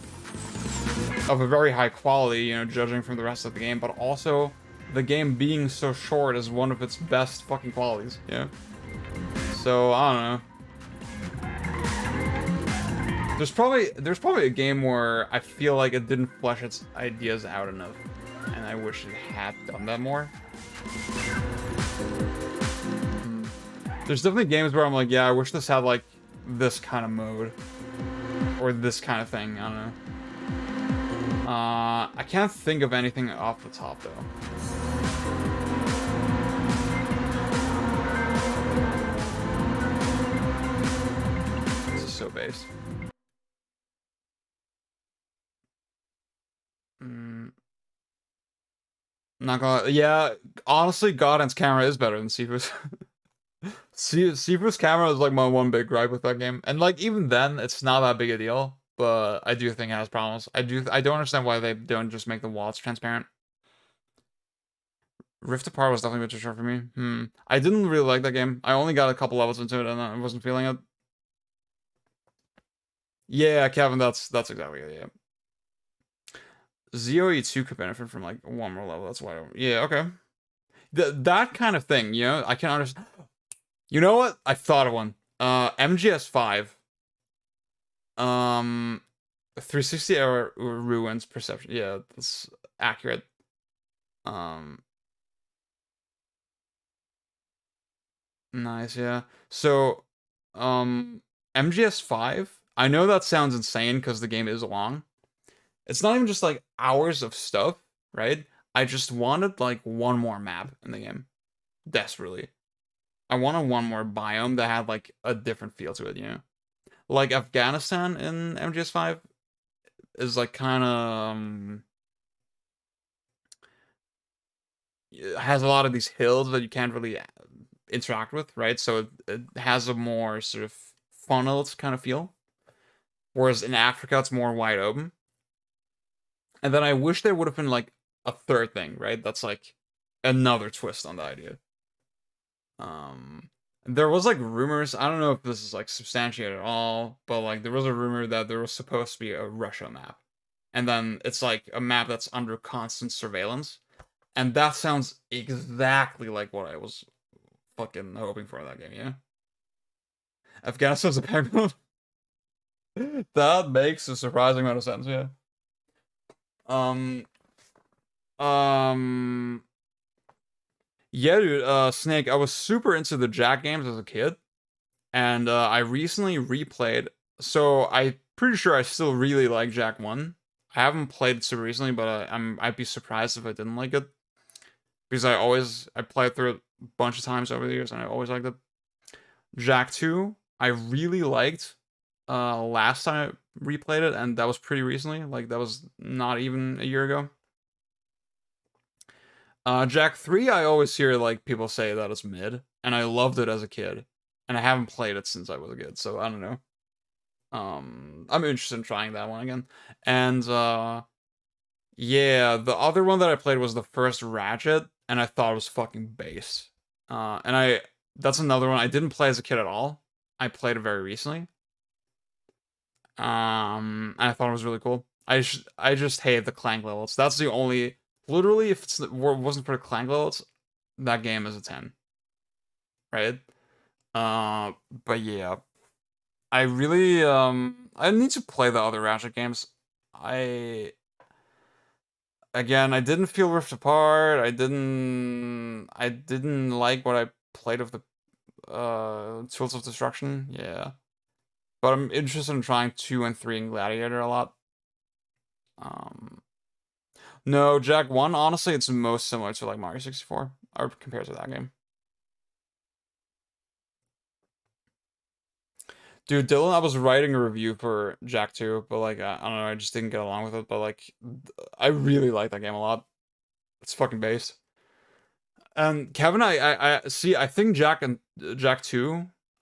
a very high quality, you know, judging from the rest of the game, but also the game being so short is one of its best fucking qualities, yeah? So, I don't know. There's probably a game where I feel like it didn't flesh its ideas out enough, and I wish it had done that more. There's definitely games where I'm like, yeah, I wish this had like this kind of mode, or this kind of thing. I don't know. I can't think of anything off the top though. This is so base. Not gonna. Yeah, honestly, Godhand's camera is better than Sifu's. Sifu's camera is like my one big gripe with that game, and like even then, it's not that big a deal. but I do think it has problems. I don't understand why they don't just make the wallets transparent. Rift Apart was definitely a bit too short for me. I didn't really like that game. I only got a couple levels into it and I wasn't feeling it. Yeah, Kevin, that's exactly it, yeah. ZOE2 could benefit from like one more level. That's why. Yeah, okay. That kind of thing, you know, I can understand. You know what? I thought of one. MGS5. 360 hour ruins perception. Yeah, that's accurate. Nice, yeah. So, MGS5. I know that sounds insane because the game is long. It's not even just like hours of stuff, right? I just wanted like one more map in the game. Desperately. I wanted one more biome that had like a different feel to it, you know? Like Afghanistan in MGS5 is like kind of has a lot of these hills that you can't really interact with, right? So it has a more sort of funneled kind of feel. Whereas in Africa, it's more wide open. And then I wish there would have been like a third thing, right? That's like another twist on the idea. There was like rumors, I don't know if this is like substantiated at all, but like there was a rumor that there was supposed to be a Russia map. And then it's like a map that's under constant surveillance. And that sounds exactly like what I was fucking hoping for in that game, yeah? Afghanistan's a background. That makes a surprising amount of sense, yeah. Yeah, dude, Snake, I was super into the Jak games as a kid. And I recently replayed. So I'm pretty sure I still really like Jak 1. I haven't played it super recently, but I'd be surprised if I didn't like it. Because I played through it a bunch of times over the years and I always liked it. Jak 2, I really liked last time I replayed it, and that was pretty recently. Like, that was not even a year ago. Jak 3, I always hear, like, people say that it's mid, and I loved it as a kid. And I haven't played it since I was a kid, so I don't know. I'm interested in trying that one again. And, yeah, the other one that I played was the first Ratchet, and I thought it was fucking based. That's another one I didn't play as a kid at all. I played it very recently. And I thought it was really cool. I just hate the clank levels. That's the only... Literally, if it wasn't for the clank levels, that game is a 10. Right? But yeah. I really, I need to play the other Ratchet games. Again, I didn't feel Rift Apart. I didn't like what I played of the Tools of Destruction. Yeah. But I'm interested in trying 2 and 3 in Gladiator a lot. No, Jak 1, honestly, it's most similar to like Mario 64, or compared to that game. Dude, Dylan, I was writing a review for Jak 2, but like, I don't know, I just didn't get along with it, but like, I really like that game a lot. It's fucking based. And Kevin, I see, I think Jak 2,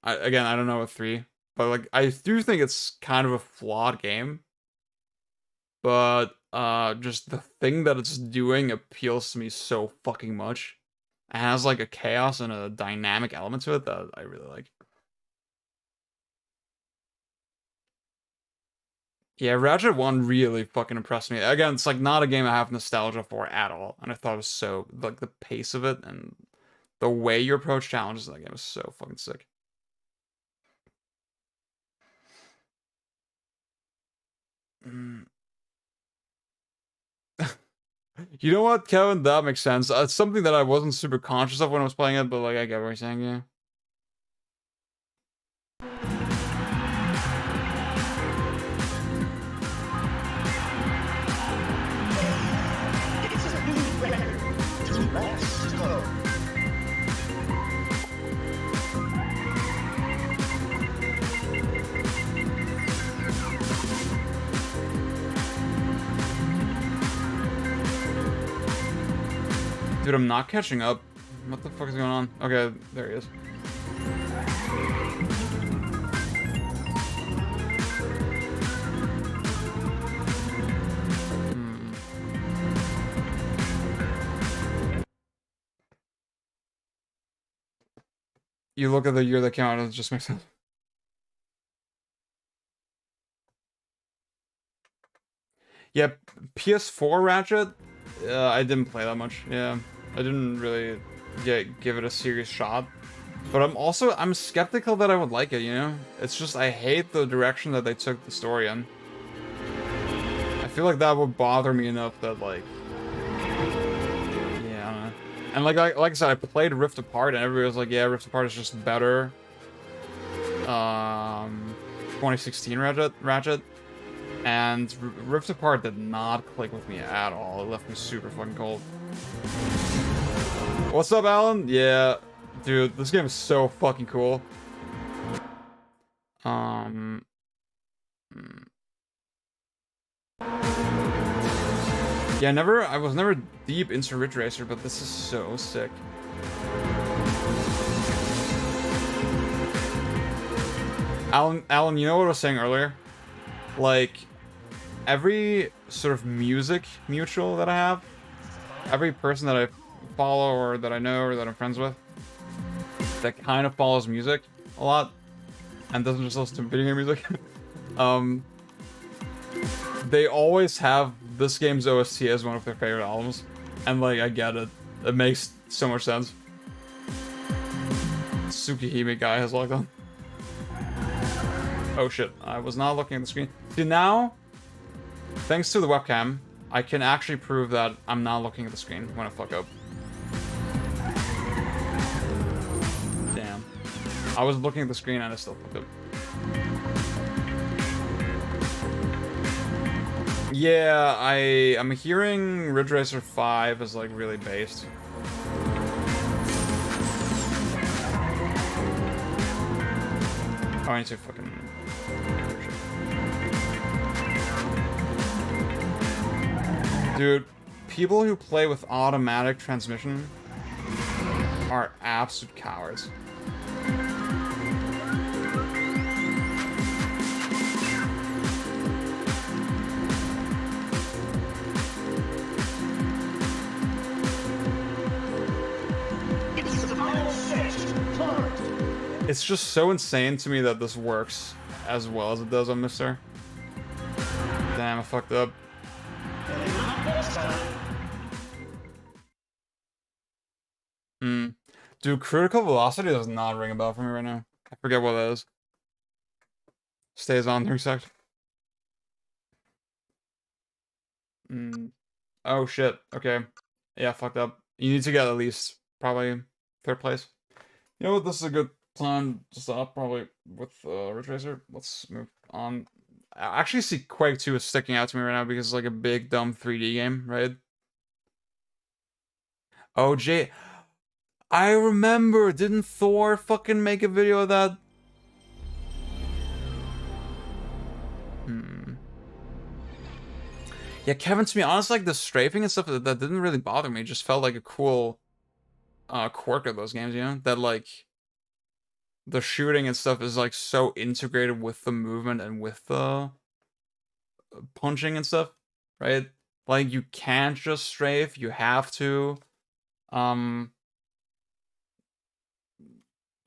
again, I don't know with 3, but like, I do think it's kind of a flawed game. But, just the thing that it's doing appeals to me so fucking much. It has like a chaos and a dynamic element to it that I really like. Yeah, Ratchet 1 really fucking impressed me. Again, it's like not a game I have nostalgia for at all. And I thought it was so, like, the pace of it and the way you approach challenges in that game is so fucking sick. You know what, Kevin? That makes sense. It's something that I wasn't super conscious of when I was playing it, but like, I get what you're saying, yeah. Dude, I'm not catching up. What the fuck is going on? Okay, there he is. You look at the year that came out, and it just makes sense. Yeah, PS4 Ratchet. I didn't play that much. Yeah, I didn't really give it a serious shot. But I'm skeptical that I would like it. You know, it's just I hate the direction that they took the story in. I feel like that would bother me enough that like, yeah, I don't know. And like I said, I played Rift Apart, and everybody was like, yeah, Rift Apart is just better. 2016 Ratchet. And Rift Apart did not click with me at all. It left me super fucking cold. What's up, Alan? Yeah, dude, this game is so fucking cool. Yeah, I was never deep into Ridge Racer, but this is so sick. Alan, you know what I was saying earlier? Like, every sort of music mutual that I have, every person that I follow or that I know or that I'm friends with, that kind of follows music a lot and doesn't just listen to video game music, they always have this game's OST as one of their favorite albums. And like, I get it. It makes so much sense. Tsukihime guy has logged on. Oh shit, I was not looking at the screen. See, now, thanks to the webcam, I can actually prove that I'm not looking at the screen when I fuck up. Damn. I was looking at the screen and I still fucked up. Yeah, I'm hearing Ridge Racer 5 is like really based. Oh, I need to fucking... Dude, people who play with automatic transmission are absolute cowards. It's just so insane to me that this works as well as it does on MiSTer. Damn, I fucked up. Dude, critical velocity does not ring a bell for me right now. I forget what that is. Stays on 3 seconds. Oh shit. Okay. Yeah, fucked up. You need to get at least probably 3rd place. You know what? This is a good time to stop probably with Ridge Racer. Let's move on. I actually see Quake 2 is sticking out to me right now because it's like a big dumb 3D game, right? Oh, I remember. Didn't Thor fucking make a video of that? Yeah, Kevin, to be honest, like the strafing and stuff that didn't really bother me. It just felt like a cool quirk of those games, you know? That like the shooting and stuff is like so integrated with the movement and with the punching and stuff, right? Like you can't just strafe, you have to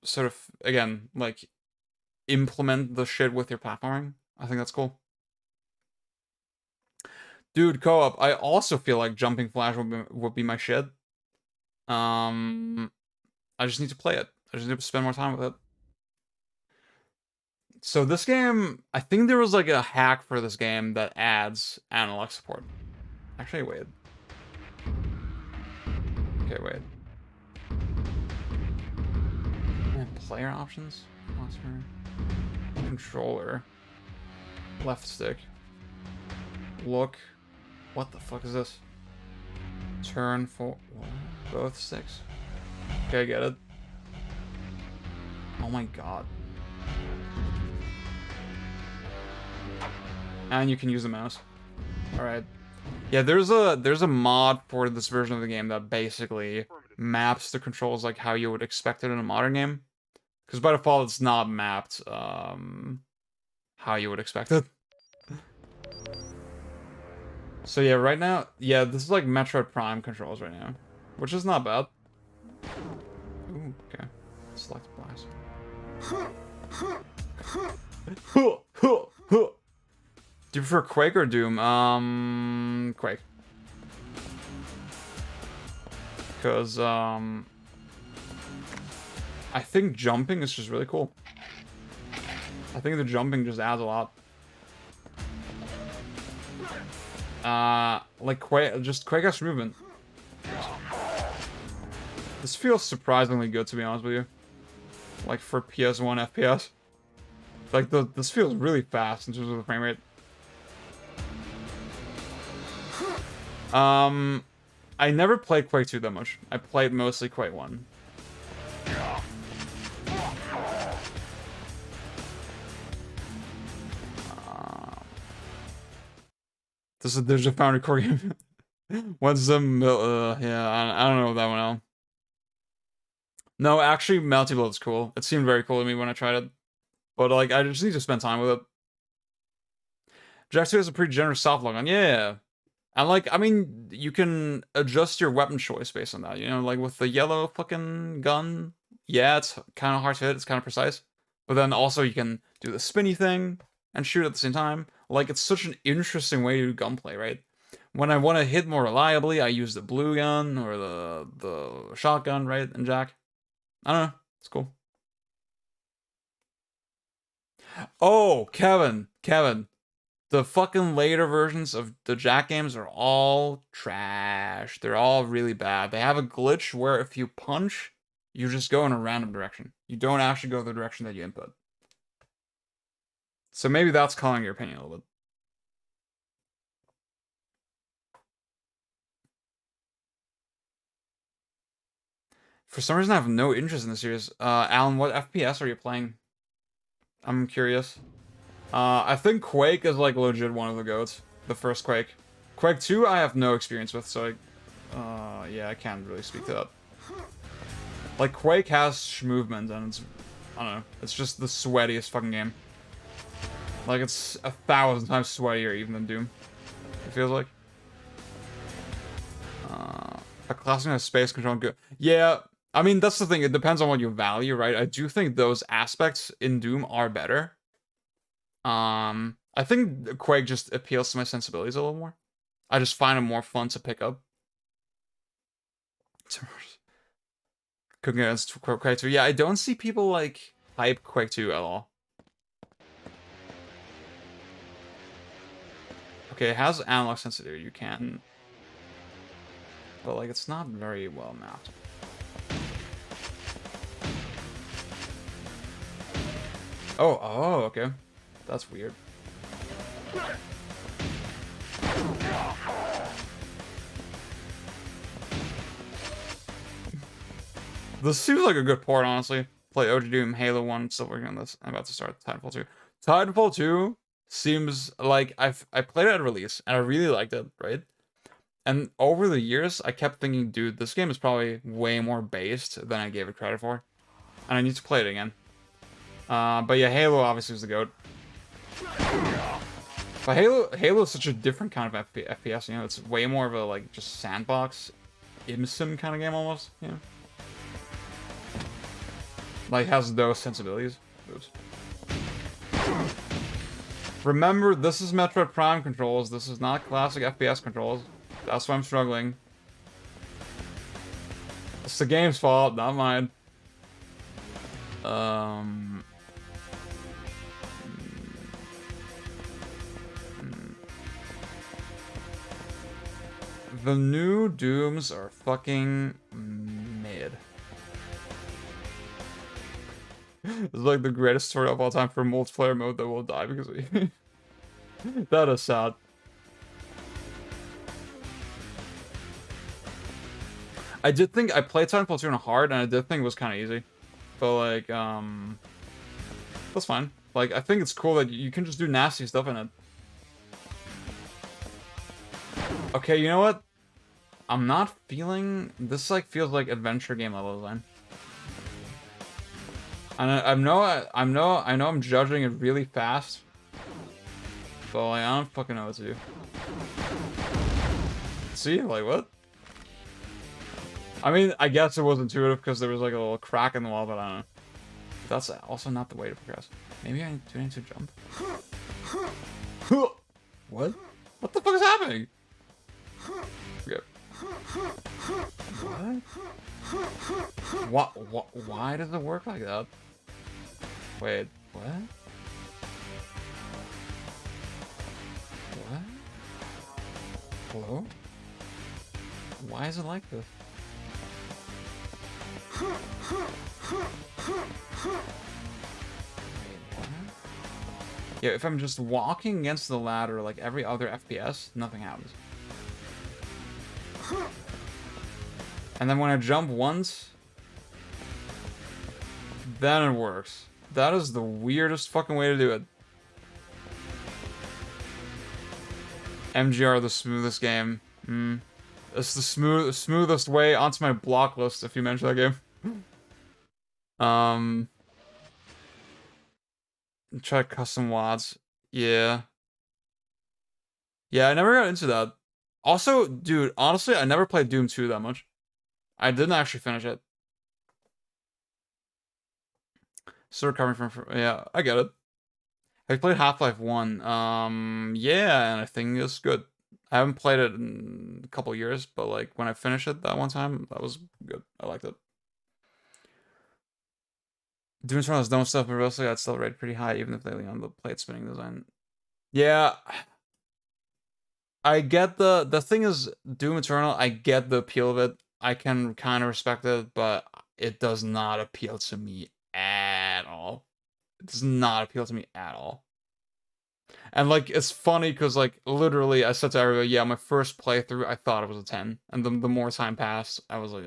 sort of, again, like implement the shit with your platforming. I think that's cool. Dude, co-op, I also feel like Jumping Flash would be my shit. I just need to play it. I just need to spend more time with it. So this game, I think there was like a hack for this game that adds analog support. Actually, wait. Okay, wait. Player options? Controller. Left stick. Look. What the fuck is this? Turn for both sticks. Okay, I get it. Oh my god. And you can use the mouse. Alright. Yeah, there's a mod for this version of the game that basically maps the controls like how you would expect it in a modern game. Because by default it's not mapped how you would expect it. So yeah, right now, yeah, this is like Metroid Prime controls right now, which is not bad. Ooh, okay. Select bias. Do you prefer Quake or Doom? Quake. Because, I think jumping is just really cool. I think the jumping just adds a lot. Like Quake, just Quake has movement. This feels surprisingly good, to be honest with you. Like for PS1 FPS. Like this feels really fast in terms of the frame rate. I never played Quake 2 that much. I played mostly Quake 1. There's a Foundry Core game. What's the yeah, I don't know that one out. No, actually, Melty Blood's cool. It seemed very cool to me when I tried it. But, like, I just need to spend time with it. Jack 2 has a pretty generous soft lock on. Yeah. And, like, I mean, you can adjust your weapon choice based on that. You know, like, with the yellow fucking gun, yeah, it's kind of hard to hit. It's kind of precise. But then also you can do the spinny thing and shoot at the same time. Like, it's such an interesting way to do gunplay, right? When I want to hit more reliably, I use the blue gun or the shotgun, right? And Jack. I don't know. It's cool. Oh, Kevin. The fucking later versions of the Jack games are all trash. They're all really bad. They have a glitch where if you punch, you just go in a random direction. You don't actually go the direction that you input. So maybe that's calling your opinion a little bit. For some reason, I have no interest in the series. Alan, what FPS are you playing? I'm curious. I think Quake is like legit one of the GOATs. The first Quake. Quake 2, I have no experience with, so yeah, I can't really speak to that. Like, Quake has movement, and it's, I don't know, it's just the sweatiest fucking game. Like, it's 1,000 times sweatier even than Doom. It feels like. A classic has space control good. Yeah, I mean, that's the thing. It depends on what you value, right? I do think those aspects in Doom are better. I think Quake just appeals to my sensibilities a little more. I just find it more fun to pick up. Cooking against Quake 2. Yeah, I don't see people, like, hype Quake 2 at all. Okay, it has analog sensitivity. You can... But, like, it's not very well mapped. Oh, okay. That's weird. This seems like a good port, honestly. Play OG Doom, Halo 1, still working on this. I'm about to start Titanfall 2. Titanfall 2 seems like I played it at release, and I really liked it, right? And over the years, I kept thinking, dude, this game is probably way more based than I gave it credit for. And I need to play it again. But yeah, Halo obviously is the GOAT. But Halo is such a different kind of FPS, you know? It's way more of a, like, just sandbox, ImSim kind of game almost, you know? Like, has those sensibilities. Oops. Remember, this is Metroid Prime controls. This is not classic FPS controls. That's why I'm struggling. It's the game's fault, not mine. The new Dooms are fucking mid. It's like the greatest story of all time for multiplayer mode that will die because we... That is sad. I did think I played Titanfall 2 on hard, and I did think it was kind of easy. But, like, that's fine. Like, I think it's cool that you can just do nasty stuff in it. Okay, you know what? I'm not feeling... This, like, feels like adventure game level design. And I know I'm judging it really fast. But, like, I don't fucking know what to do. See? Like, what? I mean, I guess it was intuitive because there was like a little crack in the wall, but I don't know. That's also not the way to progress. Maybe I need to jump. What? What the fuck is happening? Okay. What? Why does it work like that? Wait, what? What? Hello? Why is it like this? Wait, what? Yeah, if I'm just walking against the ladder like every other FPS, nothing happens. And then when I jump once, then it works. That is the weirdest fucking way to do it. MGR, the smoothest game. It's the smoothest way onto my block list if you mention that game. Try custom WADs. Yeah. Yeah, I never got into that. Also, dude, honestly, I never played Doom 2 that much. I didn't actually finish it. Still recovering from yeah, I get it. I played Half-Life 1. Yeah, and I think it's good. I haven't played it in a couple years, but like when I finished it that one time, that was good. I liked it. Doom Eternal's dumb stuff, but mostly I'd still rate pretty high, even if they lean on the plate spinning design. Yeah, I get the thing is Doom Eternal. I get the appeal of it. I can kind of respect it, but it does not appeal to me at all. It does not appeal to me at all. And like it's funny because like literally I said to everybody, yeah, my first playthrough I thought it was a 10, and the more time passed, I was like,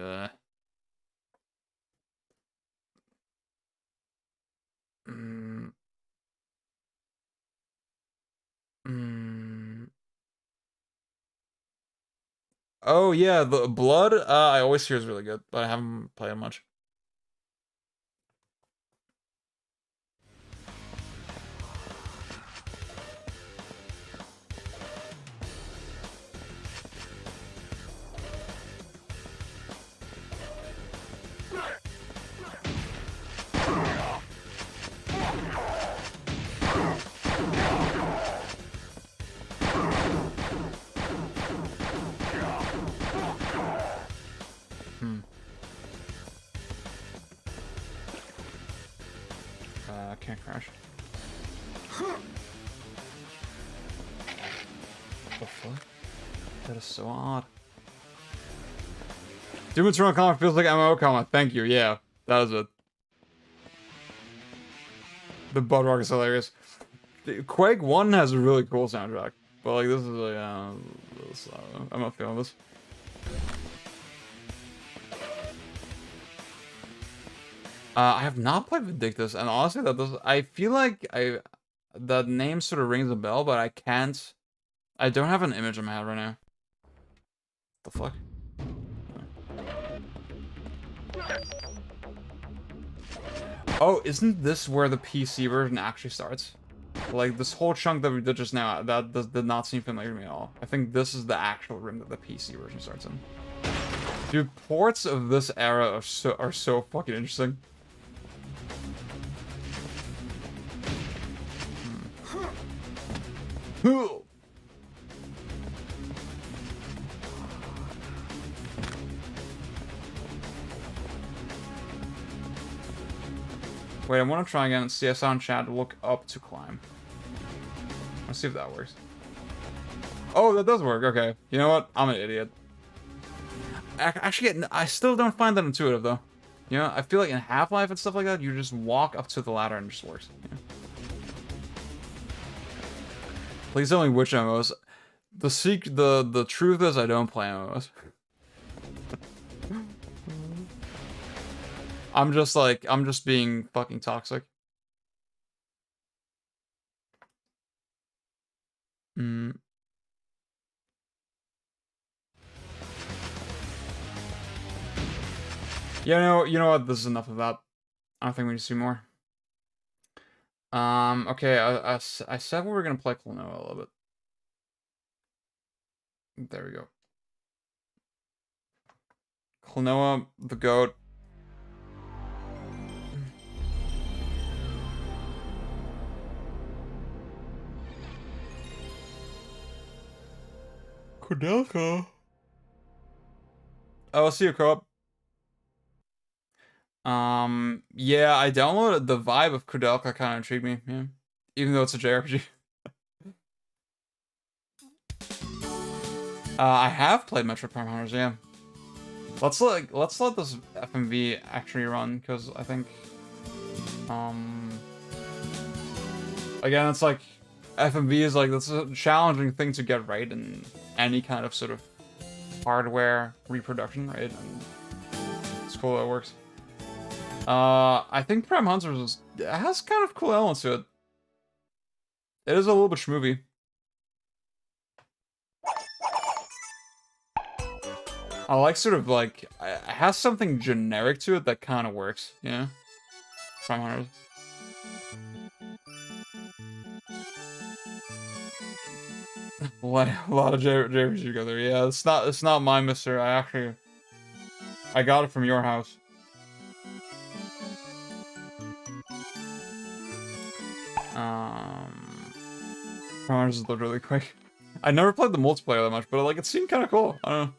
Oh yeah, the Blood. I always hear is really good, but I haven't played it much. Can't crash. What the fuck? That is so odd. Doom Eternal combat feels like MMO combat. Thank you. Yeah, that was it. The Budrock is hilarious. Quake 1 has a really cool soundtrack, but like this is like I'm not feeling this. I have not played Vindictus, and honestly, I feel like that name sort of rings a bell, but I don't have an image in my head right now. The fuck? Oh, isn't this where the PC version actually starts? Like this whole chunk that we did just now, that did not seem familiar to me at all. I think this is the actual room that the PC version starts in. Dude, ports of this era are so fucking interesting. Wait, I want to try again and see. I saw in chat look up to climb. Let's see if that works. Oh, that does work. Okay. You know what? I'm an idiot. Actually, I still don't find that intuitive though. You know, I feel like in Half-Life and stuff like that, you just walk up to the ladder and it just works. You know? Please tell me which MMOs. The truth is I don't play MMOs. I'm just being fucking toxic. Yeah, you know what? This is enough of that. I don't think we need to see more. Okay, I said we were gonna play Klonoa a little bit. There we go. Klonoa, the goat. Kudelka. Oh, I'll see you, Co-op. Yeah, I downloaded the vibe of Kudelka kind of intrigued me, yeah. Even though it's a JRPG. I have played Metroid Prime Hunters, yeah. Let's let this FMV actually run, because I think again, it's like FMV is like, that's a challenging thing to get right in any kind of sort of hardware reproduction, right? And it's cool that it works. I think Prime Hunters has kind of cool elements to it. It is a little bit schmoovy. I like sort of like, it has something generic to it that kind of works, you know? Prime Hunters. A lot of JRPGs together. Yeah, it's not my MiSTer. I got it from your house. Prime Hunters is really quick. I never played the multiplayer that much, but like it seemed kind of cool. I don't know.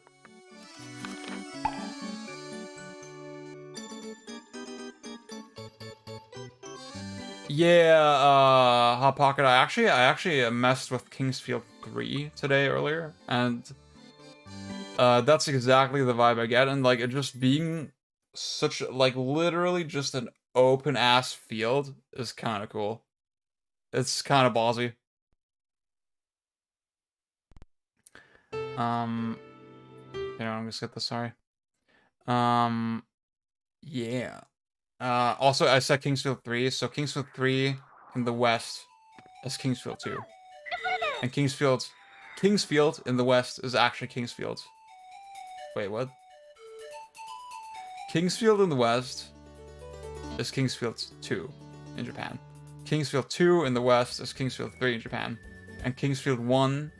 Yeah, Hot Pocket. I actually messed with Kingsfield 3 today earlier, and that's exactly the vibe I get. And like it just being such like literally just an open ass field is kind of cool. It's kind of ballsy. I'm gonna skip this. Sorry. Yeah. Also, I said Kingsfield 3, so Kingsfield 3 in the west is Kingsfield 2. And Kingsfield in the west is actually Kingsfield. Wait, what? Kingsfield in the west is Kingsfield 2 in Japan. Kingsfield 2 in the west is Kingsfield 3 in Japan. And Kingsfield 1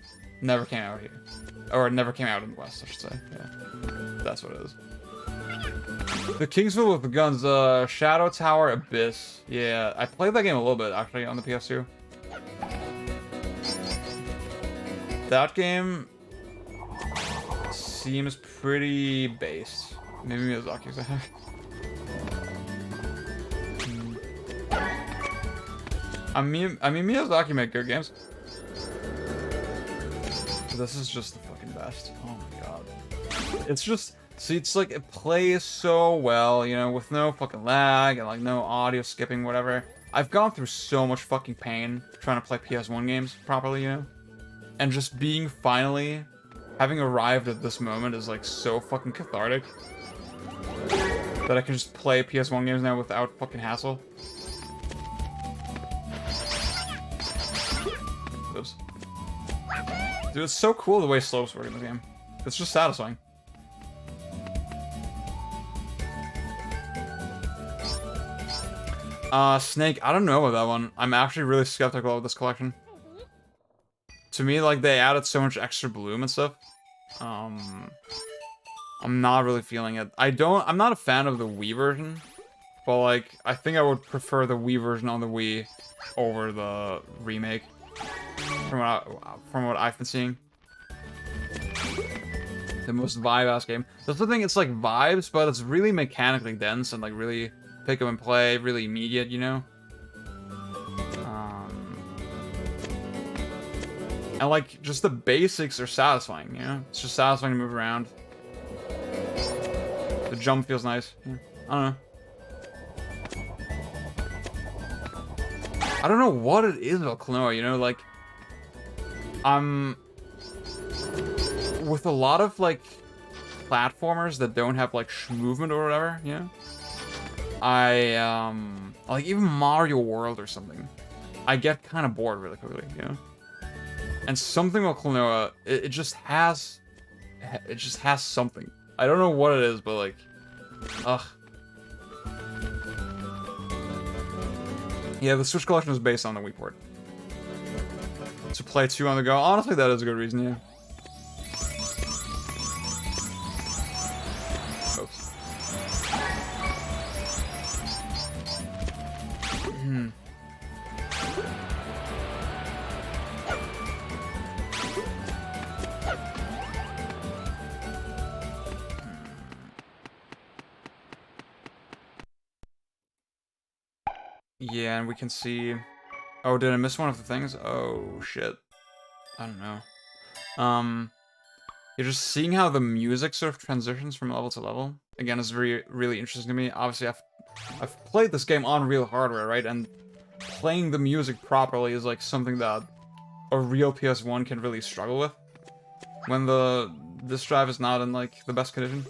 never came out here. Or never came out in the west, I should say. Yeah. That's what it is. The Kingsfield with the guns, Shadow Tower Abyss. Yeah, I played that game a little bit, actually, on the PS2. That game seems pretty based. Maybe Miyazaki's ahead. I mean, Miyazaki made good games. This is just the fucking best. Oh my god. It's just... See, it's like, it plays so well, you know, with no fucking lag and like no audio skipping, whatever. I've gone through so much fucking pain trying to play PS1 games properly, you know? And just being finally, having arrived at this moment is like so fucking cathartic. That I can just play PS1 games now without fucking hassle. Oops. Dude, it's so cool the way slopes work in this game. It's just satisfying. Snake, I don't know about that one. I'm actually really skeptical of this collection. To me, like, they added so much extra bloom and stuff. I'm not really feeling it. I'm not a fan of the Wii version. But, like, I think I would prefer the Wii version on the Wii over the remake. From what I've been seeing. The most vibe-ass game. That's the thing, it's like vibes, but it's really mechanically dense and, like, really... pick up and play, really immediate, you know? And like, just the basics are satisfying, you know? It's just satisfying to move around. The jump feels nice. Yeah. I don't know what it is about Klonoa, you know? Like, with a lot of, like, platformers that don't have, like, movement or whatever, you know? Like even Mario World or something, I get kind of bored really quickly, you know? And something about Klonoa, it just has something. I don't know what it is, but like, ugh. Yeah, the Switch collection is based on the Wii port. To play 2 on the go, honestly that is a good reason, yeah. Oops. Yeah, and we can see... Oh, did I miss one of the things? Oh, shit. I don't know. You're just seeing how the music sort of transitions from level to level. Again, is really interesting to me. Obviously, I've played this game on real hardware, right? And playing the music properly is like something that a real PS1 can really struggle with when this drive is not in like the best condition.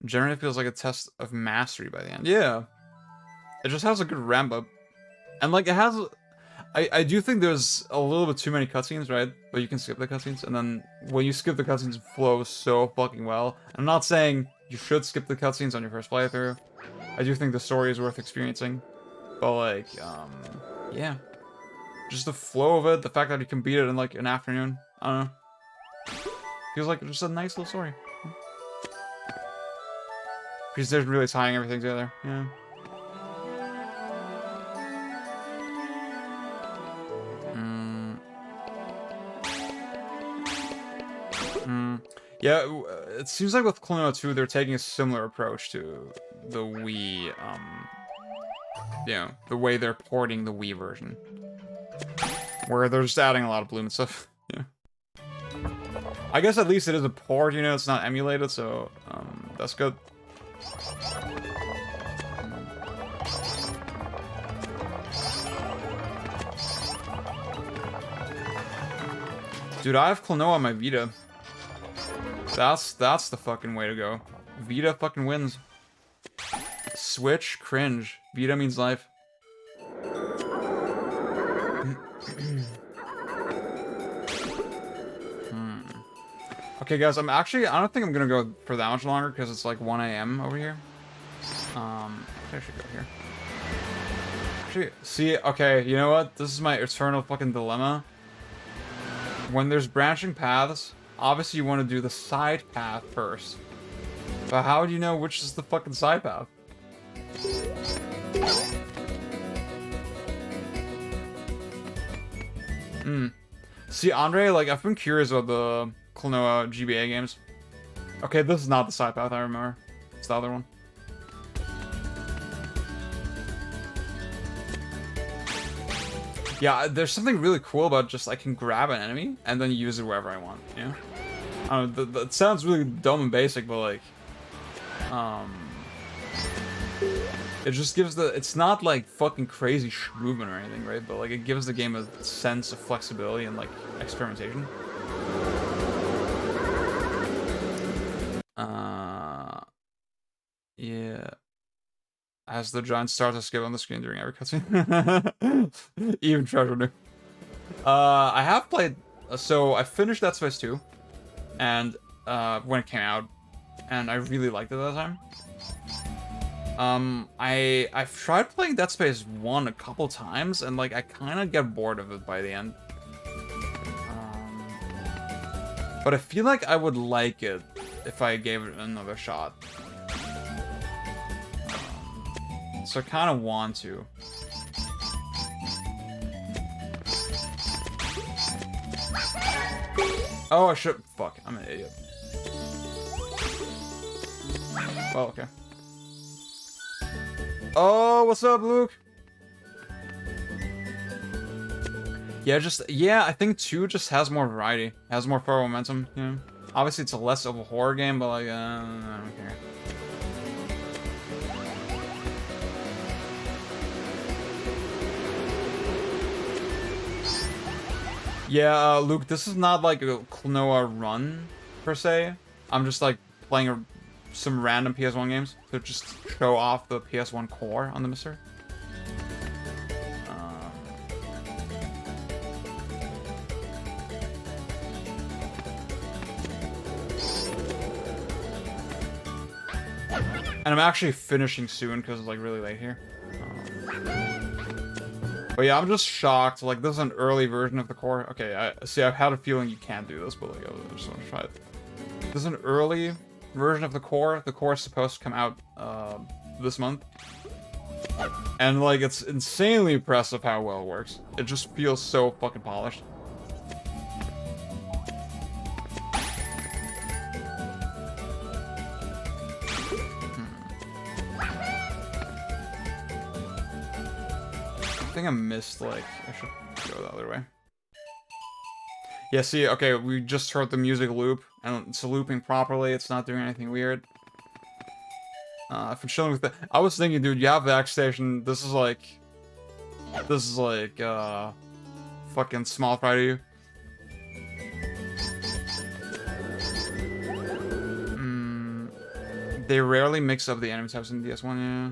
Generally feels like a test of mastery by the end. Yeah. It just has a good ramp up. And like it has... I do think there's a little bit too many cutscenes, right? But you can skip the cutscenes, and then when you skip the cutscenes, it flows so fucking well. I'm not saying you should skip the cutscenes on your first playthrough. I do think the story is worth experiencing. But like, yeah. Just the flow of it, the fact that you can beat it in like an afternoon. I don't know. Feels like just a nice little story. Presentation really tying everything together, yeah. Yeah, it seems like with Klonoa 2, they're taking a similar approach to the Wii, you know, the way they're porting the Wii version. Where they're just adding a lot of bloom and stuff, yeah. I guess at least it is a port, you know, it's not emulated, so, that's good. Dude, I have Klonoa on my Vita. That's the fucking way to go. Vita fucking wins. Switch, cringe. Vita means life. Okay, guys, I don't think I'm gonna go for that much longer because it's like 1 AM over here. I should go here. Actually, see, okay, you know what? This is my eternal fucking dilemma. When there's branching paths, obviously you want to do the side path first. But how do you know which is the fucking side path? See, Andre, like, I've been curious about the Klonoa GBA games. Okay, this is not the side path I remember. It's the other one. Yeah, there's something really cool about just I can grab an enemy and then use it wherever I want, you know? I don't know, that sounds really dumb and basic, but like... it just gives it's not like fucking crazy movement or anything, right? But like it gives the game a sense of flexibility and like experimentation. Yeah. As the giant starts to skip on the screen during every cutscene. Even Treasure knew. I have played... So, I finished Dead Space 2. And, when it came out. And I really liked it at the time. I've tried playing Dead Space 1 a couple times. And, like, I kind of get bored of it by the end. But I feel like I would like it if I gave it another shot. So I kind of want to. Oh, I should... Fuck, I'm an idiot. Well, okay. Oh, what's up, Luke? Yeah, yeah, I think 2 just has more variety. Has more forward momentum, you know? Obviously, it's a less of a horror game, but like, I don't care. Yeah, Luke, this is not like a Klonoa run, per se. I'm just like playing some random PS1 games to just show off the PS1 core on the MiSTer. And I'm actually finishing soon because it's like really late here. But yeah, I'm just shocked. Like, this is an early version of the core. Okay, I've had a feeling you can't do this, but like, I just want to try it. This is an early version of the core. The core is supposed to come out this month. And like, it's insanely impressive how well it works. It just feels so fucking polished. I think I missed, like, I should go the other way. Yeah, see, okay, we just heard the music loop, and it's looping properly, it's not doing anything weird. If I'm chilling with the... I was thinking, dude, you have the X station, this is like, fucking small fry to you. They rarely mix up the enemy types in DS1, yeah.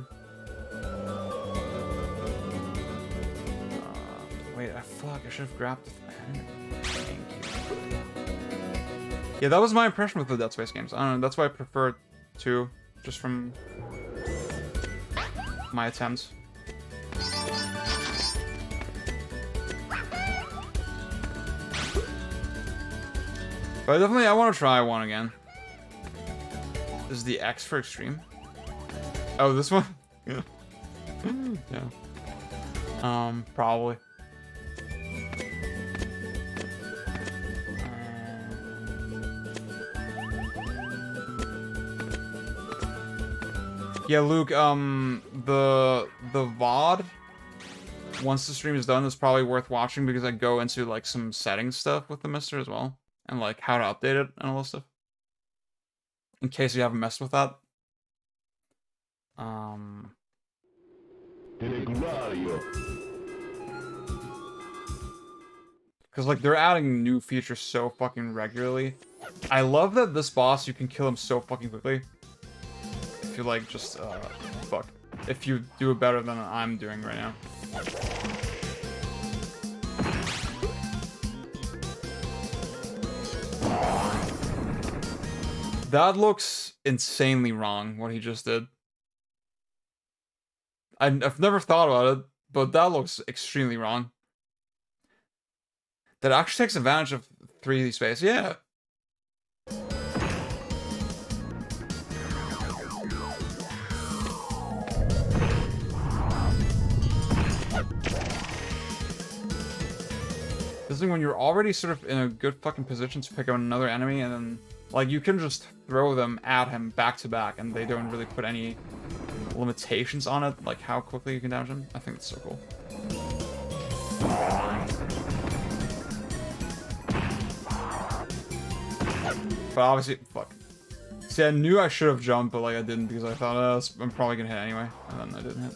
Wait, fuck, I should have grabbed the... Thank you. Yeah, that was my impression with the Dead Space games. I don't know, that's why I prefer 2, just from my attempts. But definitely, I want to try 1 again. This is the X for Extreme. Oh, this one? Yeah. Yeah. Probably. Yeah, Luke, the VOD, once the stream is done, is probably worth watching because I go into, like, some settings stuff with the MiSTer as well. And, like, how to update it and all this stuff. In case you haven't messed with that. Because, like, they're adding new features so fucking regularly. I love that this boss, you can kill him so fucking quickly. If you, like, just, fuck. If you do it better than I'm doing right now. That looks insanely wrong, what he just did. I've never thought about it, but that looks extremely wrong. That actually takes advantage of 3D space, yeah. This thing when you're already sort of in a good fucking position to pick up another enemy and then, like, you can just throw them at him back to back and they don't really put any limitations on it, like how quickly you can damage him. I think it's so cool. But obviously, fuck. See, I knew I should have jumped, but like I didn't because I thought, oh, I'm probably gonna hit anyway. And then I didn't hit.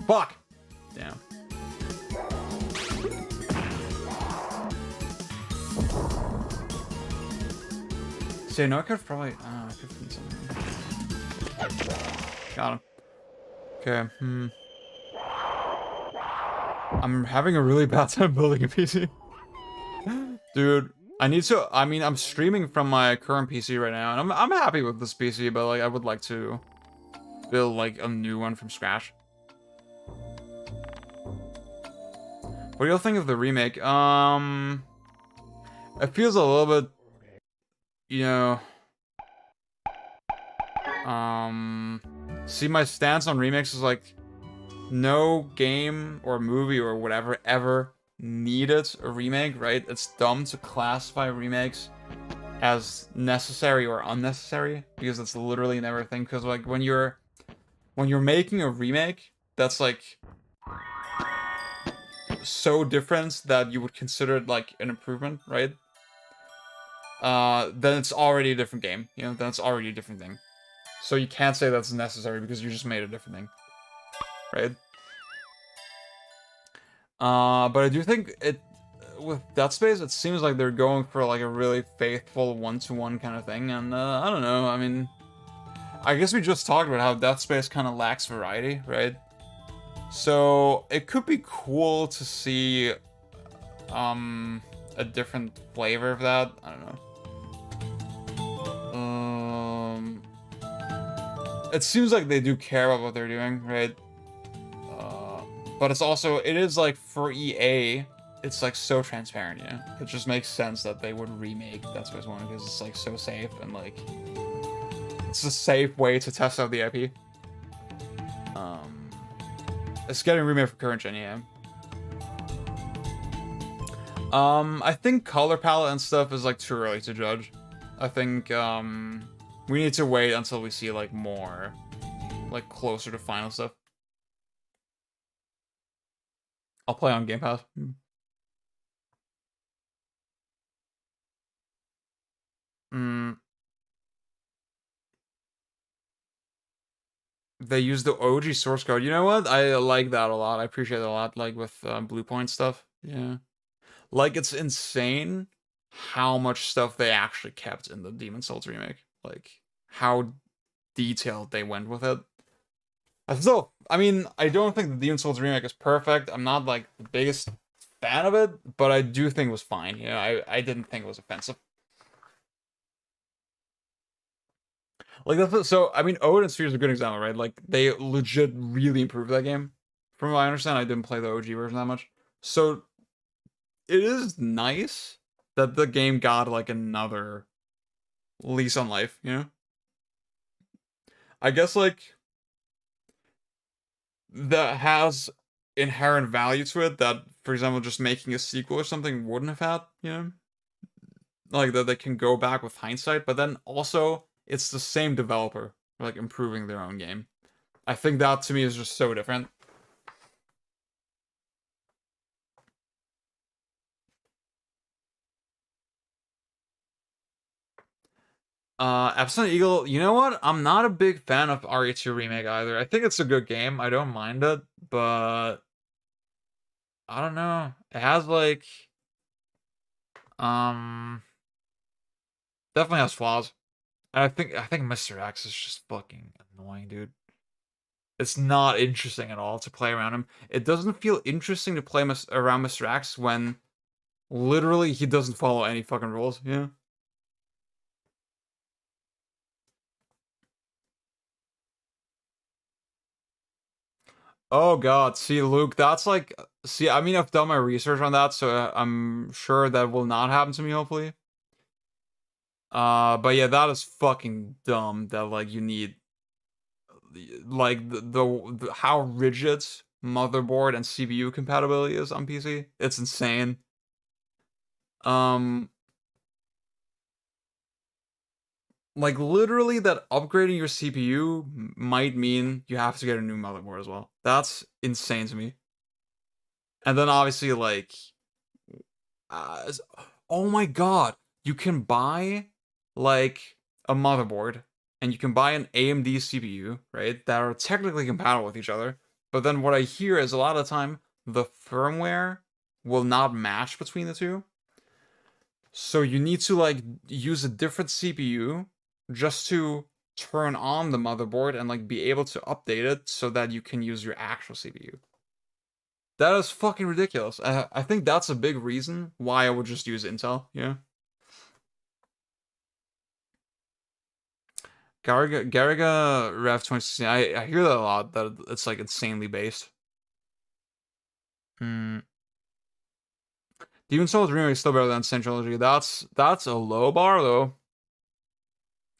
Fuck! Damn. See, no, I could have probably... I could have done something. Got him. Okay, I'm having a really bad time building a PC. Dude, I need to... I mean, I'm streaming from my current PC right now, and I'm happy with this PC, but, like, I would like to build, like, a new one from scratch. What do you think of the remake? It feels a little bit... You know, see, my stance on remakes is like, no game or movie or whatever ever needed a remake, right? It's dumb to classify remakes as necessary or unnecessary because it's literally never a thing. Because like when you're making a remake, that's like so different that you would consider it like an improvement, right? Then it's already a different game, you know, then it's already a different thing. So you can't say that's necessary because you just made a different thing, right? But I do think with Dead Space, it seems like they're going for like a really faithful one-to-one kind of thing, and I don't know, I mean, I guess we just talked about how Dead Space kind of lacks variety, right? So it could be cool to see a different flavor of that. I don't know. It seems like they do care about what they're doing, right? But it's also, it is like for EA, it's like so transparent, yeah. It just makes sense that they would remake Dead Space 1 because it's like so safe and like it's a safe way to test out the IP. It's getting remade for current gen, yeah. I think color palette and stuff is like too early to judge. I think we need to wait until we see like more, like closer to final stuff. I'll play on Game Pass. They use the OG source code. You know what? I like that a lot. I appreciate it a lot. Like with Blue Point stuff. Yeah. Like it's insane how much stuff they actually kept in the Demon's Souls remake. Like how detailed they went with it. So, I mean, I don't think the Demon's Souls remake is perfect. I'm not like the biggest fan of it, but I do think it was fine. You know, I didn't think it was offensive. Like that's so. I mean, Odin Sphere is a good example, right? Like they legit really improved that game. From what I understand, I didn't play the OG version that much, so it is nice that the game got like another lease on life. You know, I guess like that has inherent value to it that, for example, just making a sequel or something wouldn't have had. You know, like that they can go back with hindsight, but then also it's the same developer, like, improving their own game. I think that, to me, is just so different. Epsilon Eagle, you know what? I'm not a big fan of RE2 Remake either. I think it's a good game. I don't mind it, but I don't know. It has, like, definitely has flaws. And I think MiSTer X is just fucking annoying, dude. It's not interesting at all to play around him. It doesn't feel interesting to play around Mr. X when literally he doesn't follow any fucking rules, yeah? Oh god, see Luke, that's like, see, I mean, I've done my research on that, so I'm sure that will not happen to me, hopefully. But yeah, that is fucking dumb that, like, you need, like, the how rigid motherboard and CPU compatibility is on PC. It's insane. Like, literally, that upgrading your CPU might mean you have to get a new motherboard as well. That's insane to me. And then, obviously, like... oh my god! You can buy, like, a motherboard, and you can buy an AMD CPU, right? That are technically compatible with each other. But then what I hear is a lot of the time, the firmware will not match between the two. So you need to, like, use a different CPU just to turn on the motherboard and, like, be able to update it so that you can use your actual CPU. That is fucking ridiculous. I think that's a big reason why I would just use Intel, yeah? Gariga Rev 2016, I hear that a lot, that it's, like, insanely based. Demon's Souls Remake is still better than Sin Trilogy. That's a low bar, though.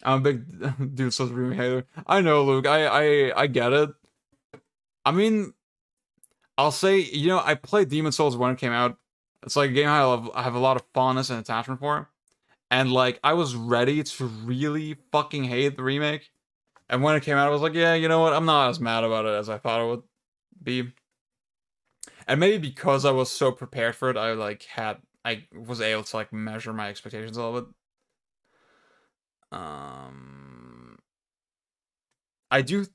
I'm a big Demon's Souls Remake hater. I know, Luke. I get it. I mean, I'll say, you know, I played Demon's Souls when it came out. It's like a game I have a lot of fondness and attachment for. And, like, I was ready to really fucking hate the remake. And when it came out, I was like, yeah, you know what? I'm not as mad about it as I thought it would be. And maybe because I was so prepared for it, I was able to, like, measure my expectations a little bit.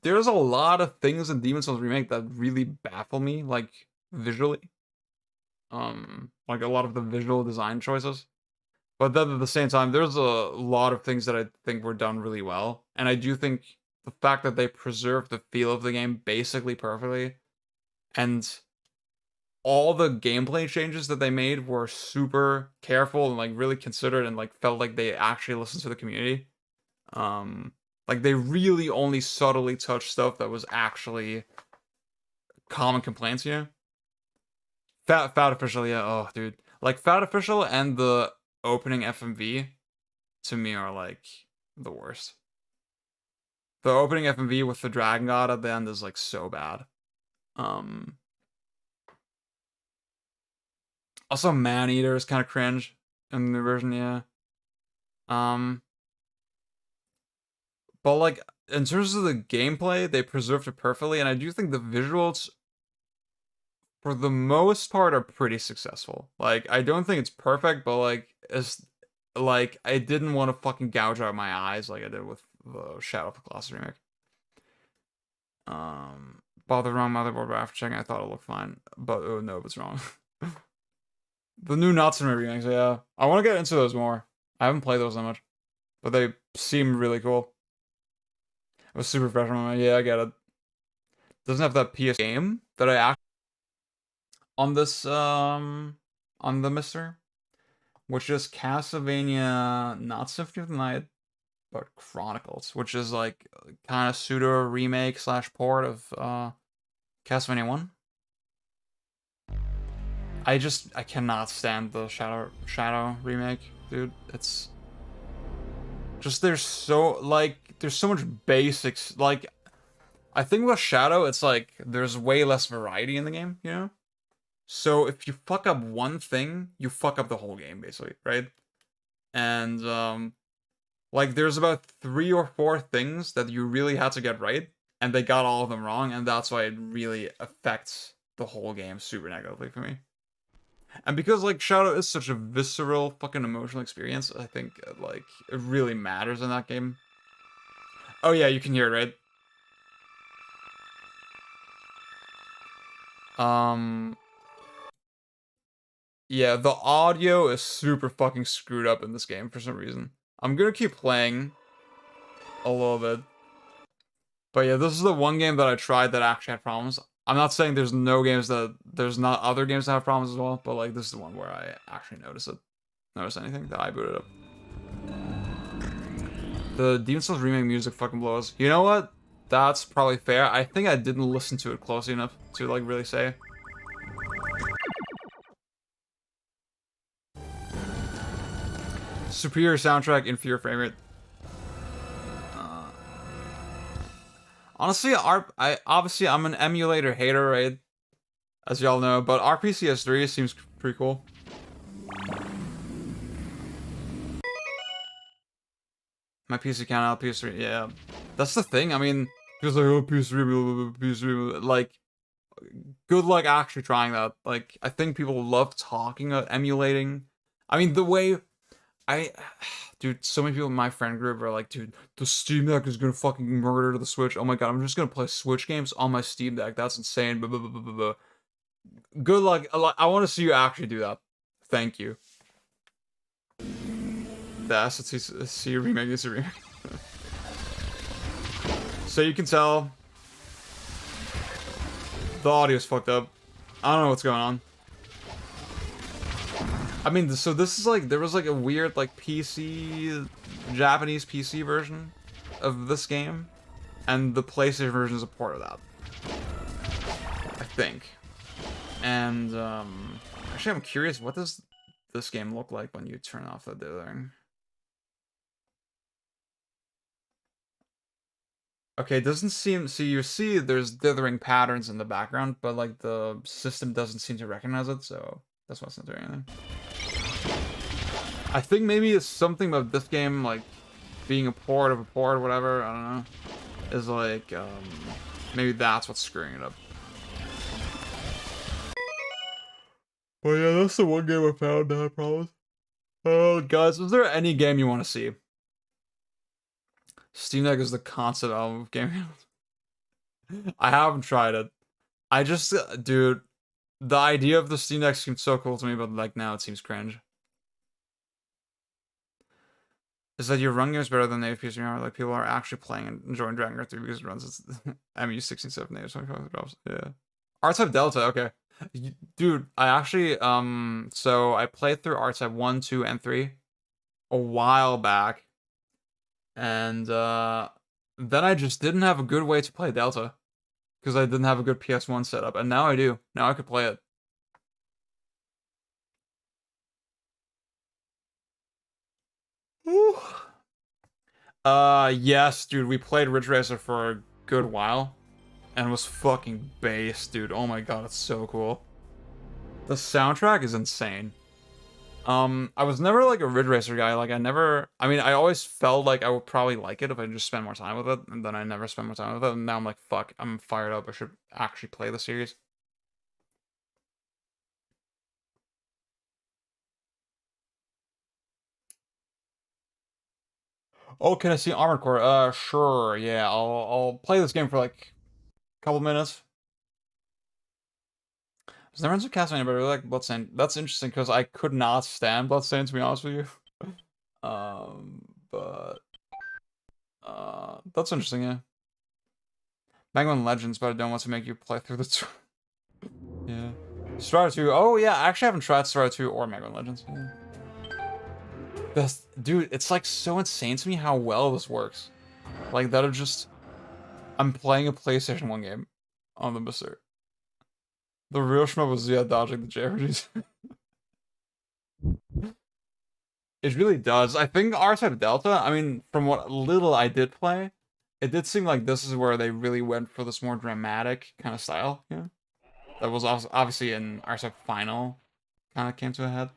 There's a lot of things in Demon's Souls Remake that really baffle me, like, visually. Like, a lot of the visual design choices. But then at the same time, there's a lot of things that I think were done really well. And I do think the fact that they preserved the feel of the game basically perfectly, and all the gameplay changes that they made were super careful and, like, really considered, and, like, felt like they actually listened to the community. Like, they really only subtly touched stuff that was actually common complaints, you know? Fat Official, yeah, oh, dude. Like, Fat Official and the opening FMV, to me, are, like, the worst. The opening FMV with the Dragon God at the end is, like, so bad. Also, Man-Eater is kind of cringe in the new version, yeah. But like in terms of the gameplay, they preserved it perfectly, and I do think the visuals, for the most part, are pretty successful. Like, I don't think it's perfect, but like, it's like I didn't want to fucking gouge out my eyes like I did with the Shadow of the Colossus remake. Bought the wrong motherboard, but after checking, I thought it looked fine. But oh no, it's wrong. The new Natsume remakes, yeah. I want to get into those more. I haven't played those that much, but they seem really cool. It was super fresh on my mind. Yeah, I get it. Doesn't have that PS game that I actually on this on the MiSTer, which is Castlevania, not Symphony of the Night, but Chronicles, which is like kind of pseudo remake slash port of Castlevania 1. I cannot stand the Shadow remake, dude. It's just there's so much basics. Like, I think with Shadow, it's like there's way less variety in the game, you know? So if you fuck up one thing, you fuck up the whole game, basically, right? And like there's about 3 or 4 things that you really had to get right, and they got all of them wrong, and that's why it really affects the whole game super negatively for me. And because like Shadow is such a visceral fucking emotional experience, I think like it really matters in that game. Oh yeah, you can hear it, right? Yeah, the audio is super fucking screwed up in this game for some reason. I'm gonna keep playing a little bit. But yeah, this is the one game that I tried that actually had problems. I'm not saying there's no games there's not other games that have problems as well, but like this is the one where I actually notice anything that I booted up. The Demon Souls remake music fucking blows. You know what? That's probably fair. I think I didn't listen to it closely enough to like really say. Superior soundtrack, inferior frame rate. Honestly, I'm an emulator hater, right? As y'all know, but RPCS3 seems pretty cool. My PC count out PS3, yeah. That's the thing. I mean, because like, oh, PS3, PS3, like, good luck actually trying that. Like, I think people love talking about emulating. I mean, the way dude, so many people in my friend group are like, dude, the Steam Deck is gonna fucking murder the Switch. Oh my god, I'm just gonna play Switch games on my Steam Deck. That's insane. Blah, blah, blah, blah, blah. Good luck. I want to see you actually do that. Thank you. The SC remake is a remake. So you can tell the audio's fucked up. I don't know what's going on. I mean, so this is like, there was like a weird like Japanese PC version of this game, and the PlayStation version is a port of that, I think. And actually, I'm curious, what does this game look like when you turn off the dithering? Okay, it doesn't seem, so you see there's dithering patterns in the background, but like the system doesn't seem to recognize it, so that's why it's not doing anything. I think maybe it's something about this game, like, being a port of a port or whatever, I don't know, is like, maybe that's what's screwing it up. But yeah, that's the one game I found that had problems. Oh, guys, is there any game you want to see? Steam Deck is the concept album of gaming. I haven't tried it. I just, dude, the idea of the Steam Deck seems so cool to me, but like now it seems cringe. Is that your run games better than native PC? Like people are actually playing and enjoying Dragon Guard 3 because it runs its MU67 native 25 drops. Yeah. R-Type Delta, okay. Dude, I actually so I played through R-Type 1, 2, and 3 a while back. And then I just didn't have a good way to play Delta. Because I didn't have a good PS1 setup. And now I do. Now I could play it. Ooh. Yes, dude, we played Ridge Racer for a good while. and it was fucking bass, dude. Oh my god, it's so cool. The soundtrack is insane. I was never like a Ridge Racer guy. Like I mean, I always felt like I would probably like it if I just spent more time with it, and then I never spent more time with it, and now I'm like, fuck, I'm fired up. I should actually play the series. Oh, can I see Armored Core? Sure, yeah, I'll play this game for like a couple minutes. I was never into Castlevania, but I really like Bloodstained. That's interesting because I could not stand Bloodstained, to be honest with you. But that's interesting, yeah. Mega Man Legends, but I don't want to make you play through the yeah. Strider 2. Oh yeah, I actually haven't tried Strider 2 or Mega Man Legends. Yeah. Dude, it's like so insane to me how well this works. Like that I'm playing a PlayStation 1 game on the MiSTer. The real shmup was dodging the JRPGs. It really does. I think R-Type Delta, I mean, from what little I did play, it did seem like this is where they really went for this more dramatic kind of style, yeah. That was also obviously in R-Type Final kind of came to a head.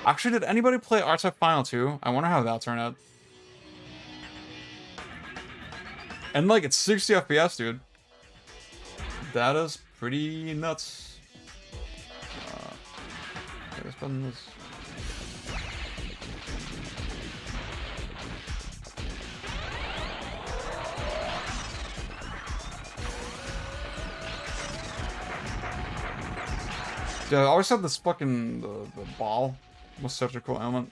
Actually, did anybody play R-Type Final 2? I wonder how that'll turn out. And like, it's 60 FPS, dude. That is pretty nuts. Okay, this button is... Dude, I always thought this fucking the ball was such a cool element.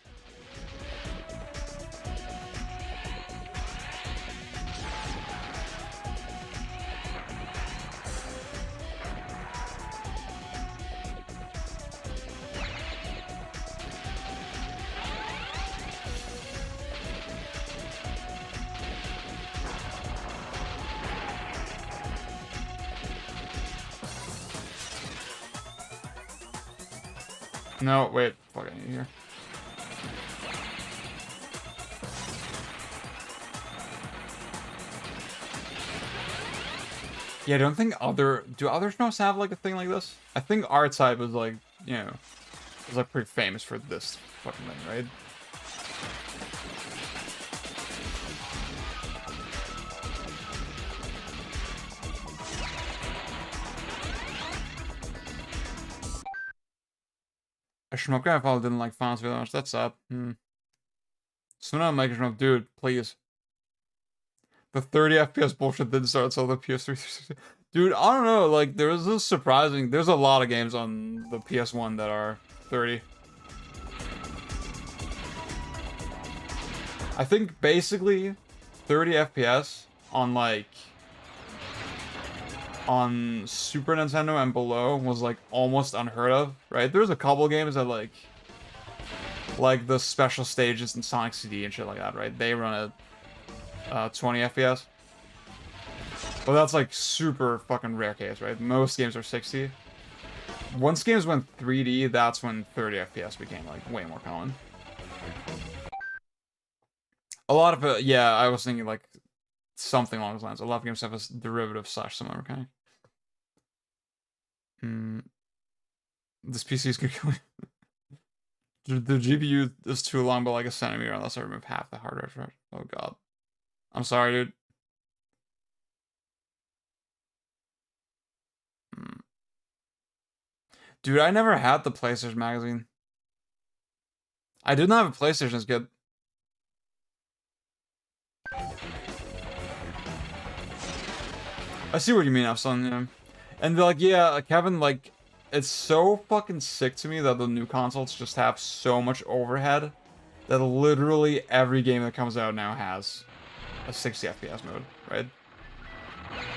No, wait. Fuck, I need here. Yeah, I don't think do other shmups have like a thing like this? I think R-Type is like, you know, is like pretty famous for this fucking thing, right? A shmup guy probably didn't like Final very much. That's sad. So now I'm making shmup, dude, please. The 30 FPS bullshit didn't start until the PS3. Dude, I don't know, like, there's a lot of games on the PS1 that are 30. I think basically 30 FPS on like on Super Nintendo and below was like almost unheard of, right? There's a couple games that like the special stages in Sonic CD and shit like that, right? They run at 20 FPS. But that's like super fucking rare case, right? Most games are 60. Once games went 3D, that's when 30 FPS became like way more common. A lot of it, yeah, I was thinking like something along those lines. A lot of games have a derivative / similar mechanic. This PC is gonna kill me. The GPU is too long, but like a centimeter unless I remove half the hard drive charge. Oh god. I'm sorry, dude. Dude, I never had the PlayStation magazine. I didn't have a PlayStation as good. I see what you mean, Epsilon, yeah. And like, yeah, Kevin, like, it's so fucking sick to me that the new consoles just have so much overhead that literally every game that comes out now has a 60 FPS mode, right?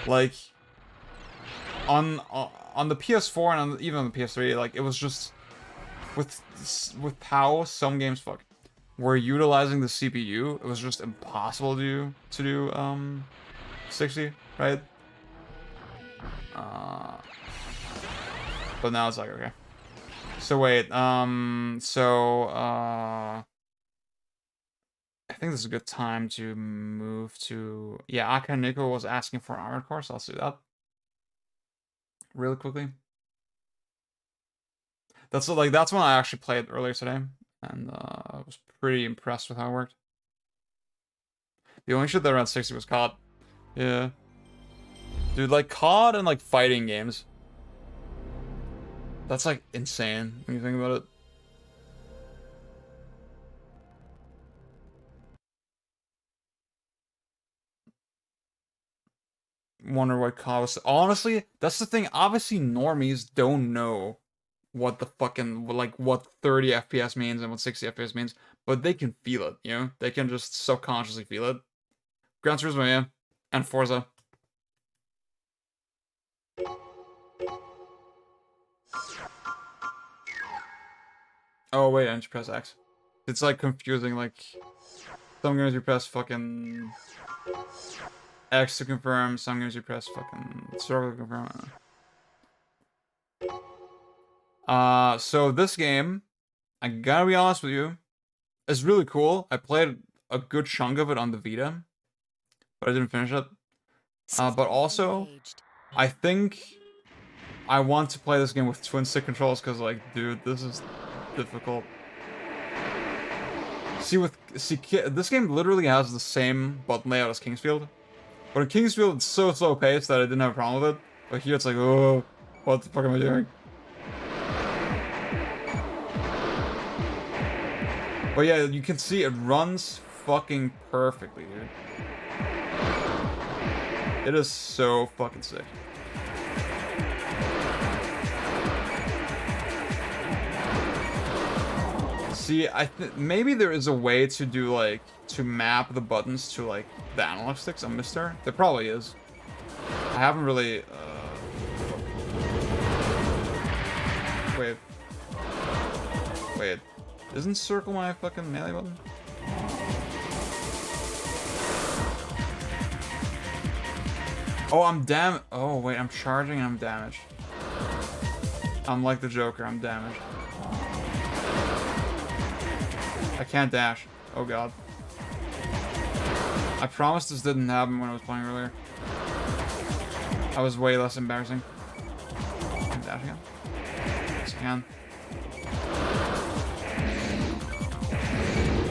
Like, on the PS4 and even on the PS3, like, it was just with how some games were utilizing the CPU, it was just impossible to do 60, right? But now it's like, okay. So wait, I think this is a good time to move to... Yeah, Akaniko was asking for an armored core, so I'll do that. Really quickly. That's one I actually played earlier today, and I was pretty impressed with how it worked. The only shit that ran 60 was COD. Yeah. Dude, like COD and like fighting games. That's like insane when you think about it. Wonder what COD was. Honestly, that's the thing. Obviously, normies don't know what the fucking, like, what 30 FPS means and what 60 FPS means, but they can feel it, you know? They can just subconsciously feel it. Gran Turismo, yeah. And Forza. Oh, wait, I need to press X. It's, like, confusing, like... Some games you press fucking... X to confirm, some games you press fucking... circle to confirm. So this game, I gotta be honest with you, is really cool. I played a good chunk of it on the Vita, but I didn't finish it. But also, I think I want to play this game with twin stick controls because, like, dude, this is difficult. This game literally has the same button layout as Kingsfield, but in Kingsfield it's so slow paced that I didn't have a problem with it. But here it's like, oh, what the fuck am I doing? But yeah, you can see it runs fucking perfectly, dude. It is so fucking sick. See, maybe there is a way to do, like, to map the buttons to, like, the analog sticks on MiSTer. There probably is. I haven't really, Wait. Isn't circle my fucking melee button? Oh, oh, wait, I'm charging and I'm damaged. I'm like the Joker, I'm damaged. I can't dash. Oh god. I promise this didn't happen when I was playing earlier. I was way less embarrassing. Can I dash again? Yes, I can.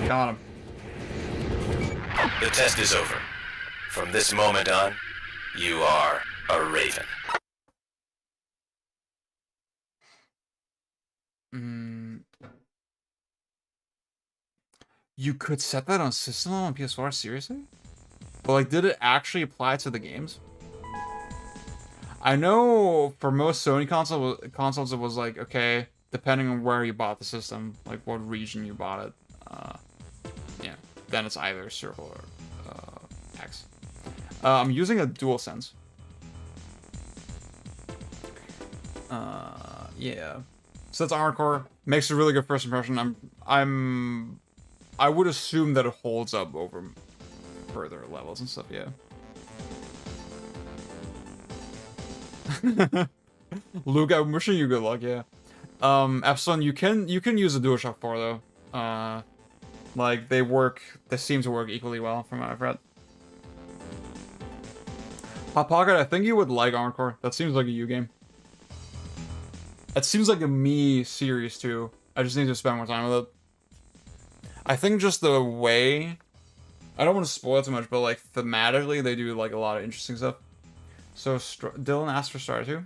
Got him. The test is over. From this moment on, you are a Raven. You could set that on system on PS4? Seriously? But, like, did it actually apply to the games? I know for most Sony consoles it was like, okay, depending on where you bought the system, like what region you bought it, yeah, then it's either circle or X. I'm using a DualSense. Yeah. So that's Armored Core. Makes a really good first impression. I would assume that it holds up over further levels and stuff, yeah. Luke, I'm wishing you good luck, yeah. Epsilon, you can use a DualShock 4 though. Like they seem to work equally well from what I've read. Hot Pocket, I think you would like Armored Core. That seems like a you game. It seems like a me series too. I just need to spend more time with it. I think just the way, I don't want to spoil it too much, but like thematically they do like a lot of interesting stuff. So Dylan asked for Star 2.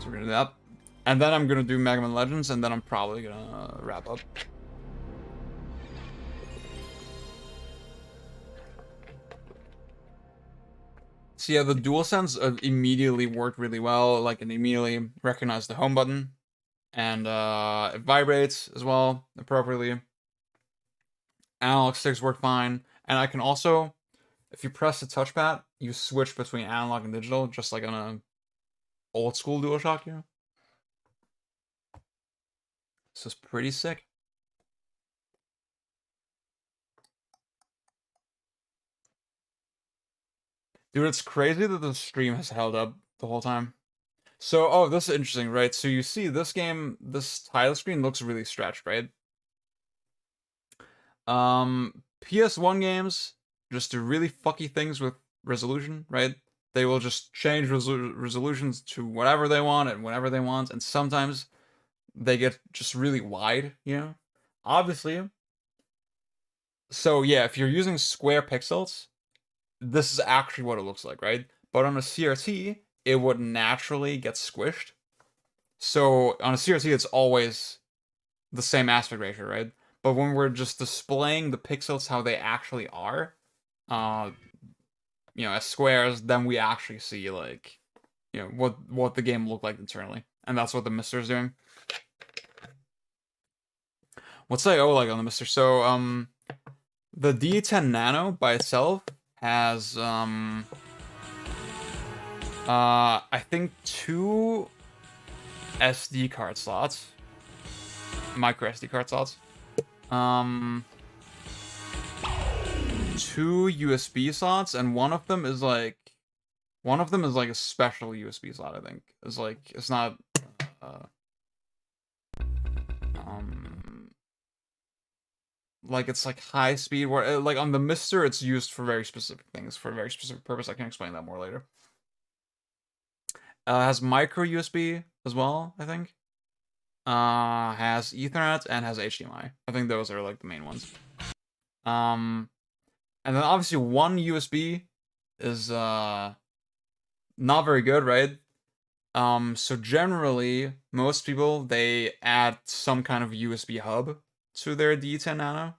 So we're gonna do that. And then I'm gonna do Mega Man Legends, and then I'm probably gonna wrap up. So yeah, the DualSense immediately worked really well. Like, it immediately recognized the home button. And it vibrates as well appropriately. Analog sticks work fine. And I can also, if you press the touchpad, you switch between analog and digital, just like on a old school DualShock, you know? So it's pretty sick. Dude, it's crazy that the stream has held up the whole time. So, oh, this is interesting, right? So you see this game, this title screen looks really stretched, right? PS1 games just do really fucky things with resolution, right? They will just change resolutions to whatever they want and whenever they want, and sometimes they get just really wide, you know? Obviously. So yeah, if you're using square pixels, this is actually what it looks like, right? But on a CRT, it would naturally get squished. So on a CRT, it's always the same aspect ratio, right? But when we're just displaying the pixels how they actually are, you know, as squares, then we actually see like, you know, what the game looked like internally, and that's what the MiSTer is doing. What's I/O like on the MiSTer? So the D10 Nano by itself has I think 2 SD card slots, micro SD card slots, 2 USB slots, and one of them is like a special USB slot. I think it's like it's not like it's like high speed. Where like on the MiSTer, it's used for very specific things for a very specific purpose. I can explain that more later. Has micro USB as well, I think. Has Ethernet and has HDMI. I think those are like the main ones. And then obviously one USB is not very good, right? So generally, most people, they add some kind of USB hub to their D10 Nano.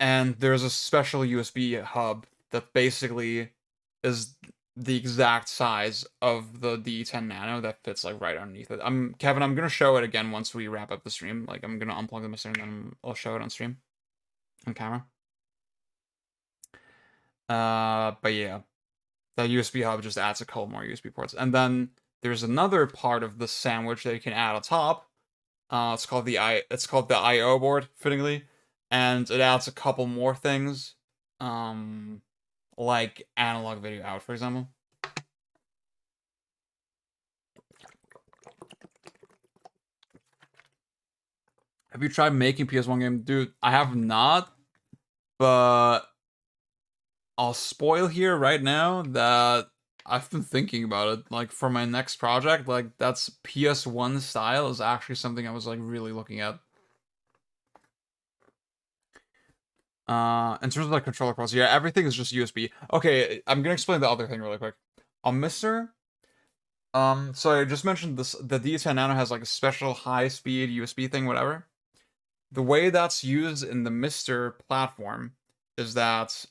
And there's a special USB hub that basically is the exact size of the D10 Nano that fits like right underneath it. Kevin, I'm gonna show it again once we wrap up the stream. Like I'm gonna unplug the MiSTer and then I'll show it on stream, on camera. But yeah, that USB hub just adds a couple more USB ports, and then there's another part of the sandwich that you can add on top. It's called the I/O board, fittingly, and it adds a couple more things, like analog video out, for example. Have you tried making PS1 game? Dude, I have not, but I'll spoil here right now that I've been thinking about it. Like, for my next project, like, that's PS1 style is actually something I was, like, really looking at. In terms of, like, controller ports, yeah, everything is just USB. Okay, I'm gonna explain the other thing really quick. On MiSTer, so I just mentioned this, the D10 Nano has, like, a special high-speed USB thing, whatever. The way that's used in the MiSTer platform is that,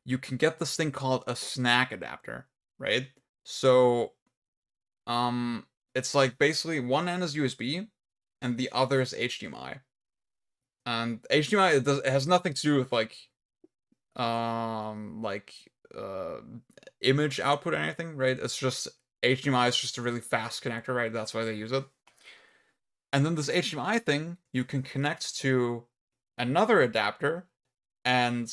you can get this thing called a snack adapter, right? So, it's like basically one end is USB and the other is HDMI. And HDMI, it has nothing to do with like image output or anything, right? It's just HDMI is just a really fast connector, right? That's why they use it. And then this HDMI thing, you can connect to another adapter, and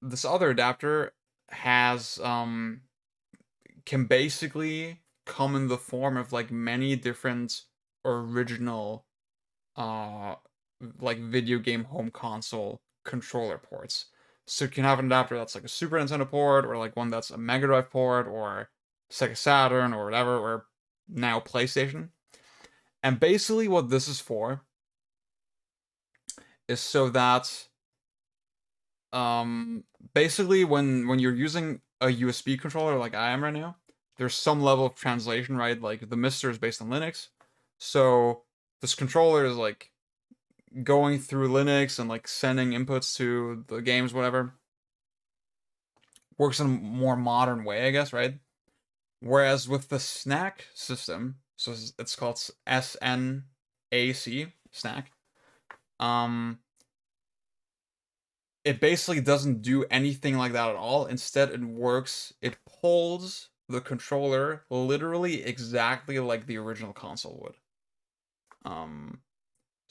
this other adapter has can basically come in the form of like many different original like video game home console controller ports. So you can have an adapter that's like a Super Nintendo port, or like one that's a Mega Drive port, or Sega Saturn, or whatever, or now PlayStation. And basically what this is for is so that basically when you're using a USB controller like I am right now, there's some level of translation, right? Like the MiSTer is based on Linux, so this controller is like going through Linux and like sending inputs to the games, whatever. Works in a more modern way, I guess, right? Whereas with the snack system, so it's called SNAC, snack. It basically doesn't do anything like that at all. Instead, it pulls the controller literally exactly like the original console would.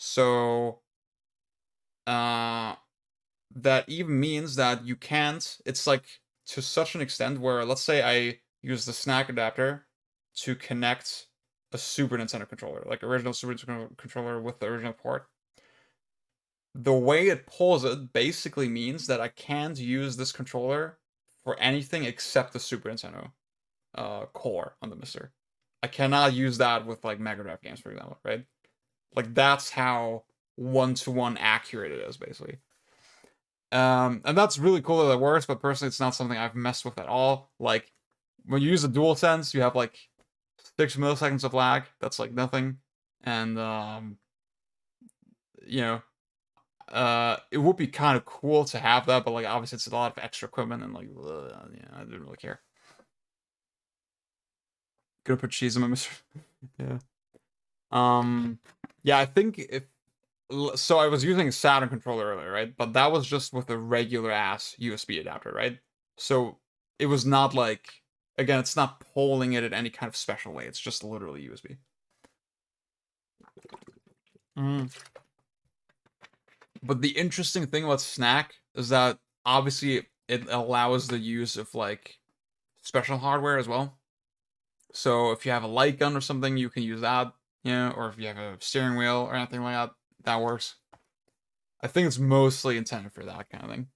So that even means that you can't, it's like to such an extent where, let's say I use the snack adapter to connect a Super Nintendo controller, like original Super Nintendo controller with the original port. The way it pulls it basically means that I can't use this controller for anything except the Super Nintendo core on the MiSTer. I cannot use that with like Mega Drive games, for example, right? Like that's how one-to-one accurate it is, basically. And that's really cool that it works, but personally it's not something I've messed with at all. Like, when you use a DualSense, you have like 6 milliseconds of lag. That's like nothing. And, you know, it would be kind of cool to have that, but like obviously it's a lot of extra equipment and like, yeah, I didn't really care. Gonna put cheese in my MiSTer. Yeah. Yeah, I think so I was using a Saturn controller earlier, right? But that was just with a regular ass USB adapter, right? So it was not like, again, it's not polling it in any kind of special way. It's just literally USB. But the interesting thing about Snack is that obviously it allows the use of like special hardware as well. So if you have a light gun or something, you can use that, you know, or if you have a steering wheel or anything like that, that works. I think it's mostly intended for that kind of thing.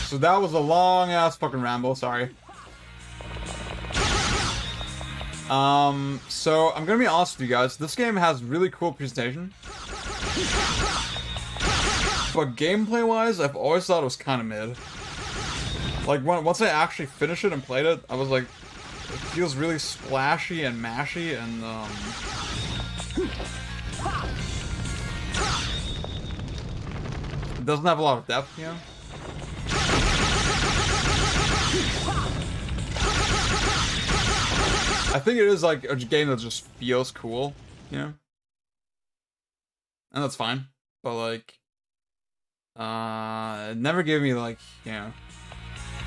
So that was a long ass fucking ramble, sorry. So I'm gonna be honest with you guys, this game has really cool presentation. But gameplay wise, I've always thought it was kinda mid. Like once I actually finished it and played it, I was like, it feels really splashy and mashy and it doesn't have a lot of depth, you know? I think it is like a game that just feels cool, you know? And that's fine. But like, it never gave me like, you know,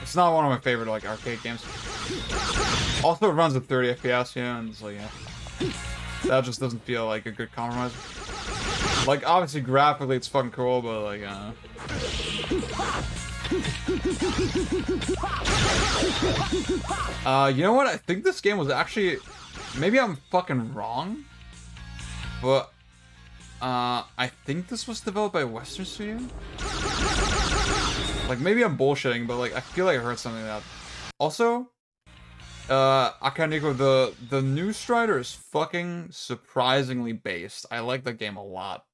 it's not one of my favorite like arcade games. Also, it runs at 30 FPS, yeah, and so yeah, that just doesn't feel like a good compromise. Like, obviously, graphically, it's fucking cool, but like, you know what? I think this game was actually, maybe I'm fucking wrong, but I think this was developed by Western Studio. Like, maybe I'm bullshitting, but like, I feel like I heard something like that. Also, Akaniko, the new Strider is fucking surprisingly based. I like that game a lot.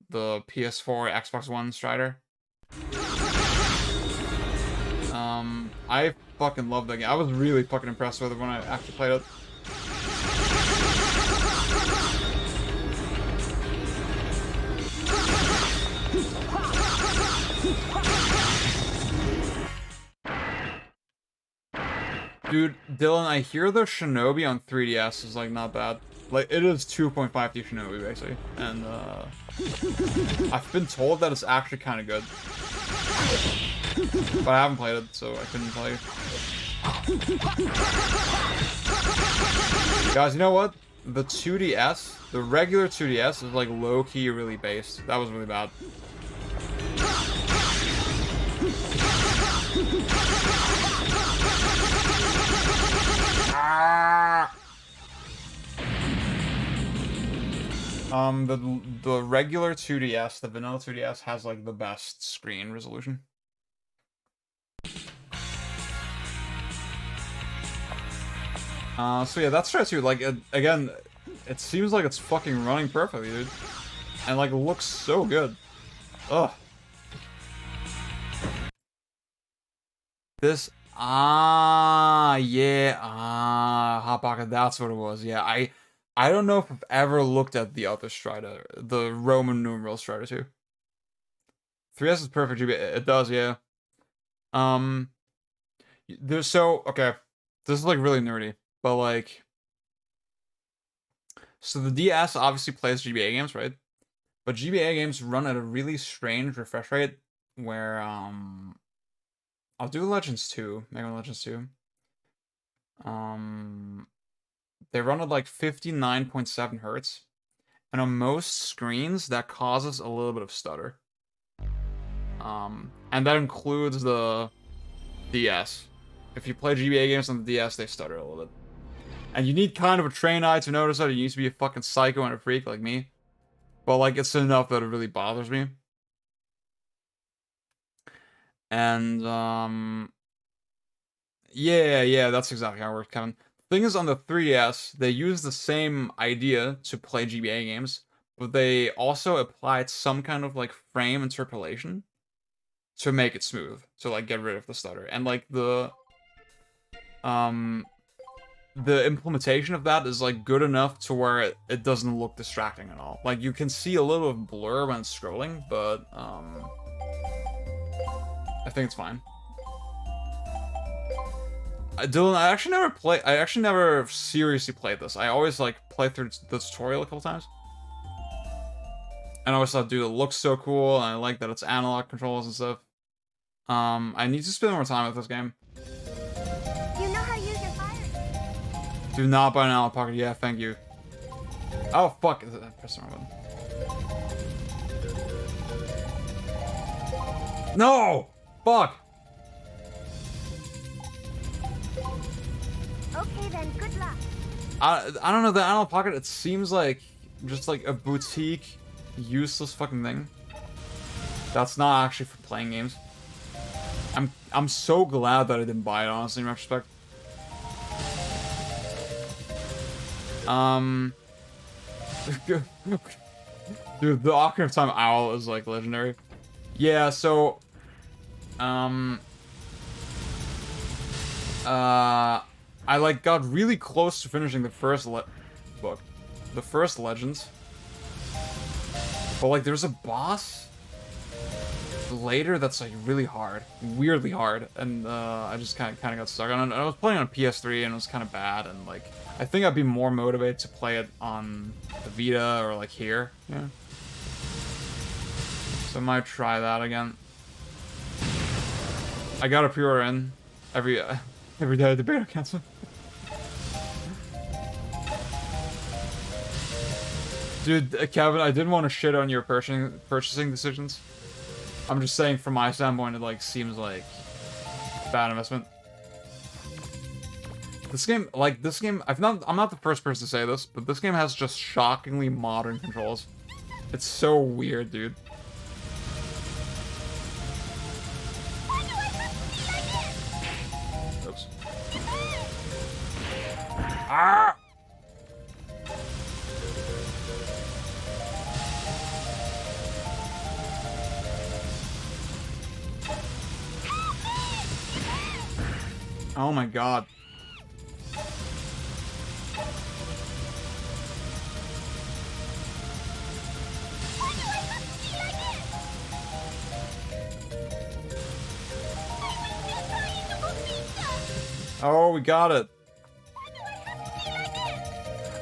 The PS4, Xbox One Strider. I fucking love that game. I was really fucking impressed with it when I actually played it. Dude, Dylan, I hear the Shinobi on 3DS is like not bad. Like, it is 2.5D Shinobi basically, and I've been told that it's actually kind of good, but I haven't played it, so I couldn't tell you. Guys, you know what? The 2DS, the regular 2DS is like low-key really based. That was really bad. The regular 2DS, the vanilla 2DS, has like the best screen resolution. So yeah, that's straight too. Like, again, it seems like it's fucking running perfectly, dude. And like, it looks so good. Ugh. This, yeah, Hot Pocket, that's what it was. Yeah, I don't know if I've ever looked at the other Strider, the Roman numeral Strider 2. 3DS is perfect, it does, yeah. There's so, okay, this is like really nerdy, but like, so the DS obviously plays GBA games, right? But GBA games run at a really strange refresh rate where, I'll do Legends 2, Mega Man Legends 2. They run at like 59.7 hertz, And on most screens, that causes a little bit of stutter. And that includes the DS. If you play GBA games on the DS, they stutter a little bit. And you need kind of a trained eye to notice that. You need to be a fucking psycho and a freak like me. But, like, it's enough that it really bothers me. And, yeah, that's exactly how it works, Kevin. The thing is, on the 3DS, they use the same idea to play GBA games, but they also applied some kind of, like, frame interpolation to make it smooth, to, like, get rid of the stutter. And, like, the implementation of that is, like, good enough to where it doesn't look distracting at all. Like, you can see a little of blur when it's scrolling, but, I think it's fine. Dylan, I actually never seriously played this. I always, like, play through the tutorial a couple times. And I always thought, dude, it looks so cool, and I like that it's analog controls and stuff. I need to spend more time with this game. You know how to use your fire? Do not buy an analog pocket. Yeah, thank you. Oh, fuck. I pressed the wrong button. No! Fuck! Okay then, good luck. I don't know, the analog pocket, it seems like just like a boutique, useless fucking thing. That's not actually for playing games. I'm so glad that I didn't buy it, honestly, in retrospect. Dude, the Ocarina of Time owl is like legendary. Yeah, so I like got really close to finishing the first Legends. But like there's a boss later that's like really hard, weirdly hard, and I just kind of got stuck on it. I was playing on PS3 and it was kind of bad, and like I think I'd be more motivated to play it on the Vita or like here, yeah. So I might try that again. I got a pre-order in every day. The beta cancel. Dude, Kevin, I didn't want to shit on your purchasing decisions. I'm just saying, from my standpoint, it like seems like bad investment. This game, I'm not the first person to say this, but this game has just shockingly modern controls. It's so weird, dude. Oops. Ah! Oh my god. Oh, we got it.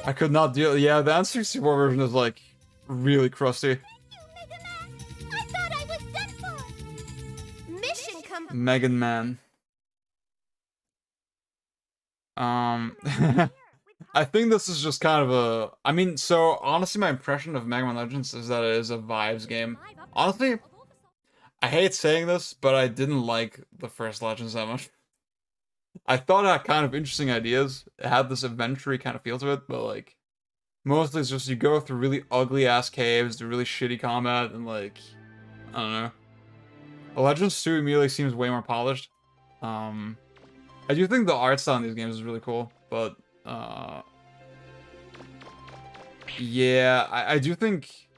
I could not deal. Yeah, the N64 version is like really crusty. I thought I was done for. Mission complete. Mega Man. I think this is just kind of a... I mean, so, honestly, my impression of Mega Man Legends is that it is a vibes game. Honestly, I hate saying this, but I didn't like the first Legends that much. I thought it had kind of interesting ideas. It had this adventure-y kind of feel to it, but, like, mostly it's just you go through really ugly-ass caves, do really shitty combat, and, like, I don't know. Legends 2 immediately seems way more polished. I do think the art style in these games is really cool, but, yeah, I do think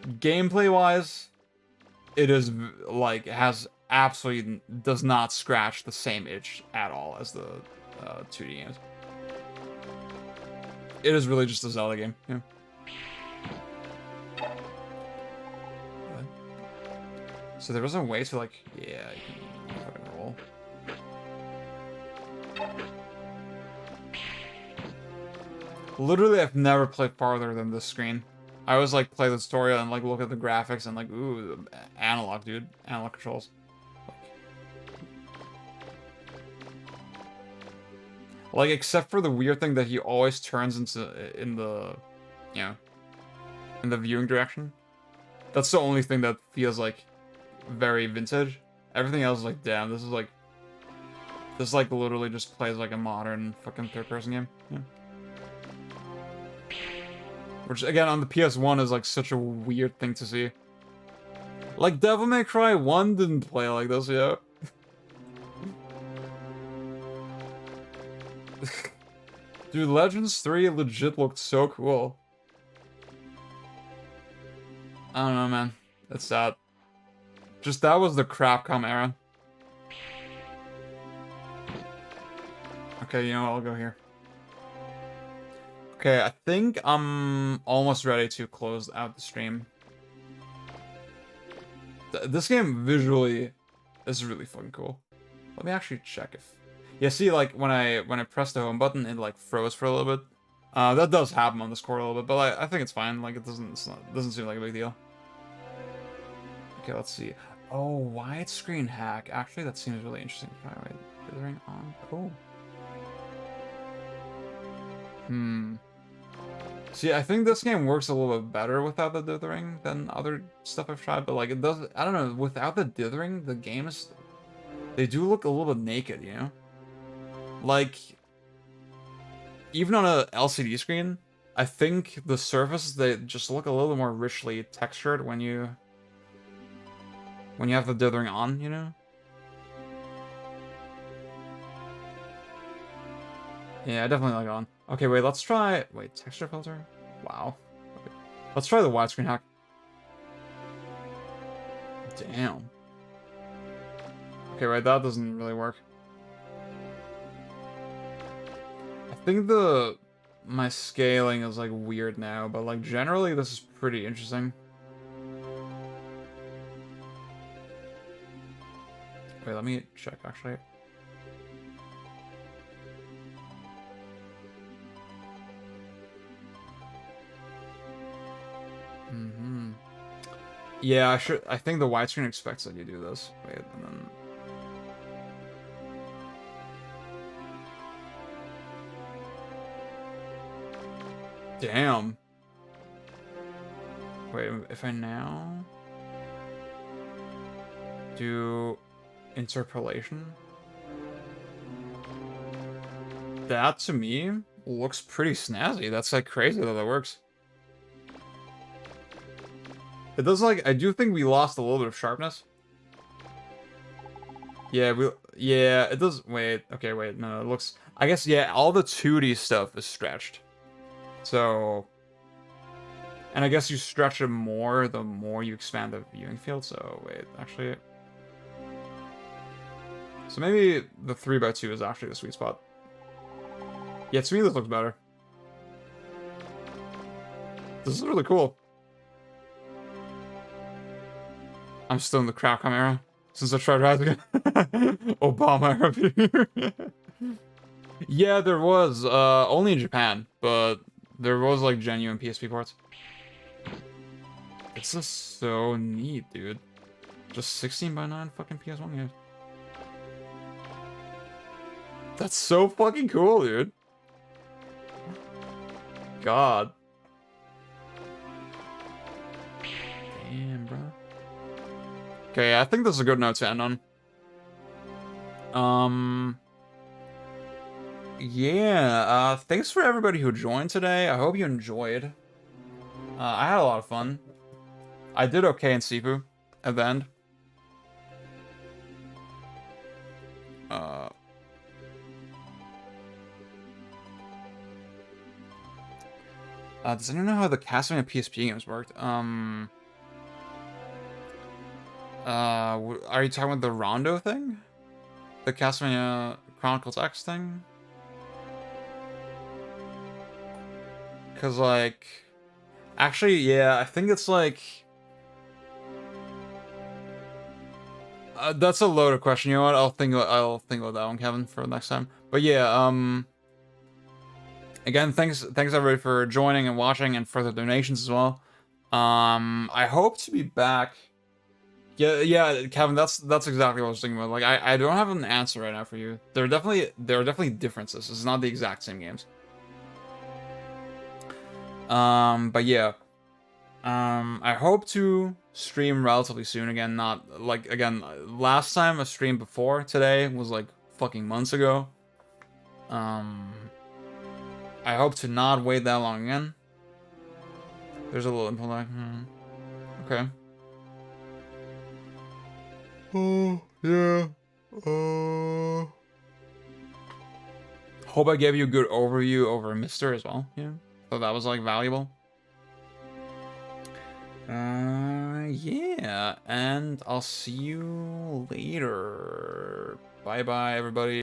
gameplay-wise, it is, like, has absolutely does not scratch the same itch at all as the 2D games. It is really just a Zelda game, yeah. What? So there was a way to, like, yeah, you can fucking roll. Literally, I've never played farther than this screen. I always like play the tutorial and like look at the graphics and like, ooh, analog, dude, analog controls. Like, except for the weird thing that he always turns into in the you know, in the viewing direction. That's the only thing that feels like very vintage. Everything else is like, damn, this literally just plays like a modern fucking third-person game. Yeah. Which, again, on the PS1 is like such a weird thing to see. Like, Devil May Cry 1 didn't play like this, yeah. Dude, Legends 3 legit looked so cool. I don't know, man. That's sad. Just that was the Crapcom era. Okay, you know what? I'll go here. Okay, I think I'm almost ready to close out the stream. This game visually is really fucking cool. Let me actually check if... Yeah, see, like, when I press the home button, it, like, froze for a little bit. That does happen on this cord a little bit, but I think it's fine. Like, it doesn't seem like a big deal. Okay, let's see. Oh, widescreen hack. Actually, that seems really interesting. Wait, dithering on. Cool. See, I think this game works a little bit better without the dithering than other stuff I've tried, but like it does. I don't know. Without the dithering, the games, they do look a little bit naked, you know. Like, even on a LCD screen, I think the surfaces, they just look a little more richly textured when you have the dithering on, you know? Yeah, I definitely like it on. Okay, wait, let's try... Wait, texture filter? Wow. Okay. Let's try the widescreen hack. Damn. Okay, wait, that doesn't really work. I think my scaling is, like, weird now, but, like, generally this is pretty interesting. Wait, let me check, actually. Yeah, I think the widescreen expects that you do this. Wait, and then... Damn. Wait, if I now... do... interpolation? That, to me, looks pretty snazzy. That's, like, crazy that that works. It does, like, I do think we lost a little bit of sharpness. Yeah, yeah, it does, wait, okay, wait, no, it looks, I guess, yeah, all the 2D stuff is stretched. So, and I guess you stretch it more, the more you expand the viewing field, so, wait, actually, so maybe the 3x2 is actually the sweet spot. Yeah, to me, this looks better. This is really cool. I'm still in the Crapcom era since I tried Rising. Obama era. Yeah, there was only in Japan, but there was like genuine PSP ports. It's just so neat, dude. Just 16:9 fucking PS1 games. That's so fucking cool, dude. God. Damn, bro. Okay, I think this is a good note to end on. Yeah, thanks for everybody who joined today. I hope you enjoyed. I had a lot of fun. I did okay in Sifu at the end. Does anyone know how the Castlevania PSP games worked? Are you talking about the Rondo thing? The Castlevania Chronicles X thing? Cause like, actually, yeah, I think it's like, that's a loaded question. You know what? I'll think about that one, Kevin, for next time. But yeah, again, thanks everybody for joining and watching and for the donations as well. I hope to be back. Yeah, Kevin, that's exactly what I was thinking about. Like, I don't have an answer right now for you. There are definitely differences. It's not the exact same games. But yeah. I hope to stream relatively soon again. Not like, again, last time I streamed before today was like fucking months ago. I hope to not wait that long again. There's a little input lag. Okay. Oh, yeah. Hope I gave you a good overview over MiSTer as well. Yeah. So that was like valuable. Yeah. And I'll see you later. Bye bye, everybody.